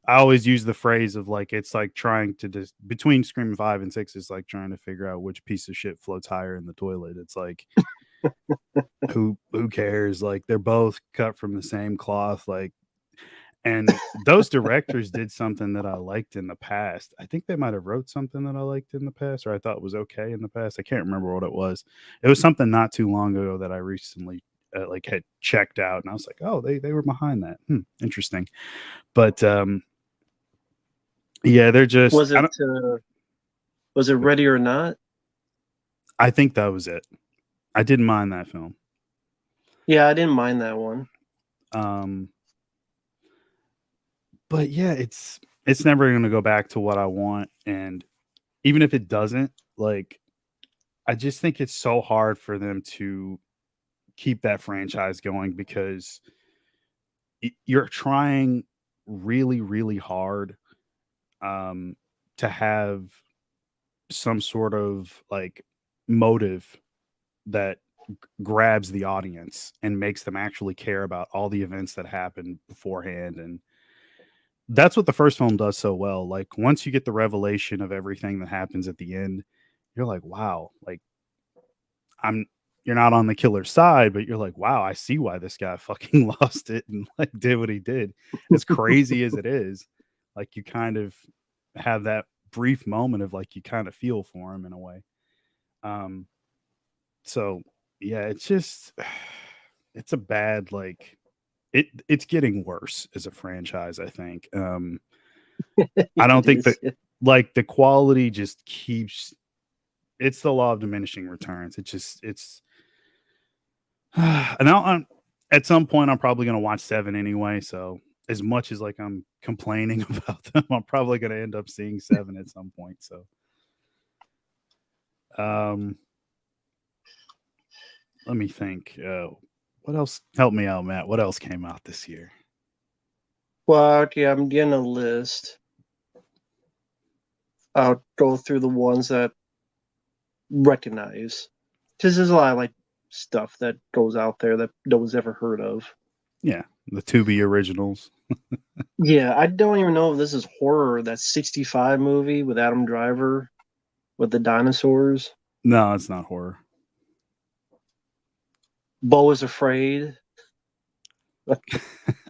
I always use the phrase of like it's like trying to just between Scream 5 and 6 is like trying to figure out which piece of shit floats higher in the toilet. It's like who cares? Like they're both cut from the same cloth. Like, and those directors did something that I liked in the past. I think they might have wrote something that I liked in the past, or I thought was okay in the past. I can't remember what it was. It was something not too long ago that I recently like had checked out, and I was like, oh, they were behind that. Interesting. But yeah, they're just. Was it was it Ready or Not? I think that was it. I didn't mind that film. Yeah, I didn't mind that one. Um, but yeah, it's never going to go back to what I want, and even if it doesn't, like I just think it's so hard for them to keep that franchise going because you're trying really, really hard um, to have some sort of like motive that grabs the audience and makes them actually care about all the events that happened beforehand. And that's what the first film does so well. Like once you get the revelation of everything that happens at the end, you're like, wow, like I'm you're not on the killer's side, but you're like, wow, I see why this guy fucking lost it and like did what he did. As crazy as it is, like you kind of have that brief moment of like you kind of feel for him in a way. Um so yeah, it's just it's a bad like it's getting worse as a franchise, I think. I don't It think that is. like the quality just keeps it's the law of diminishing returns. It's and at some point I'm probably going to watch 7 anyway, so as much as like I'm complaining about them, I'm probably going to end up seeing 7 at some point. So um let me think. What else? Help me out, Matt. What else came out this year? Well, okay, I'm getting a list. I'll go through the ones that recognize. Because there's a lot of like stuff that goes out there that no one's ever heard of. Yeah, the Tubi originals. Yeah, I don't even know if this is horror. That 65 movie with Adam Driver with the dinosaurs. No, it's not horror. Bo is Afraid.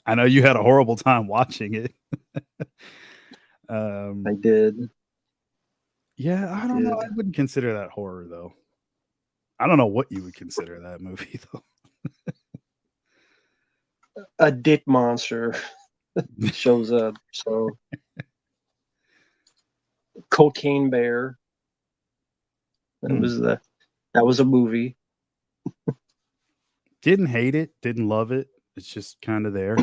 I know you had a horrible time watching it. I did. Yeah, I don't know. Did. I wouldn't consider that horror though. I don't know what you would consider that movie though. A dick monster shows up. So Cocaine Bear. That Hmm. was that was a movie. Didn't hate it, didn't love it. It's just kind of there.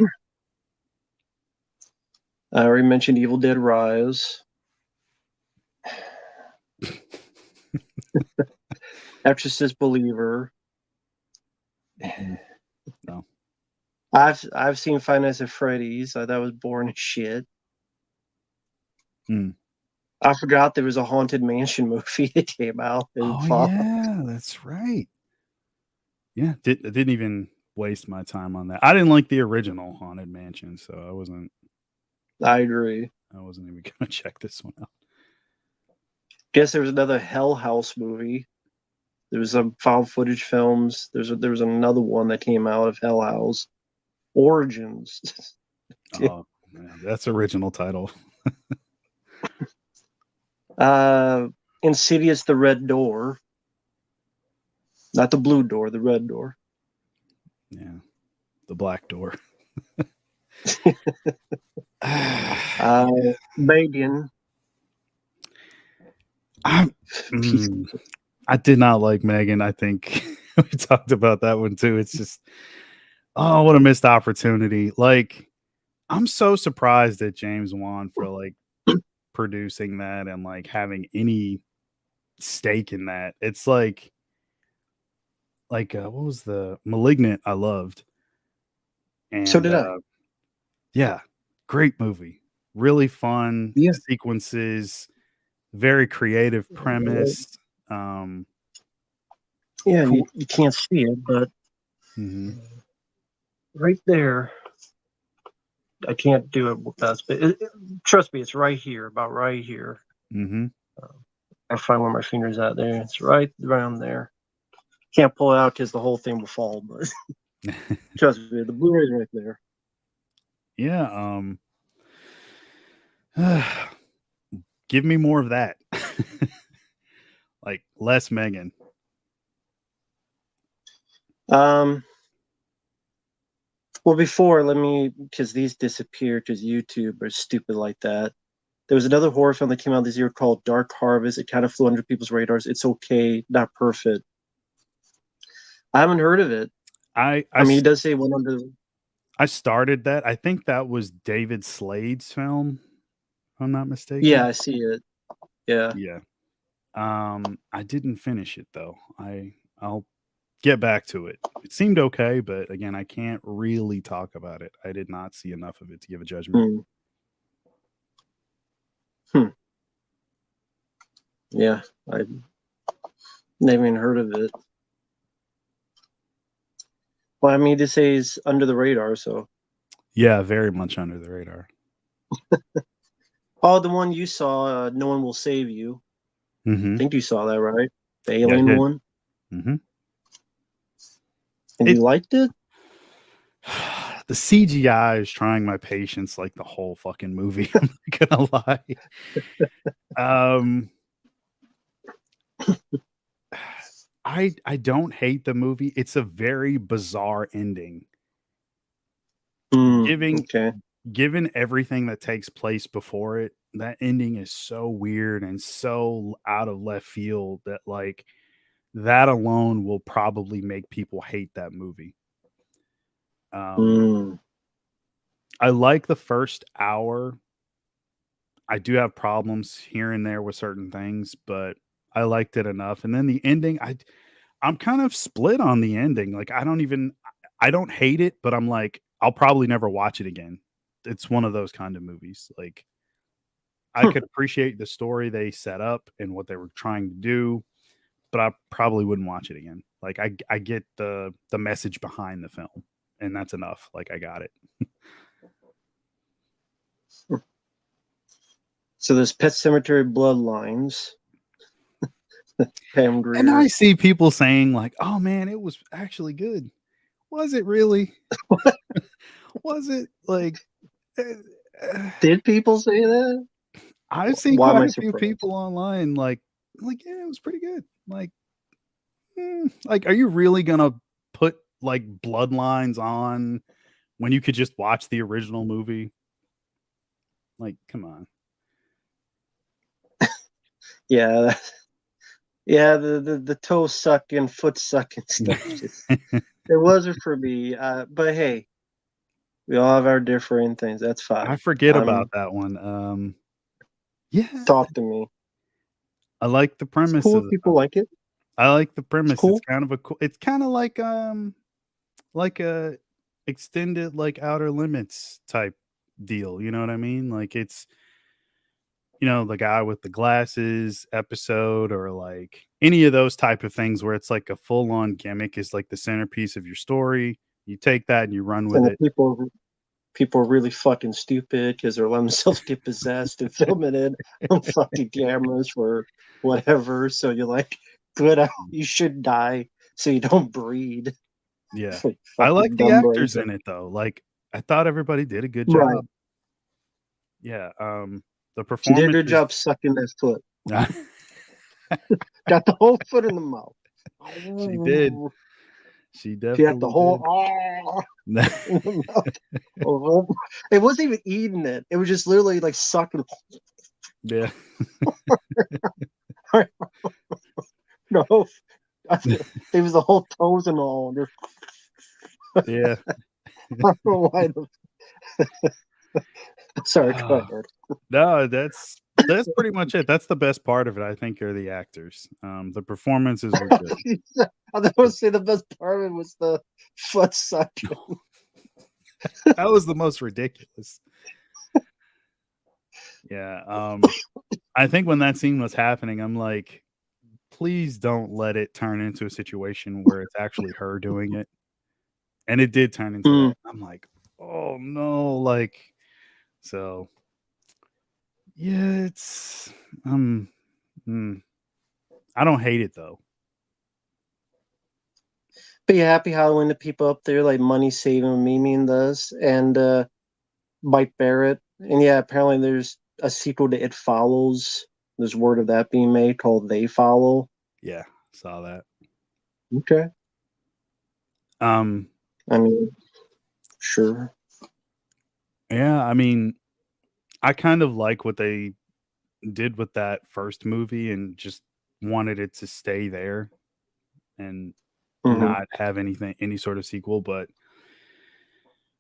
I already mentioned Evil Dead Rise. Exorcist Believer. No. I've seen Five Nights at Freddy's. That was boring as shit. Hmm. I forgot there was a Haunted Mansion movie that came out and Oh fall. yeah, that's right. Yeah, I didn't even waste my time on that. I didn't like the original Haunted Mansion, so I agree. I wasn't even gonna check this one out. Guess there was another Hell House movie. There was some found footage films. There was another one that came out of Hell House. Origins. Oh man, that's original title. Insidious the Red Door. Not the blue door, the red door. Yeah, the Black Door. Megan. I, mm, I did not like Megan. I think we talked about that one too. It's just, oh, what a missed opportunity. Like, I'm so surprised at James Wan for like producing that and like having any stake in that. It's like like what was the Malignant? I loved, So and did I. yeah, great movie. Really fun Yeah. sequences, very creative premise. Um, Yeah, and cool. you can't see it, but Hmm. right there, I can't do it with that. But trust me, it's right here, about right here. Hmm. I find where my finger's at there. It's right around there. Can't pull it out because the whole thing will fall. But trust me, the Blu-ray's right there. Yeah. Give me more of that. Like less Megan. Um, well, before let me because these disappeared because YouTube are stupid like that. There was another horror film that came out this year called Dark Harvest. It kind of flew under people's radars. It's okay, not perfect. I haven't heard of it. I I I mean, he does say one under. I started that. I think that was David Slade's film, if I'm not Yeah, mistaken. I see it. Yeah. Yeah. I didn't finish it though. I'll get back to it. It seemed okay, but again, I can't really talk about it. I did not see enough of it to give a judgment. Hmm. Hmm. Yeah, I never even heard of it. Well, I mean, this says under the radar. So, Yeah, very much under the radar. oh, the one you saw, No One Will Save You. I Mhm. think you saw that, right? The Yeah, I alien did. one, Mhm. and It you liked it. the CGI is trying my patience like the whole fucking movie. I'm not gonna lie. Um, I don't hate the movie. It's a very bizarre ending. Hmm. Giving Okay. Given everything that takes place before it, that ending is so weird and so out of left field that like that alone will probably make people hate that movie. Um, Hmm. I like the first hour. I do have problems here and there with certain things, but I liked it enough. And then the ending, I'm kind of split on the ending. Like I don't hate it, but I'm like I'll probably never watch it again. It's one of those kind of movies. Like I Hmm. could appreciate the story they set up and what they were trying to do, but I probably wouldn't watch it again. Like I get the message behind the film, and that's enough. Like I got it. So there's Pet Cemetery Bloodlines. Pam And I Grier. see people saying like, "Oh man, it was actually good." Was it really? Was it like? eh, eh, Did people say that? I've seen Why am quite I a few surprised? people online yeah, it was pretty good. Like, are you really gonna put like bloodlines on when you could just watch the original movie? Like, come on. Yeah, yeah. The toe sucking, foot sucking stuff. Just it wasn't for me. But hey, we all have our different things. That's I fine. forget about that one. Yeah, Talk to me. I like the It's premise cool of if people like it. I like the It's premise. It's cool. kind of a cool. It's kind of like a extended like Outer Limits type deal. You know what I mean? Like it's the guy with the glasses episode or like any of those type of things where it's like a full on gimmick is like the centerpiece of your story. You take that and you run with And the it. people are really fucking stupid because they're letting themselves get possessed and filming it on fucking cameras for whatever. So you're like, good, you should die so you don't breed. Yeah. Like I like fucking the dumb brain actors thing. in it though. Like I thought everybody did a good Right. job. Yeah. The She did her performances job sucking that foot. Got the whole foot in the mouth. she did. She She had the definitely whole did. in the mouth. It wasn't even eating it. It was just literally like sucking. Yeah. No, it was the whole toes and all. Yeah. I don't know why. Sorry, go ahead. No, that's That's pretty much it. That's the best part of it, I think, are the actors. The performances were good. I was going to say the best part of it was the foot suction. That was the most ridiculous. Yeah. I think when that scene was happening, I'm like, please don't let it turn into a situation where it's actually her doing it. And it did turn into Mm. that. I'm like, oh no, like so yeah, it's mm, I don't hate it though. But yeah, happy Halloween to people up there like Money Saving Mimi does and Mike Barrett. And yeah, apparently there's a sequel to It Follows. There's word of that being made called They Follow. Yeah, saw that. Okay. Um I mean, sure. yeah, I mean, I kind of like what they did with that first movie and just wanted it to stay there and Hmm. not have any sort of sequel, but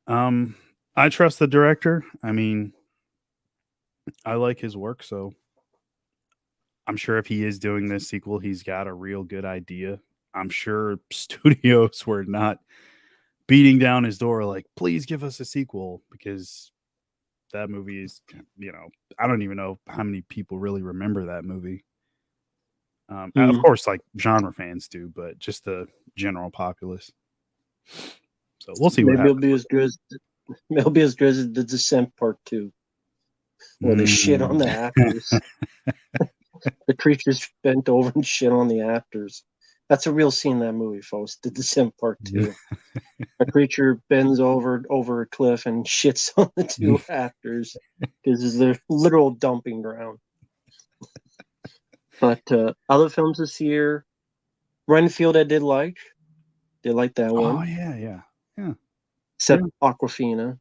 um I trust the director. I mean, I like his work, so I'm sure if he is doing this sequel, he's got a real good idea. I'm sure studios were not beating down his door like, "Please give us a sequel," because that movie is, I don't even know how many people really remember that movie. Of Mm. course, like genre fans do, but just the general populace. So we'll see what Maybe it'll happens be with as good as it'll be as good as The Descent Part 2, it. where they shit on the actors. The creatures bent over and shit on the actors. That's a real scene in that movie, folks. The Descent Part 2. A creature bends over a cliff and shits on the two actors because it's their literal dumping ground. But other films this year, Renfield I did like that Oh one. yeah, yeah, yeah, Except yeah. Aquafina,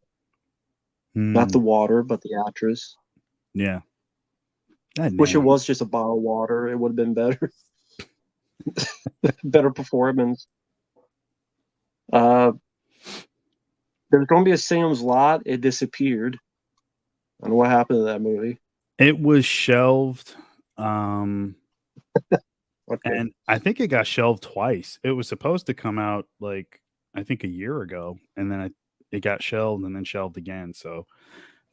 not Hmm. the water, but the actress. Yeah. That Wish it name. was just a bottle of water. It would have been better. Better performance. Uh, there was going to be a Sam's Lot. It disappeared. I don't know what happened to that movie. It was shelved. Um, Okay. and I think it got shelved twice. It was supposed to come out like I think a year ago, and then it got shelved and then shelved again. So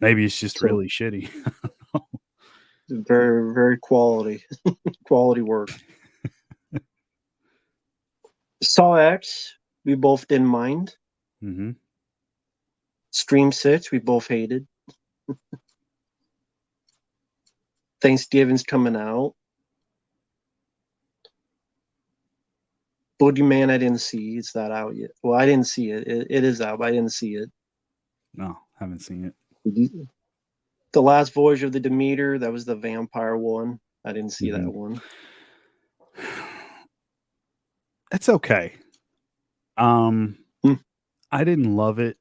maybe it's just So really shitty. very, very quality work. Saw X, we both didn't mind. Hmm. Scream 6, we both hated. Thanksgiving's coming out. Boogeyman, I didn't see. It's not out yet. Well, I didn't see it. It is out, but I didn't see it. No, haven't seen it. The Last Voyage of the Demeter, that was the vampire one. I didn't see Hmm. that one. It's okay. Um, Hmm. I didn't love it,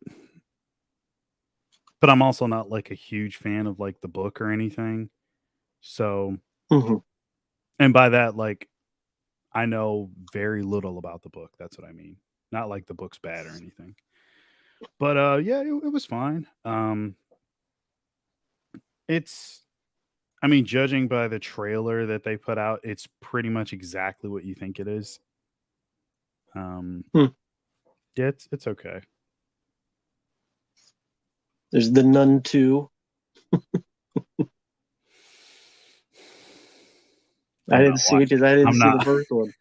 but I'm also not like a huge fan of like the book or anything. So, Mhm. and by that, like I know very little about the book. That's what I mean. Not like the book's bad or anything. But yeah, it was fine. It's I mean, judging by the trailer that they put out, it's pretty much exactly what you think it is. Um, Hmm. yeah, it's okay. There's The Nun 2. I I'm not didn't see it watching. because I didn't I'm see the not. first one.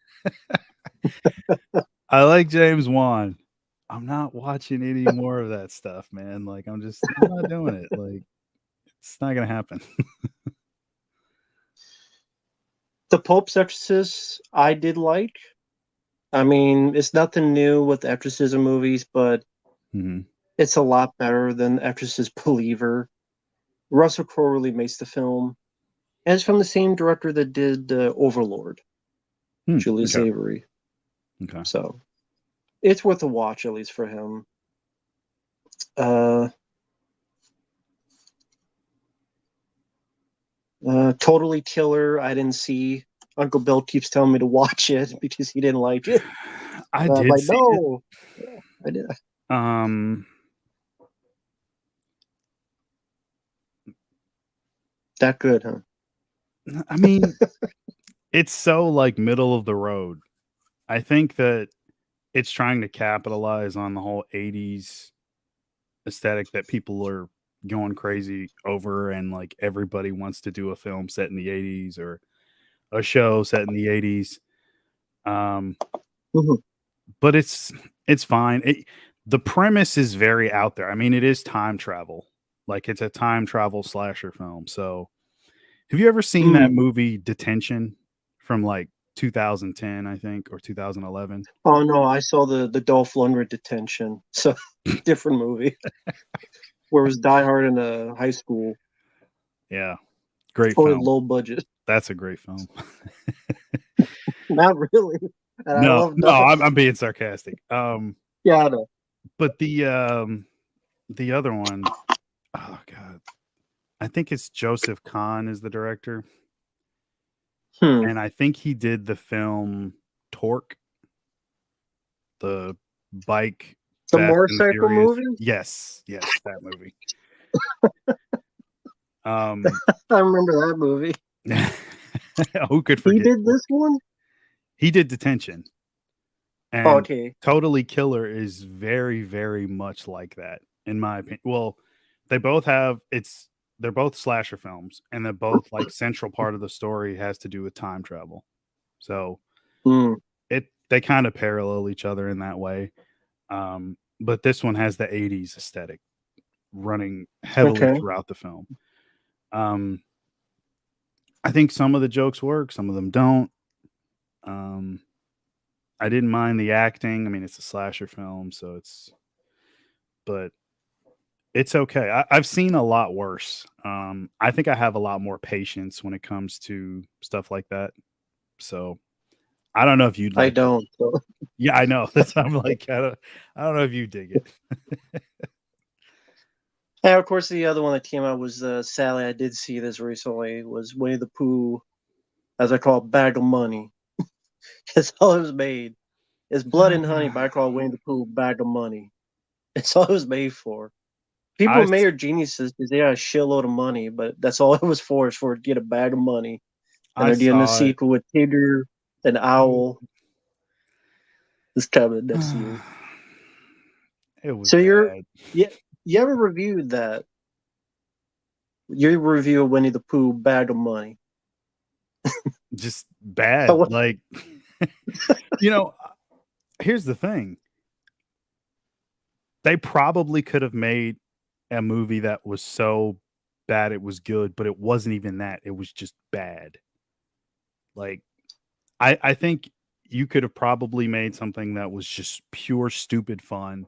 I like James Wan. I'm not watching any more of that stuff, man. Like I'm not doing it. Like it's not gonna happen. The Pope's Exorcist, I did like. I mean, it's nothing new with exorcism movies, but Hmm. it's a lot better than Exorcist Believer. Russell Crowe really makes the film. And it's from the same director that did Overlord, Julius Okay. Avery. Okay. So it's worth a watch, at least for him. Uh, Totally Killer, I didn't see. Uncle Bill keeps telling me to watch it because he didn't like it. I I'm did like, see it. no, I did. Um, That good, huh? I mean, it's so like middle of the road. I think that it's trying to capitalize on the whole 80s aesthetic that people are going crazy over, and like everybody wants to do a film set in the 80s or a show set in the 80s. Um, Mhm. but it's fine. The premise is very out there. I mean, it is time travel. Like it's a time travel slasher film. So, have you ever seen that Mm. movie Detention from like 2010, I think, or 2011? Oh no, I saw the Dolph Lundgren detention. So different movie where it was Die Hard in a high school, Yeah, great totally film. low budget. That's a great film. Not really, and I No, love no, Die. I'm being sarcastic. Yeah, I know. But the other one, oh god, I think it's Joseph Kahn is the director, Hmm. and I think he did the film Torque, the bike The Fast and motorcycle Furious. movie. Yes, yes, that movie. Um, I remember that movie. who could He forget did this Torque? one. He did Detention, and Okay. Totally Killer is very, very much like that, in my opinion. Well, they both have they're both slasher films, and they're both like central part of the story has to do with time travel. So Hmm. they kind of parallel each other in that way. But this one has the 80s aesthetic running heavily Okay. throughout the film. Um, I think some of the jokes work, some of them don't. Um, I didn't mind the acting. I mean, it's a slasher film, so but it's okay. I've seen a lot worse. I think I have a lot more patience when it comes to stuff like that. So I don't know if you'd I like it. don't. So. Yeah, I know. That's I'm like I don't know if you dig it. And of course, the other one that came out was Sally. I did see this recently. Was Winnie the Pooh, as I call it, Bag of Money. That's all it was made. It's Blood and Honey, but I call it Winnie the Pooh Bag of Money. It's all it was made for. People I made are geniuses because they got a shitload of money, but that's all it was for, is for to get a bag of money. And I they're doing the saw it. sequel with Tigger and Owl is coming next year. It was So you're bad. yeah, you ever reviewed that? Your review of Winnie the Pooh Bag of Money. Just bad. Like you know, here's the thing. They probably could have made a movie that was so bad it was good, but it wasn't even that. It was just bad. Like I think you could have probably made something that was just pure stupid fun,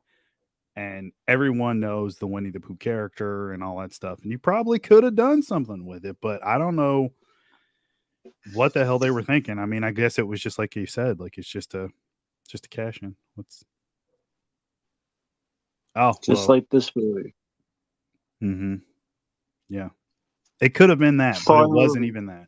and everyone knows the Winnie the Pooh character and all that stuff, and you probably could have done something with it, but I don't know what the hell they were thinking. I mean, I guess it was just like you said, like it's just a cash in. What's oh just well, like this movie. mhm. Yeah. It could have been that, but it Fun wasn't movie. even that.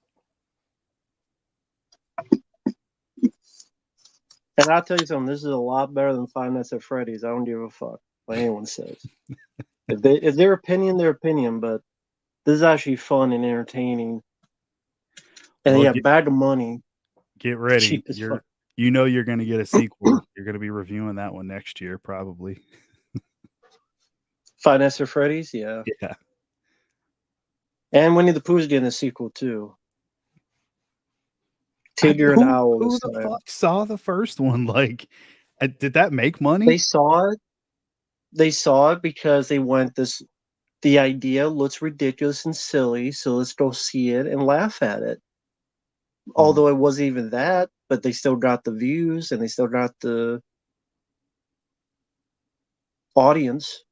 And I'll tell you something, this is a lot better than Five Nights at Freddy's. I don't give a fuck what anyone says. If their opinion, but this is actually fun and entertaining. And Well, yeah, Bag of Money, get ready. cheap as fuck. You're gonna get a sequel. You're gonna be reviewing that one next year, probably. Five Nights at Freddy's, yeah. Yeah. And Winnie the Pooh's getting a sequel too. Tigger and Owl Who this the time. fuck saw the first one? Like, did that make money? They saw it. They saw it because they went this. The idea looks ridiculous and silly, so let's go see it and laugh at it. Mhm, Although it wasn't even that, but they still got the views and they still got the audience.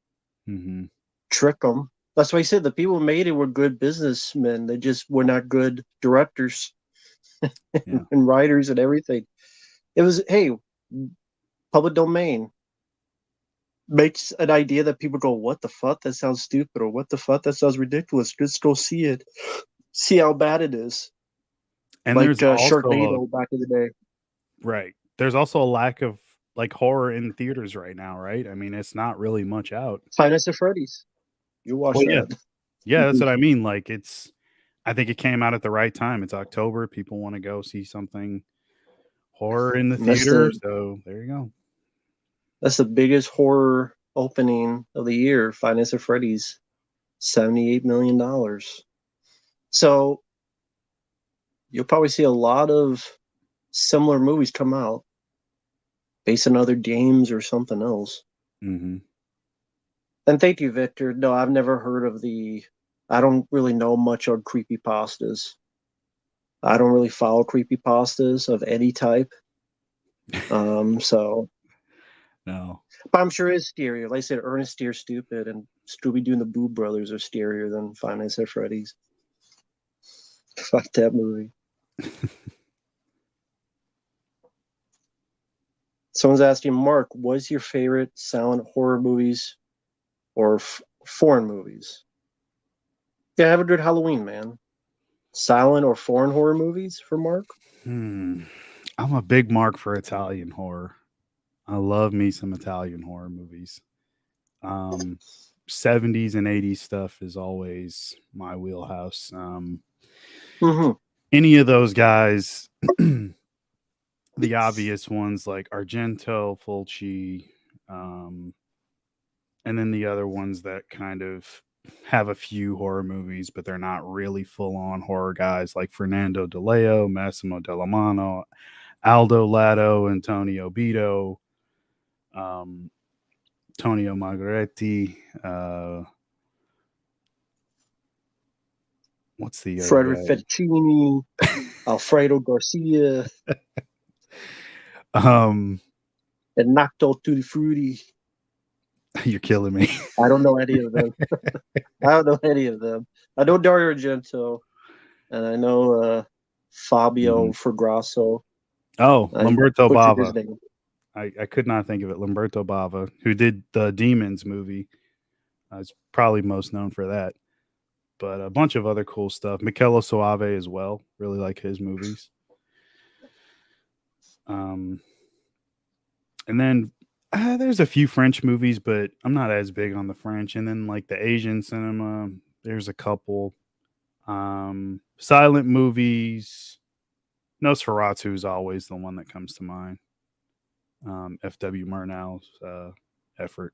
mhm. Trick them. That's why I said the people who made it were good businessmen. They just were not good directors Yeah. and writers and everything. It was, hey, public domain makes an idea that people go, "What the fuck? That sounds stupid," or "What the fuck? That sounds ridiculous." Just go see it, see how bad it is. And Like there's also a Sharknado back in the day. right. There's also a lack of like horror in theaters right now, right? I mean, it's not really much out. Five Nights at Freddy's. You watch Well, yeah. that. Yeah, that's what I mean. Like it's I think it came out at the right time. It's October. People want to go see something horror in the That's theater. the So there you go. that's the biggest horror opening of the year. Five Nights at Freddy's, $78 million. So you'll probably see a lot of similar movies come out based on other games or something else. Mm-hmm. And thank you, Victor. No, I've never heard of I don't really know much on creepypastas. I don't really follow creepypastas of any type. So, No. but I'm sure it's scarier. Like I said, Ernest Steer Stupid and Scooby Doo and the Boo Brothers are scarier than Five Nights at Freddy's. Fuck that movie. Someone's asking, Mark, what's your favorite silent horror movies or foreign movies? Yeah, have a good Halloween, man. Silent or foreign horror movies for Mark? I'm a big mark for Italian horror. I love me some Italian horror movies. 70s and 80s stuff is always my wheelhouse. Mm-hmm. Any of those guys, the obvious ones like Argento, Fulci, and then the other ones that kind of have a few horror movies, but they're not really full on horror guys like Fernando De Leo, Massimo Dallamano, Aldo Lato, Antonio Bito, Tonio Margaretti. What's the other Frederick guy? Fettuccini, Alfredo Garcia, Um, and Nocto Tutti Frutti. you're killing me. I don't know any of them. I don't know any of them. I know Dario Argento, and I know Fabio Fragrasso. Oh, I Lamberto butchered his Bava. name. I could not think of it. Lamberto Bava, who did the Demons movie, is probably most known for that. But a bunch of other cool stuff. Michele Soave as well. Really like his movies. Um, and then there's a few French movies, but I'm not as big on the French. And then like the Asian cinema, there's a couple. Silent movies. Nosferatu is always the one that comes to mind. F.W. Murnau's effort.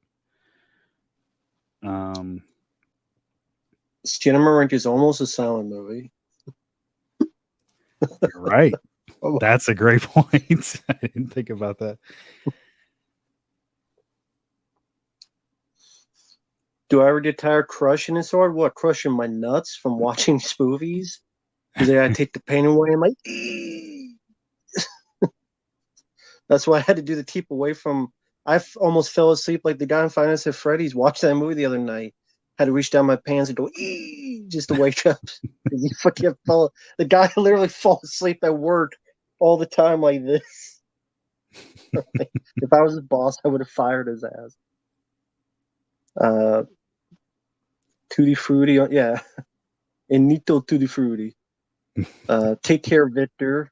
Cinema Rank is almost a silent movie. You're right. That's a great point. I didn't think about that. Do I ever get tired crushing it so hard? What, crushing my nuts from watching these movies? Because I gotta take the pain away. I'm like, that's why I had to do the tape away from. Almost fell asleep like the guy in Five Nights at Freddy's. Watched that movie the other night. Had to reach down my pants and go just to wake up. He fucking fell. The guy literally falls asleep at work all the time like this. If I was his boss, I would have fired his ass. Tutti Frutti, yeah. Enito Tutti Frutti. Take Care, Victor.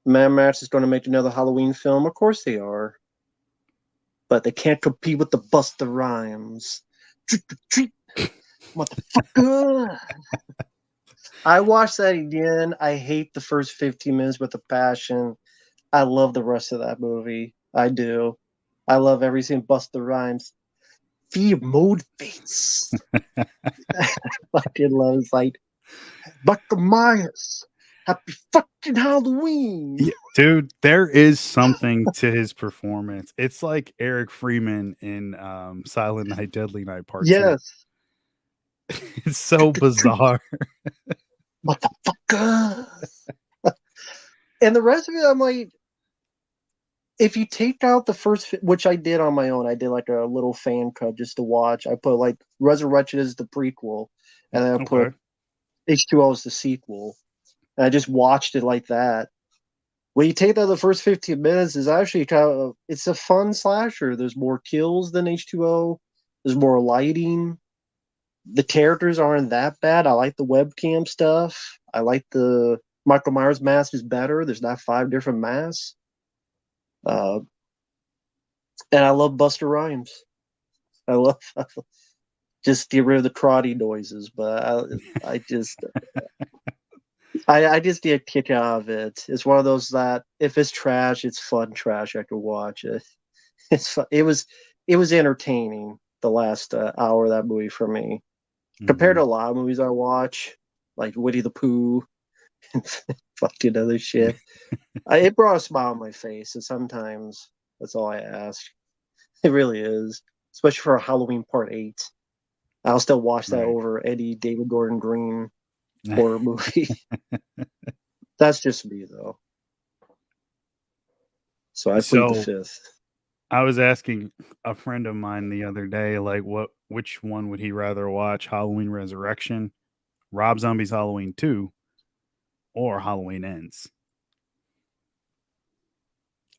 Mad Max is going to make another Halloween film. Of course they are. But they can't compete with the Busta Rhymes. Trick or treat, motherfucker. I watched that again. I hate the first 15 minutes with a passion. I love the rest of that movie. I do. I love everything Busta Rhymes. Fear motivates. I fucking love it. It's like, Michael Myers. Happy fucking Halloween. Yeah, dude, there is something to his performance. It's like Eric Freeman in Silent Night, Deadly Night Part 2. Yes. It's so bizarre. Motherfucker. And the rest of it, I'm like, if you take out the first, which I did on my own, I did like a little fan cut just to watch. I put like Resurrection as the prequel, and then I put H2O as the sequel. And I just watched it like that. When you take out the first 15 minutes, is actually kind of it's a fun slasher. There's more kills than H2O. There's more lighting. The characters aren't that bad. I like the webcam stuff. I like the Michael Myers mask is better. There's not 5 different masks. And I love Buster Rhymes. I love just get rid of the karate noises. But I just get a kick out of it. It's one of those that if it's trash, it's fun trash. I could watch it. It was entertaining the last hour of that movie for me compared to a lot of movies I watch, like Winnie the Pooh and fucking other shit. It brought a smile on my face, and sometimes that's all I ask. It really is, especially for Halloween Part 8. I'll still watch that Right. over any David Gordon Green horror movie. That's just me, though. So I plead the So fifth. I was asking a friend of mine the other day, like, which one would he rather watch? Halloween Resurrection, Rob Zombie's Halloween 2, or Halloween Ends?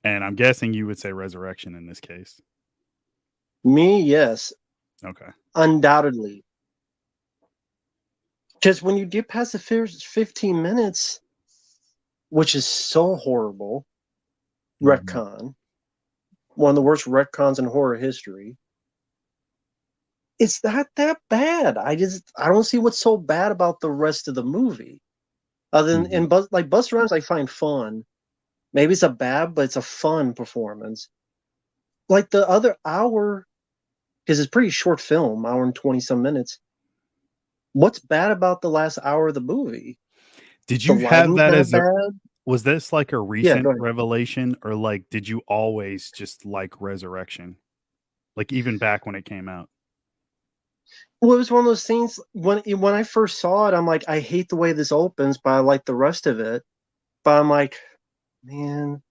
And I'm guessing you would say Resurrection in this case. Me, yes, Okay. undoubtedly. Because when you get past the first 15 minutes, which is so horrible, Mhm. retcon, one of the worst retcons in horror history, it's not that bad. I don't see what's so bad about the rest of the movie. Other than Mhm. like Busta Rhymes, I find fun. Maybe it's a bad, but it's a fun performance. Like the other hour, because it's a pretty short film, hour and 20 some minutes. What's bad about the last hour of the movie? Did The you have lighting's that not as a bad. was this like a Yeah, go recent ahead. revelation, or like did you always just like Resurrection? Like even back when it came out? Well, it was one of those things when I first saw it, I'm like, I hate the way this opens, but I like the rest of it. But I'm like, man,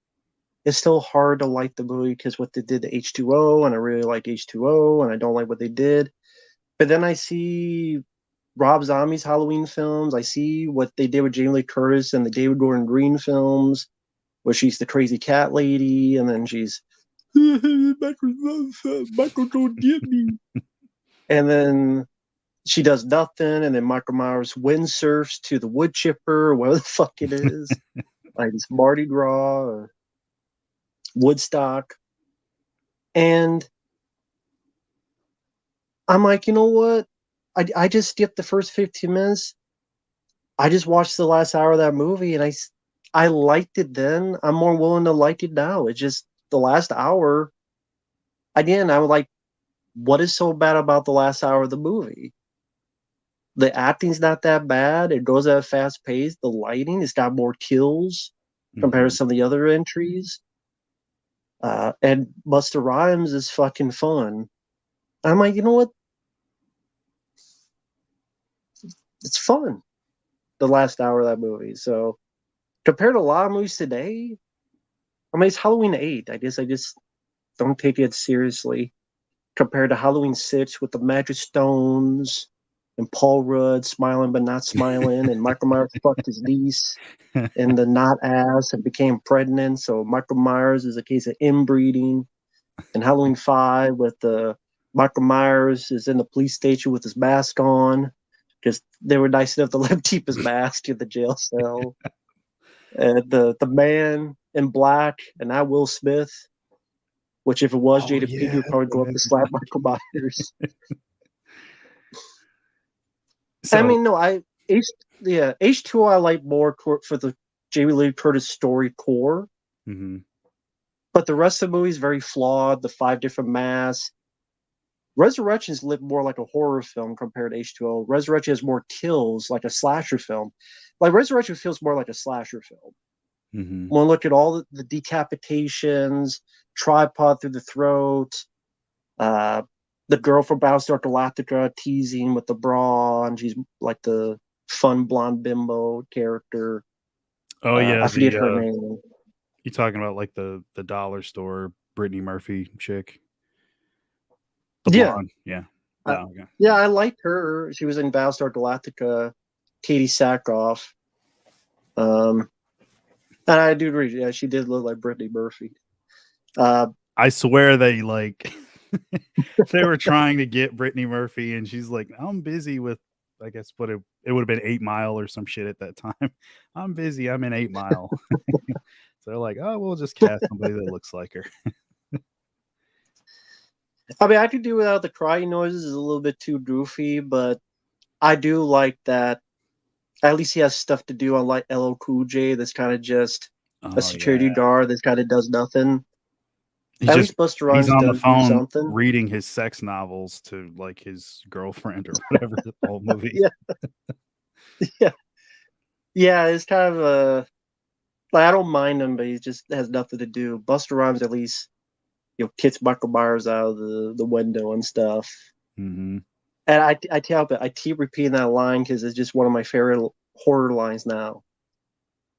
it's still hard to like the movie because what they did to H2O, and I really like H2O, and I don't like what they did. But then I see Rob Zombie's Halloween films. I see what they did with Jamie Lee Curtis and the David Gordon Green films, where she's the crazy cat lady, and then she's Michael, don't get me. And then she does nothing, and then Michael Myers windsurfs to the wood chipper, or whatever the fuck it is, like it's Mardi Gras or Woodstock. And I'm like, you know what? I just skipped the first 15 minutes. I just watched the last hour of that movie, and I liked it then. I'm more willing to like it now. It's just the last hour. Again, I was like, what is so bad about the last hour of the movie? The acting's not that bad. It goes at a fast pace. The lighting, it's got more kills compared to Mhm. some of the other entries. And Buster Rhymes is fucking fun. I'm like, you know what? It's fun. The last hour of that movie. So compared to a lot of movies today, I mean, it's Halloween 8. I just don't take it seriously compared to Halloween 6 with the Magic Stones and Paul Rudd smiling but not smiling, and Michael Myers fucked his niece in the not ass and became pregnant. So Michael Myers is a case of inbreeding. And Halloween 5 with the Michael Myers is in the police station with his mask on because they were nice enough to let him keep his mask in the jail cell. And the man in black and not Will Smith, which if it was Oh Jada Pinkett, yeah, would probably go up to slap Michael Myers. I so mean, no, H yeah H2O I like more for the Jamie Lee Curtis story core, mhm. but the rest of the movie is very flawed. The 5 different masks. Resurrections look more like a horror film compared to H2O. Resurrection has more kills, like a slasher film. Like Resurrection feels more like a slasher film. Mhm. When I look at all the decapitations, tripod through the throat, uh, the girl from Battlestar Galactica teasing with the bra, and she's like the fun blonde bimbo character. Oh yeah, I forget the her name. you talking about like the dollar store Brittany Murphy chick, the Yeah, blonde? Yeah. I, Oh, okay. yeah, Yeah. I liked her. She was in Battlestar Galactica. Katie Sackhoff. Um, and I do agree. Yeah, she did look like Brittany Murphy. Uh, I swear they like they were trying to get Brittany Murphy, and she's like, "I'm busy with, I guess, what it would have been 8 Mile or some shit at that time. I'm busy. I'm in 8 Mile." So they're like, "Oh, we'll just cast somebody that looks like her." I mean, I could do without the crying noises. It's a little bit too goofy, but I do like that. At least he has stuff to do, unlike LL Cool J, that's kind of just a Oh yeah. security guard that kind of does nothing. He's At just least Buster he's Rhymes on the does do phone something. reading his sex novels to like his girlfriend or whatever the whole movie. Yeah, yeah, yeah. It's kind of a like I don't mind him, but he just has nothing to do. Buster Rhymes at least kicks Michael Myers out of the window and stuff. Hmm. And I tell you, I keep repeating that line because it's just one of my favorite horror lines now.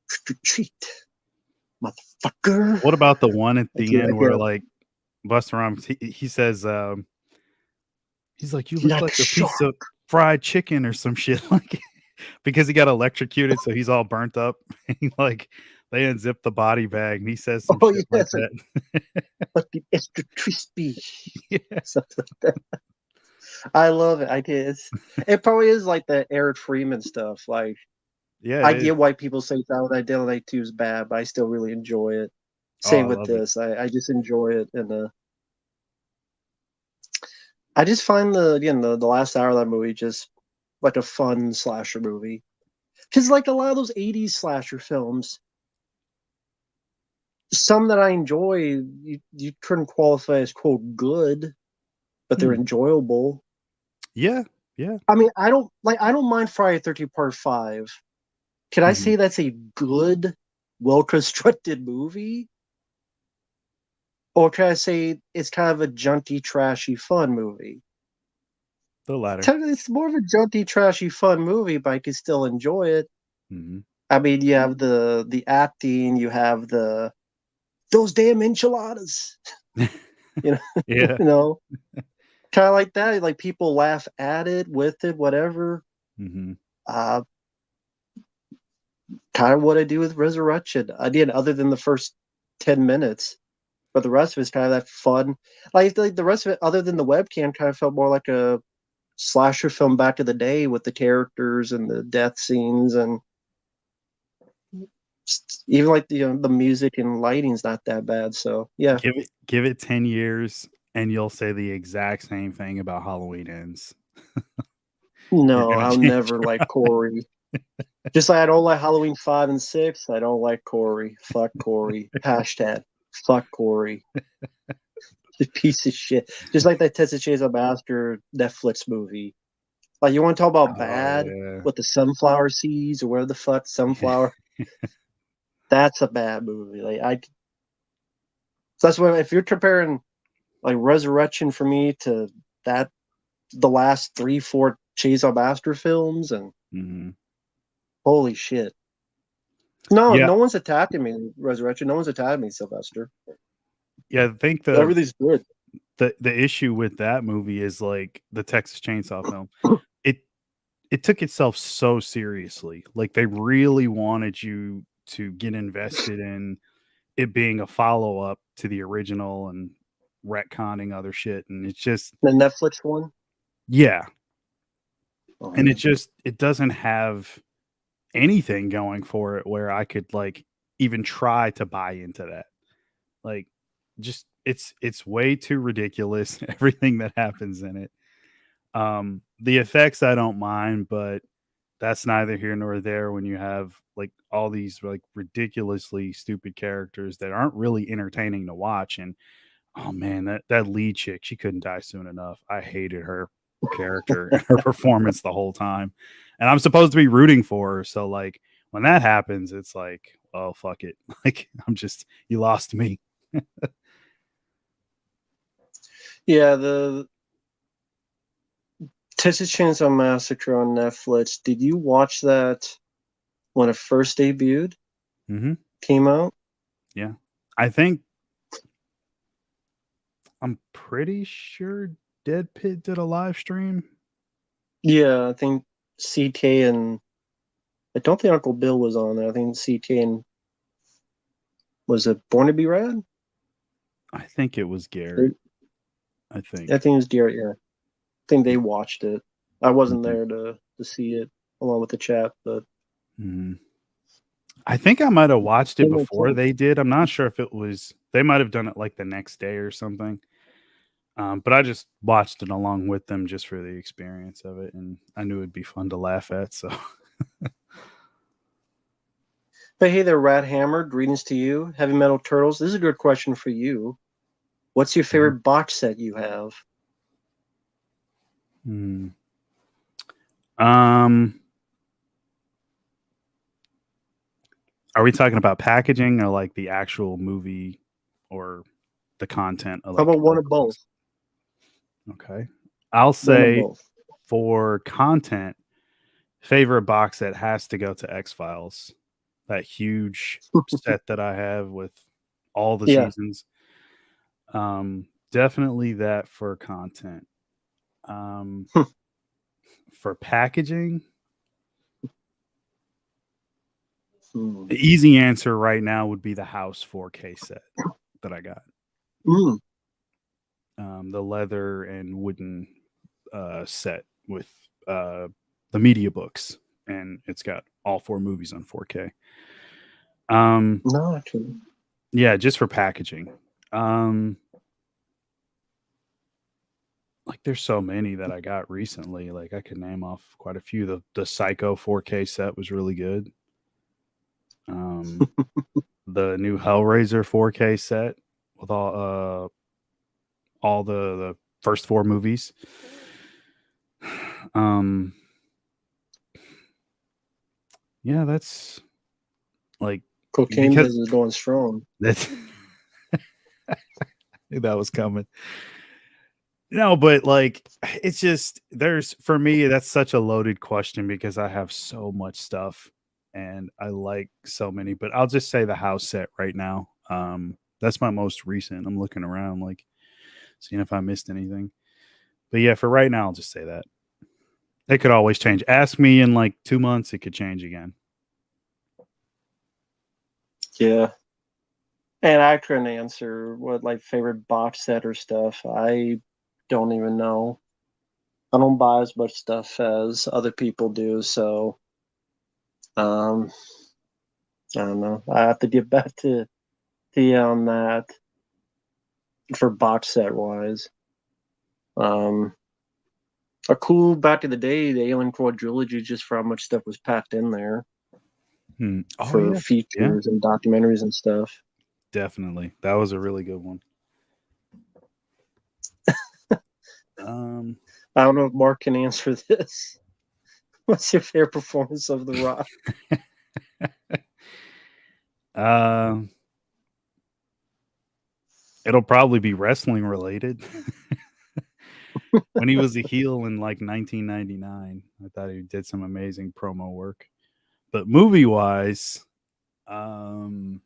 Trick or treat, motherfucker. What about the one at I the can't, I end where can't. like Buster Rhymes he says he's like, "You look Like like a a piece of shark. fried chicken or some shit," like because he got electrocuted, so he's all burnt up. He, like they unzip the body bag, and he says some Oh shit like yes, that. but the extra crispy. Yeah, Something like that. I love it. I did. It probably is like the Eric Freeman stuff. Like yeah, it I is. get why people say Silent Night, Deadly Night 2 is bad, but I still really enjoy it. Oh, Same I with love it. this. I just enjoy it, and I just find the last hour of that movie just like a fun slasher movie. Because like a lot of those '80s slasher films, some that I enjoy, you couldn't qualify as quote good, but they're Hmm. enjoyable. Yeah, yeah. I mean, I don't mind Friday 13 Part 5. Can I Hmm. say that's a good, well constructed movie? Or can I say it's kind of a junky, trashy, fun movie? The latter. Technically, it's more of a junky, trashy, fun movie, but I can still enjoy it. Hmm. I mean, you have the acting, you have the those damn enchiladas, you know, Yeah. you know, kind of like that. Like people laugh at it, with it, whatever. Hmm. Uh, Kind of what I do with Resurrection. I did other than the first 10 minutes, but the rest of it's kind of that fun. Like the rest of it, other than the webcam, kind of felt more like a slasher film back in the day with the characters and the death scenes and even like the music and lighting's not that bad. So yeah, Give it 10 years and you'll say the exact same thing about Halloween Ends. You're no, gonna I'll change never your like Corey. Just like I don't like Halloween 5 and 6. I don't like Corey. Fuck Corey. Hashtag fuck Corey. Piece of shit. Just like that Texas Chainsaw Massacre Netflix movie. Like you want to talk about Oh, bad yeah. with the sunflower seeds or where the fuck sunflower? That's a bad movie. So that's why if you're comparing like Resurrection for me to that the last 3, 4 Chainsaw Massacre films and Mhm. holy shit. No, Yeah, no one's attacking me, Resurrection. No one's attacking me, Sylvester. yeah, I think Everything's good. the issue with that movie is, like, the Texas Chainsaw film. It it took itself so seriously. Like, they really wanted you to get invested in it being a follow-up to the original and retconning other shit, and it's just The Netflix one. yeah, Oh and man. it doesn't have anything going for it where I could, like, even try to buy into that. Like, just it's way too ridiculous, everything that happens in it. The effects I don't mind, but that's neither here nor there when you have, like, all these, like, ridiculously stupid characters that aren't really entertaining to watch, and, oh, man, that lead chick, she couldn't die soon enough. I hated her character and her performance the whole time, and I'm supposed to be rooting for her, so, like, when that happens, it's like, "Oh, fuck it." Like, I'm just you lost me. Yeah, the Texas Chainsaw Massacre on Netflix. Did you watch that when it first debuted? Mhm. Came out? Yeah. I think I'm pretty sure Dead Pit did a live stream. Yeah, I think CK and I don't think Uncle Bill was on there. I think CK and was it Born to Be Rad? I think it was I Garrett. I think think. it was Garrett. Yeah, I think they watched it. I wasn't Mhm. there to see it along with the chat, but Mhm. I think I might have watched it it makes before sense. they did. I'm not sure if it was they might have done it, like, the next day or something. But I just watched it along with them just for the experience of it, and I knew it'd be fun to laugh at. So, But hey there, Rat Hammer. Greetings to you. Heavy Metal Turtles. This is a good question for you. What's your Mhm. favorite box set you have? Hmm. Um, are we talking about packaging or like the actual movie or the content of How like about one of of the both? books? Okay. I'll One of say both. for content, favorite box set has to go to X Files. That huge set that I have with all the Yeah. seasons. Definitely that for content. Um, for packaging, Hmm. the easy answer right now would be the House 4K set that I got. Mm. The leather and wooden set with the media books, and it's got all four movies on 4K. Um, No, actually. yeah, just for packaging. Um, like there's so many that I got recently. Like I could name off quite a few. The Psycho 4K set was really good. Um, the new Hellraiser 4K set with all the first four movies. Um, yeah, that's like Cocaine because business going strong. that's that was coming. No, but like it's just there's for me that's such a loaded question because I have so much stuff and I like so many, but I'll just say the house set right now. That's my most recent. I'm looking around like seeing if I missed anything. But yeah, for right now I'll just say that. It could always change. Ask me in like 2 months, it could change again. Yeah. And I couldn't answer what like favorite box set or stuff. I don't even know. I don't buy as much stuff as other people do, so um I don't know. I have to get back to you on that for box set wise. Um a cool back in the day, the Alien quadrilogy just for how much stuff was packed in there Hmm. Oh for yeah. Yeah, features and documentaries and stuff. definitely. That was a really good one. Um I don't know if Mark can answer this. What's your favorite performance of The Rock? uh it'll probably be wrestling related. When he was a heel in like 1999, I thought he did some amazing promo work. But movie wise, um,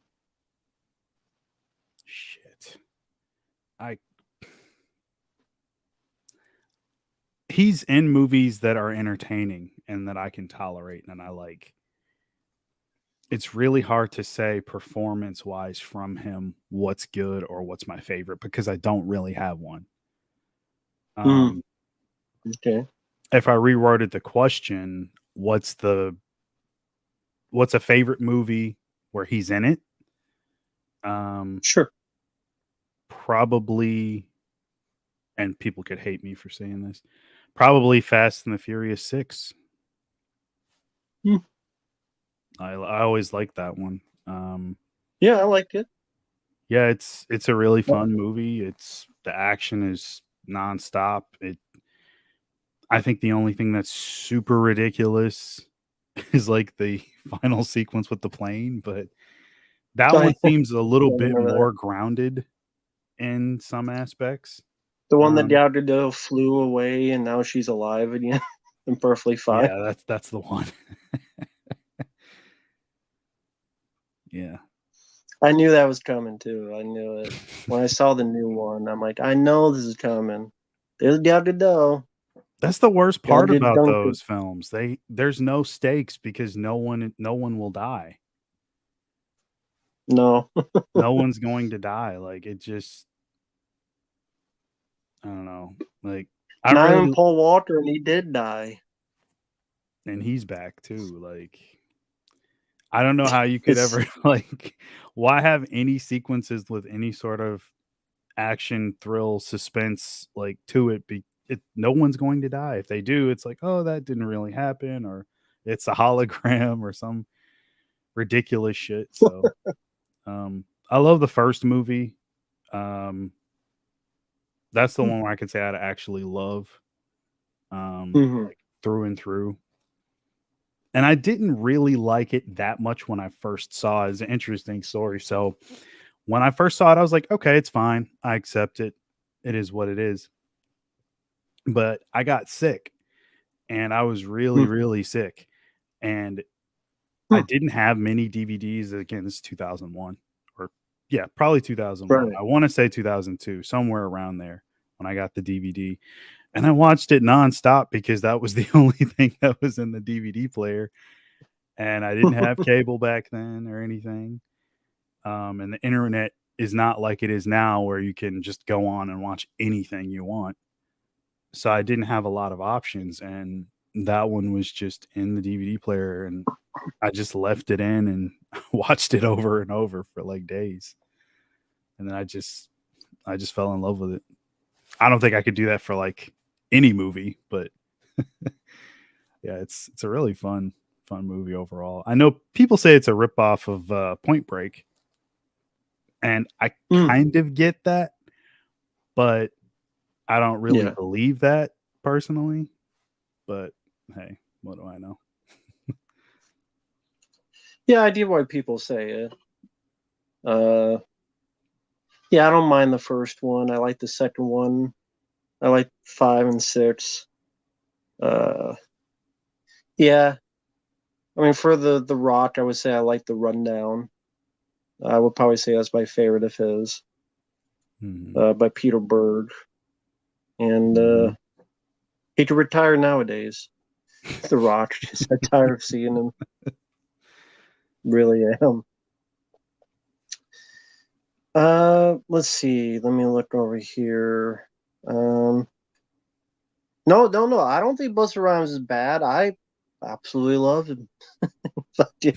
shit, I he's in movies that are entertaining and that I can tolerate and I like. It's really hard to say performance wise from him what's good or what's my favorite because I don't really have one. Mm, Um, okay, if I reworded the question, what's a favorite movie where he's in it? Um, sure. probably, and people could hate me for saying this, probably Fast and the Furious 6. Mm, I always like that one. yeah, I like it. Yeah, it's a really fun movie. It's the action is nonstop. I think the only thing that's super ridiculous is like the final sequence with the plane, but that I one seems a little bit remember that. more grounded in some aspects. The one that Um, Doubterdale flew away and now she's alive again and perfectly fine. yeah, that's the one. Yeah. I knew that was coming too. I knew it. When I saw the new one, I'm like, I know this is coming. There's Doubterdale. That's the worst Gotta part get about dunked. those films. There's no stakes because no one will die. No. No one's going to die. Like it just I don't know. Like I Not even really Paul Walker, and he did die. and he's back too. Like I don't know how you could It's ever like why have any sequences with any sort of action, thrill, suspense like to it. No one's going to die. If they do, it's like, oh, that didn't really happen, or it's a hologram or some ridiculous shit. So I love the first movie. Um, that's the one where I can say I actually love, Hmm. like through and through. And I didn't really like it that much when I first saw it. It's an interesting story. So when I first saw it, I was like, okay, it's fine. I accept it. It is what it is. But I got sick and I was really, really sick. And I didn't have many DVDs. Again, this is 2001 or yeah, probably 2001. Right. I want to say 2002, somewhere around there when I got the DVD. And I watched it nonstop because that was the only thing that was in the DVD player. And I didn't have cable back then or anything. And the internet is not like it is now where you can just go on and watch anything you want. So I didn't have a lot of options. And that one was just in the DVD player. And I just left it in and watched it over and over for like days. And then I just fell in love with it. I don't think I could do that for like any movie, but yeah, it's a really fun movie overall. I know people say it's a ripoff of Point Break, and I Mm. kind of get that, but I don't really Yeah. believe that personally. But hey, what do I know? Yeah, I do why people say it. Uh, yeah, I don't mind the first one. I like the second one. I like 5 and 6. Uh, yeah, I mean for the Rock, I would say I like the Rundown. I would probably say that's my favorite of his, Mhm. by Peter Berg. And Mhm. he could retire nowadays. The Rock, just I'm tired of seeing him. Really am. Let's see. Let me look over here. Um, no, no, no. I don't think Busta Rhymes is bad. I absolutely love him. Fuck yeah.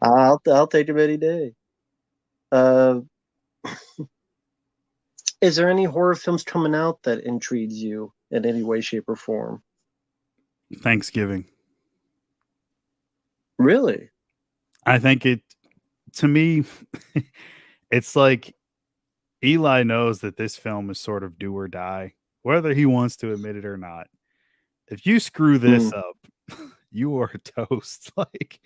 I'll take him any day. Uh, is there any horror films coming out that intrigues you in any way, shape, or form? Thanksgiving. Really? I think it to me, it's like Eli knows that this film is sort of do or die, whether he wants to admit it or not. If you screw Hmm. this up, you are toast. Like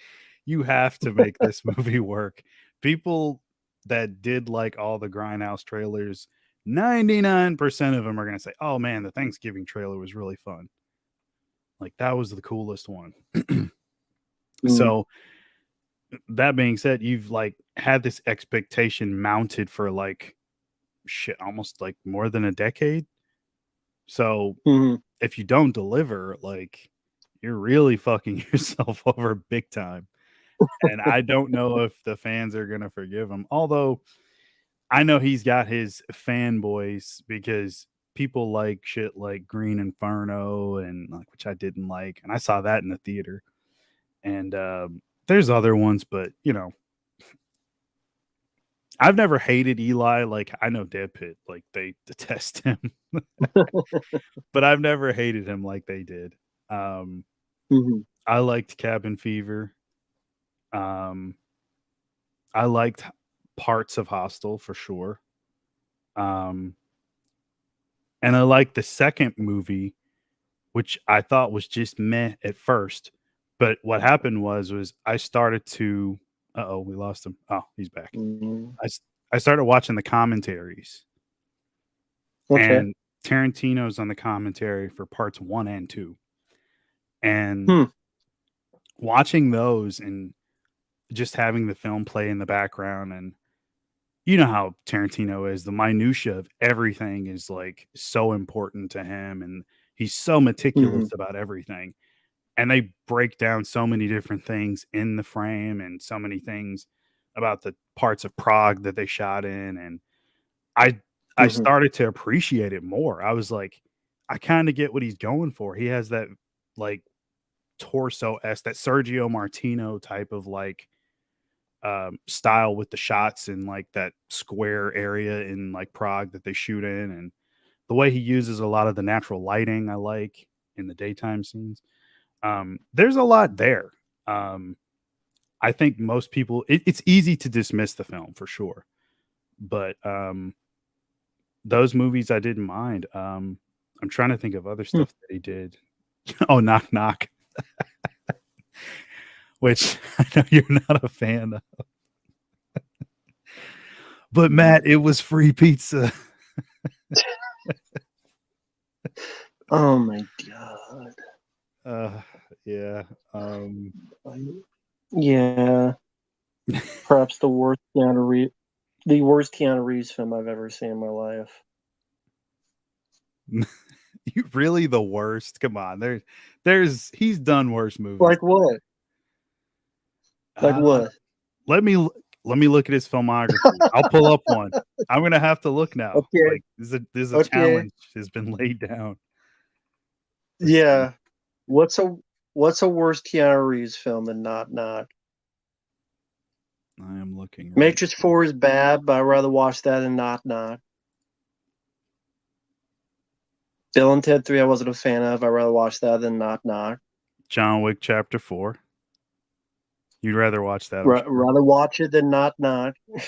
you have to make this movie work. People that did like all the Grindhouse trailers, 99% of them are going to say, "Oh man, the Thanksgiving trailer was really fun. Like that was the coolest one." Hmm. So, that being said, you've like had this expectation mounted for like shit almost like more than a decade. So, Hmm. if you don't deliver, like you're really fucking yourself over big time. And I don't know if the fans are gonna forgive him. Although I know he's got his fanboys because people like shit like Green Inferno and like which I didn't like, and I saw that in the theater. And there's other ones, but you know, I've never hated Eli. Like I know Dead Pit, like they detest him, but I've never hated him like they did. Um, Hmm. I liked Cabin Fever. Um, I liked parts of Hostel for sure. Um, and I liked the second movie, which I thought was just meh at first. But what happened was I started to. Oh, we lost him. Oh, he's back. Hmm. I s- I started watching the commentaries, Okay. and Tarantino's on the commentary for parts 1 and 2, and Hmm. watching those and just having the film play in the background and you know how Tarantino is, the minutia of everything is like so important to him and he's so Hmm. meticulous about everything. And they break down so many different things in the frame and so many things about the parts of Prague that they shot in and I I Hmm. started to appreciate it more. I was like I kind of get what he's going for. He has that like torso s that Sergio Martino type of like style with the shots in like that square area in like Prague that they shoot in, and the way he uses a lot of the natural lighting I like in the daytime scenes. There's a lot there. I think most people, it's easy to dismiss the film for sure, but those movies I didn't mind. I'm trying to think of other Hmm. stuff that he did. Oh, Knock Knock, which I know you're not a fan of. But Matt, it was free pizza. Oh my god. Uh, yeah. Yeah. Perhaps the worst Keanu Reeves film I've ever seen in my life. You really the worst? Come on, he's done worse movies. Like what? Like Uh, what? let me look at his filmography. I'll pull up one. I'm gonna have to look now. Okay. Like there's a Okay. challenge has been laid down. Let's Yeah. see. What's a worse Keanu Reeves film than Knock Knock? I am looking. Right Matrix 4 is bad, but I'd rather watch that than Knock Knock. Bill and Ted 3 I wasn't a fan of. I'd rather watch that than Knock Knock. John Wick Chapter 4. You'd rather watch that? Rather watch it than Knock Knock. At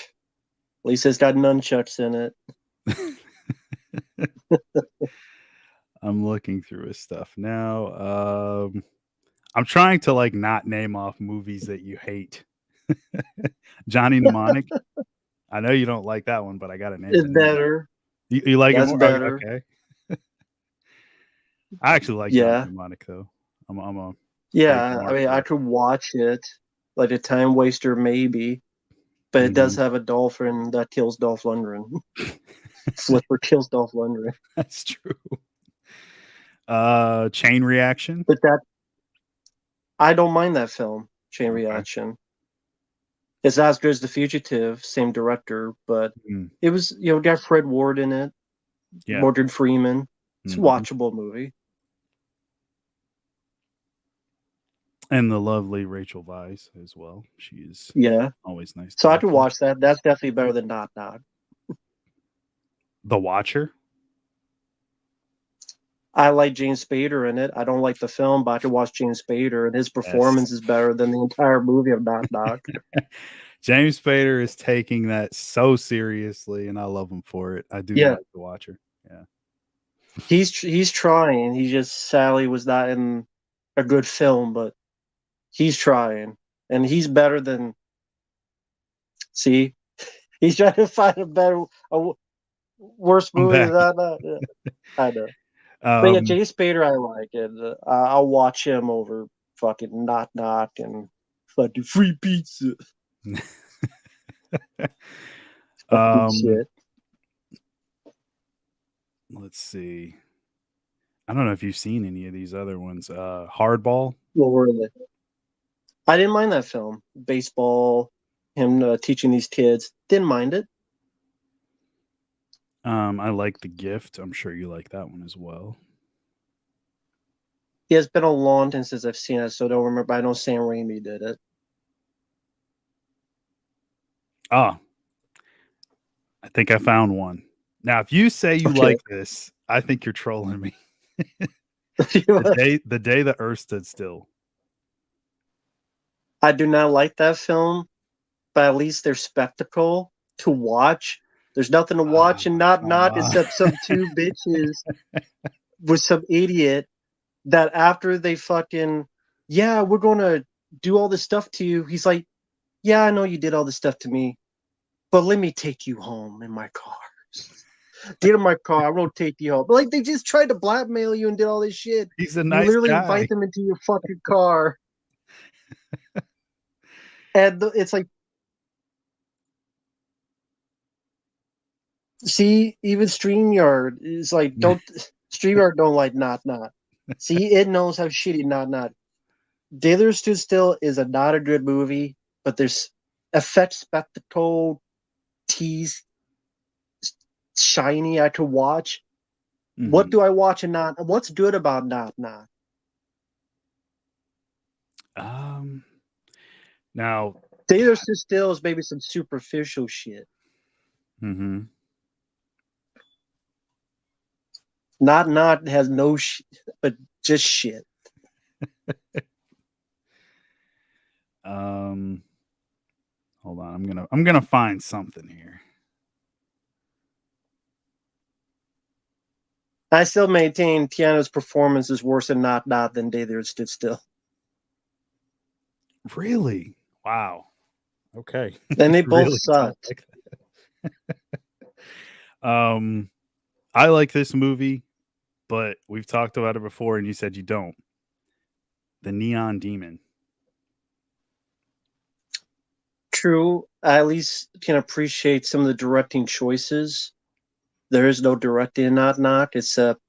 least it's got nunchucks in it. I'm looking through his stuff now. I'm trying to like not name off movies that you hate. Johnny Mnemonic. I know you don't like that one, but I got to name It's it. better. You like That's it more? better. Okay. I actually like Johnny Mnemonic though. I'm yeah. I mean, I could watch it like a time waster, maybe, but it does have a dolphin that kills Dolph Lundgren. Flipper kills Dolph Lundgren. That's true. Chain Reaction. But I don't mind that film. Chain Reaction. It's not as good as The Fugitive, same director, but it was, got Fred Ward in it, Morgan Freeman. It's a watchable movie. And the lovely Rachel Weisz as well. She's always nice. So I could watch that. That's definitely better than Knock Knock. The Watcher. I like James Spader in it. I don't like the film, but I could watch James Spader, and his performance is better than the entire movie of Knock Knock. James Spader is taking that so seriously, and I love him for it. I do like The Watcher. Yeah, he's trying. He just sadly was not in a good film, but he's trying, and he's better than. See, he's trying to find a worse movie than that. I know. But yeah, James Spader, I like it. I'll watch him over fucking Knock Knock and fucking free pizza. Shit. Let's see. I don't know if you've seen any of these other ones. Hardball. What were they? I didn't mind that film. Baseball, him teaching these kids. Didn't mind it. I like The Gift. I'm sure you like that one as well. Yeah, it's been a long time since I've seen it, so I don't remember. I know Sam Raimi did it. I think I found one. Now, if you say you like this, I think you're trolling me. The day the Earth stood still. I do not like that film, but at least there's spectacle to watch. There's nothing to watch and not except some two bitches with some idiot that after they fucking, we're going to do all this stuff to you. He's like, yeah, I know you did all this stuff to me, but let me take you home in my car. Get in my car. I won't take you home. But like, they just tried to blackmail you and did all this shit. He's a nice guy. You literally invite them into your fucking car. And it's like, see, even StreamYard is like, StreamYard don't like Not. See, it knows how shitty Not. Day Stood Still is not a good movie, but there's effect, spectacle, tease, shiny I could watch. Mm-hmm. What do I watch and not? What's good about Not? Now Theater Still is maybe some superficial shit. Mm-hmm. Not has no shit, but just shit. Hold on. I'm gonna find something here. I still maintain Tiana's performance is worse in Not than Day There Stood Still. Really? Wow. Okay. And they both Really suck. like I like this movie, but we've talked about it before, and you said you don't. The Neon Demon. True, I at least can appreciate some of the directing choices. There is no directing in Not except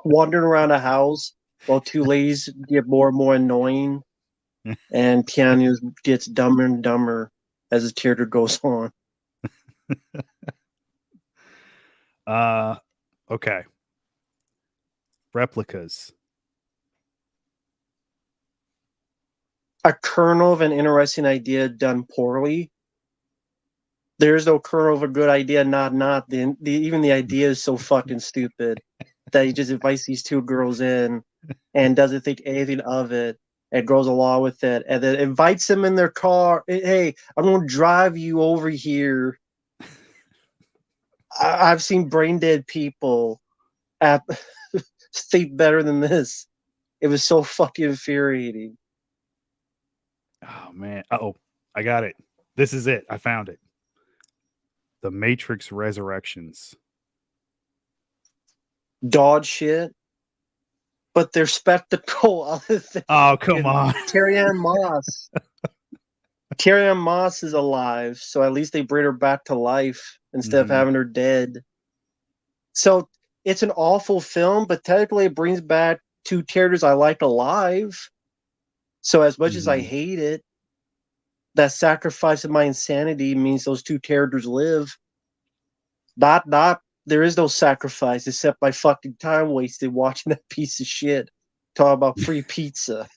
wandering around a house while two ladies get more and more annoying, and Keanu gets dumber and dumber as the theater goes on. Okay. Replicas. A kernel of an interesting idea done poorly. There's no kernel of a good idea, even the idea is so fucking stupid that he just invites these two girls in and doesn't think anything of it and goes along with it and then invites them in their car. Hey, I'm going to drive you over here. I've seen brain dead people think better than this. It was so fucking infuriating. Oh man. Oh, I got it. This is it. I found it. The Matrix Resurrections. Dog shit. But their spectacle other than Oh, come on. Carrie-Anne Moss. Carrie-Anne Moss is alive, so at least they bring her back to life instead of having her dead. So it's an awful film, but technically it brings back two characters I like alive. So as much as I hate it, that sacrifice of my insanity means those two characters live. Not there is no sacrifice except my fucking time wasted watching that piece of shit. Talk about free pizza.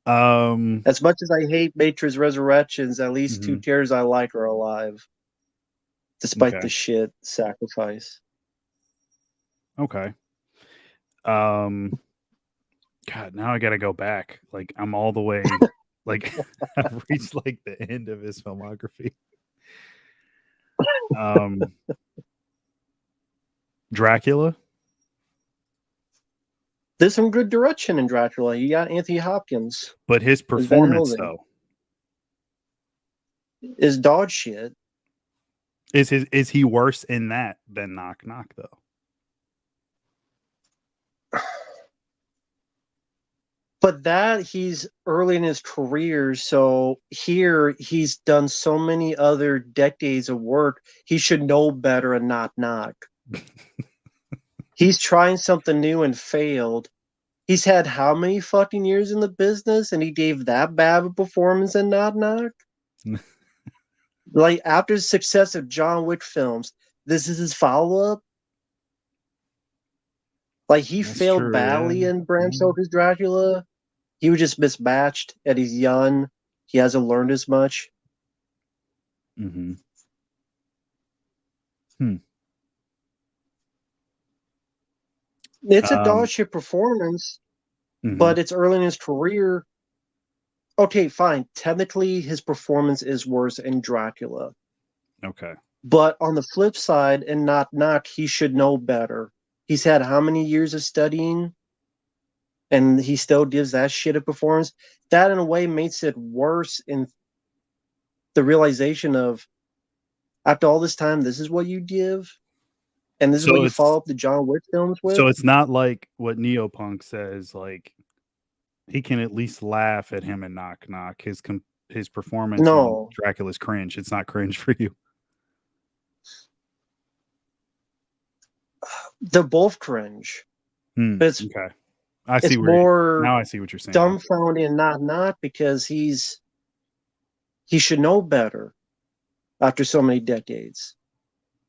As much as I hate Matrix Resurrections, at least two characters I like are alive. Despite the shit sacrifice. Okay. God, now I gotta go back. Like I'm all the way like I've reached like the end of his filmography. Dracula. There's some good direction in Dracula. You got Anthony Hopkins. But his performance though is dog shit. Is he worse in that than Knock Knock though? But that he's early in his career, so here he's done so many other decades of work. He should know better and Knock Knock. He's trying something new and failed. He's had how many fucking years in the business, and he gave that bad of a performance in Knock Knock? Like, after the success of John Wick films, this is his follow-up? Like, he failed badly in Bram Stoker's Dracula. He was just mismatched, and he's young. He hasn't learned as much. It's a dog shit performance, but it's early in his career. Okay, fine. Technically, his performance is worse in Dracula. Okay. But on the flip side, in Knock Knock, he should know better. He's had how many years of studying? And he still gives that shit a performance. That, in a way, makes it worse in the realization of, after all this time, this is what you give? And this is what you follow up the John Wick films with? So it's not like what Neopunk says, like, he can at least laugh at him and Knock Knock. His performance in Dracula's cringe. It's not cringe for you. They're both cringe. But it's okay. Now I see what you're saying. Dumbfounded and not because he should know better after so many decades.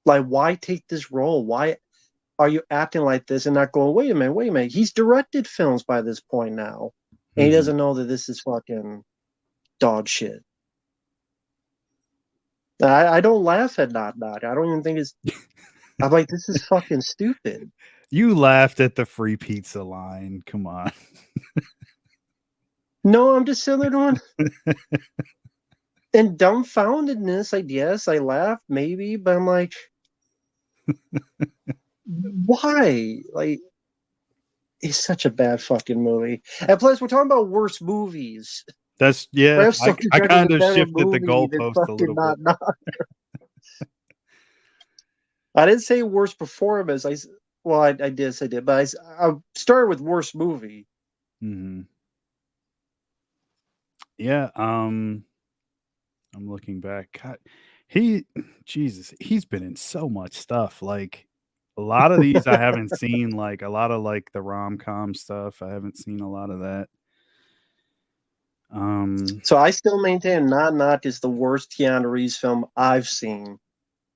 Like, why take this role? Why are you acting like this and not going, wait a minute? He's directed films by this point now. and he Mhm. doesn't know that this is fucking dog shit. I don't laugh at Knock Knock. I don't even think it's. I'm like, this is fucking stupid. You laughed at the free pizza line. Come on. No, I'm just sitting there going, and dumbfoundedness. I guess I laughed maybe, but I'm like, why? Like, it's such a bad fucking movie. And plus, we're talking about worse movies. That's yeah. Bram I Stoker's kind a of better shifted the movie than goalpost a fucking little bit. Not. I didn't say worst performance. Well, I did say that, but I started with worst movie. Hmm. Yeah. I'm looking back. God, he, Jesus, he's been in so much stuff. Like a lot of these I haven't seen. Like a lot of like the rom com stuff. I haven't seen a lot of that. Um. So I still maintain Not is the worst Keanu Reeves film I've seen.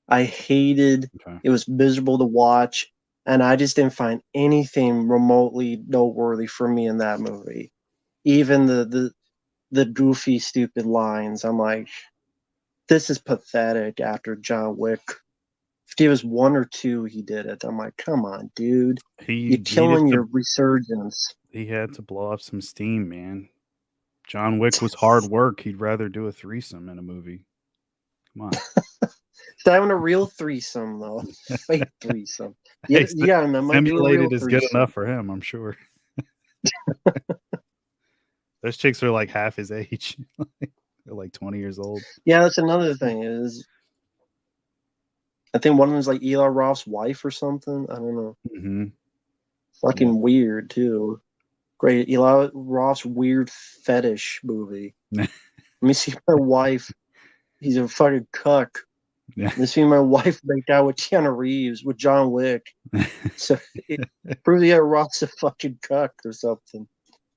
I hated. Okay. It was miserable to watch, and I just didn't find anything remotely noteworthy for me in that movie. Even the goofy, stupid lines. I'm like, this is pathetic. After John Wick, if he was one or two, he did it. I'm like, come on, dude, He you're needed killing to. your resurgence. He had to blow off some steam, man. John Wick was hard work. He'd rather do a threesome in a movie. Come on. It's having a real threesome though, fake threesome. Hey, You gotta remember, do a real simulated is good threesome. enough for him, I'm sure. Those chicks are like half his age. They're like 20 years old. Yeah, that's another thing. Is I think one of them is like Eli Roth's wife or something. I don't know. Hmm. Yeah. Fucking weird too. Great Eli Roth's weird fetish movie. Let me see my wife. He's a fucking cuck. Yeah. Let me see my wife make out with Keanu Reeves with John Wick. So it proves Eli Roth's a fucking cuck or something.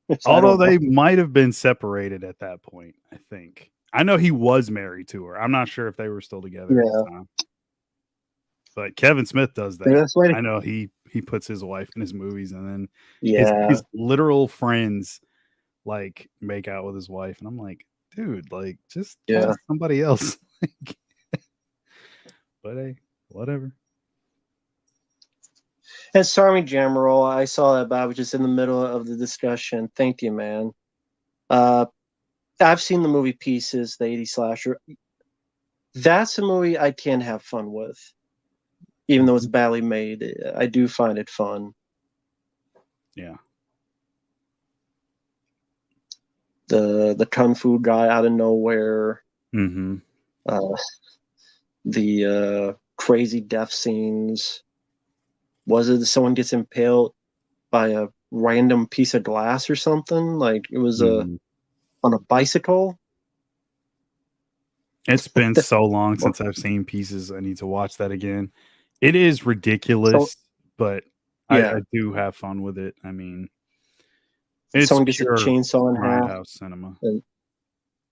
Which I Although don't know. they might have been separated at that point, I think. I know he was married to her. I'm not sure if they were still together at the Yeah, time. But Kevin Smith does maybe that. that's why. I know he puts his wife in his movies and then Yeah, his literal friends like make out with his wife and I'm like, dude, like just yeah. find somebody else. Like, but hey, whatever. And sorry, Jammerol, I saw that, but I was just in the middle of the discussion. Thank you, man. Uh, I've seen the movie Pieces, the 80s slasher. That's a movie I can have fun with, even though it's Mhm. badly made. I do find it fun. Yeah. The kung fu guy out of nowhere, Hmm. uh, the crazy death scenes. Was it someone gets impaled by a random piece of glass or something? Like it was Hmm. on a bicycle. It's been so long since I've seen Pieces. I need to watch that again. It is So ridiculous, but I yeah, do have fun with it. I mean, it's someone gets a pure chainsaw in half. grindhouse cinema. And,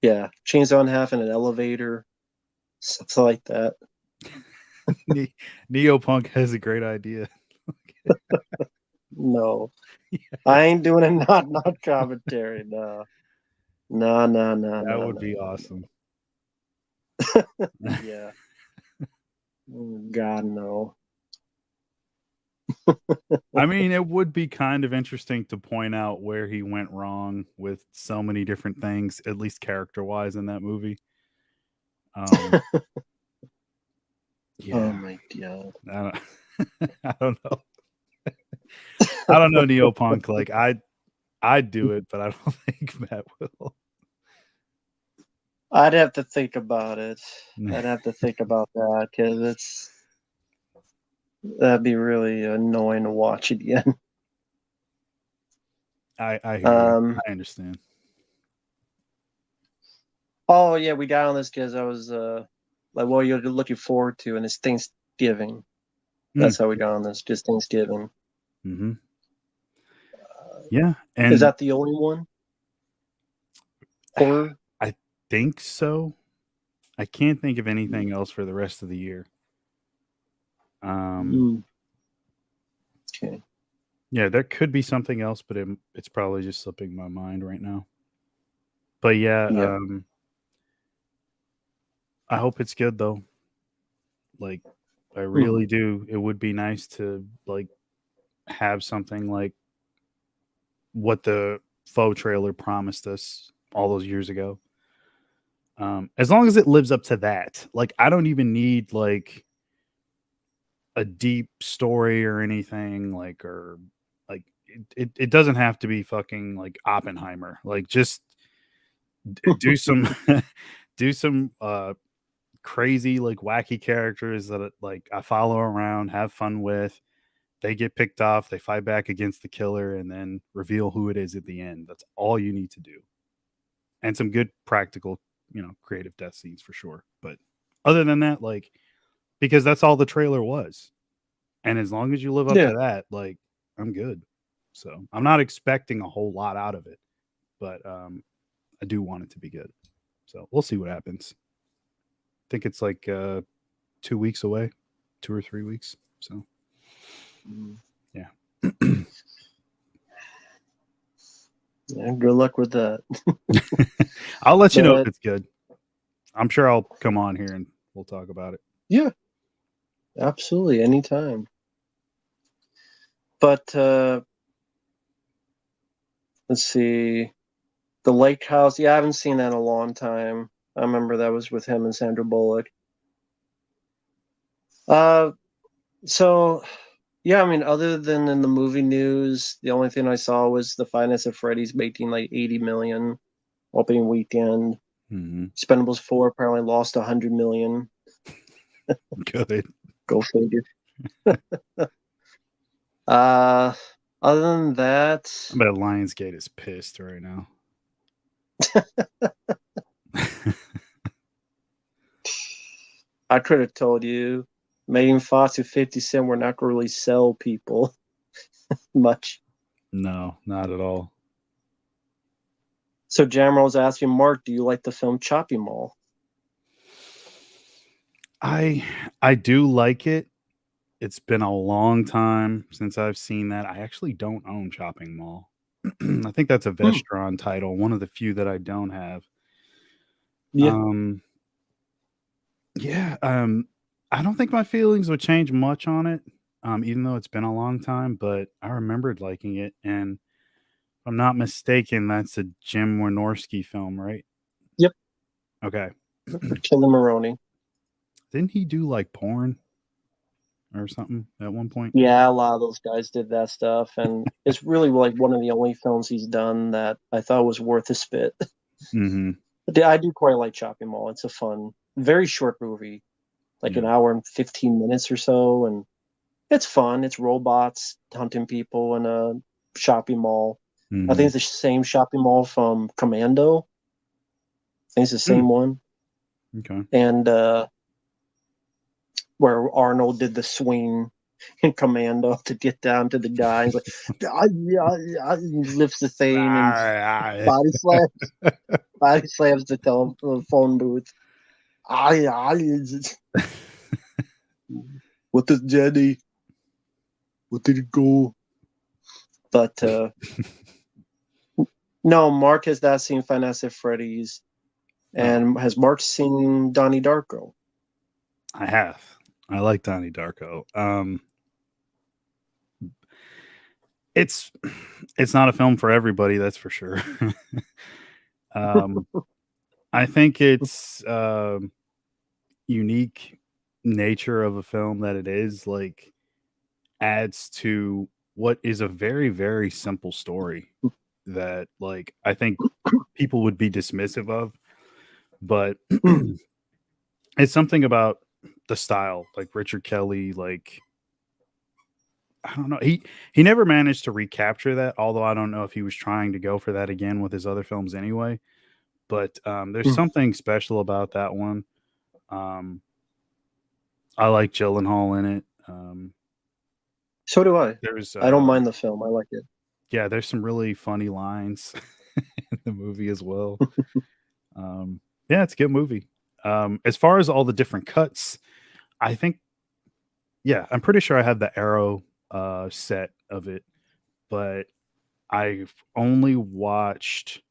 yeah, chainsaw in half in an elevator, something like that. Neopunk has a great idea. No, I ain't doing a not commentary. No, no, no, no, That no, would no, be no. awesome. Yeah, God no. I mean, it would be kind of interesting to point out where he went wrong with so many different things, at least character wise, in that movie. Um, Oh yeah, my God. I don't, I don't know. I don't know Neopunk. Like I'd do it, but I don't think Matt will. I'd have to think about it. I'd have to think about that because that'd be really annoying to watch again. I hear you. Um. I understand. Oh yeah, we got on this because I was like, what you're looking forward to, and it's Thanksgiving. That's how we got on this. Just Thanksgiving. Mm-hmm. Yeah, Is and that the only one? Horror? I think so. I can't think of anything Mm, else for the rest of the year. Um, mm, okay. Yeah, there could be something else, but it's probably just slipping my mind right now. But yeah, Yeah. I hope it's good though. Like, I Mhm. really do. It would be nice to like have something like what the faux trailer promised us all those years ago. As long as it lives up to that, like I don't even need like a deep story or anything, like or like it doesn't have to be fucking like Oppenheimer. Like just do some do some crazy like wacky characters that like I follow around, have fun with. They get picked off, they fight back against the killer, and then reveal who it is at the end. That's all you need to do. And some good practical, creative death scenes for sure. But other than that, like, because that's all the trailer was. And as long as you live up Yeah. to that, like, I'm good. So I'm not expecting a whole lot out of it, but I do want it to be good. So we'll see what happens. I think it's like 2 weeks away, 2 or 3 weeks. So Mhm. yeah. Yeah. Good luck with that. I'll let you know if But it's good. I'm sure I'll come on here and we'll talk about it. yeah, absolutely, anytime. But let's see, the Lake House. Yeah, I haven't seen that in a long time. I remember that was with him and Sandra Bullock. Uh, so yeah, I mean, other than in the movie news, the only thing I saw was the Five Nights at Freddy's making like 80 million opening weekend. Mm-hmm. Expendables 4 apparently lost 100 million. Good. Go figure. Uh, other than that, I bet Lionsgate is pissed right now. I could have told you, Megan Fox and 50 Cent were not going to really sell people much. No, not at all. So Jammer was asking Mark, do you like the film Chopping Mall? I I do like it. It's been a long time since I've seen that. I actually don't own Shopping Mall. I think that's a Hmm. Vestron title, one of the few that I don't have. Yeah. Um, yeah, I don't think my feelings would change much on it, even though it's been a long time, but I remembered liking it, and if I'm not mistaken, that's a Jim Wynorski film, right? Yep. Okay. Killer Maroney. Didn't he do like porn or something at one point? Yeah, a lot of those guys did that stuff, and it's really like one of the only films he's done that I thought was worth a spit. Mhm. But yeah, I do quite like Chopping Mall. It's a fun, very short movie, like an Yeah. hour and 15 minutes or so, and it's fun. It's robots hunting people in a shopping mall. I think Mhm. it's the same shopping mall from Commando. I think it's the Mm, same one. okay. And where Arnold did the swing in Commando to get down to the guy. He's like, he lifts the thing and body slams, body slams the telephone booth. I, I, what is Jenny? What did it go? But no, Mark has not seen Five Nights at Freddy's. Oh, And has Mark seen Donnie Darko? I have. I like Donnie Darko. It's it's not a film for everybody, that's for sure. um, I think it's unique nature of a film that it is like adds to what is a very very simple story that like I think people would be dismissive of, but Hmm. it's something about the style, like Richard Kelly, like I don't know. He never managed to recapture that, although I don't know if he was trying to go for that again with his other films anyway. But there's Hmm. something special about that one. Um, I like Gyllenhaal in it. So do I. There's I don't mind the film. I like it. yeah, there's some really funny lines in the movie as well. Yeah, it's a good movie. As far as all the different cuts, I think yeah, I'm pretty sure I have the Arrow set of it, but I've only watched,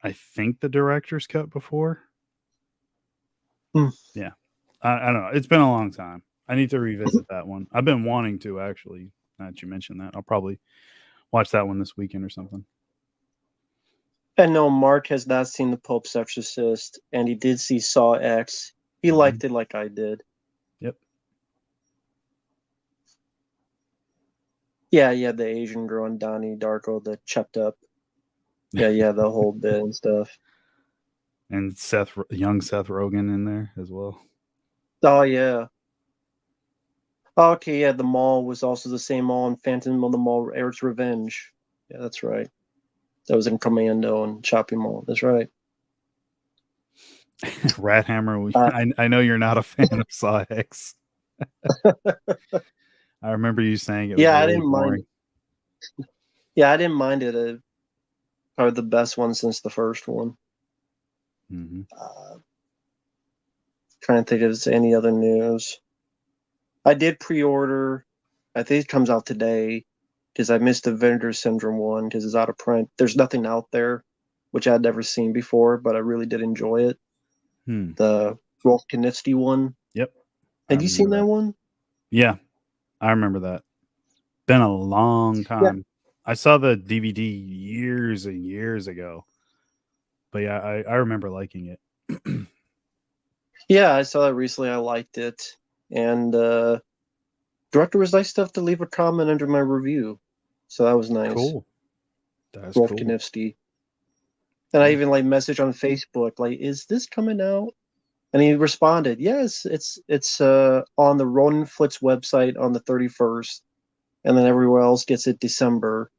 I think, the director's cut before. Hmm. Yeah. I don't know. It's been a long time. I need to revisit that one. I've been wanting to, actually. Now that you mentioned that, I'll probably watch that one this weekend or something. And no, Mark has not seen The Pope's Exorcist, and he did see Saw X. He liked it like I did. Yep. Yeah, the Asian girl and Donnie Darko that checked up. Yeah, the whole bit and stuff. And young Seth Rogen in there as well. Oh yeah. Okay, yeah, the mall was also the same mall in Phantom of the Mall, Eric's Revenge. Yeah, that's right. That was in Commando and Shopping Mall. That's right. Rat Hammer. Uh, I know you're not a fan of Saw X. I remember you saying it was yeah, I really didn't mind. boring. Yeah, I didn't mind it. Probably the best one since the first one. Mm-hmm. Trying to think if there's any other news. I did pre-order. I think it comes out today because I missed the Vendor Syndrome one because it's out of print. There's nothing out there, which I'd never seen before, but I really did enjoy it. The Rolf Kniffsky one. Yep. Had you seen that one? Yeah, I remember that. Been a long time. Yeah. I saw the DVD years and years ago. But yeah, I remember liking it. Yeah, I saw that recently. I liked it. And director was nice enough to leave a comment under my review. So that was nice. Cool. That's Rolf cool. Kniffsky. And I even like messaged on Facebook, like, is this coming out? And he responded, yes, it's on the Ronin Flitz website on the 31st, and then everywhere else gets it December.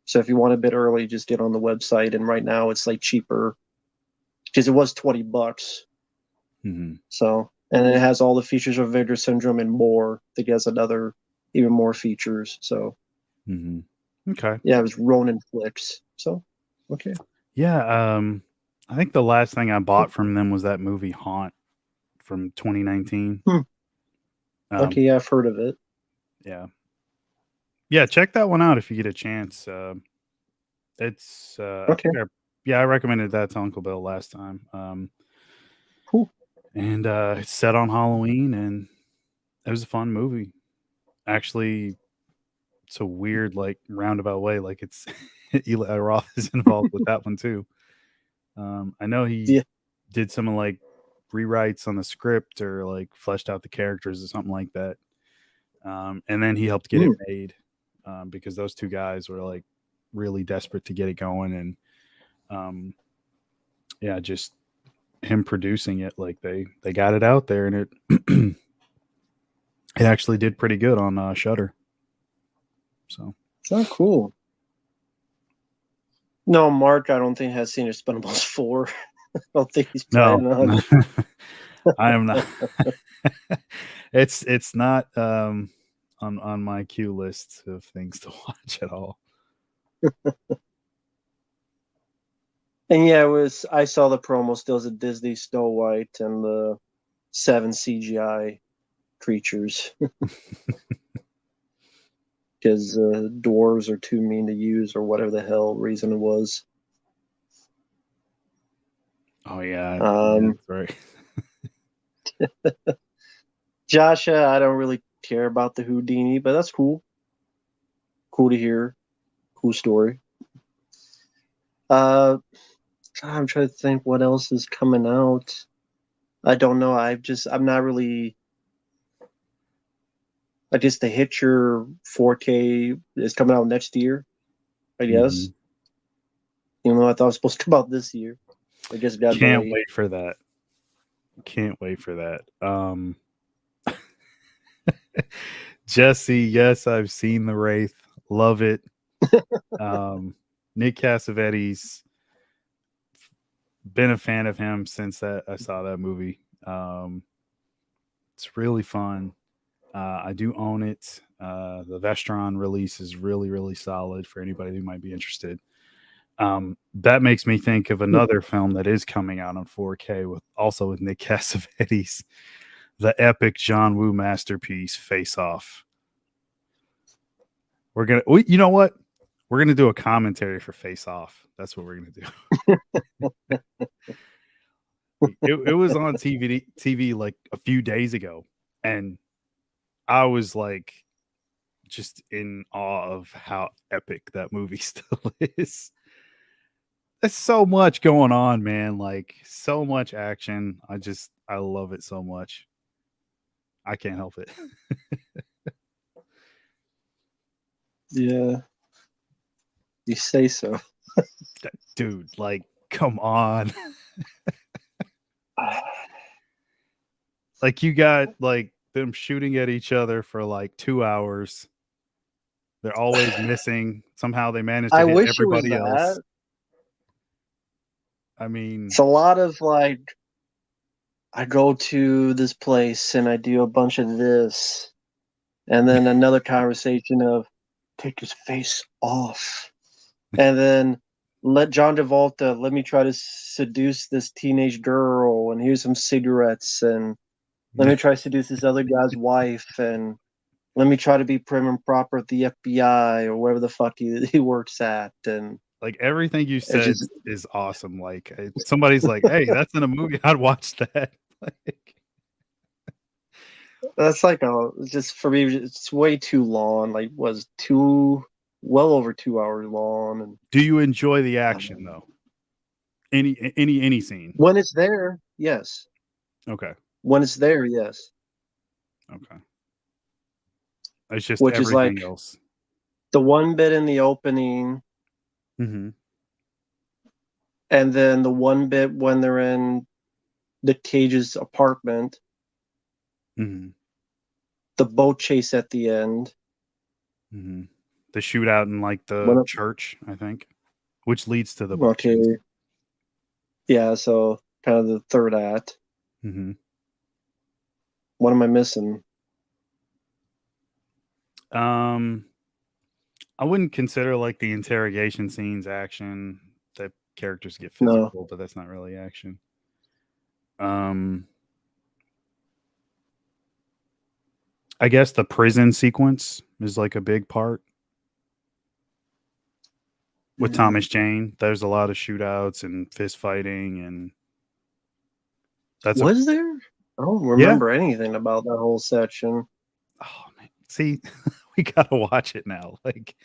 So if you want a bit early, just get on the website. And right now it's like cheaper because it was $20. Mm-hmm. So, and it has all the features of Vendor Syndrome and more. I think it has another even more features. So, okay, yeah, it was Ronin Flix. So, okay, yeah. I think the last thing I bought from them was that movie Haunt from 2019. Okay, yeah, I've heard of it. Yeah, check that one out if you get a chance. It's okay. I recommended that to Uncle Bill last time. Cool. And it's set on Halloween, and it was a fun movie. Actually, it's a weird, like, roundabout way. Like, it's Eli Roth is involved with that one too. I know he did some like rewrites on the script or like fleshed out the characters or something like that. And then he helped get it made because those two guys were like really desperate to get it going. And yeah, just him producing it, like they got it out there, and it it actually did pretty good on Shudder. So, oh, cool. No, Mark, I don't think has seen Expendables 4. I don't think he's planning on. I am not. It's not on my queue list of things to watch at all. And yeah, I saw the promo. Still, a Disney Snow White and the 7 CGI creatures because dwarves are too mean to use, or whatever the hell reason it was. Oh yeah, that's right. Joshua, I don't really care about the Houdini, but that's cool. Cool to hear. Cool story. I'm trying to think what else is coming out. I don't know. I'm not really. I guess the Hitcher 4K is coming out next year, I guess. Even though I thought it was supposed to come out this year. I guess got Can't delayed. wait for that. Can't wait for that. Jesse, yes, I've seen The Wraith. Love it. Nick Cassavetes, been a fan of him since I saw that movie. It's really fun. I do own it. The Vestron release is really, really solid for anybody who might be interested. That makes me think of another film that is coming out on 4K with Nick Cassavetes, the epic John Woo masterpiece Face Off, You know what? We're gonna do a commentary for Face Off. That's what we're gonna do. It was on TV like a few days ago, and I was like just in awe of how epic that movie still is. There's so much going on, man. Like so much action. I love it so much. I can't help it. Yeah, you say so. Dude, like, come on. Like you got like them shooting at each other for like 2 hours. They're always missing. Somehow they manage to I hit wish it was everybody else. that. I mean, It's a lot of like, I go to this place and I do a bunch of this, and then another conversation of take his face off, and then let John Travolta let me try to seduce this teenage girl, and here's some cigarettes, and let me try to seduce this other guy's wife, and let me try to be prim and proper at the FBI or wherever the fuck he works at, and like everything you it's said just is awesome. Like somebody's like, "Hey, that's in a movie. I'd watch that." Like, that's like just for me it's way too long. Like was too well over 2 hours long, and do you enjoy the action though? Any scene? when it's there, yes. Okay, When it's there, yes. okay. It's just Which is everything like else. the one bit in the opening, Mm-hmm. and then the one bit when they're in the Cage's apartment, Mm-hmm. the boat chase at the end. Mm-hmm. The shootout in like the When church, I think, which leads to the boat chase. okay, yeah. So kind of the third act. Mm-hmm. What am I missing? Um, I wouldn't consider like the interrogation scenes action. The characters get No. physical, but that's not really action. Um, I guess the prison sequence is like a big part with Thomas Jane. There's a lot of shootouts and fist fighting, and that's a Was there? I don't yeah. remember anything about that whole section. Oh man, see, we gotta watch it now. Like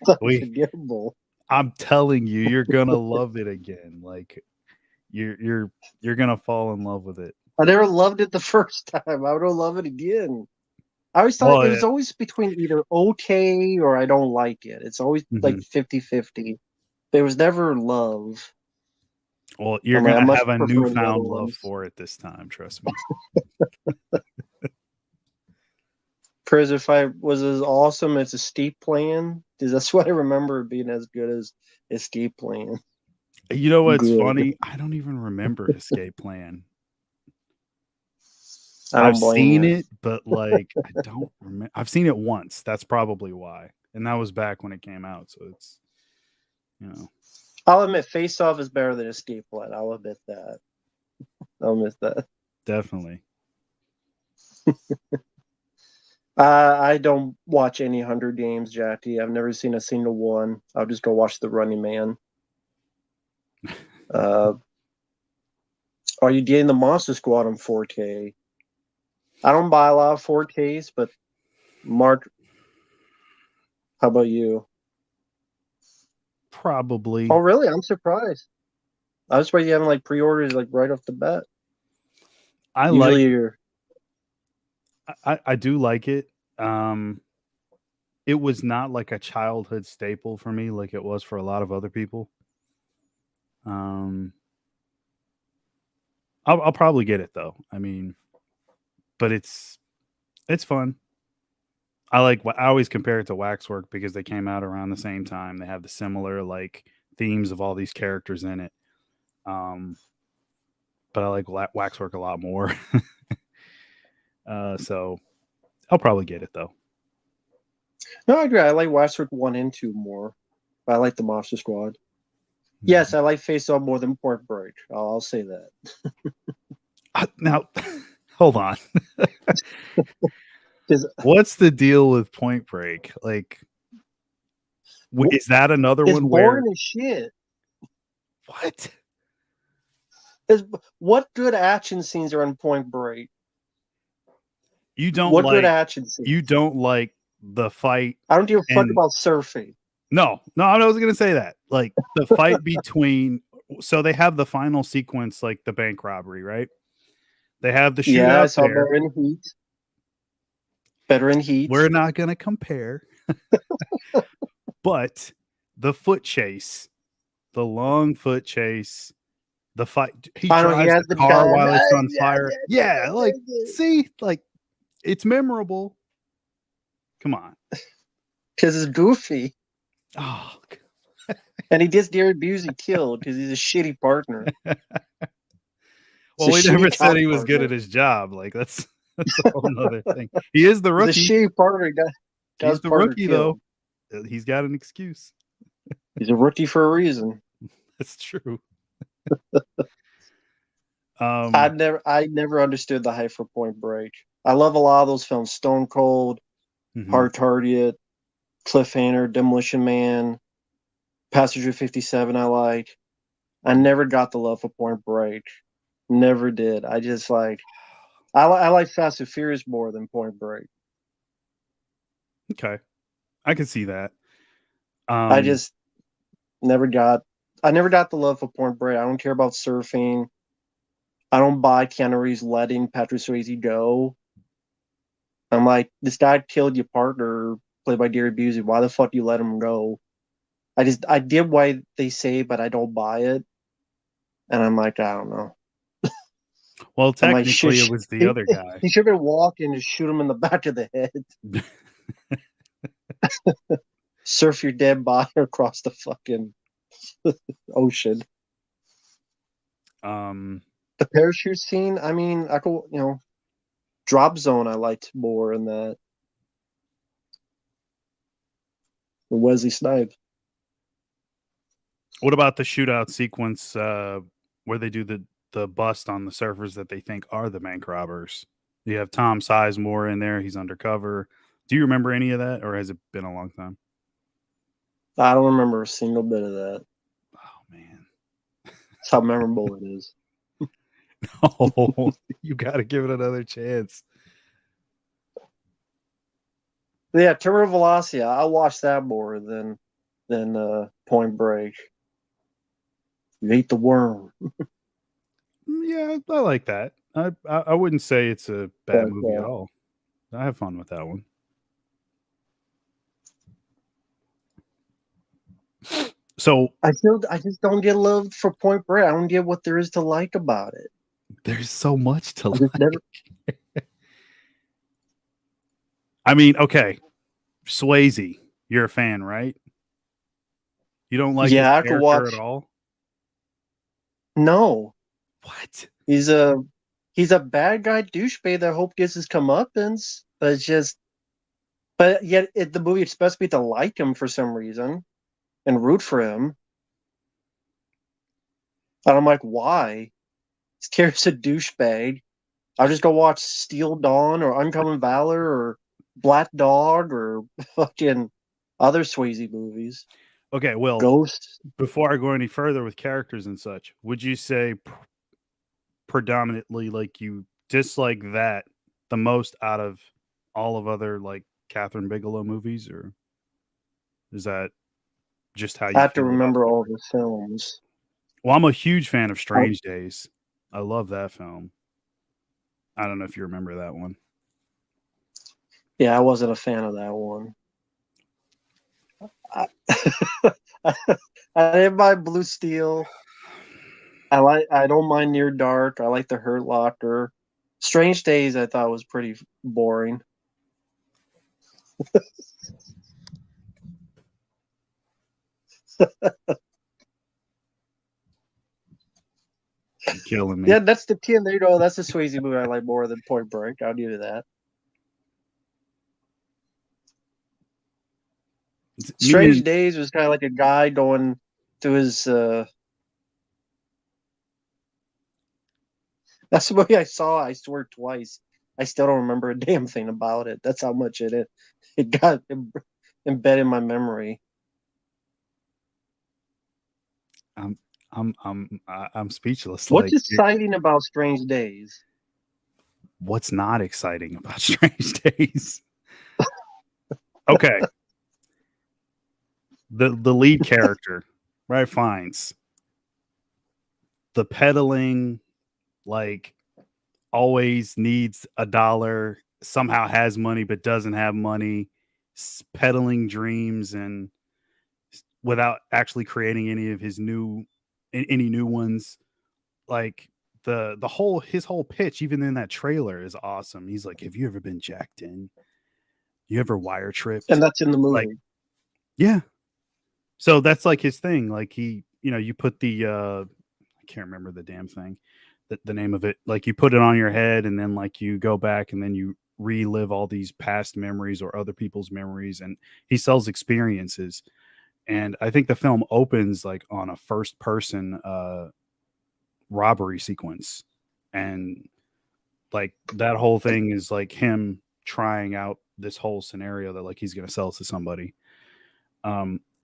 That's we, unforgettable. I'm telling you, you're gonna love it again. Like you're gonna fall in love with it. I never loved it the first time. I would love it again. I always thought Well, it was always between either okay or I don't like it. It's always like mhm. 50-50. There was never love. Well, you're I'm like, I gonna must have a prefer the other newfound love ones. for it this time. Trust me. Prison Fight was as awesome as Escape Plan. Because that's what I remember being as good as Escape Plan. You know what's Good. funny? I don't even remember Escape Plan. I I've don't blame seen you. it, but like I don't remember. I've seen it once. That's probably why, and that was back when it came out. So it's you know I'll admit Face Off is better than Escape Plan. I'll admit that. I'll admit that. definitely. I don't watch any Hunger Games, Jackie. I've never seen a single one. I'll just go watch The Running Man. Uh, are you getting the Monster Squad on 4K? I don't buy a lot of 4Ks, but Mark, how about you? Oh, Probably. really? I'm surprised. I was surprised you haven't like pre-orders like right off the bat. I like. Usually you're I do like it. Um, it was not like a childhood staple for me, like it was for a lot of other people. Um, I'll probably get it though. I mean, but it's fun. I always compare it to Waxwork because they came out around the same time. They have the similar like themes of all these characters in it. Um, but I like Waxwork a lot more. So I'll probably get it though. no, I agree. I like Westworld 1 and 2 more. But I like the Monster Squad. Yes, Mhm. I like Face Off more than Point Break. I'll say that. Now, hold on. Because What's the deal with Point Break? Like, Is that another It's one where boring as shit. what? What good action scenes are in Point Break? You don't What good like action you scenes? don't like the fight I don't give a fuck and about surfing. no, I was gonna say that. Like the fight between so they have the final sequence, like the bank robbery, right? They have the Yeah, I shootout saw there. better in Heat. Better in Heat. We're not gonna compare, but the foot chase, the long foot chase, the fight he I know he drives has the the car gun. while it's on fire. Yeah, like see, like it's memorable. Come on. Because it's goofy. Oh, And he gets Gary Busey killed because he's a shitty partner. It's well, a we never shitty said cop he was good partner. at his job. Like that's a whole nother thing. He is the He's a rookie. shitty partner. He got He's his the partner rookie though. killed. He's got an excuse. He's a rookie for a reason. That's true. I never understood the hype for Point Break. I love a lot of those films: Stone Cold, mhm. Hard Target, Cliffhanger, Demolition Man, Passenger 57. I like. I never got the love for Point Break. Never did. I just like. I like Fast and Furious more than Point Break. Okay, I can see that. I Um, just never got. I never got the love for Point Break. I don't care about surfing. I don't buy Keanu Reeves letting Patrick Swayze go. I'm like, this guy killed your partner, played by Gary Busey. Why the fuck you let him go? I did why they say, but I don't buy it. And I'm like, I don't know. well, I'm like, technically, it was the other guy. he should have been walking and shoot him in the back of the head. Surf your dead body across the fucking ocean. um, The parachute scene, I mean, I could, Drop Zone I liked more in that. Wesley Snipes. what about the shootout sequence where they do the bust on the surfers that they think are the bank robbers? You have Tom Sizemore in there; he's undercover. Do you remember any of that, or has it been a long time? I don't remember a single bit of that. Oh man, That's how memorable it is. oh, you got to give it another chance. But yeah, Terminal Velocity, I watched that more than Point Break. You ate the worm. Yeah, I like that. I wouldn't say it's a bad But movie at all. I have fun with that one. So I just don't get love for Point Break. I don't get what there is to like about it. there's so much to I just like. never. I mean, okay, Swayze, you're a fan, right? You don't like his Yeah, I could character at watch. all? No, What? he's a bad guy douchebag that hope gets his comeuppance, but it's just. But yet, the movie expects me to like him for some reason and root for him, and I'm like, why? This character's a douchebag. I'll just go watch Steel Dawn or Uncommon Valor or Black Dog or fucking other Swayze movies. Okay, well, Ghost. before I go any further with characters and such, would you say predominantly like you dislike that the most out of all of other like Catherine Bigelow movies, or is that just how I you have to feel about remember the all different? the films. Well, I'm a huge fan of I, Strange Days. I love that film. I don't know if you remember that one. yeah, I wasn't a fan of that one. I, I didn't mind Blue Steel. I don't mind Near Dark. I like The Hurt Locker. Strange Days I thought was pretty boring. You're killing Yeah, me. that's the that's the Swayze movie I like more than Point Break. I'll give you that. Me Strange and Days was kind of like a guy going to his. That's the movie I saw. I swear twice. I still don't remember a damn thing about it. That's how much it got embedded in my memory. I'm I'm speechless. What's Like, exciting about Strange Days? what's not exciting about Strange Days? Okay, the lead character, right, finds the peddling, like, always needs a dollar, somehow has money but doesn't have money, peddling dreams and without actually creating any of his any new ones. Like the whole his whole pitch, even in that trailer, is awesome. He's like, "Have you ever been jacked in? You ever wire And tripped?" that's in the Like, movie. yeah. So that's like his thing. Like you put the I can't remember the damn thing, the name of it. Like you put it on your head, and then like you go back, and then you relive all these past memories or other people's memories, and he sells experiences. And I think the film opens like on a first person robbery sequence, and like that whole thing is like him trying out this whole scenario that like he's going to sell to somebody.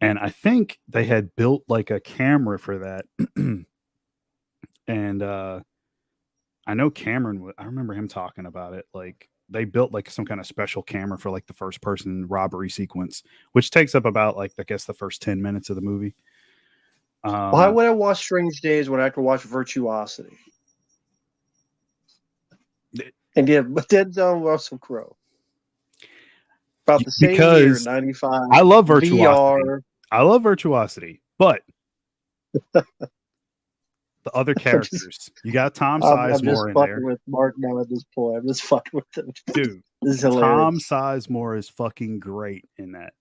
And I think they had built like a camera for that. And I know I remember him talking about it. Like they built like some kind of special camera for like the first person robbery sequence, which takes up about like I guess the first 10 minutes of the movie. Why Um would I watch Strange Days when I could watch Virtuosity? And yeah, but then Russell Crowe. About the same year, because 95, I love Virtuosity. VR. I love Virtuosity, but the other I'm just, characters, you got Tom I'm just Sizemore in fucking there, with Mark now at this point. I'm just fucking with him. dude. This is Tom hilarious. Sizemore is fucking great in that.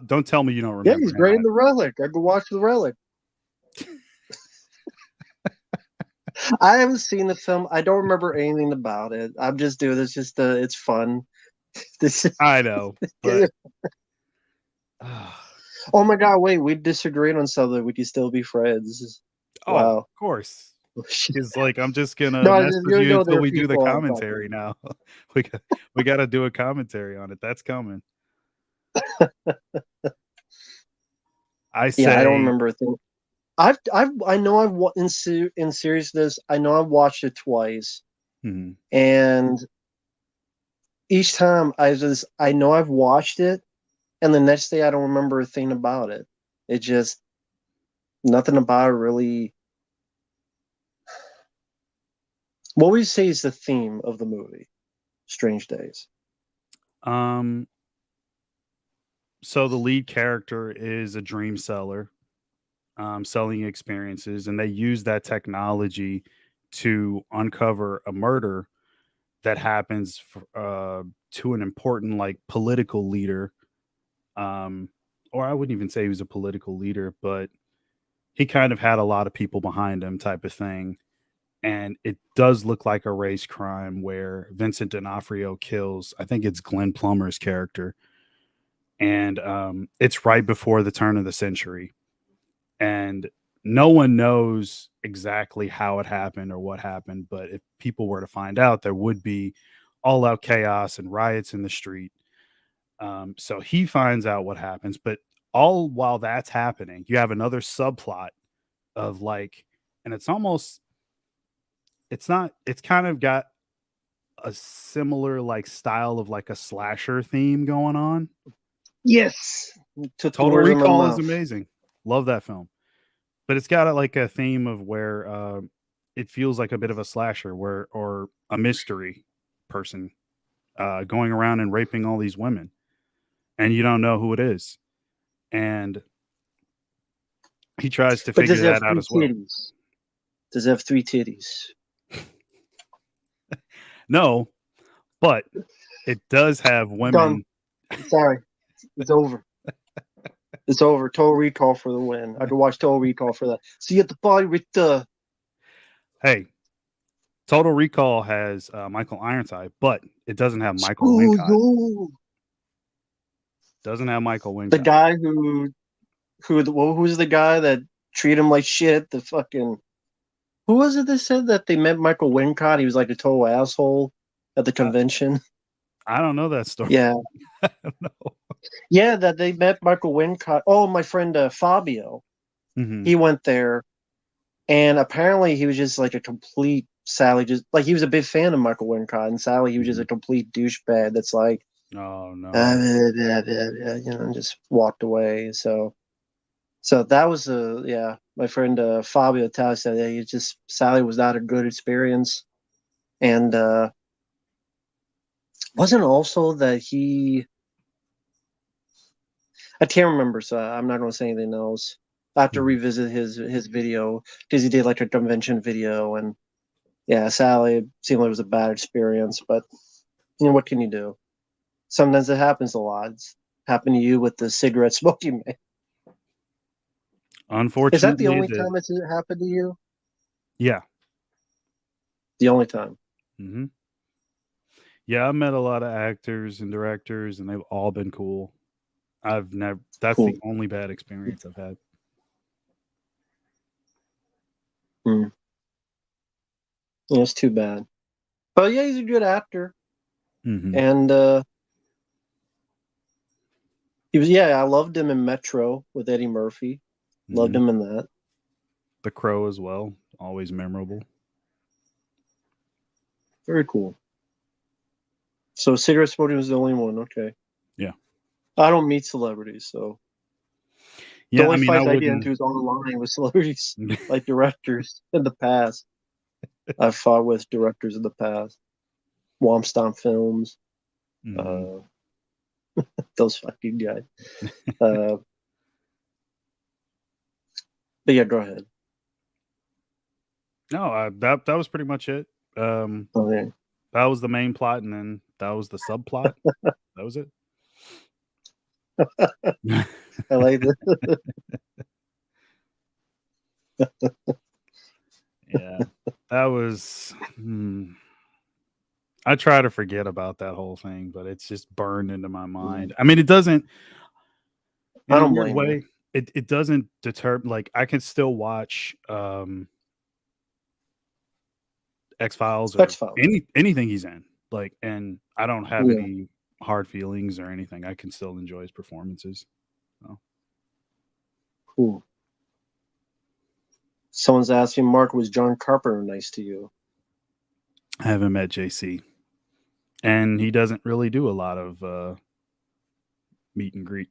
Don't tell me you don't Yeah, remember he's him. great in The Relic. I could watch The Relic. I haven't seen the film. I don't remember anything about it. I'm just doing this just it's fun. This is, I know, but oh my god, wait, we disagreed on something. We can still be friends. oh, of Wow. course. It's like I'm just gonna No, mess with you you know until there are we do the people I'm talking commentary. Now we got we got to do a commentary on it. That's coming. I Yeah, I don't say, remember a thing. I know in seriousness, I know I've watched it twice, hmm, and each time I know I've watched it, and the next day I don't remember a thing about it. It just nothing about it really. What would you say is the theme of the movie, Strange Days? um, so the lead character is a dream seller, selling experiences, and they use that technology to uncover a murder that happens to an important like political leader. Um, or I wouldn't even say he was a political leader, but he kind of had a lot of people behind him, type of thing. And it does look like a race crime where Vincent D'Onofrio kills, I think it's Glenn Plummer's character, and it's right before the turn of the century, and no one knows exactly how it happened or what happened. But if people were to find out, there would be all out chaos and riots in the street. So he finds out what happens, but all while that's happening, you have another subplot of like, and it's not, it's kind of got a similar like style of like a slasher theme going on. Yes, took the Total words in my Recall is mouth. amazing. Love that film. But it's got like a theme of where it feels like a bit of a slasher where or a mystery person going around and raping all these women, and you don't know who it is. And he tries to But does figure it have that out three as well. titties? Does it have three titties? No, but it does have Done. women. Sorry, it's over. It's over. Total Recall for the win. I could watch Total Recall for that. See you at the party with the. Hey, Total Recall has Michael Ironside, but it doesn't have Michael Oh, Wincott. yo. Doesn't have Michael The Wincott. guy who's the guy that treated him like shit? The fucking who was it that said that they met Michael Wincott? He was like a total asshole at the convention. I don't know that story. Yeah, No. yeah, that they met Michael Wincott. Oh, my friend Fabio. Hmm. He went there, and apparently he was just like a complete Sally. Just like he was a big fan of Michael Wincott, and Sally, he was just Hmm. a complete douchebag. That's like, Oh no. and just walked away. So that was yeah. My friend Fabio Tali said that he just Sally was not a good experience, and wasn't also that he. I can't remember, so I'm not going to say anything else. I have to Mhm. revisit his video because he did like a convention video, and yeah, Sally seemed like it was a bad experience, but what can you do? Sometimes it happens a lot. It's happened to you with the cigarette smoking man. Is that the Unfortunately, only it time is. it's happened to you? Yeah. The only time. Hmm. Yeah, I met a lot of actors and directors, and they've all been cool. I've never. That's the Cool. only bad experience I've had. Hmm. Yeah, it's too bad. But yeah, he's a good actor, Hmm. and he was. Yeah, I loved him in Metro with Eddie Murphy. Loved Hmm. him in that. The Crow as well, always memorable. Very cool. So cigarette smoking was the only one. Okay. Yeah. I don't meet celebrities, so the Yeah, I only mean, I fights I get wouldn't. into is online with celebrities, like directors in the past. I've fought with directors in the past. Womstomp Films, Hmm. uh, those fucking guys. Uh, but yeah, go ahead. No, that was pretty much it. Um, Okay. that was the main plot, and then that was the subplot. That was it. I like that. Yeah, that was. I try to forget about that whole thing, but it's just burned into my mind. I mean, it doesn't, in I a don't weird blame you. way, it doesn't deter. Like I can still watch X Files or X Files. anything he's in. Like, and I don't have Yeah, any hard feelings or anything. I can still enjoy his performances. So. cool. Someone's asking, Mark, was John Carpenter nice to you? I haven't met JC, and he doesn't really do a lot of meet and greet,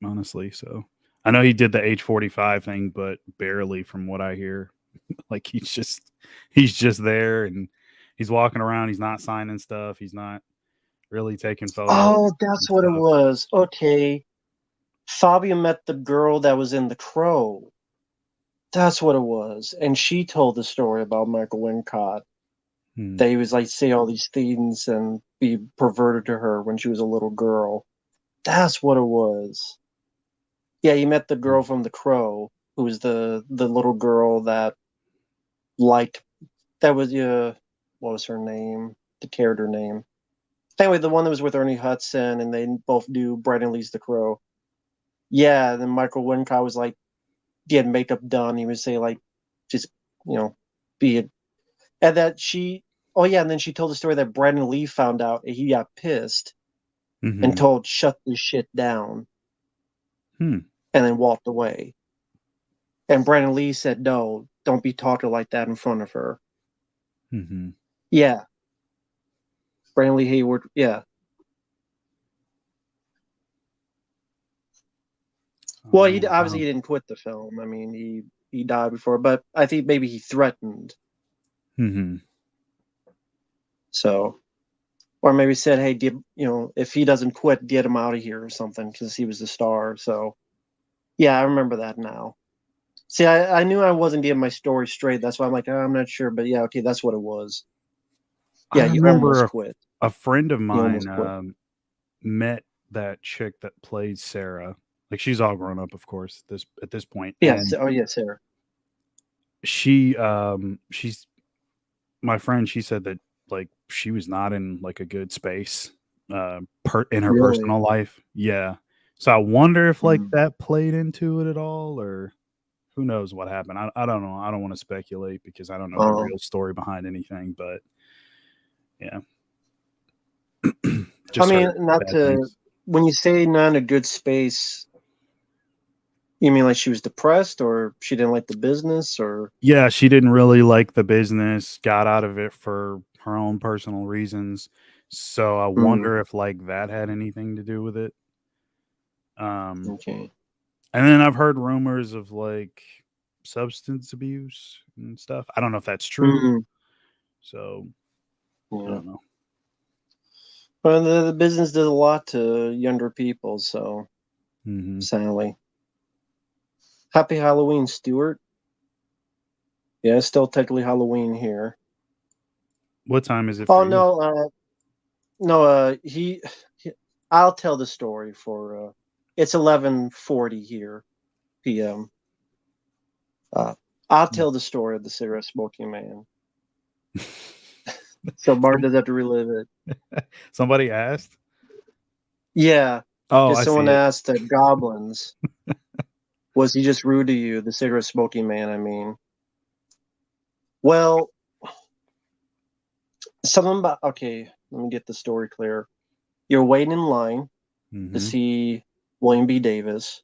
honestly. So I know he did the H45 thing, but barely from what I hear. Like he's just there and he's walking around. He's not signing stuff. He's not really taking photos Oh, that's and what it stuff. was. Okay. Fabio met the girl that was in The Crow. That's what it was. And she told the story about Michael Wincott. Hmm. That he was like say all these things and be perverted to her when she was a little girl. That's what it was. Yeah, he met the girl from The Crow, who was the little girl that liked that was what was her name? The character name. Anyway, the one that was with Ernie Hudson and they both do Brandon Lee's The Crow. Yeah, then Michael Wincott was like he had makeup done. He would say like just be it and that she oh yeah, and then she told the story that Brandon Lee found out and he got pissed and Hmm. told shut this shit down Hmm. and then walked away. And Brandon Lee said, no, don't be talking like that in front of her. Hmm. Yeah. Brandon Lee Hayward, yeah. Well, he Oh obviously wow. he didn't quit the film. I mean, he died before, but I think maybe he threatened. Hmm. So, or maybe said, "Hey, if he doesn't quit, get him out of here or something," because he was the star. So, yeah, I remember that now. See, I knew I wasn't getting my story straight. That's why I'm like, I'm not sure, but yeah, okay, that's what it was. I Yeah, he remember almost quit. a friend of He mine almost quit. met that chick that played Sarah. Like she's all grown up, of course, at this point, Yes. and Oh, yes, Sarah. she's my friend. She said that like she was not in like a good space in her Really? personal life. Yeah. So I wonder if like Mm. that played into it at all, or who knows what happened. I don't know. I don't want to speculate because I don't know the Um, real story behind anything, but yeah. I Just mean, heard not bad to things. when you say not in a good space, You mean like she was depressed, or she didn't like the business, or? Yeah, she didn't really like the business, got out of it for her own personal reasons. So I Mm, wonder if like that had anything to do with it. okay. And then I've heard rumors of like substance abuse and stuff. I don't know if that's true. Mm, So I yeah. don't know. Well, the business did a lot to younger people, so Hmm. sadly. Happy Halloween, Stuart. Yeah, it's still technically Halloween here. What time is it for Oh you? no, no, he I'll tell the story for it's 11:40 here p.m. Uh, I'll tell the story of the cigarette smoking man. So Bart Some- doesn't have to relive it. Somebody asked. Yeah, Oh, because I see someone it. asked that goblins, was he just rude to you, the cigarette smoking man, I mean. Well, something about, okay, let me get the story clear. You're waiting in line to Hmm. see William B. Davis,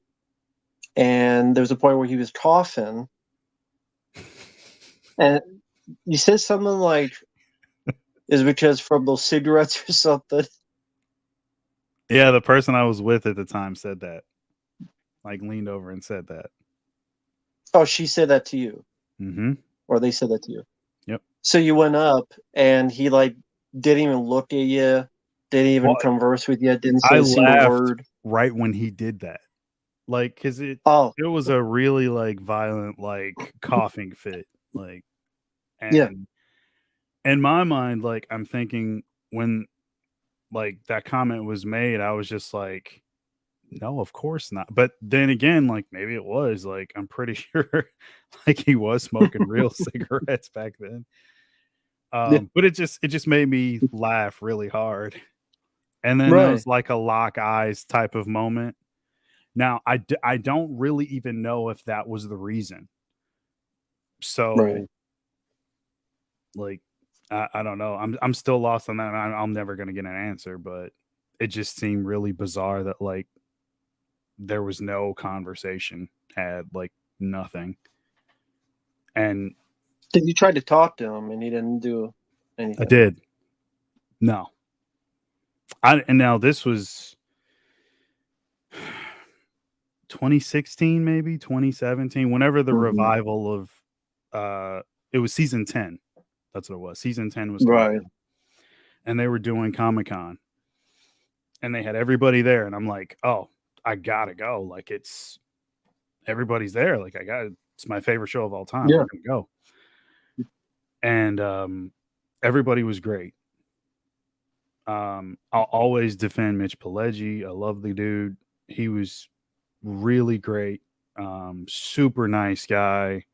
and there's a point where he was coughing, and you said something like, is it because from those cigarettes or something? Yeah, the person I was with at the time said that. Like leaned over and said that. Oh, she said that to you, Hmm. or they said that to you. Yep. So you went up, and he like didn't even look at you, didn't Well, even converse with you, didn't say I a single laughed word. right when he did that. Like, cause Oh, it was a really like violent like coughing fit. Like, yeah, and in my mind, like I'm thinking when like that comment was made, I was just like, no, of course not. But then again, like maybe it was like I'm pretty sure like he was smoking real cigarettes back then. yeah, But it just made me laugh really hard. And then there right, was like a lock eyes type of moment. Now I don't really even know if that was the reason. So right. like I don't know. I'm still lost on that. And I'm never gonna get an answer, but it just seemed really bizarre that like there was no conversation had, like nothing. And Did you try to talk to him and he didn't do I anything? did. No. And now this was 2016, maybe 2017, whenever the Hmm. revival of it was season 10. That's what it was. Season 10 was coming Right. out. And they were doing Comic-Con and they had everybody there and I'm like, "Oh, I got to go. Like it's everybody's there. Like it's my favorite show of all time. I'm Yeah. going to go." And everybody was great. I'll always defend Mitch Pileggi, a lovely dude. He was really great. Super nice guy,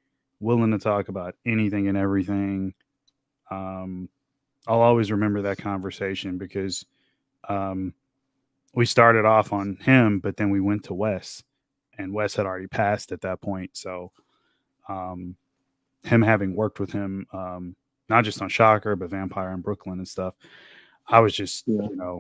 willing to talk about anything and everything. Um, I'll always remember that conversation because um, we started off on him, but then we went to Wes, and Wes had already passed at that point. So, um, him having worked with him, not just on Shocker, but Vampire in Brooklyn and stuff, I was just, Yeah.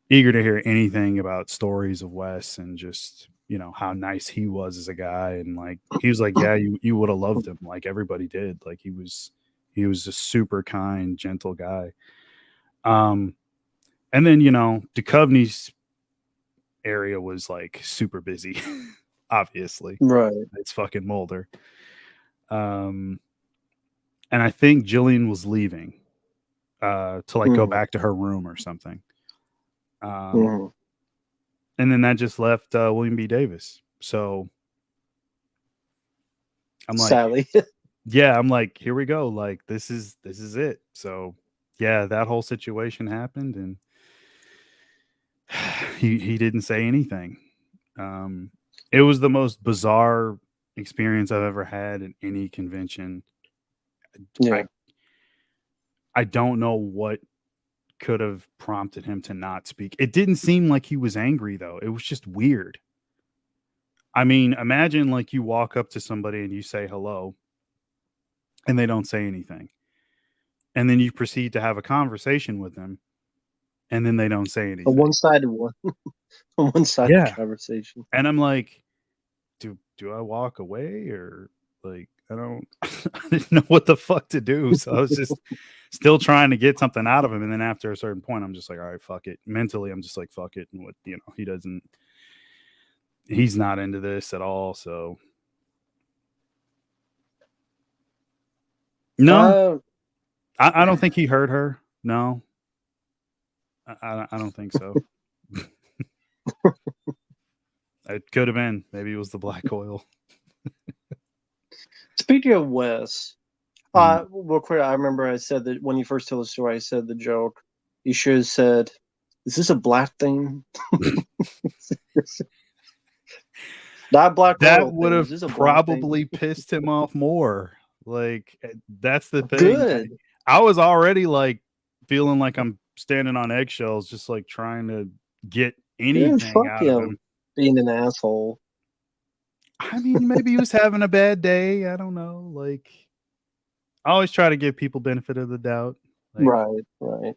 eager to hear anything about stories of Wes and just, how nice he was as a guy. And like, he was like, yeah, you would have loved him. Like everybody did. Like he was a super kind, gentle guy. Um, and then, Duchovny's area was like super busy, obviously. Right. It's fucking Mulder. Um, and I think Jillian was leaving to like go Hmm. back to her room or something. Um, Hmm. and then that just left William B. Davis. So I'm like, Sadly. yeah, I'm like, here we go. Like this is it. So yeah, that whole situation happened, and he didn't say anything. Um, it was the most bizarre experience I've ever had in any convention. I Yeah. I don't know what could have prompted him to not speak. It didn't seem like he was angry though. It was just weird. I mean, imagine like you walk up to somebody and you say hello and they don't say anything. And then you proceed to have a conversation with them and then they don't say A anything. one-sided one. A one-sided Yeah. conversation. And I'm like, dude, do I walk away or like I don't I didn't know what the fuck to do. So I was just still trying to get something out of him. And then after a certain point, I'm just like, all right, fuck it. Mentally, I'm just like, fuck it. And what he's not into this at all. So no, Uh, I don't think he hurt her. No, I don't think so. It could have been. Maybe it was the black oil. Speaking of Wes, Mhm. real quick, I remember I said that when you first told the story, I said the joke. You should have said, "Is this a black thing?" Not black That oil would thing. Is have this a black thing? probably pissed him off more. Like that's the thing. Good. I was already like feeling like I'm standing on eggshells, just like trying to get Dude, anything fuck out of him him. being an asshole. I mean, maybe he was having a bad day. I don't know. Like I always try to give people benefit of the doubt. Like, Right, right.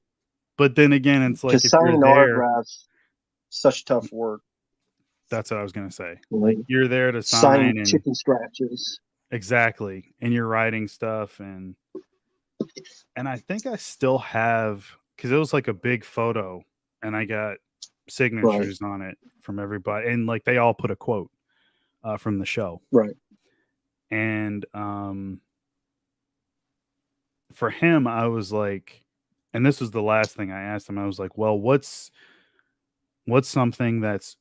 but then again, it's like Because if you're signing there, autographs, such tough work. that's what I was gonna say. You Like know, you're there to signing sign and chicken scratches. exactly, and you're writing stuff and I think I still have because it was like a big photo, and I got Right, signatures on it from everybody, and like they all put a quote from the show, right. and for him, I was like, and this was the last thing I asked him. I was like, well, what's something that's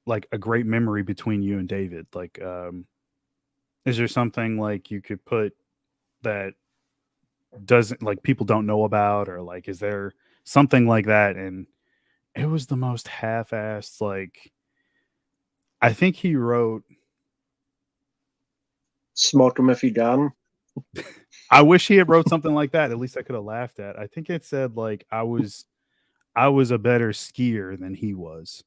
like a great memory between you and David? Like, is there something like you could put that doesn't like people don't know about, or like is there something like that? And it was the most half-assed, like I think he wrote Smoke them if you got them. I wish he had wrote something like that. At least I could have laughed at. I think it said like I was a better skier than he was.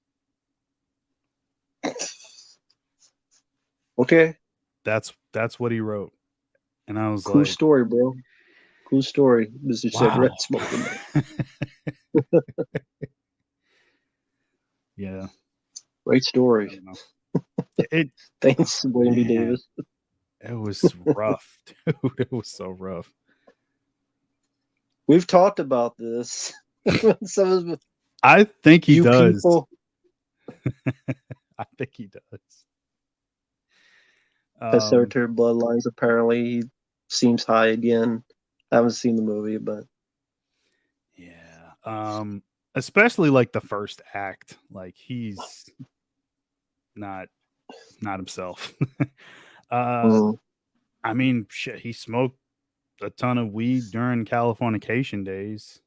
Okay, That's what he wrote. And I was cool like, story, bro. Cool story, Mr. wow. Cigarette Smoker Man. Yeah. Great I story. don't know. It Thanks, Wayne B. man, Davis. it was rough, dude. It was so rough. We've talked about this. Some of I think he you does. people. I think he does. Has Um, Cemetery Bloodlines. Apparently, he seems high again. I haven't seen the movie, but yeah. Especially like the first act. Like he's not not himself. uh mm, I mean, shit, he smoked a ton of weed during Californication days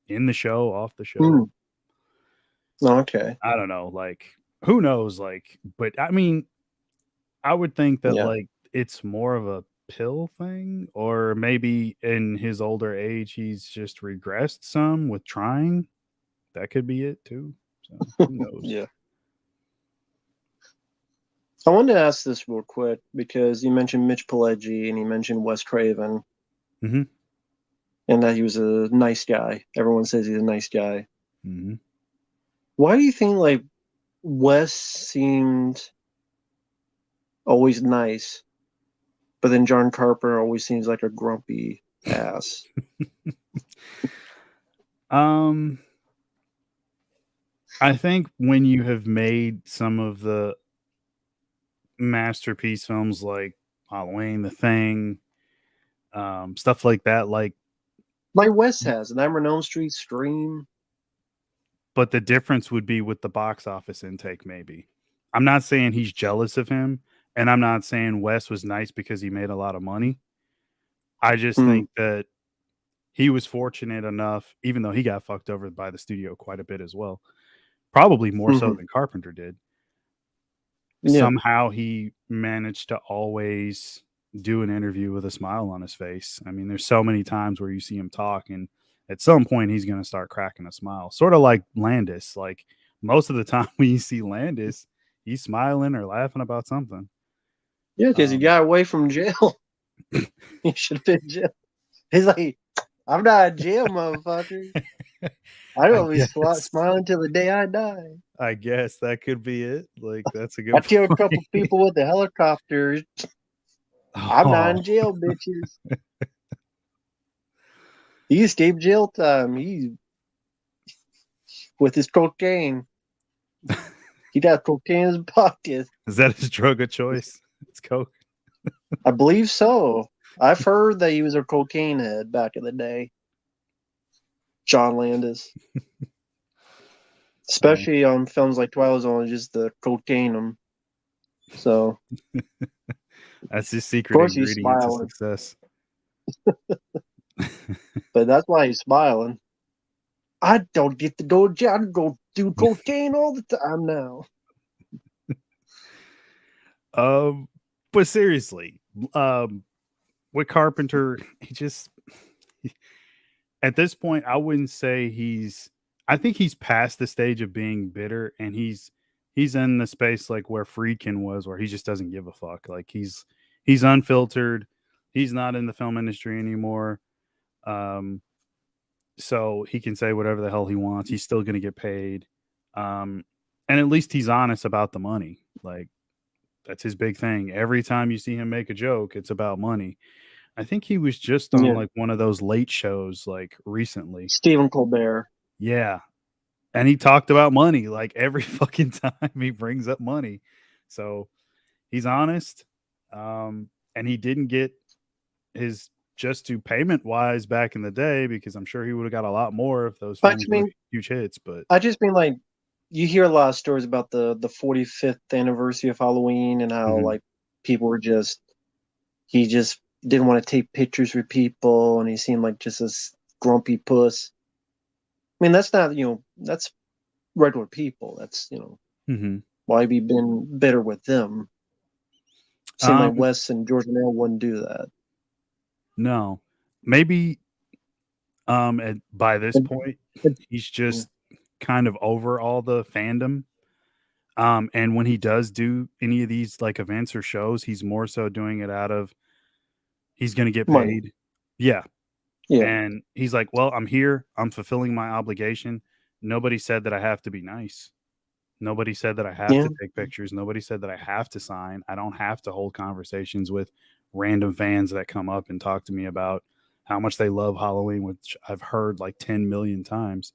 in the show, off the show. mm, okay, I don't know, like who knows, like, but I mean, I would think that yeah, like it's more of a pill thing, or maybe in his older age he's just regressed some with trying. That could be it too. So who knows? yeah. I wanted to ask this real quick because you mentioned Mitch Pileggi and you mentioned Wes Craven Hmm. and that he was a nice guy. Everyone says he's a nice guy. Hmm. Why do you think like Wes seemed always nice, but then John Carpenter always seems like a grumpy ass? Um, I think when you have made some of the masterpiece films like Halloween, The Thing, stuff like that, like, Like Wes has, and I'm on Elm Street, Scream. but the difference would be with the box office intake, maybe. I'm not saying he's jealous of him, and I'm not saying Wes was nice because he made a lot of money. I just Mm, think that he was fortunate enough, even though he got fucked over by the studio quite a bit as well, probably more so hmm. than Carpenter did. Yeah. Somehow he managed to always do an interview with a smile on his face. I mean, there's so many times where you see him talk, and at some point he's going to start cracking a smile, sort of like Landis. Like most of the time when you see Landis, he's smiling or laughing about something. Yeah, because he Um, got away from jail. He should have been in jail. He's like, I'm not in jail, motherfucker. I I always guess. smiling till the day I die. I guess that could be it. Like, that's a I good tell a point. couple people with the helicopters, I'm not Oh, in jail, bitches. He escaped jail time. He with his cocaine. He got cocaine in his pocket. is that his drug of choice? It's coke. I believe so. I've heard that he was a cocaine head back in the day. John Landis. Oh, Especially on films like Twilight Zone, just the cocaine him. So that's his of secret course he's ingredient to smiling. success. But that's why he's smiling. I don't get to go to jail. I go do cocaine all the time now. Um, but seriously, with Carpenter, he just at this point, I wouldn't say he's. I think he's past the stage of being bitter, and he's in the space like where Friedkin was, where he just doesn't give a fuck. Like he's unfiltered. He's not in the film industry anymore. Um, so he can say whatever the hell he wants. He's still going to get paid. Um, and at least he's honest about the money. Like that's his big thing. Every time you see him make a joke, it's about money. I think he was just on Yeah. like one of those late shows like recently. Stephen Colbert. Yeah. And he talked about money like every fucking time he brings up money. So he's honest. And he didn't get his just to payment wise back in the day because I'm sure he would have got a lot more if those But films I were mean, huge hits. But I just mean like you hear a lot of stories about the 45th anniversary of Halloween and how mhm, like people were just he just didn't want to take pictures with people and he seemed like just this grumpy puss. I mean that's not that's regular people. That's mhm. why be been bitter with them. Seemed like Um, Wes and George Romero wouldn't do that. no, maybe and by this And, point, and, he's just kind of over all the fandom. And when he does do any of these like events or shows, he's more so doing it out of he's going to get money. paid. Yeah. Yeah. And he's like, well, I'm here. I'm fulfilling my obligation. Nobody said that I have to be nice. Nobody said that I have Yeah. to take pictures. Nobody said that I have to sign. I don't have to hold conversations with random fans that come up and talk to me about how much they love Halloween, which I've heard like 10 million times.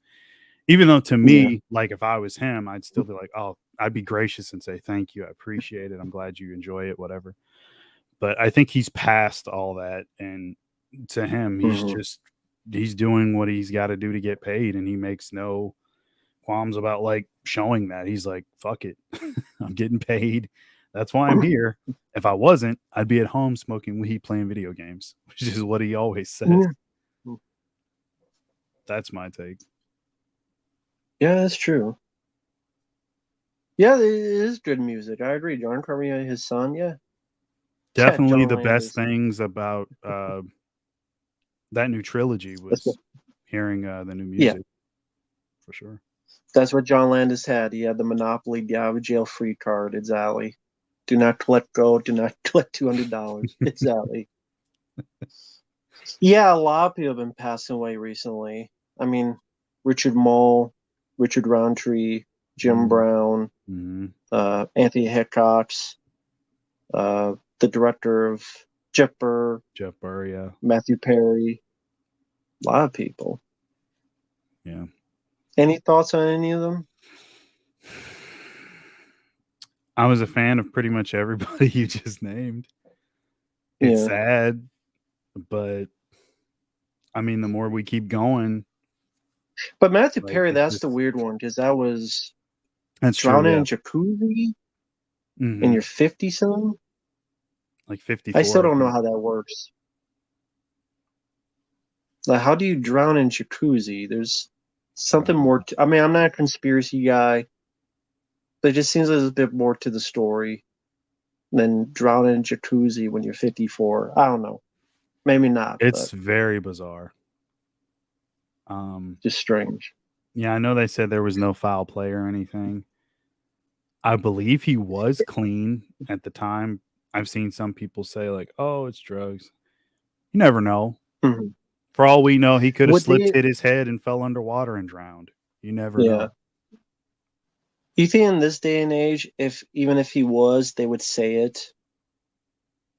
Even though to Yeah. me, like if I was him, I'd still be like, oh, I'd be gracious and say thank you. I appreciate it. I'm glad you enjoy it, whatever. But I think he's past all that. And to him, Hmm. he's doing what he's got to do to get paid. And he makes no qualms about like showing that. He's like, fuck it. I'm getting paid. That's why I'm here. If I wasn't, I'd be at home smoking weed playing video games, which is what he always says. Yeah. That's my take. Yeah, that's true. Yeah, it is good music. I agree. John Carmina, his son, yeah. Yeah, Definitely John the best Landis. things about that new trilogy was hearing the new Yeah, music for sure. that's what John Landis had. He had the Monopoly Diablo jail free card. Exactly. Do not collect gold. Do not collect $200. Exactly. Yeah, a lot of people have been passing away recently. I mean, Richard Mole, Richard Roundtree, Jim Mm-hmm. Brown, Mm-hmm. Anthony Hickox, the director of Jipper, Jeff Burr, yeah. Matthew Perry. A lot of people. Yeah. Any thoughts on any of them? I was a fan of pretty much everybody you just named. It's Yeah. sad, but I mean, the more we keep going, But Matthew like Perry, it that's the just weird one because that was that's true, drowning yeah. in jacuzzi and Hmm. you're 50 something. Like I 54, still I don't know think. how that works. Like, how do you drown in jacuzzi? There's I something don't more. know. I mean, I'm not a conspiracy guy, but it just seems there's a bit more to the story than drowning in jacuzzi when you're 54. I don't know. Maybe not, It's but very bizarre. Um, just strange. yeah, I know they said there was no foul play or anything. I believe he was clean at the time. I've seen some people say like, "Oh, it's drugs." You never know. Mhm. For all we know, he could have Would slipped, they? hit his head, and fell underwater and drowned. You never Yeah. know. You think in this day and age, if even if he was, they would say it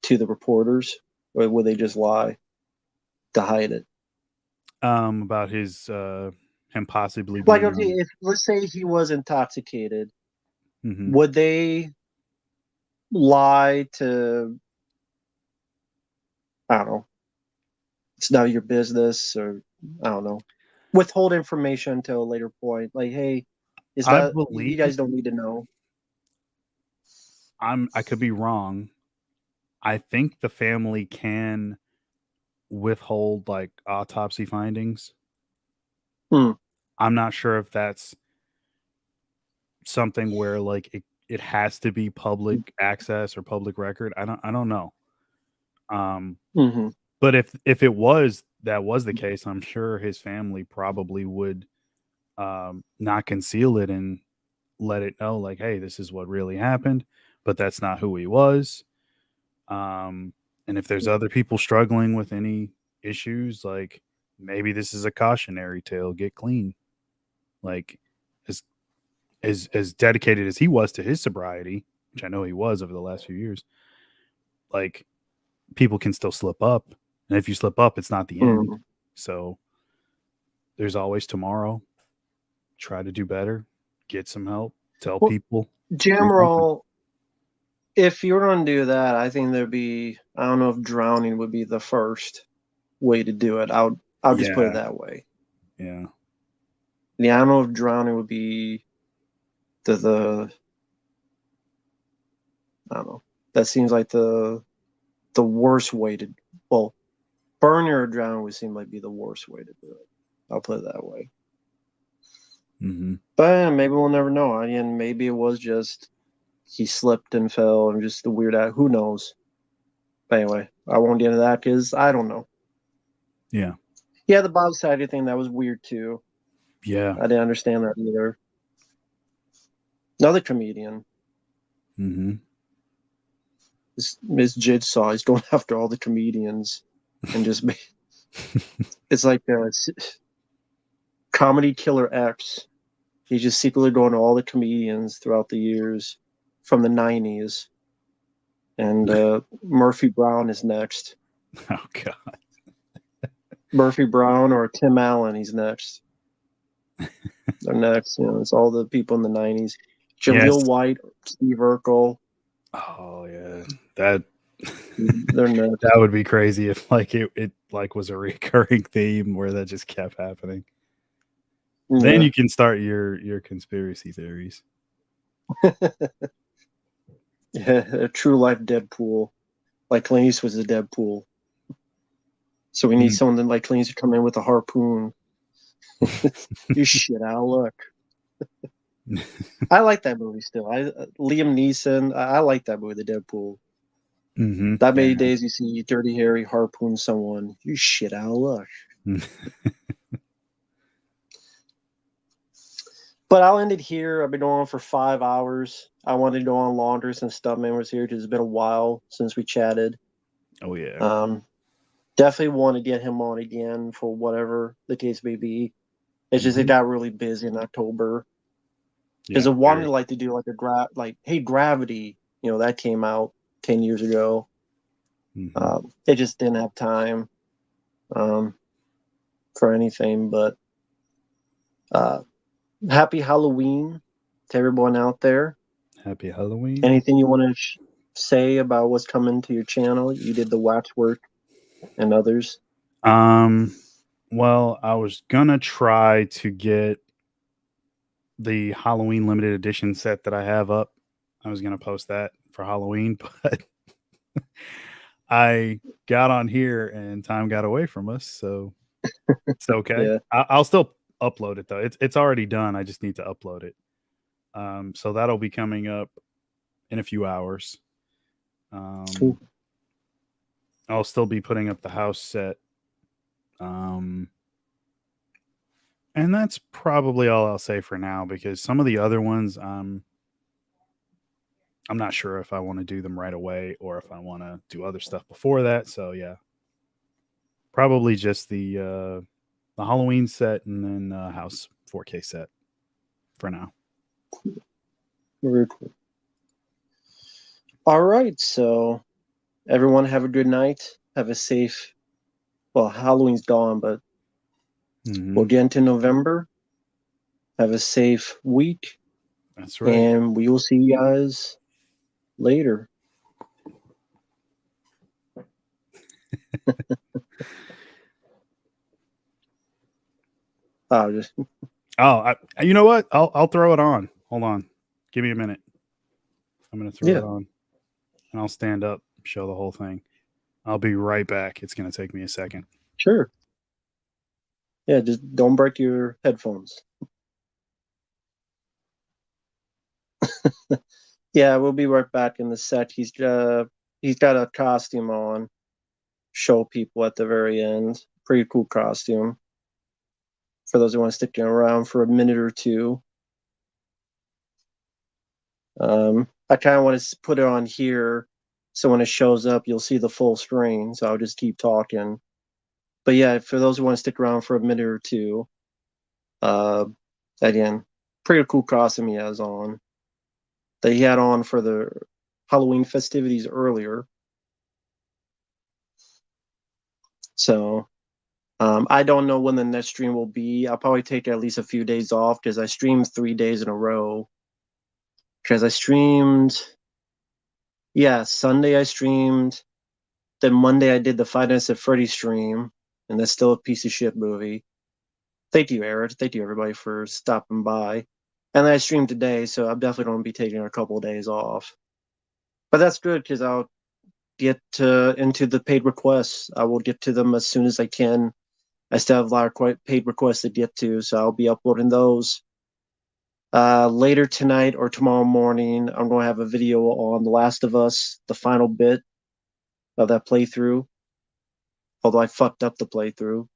to the reporters, or would they just lie to hide it? About his him possibly Like, being okay, on. if let's say he was intoxicated, Mhm. would they lie to, I don't know, it's none of your business, or I don't know, withhold information until a later point? Like, hey, is I that you believe guys don't need to know? I could be wrong. I think the family can withhold like autopsy findings. Hmm. I'm not sure if that's something where like it has to be public access or public record. I don't know. Um, Mm-hmm. but if it was that was the case, I'm sure his family probably would not conceal it and let it know like, hey, this is what really happened, but that's not who he was. Um, and if there's other people struggling with any issues, like maybe this is a cautionary tale. Get clean. Like as as dedicated as he was to his sobriety, which I know he was over the last few years, like people can still slip up. And if you slip up, it's not the end. Hmm. So there's always tomorrow. Try to do better, get some help, tell Well, people, do something. Jamroll, if you're going to do that, I think there'd be, I don't know if drowning would be the first way to do it. I'll just put it Yeah. that way. Yeah. Yeah, I don't know if drowning would be the I don't know. That seems like the worst way to, well, burn or drown would seem like be the worst way to do it. I'll put it that way. Mm-hmm. But yeah, maybe we'll never know. And maybe it was just he slipped and fell and just the weird act. Who knows? But anyway, I won't get into that because I don't know. Yeah. Yeah, the Bob Saget thing, that was weird too. Yeah. I didn't understand that either. Another comedian, Mm-hmm. this Miss Jigsaw, he's going after all the comedians and just it's like a comedy killer X. He's just secretly going to all the comedians throughout the years from the 90s. And Murphy Brown is next. Oh God. Murphy Brown or Tim Allen, he's next. They're next. You know, it's all the people in the 90s. Jaleel Yes. White, Steve Urkel, Oh yeah. That they're next. that would be crazy if like it like was a recurring theme where that just kept happening. Then Yeah. you can start your conspiracy theories. Yeah, a true life Deadpool. Like Clint Eastwood was a Deadpool. So we need Mm. someone like Clint Eastwood to come in with a harpoon. You shit out of luck. I like that movie still. Liam Neeson. I like that movie, The Deadpool. Mm-hmm. That Yeah. many days you see Dirty Harry harpoon someone, you shit out of luck. But I'll end it here. I've been on for 5 hours. I wanted to go on longer since Stubman was here because it's been a while since we chatted. Oh yeah. Um, Definitely want to get him on again for whatever the case may be. It's just it Mm-hmm. got really busy in October because Yeah. I wanted Very. like to do like like hey Gravity, you know that came out 10 years ago. Mm-hmm. It just didn't have time um, for anything. But uh, happy Halloween to everyone out there. Happy Halloween. Anything you want to say about what's coming to your channel? You did the Waxwork and others. Um. Well, I was gonna try to get the Halloween limited edition set that I have up. I was gonna post that for Halloween, but I got on here and time got away from us, so it's okay. Yeah. I'll still upload it though. It's already done. I just need to upload it. So that'll be coming up in a few hours. Cool. I'll still be putting up the house set. Um, and that's probably all I'll say for now because some of the other ones, I'm not sure if I want to do them right away or if I want to do other stuff before that. So yeah, Probably just the Halloween set and then house 4K set for now. Very cool. All right, so everyone have a good night. Have a safe. Well, Halloween's gone, but we'll get into November. Have a safe week, That's right. and we will see you guys later. Just Oh, you know what? I'll throw it on. Hold on. Give me a minute. I'm going to throw Yeah. it on. And I'll stand up, show the whole thing. I'll be right back. It's going to take me a second. Sure. Yeah, just don't break your headphones. Yeah, we'll be right back in the set. He's got a costume on. Show people at the very end. Pretty cool costume. For those who want to stick around for a minute or two. I kind of want to put it on here, so when it shows up, you'll see the full screen. So I'll just keep talking. But yeah, for those who want to stick around for a minute or two, again, pretty cool costume he has on. That he had on for the Halloween festivities earlier. So I don't know when the next stream will be. I'll probably take at least a few days off because I streamed 3 days in a row. Because I streamed, yeah, Sunday I streamed. Then Monday I did the Five Nights at Freddy stream, and that's still a piece of shit movie. Thank you, Eric. Thank you, everybody, for stopping by. And then I streamed today, so I'm definitely going to be taking a couple of days off. But that's good because I'll get into the paid requests. I will get to them as soon as I can. I still have a lot of paid requests to get to, so I'll be uploading those. Later tonight or tomorrow morning, I'm going to have a video on The Last of Us, the final bit of that playthrough. Although I fucked up the playthrough.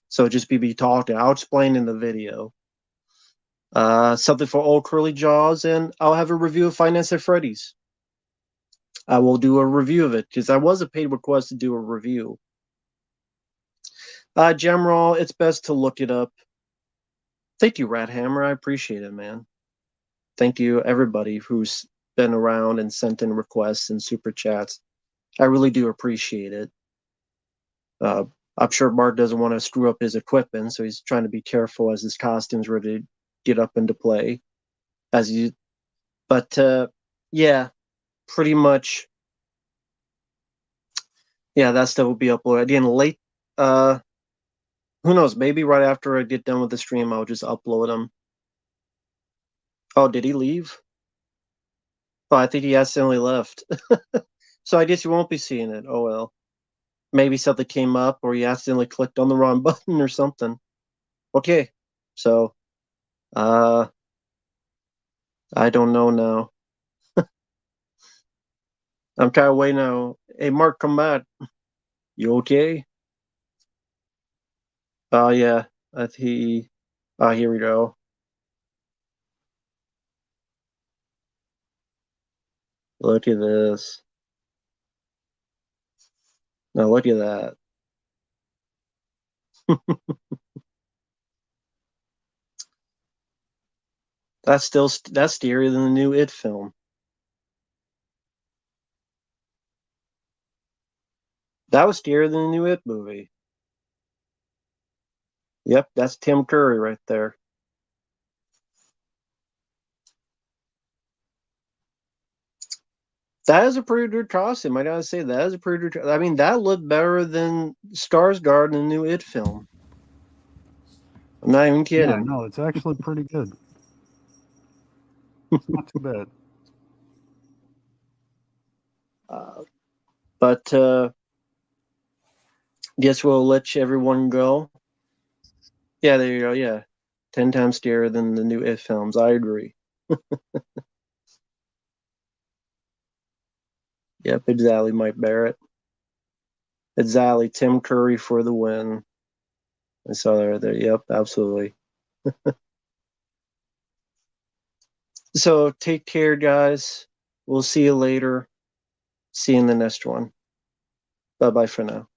So just be talking. I'll explain in the video. Something for old curly jaws, and I'll have a review of Five Nights at Freddy's. I will do a review of it because I was a paid request to do a review. Gemroll, it's best to look it up. Thank you, Rat Hammer. I appreciate it, man. Thank you, everybody who's been around and sent in requests and super chats. I really do appreciate it. I'm sure Bart doesn't want to screw up his equipment, so he's trying to be careful as his costume's ready to get up into play. Yeah, pretty much. Yeah, that stuff will be uploaded again late. Who knows? Maybe right after I get done with the stream, I'll just upload them. Oh, did he leave? Oh, I think he accidentally left. So I guess you won't be seeing it. Oh well. Maybe something came up or you accidentally clicked on the wrong button or something. Okay. So I don't know now. I'm kind of waiting now. Hey Mark, come back. You okay? Oh yeah. Here we go. Look at this. Now look at that. That's scarier than the new It film. That was scarier than the new It movie. Yep, that's Tim Curry right there. That is a pretty good costume. I gotta say, that is a pretty good. I mean, that looked better than Skarsgård in the new It film. I'm not even kidding. Yeah, no, it's actually pretty good. It's not too bad. But guess we'll let everyone go. Yeah, there you go. Yeah, 10 times scarier than the new It films. I agree. Yep, exactly, Mike Barrett. Exactly, Tim Curry for the win. I saw that right there. Yep, absolutely. So take care, guys. We'll see you later. See you in the next one. Bye bye for now.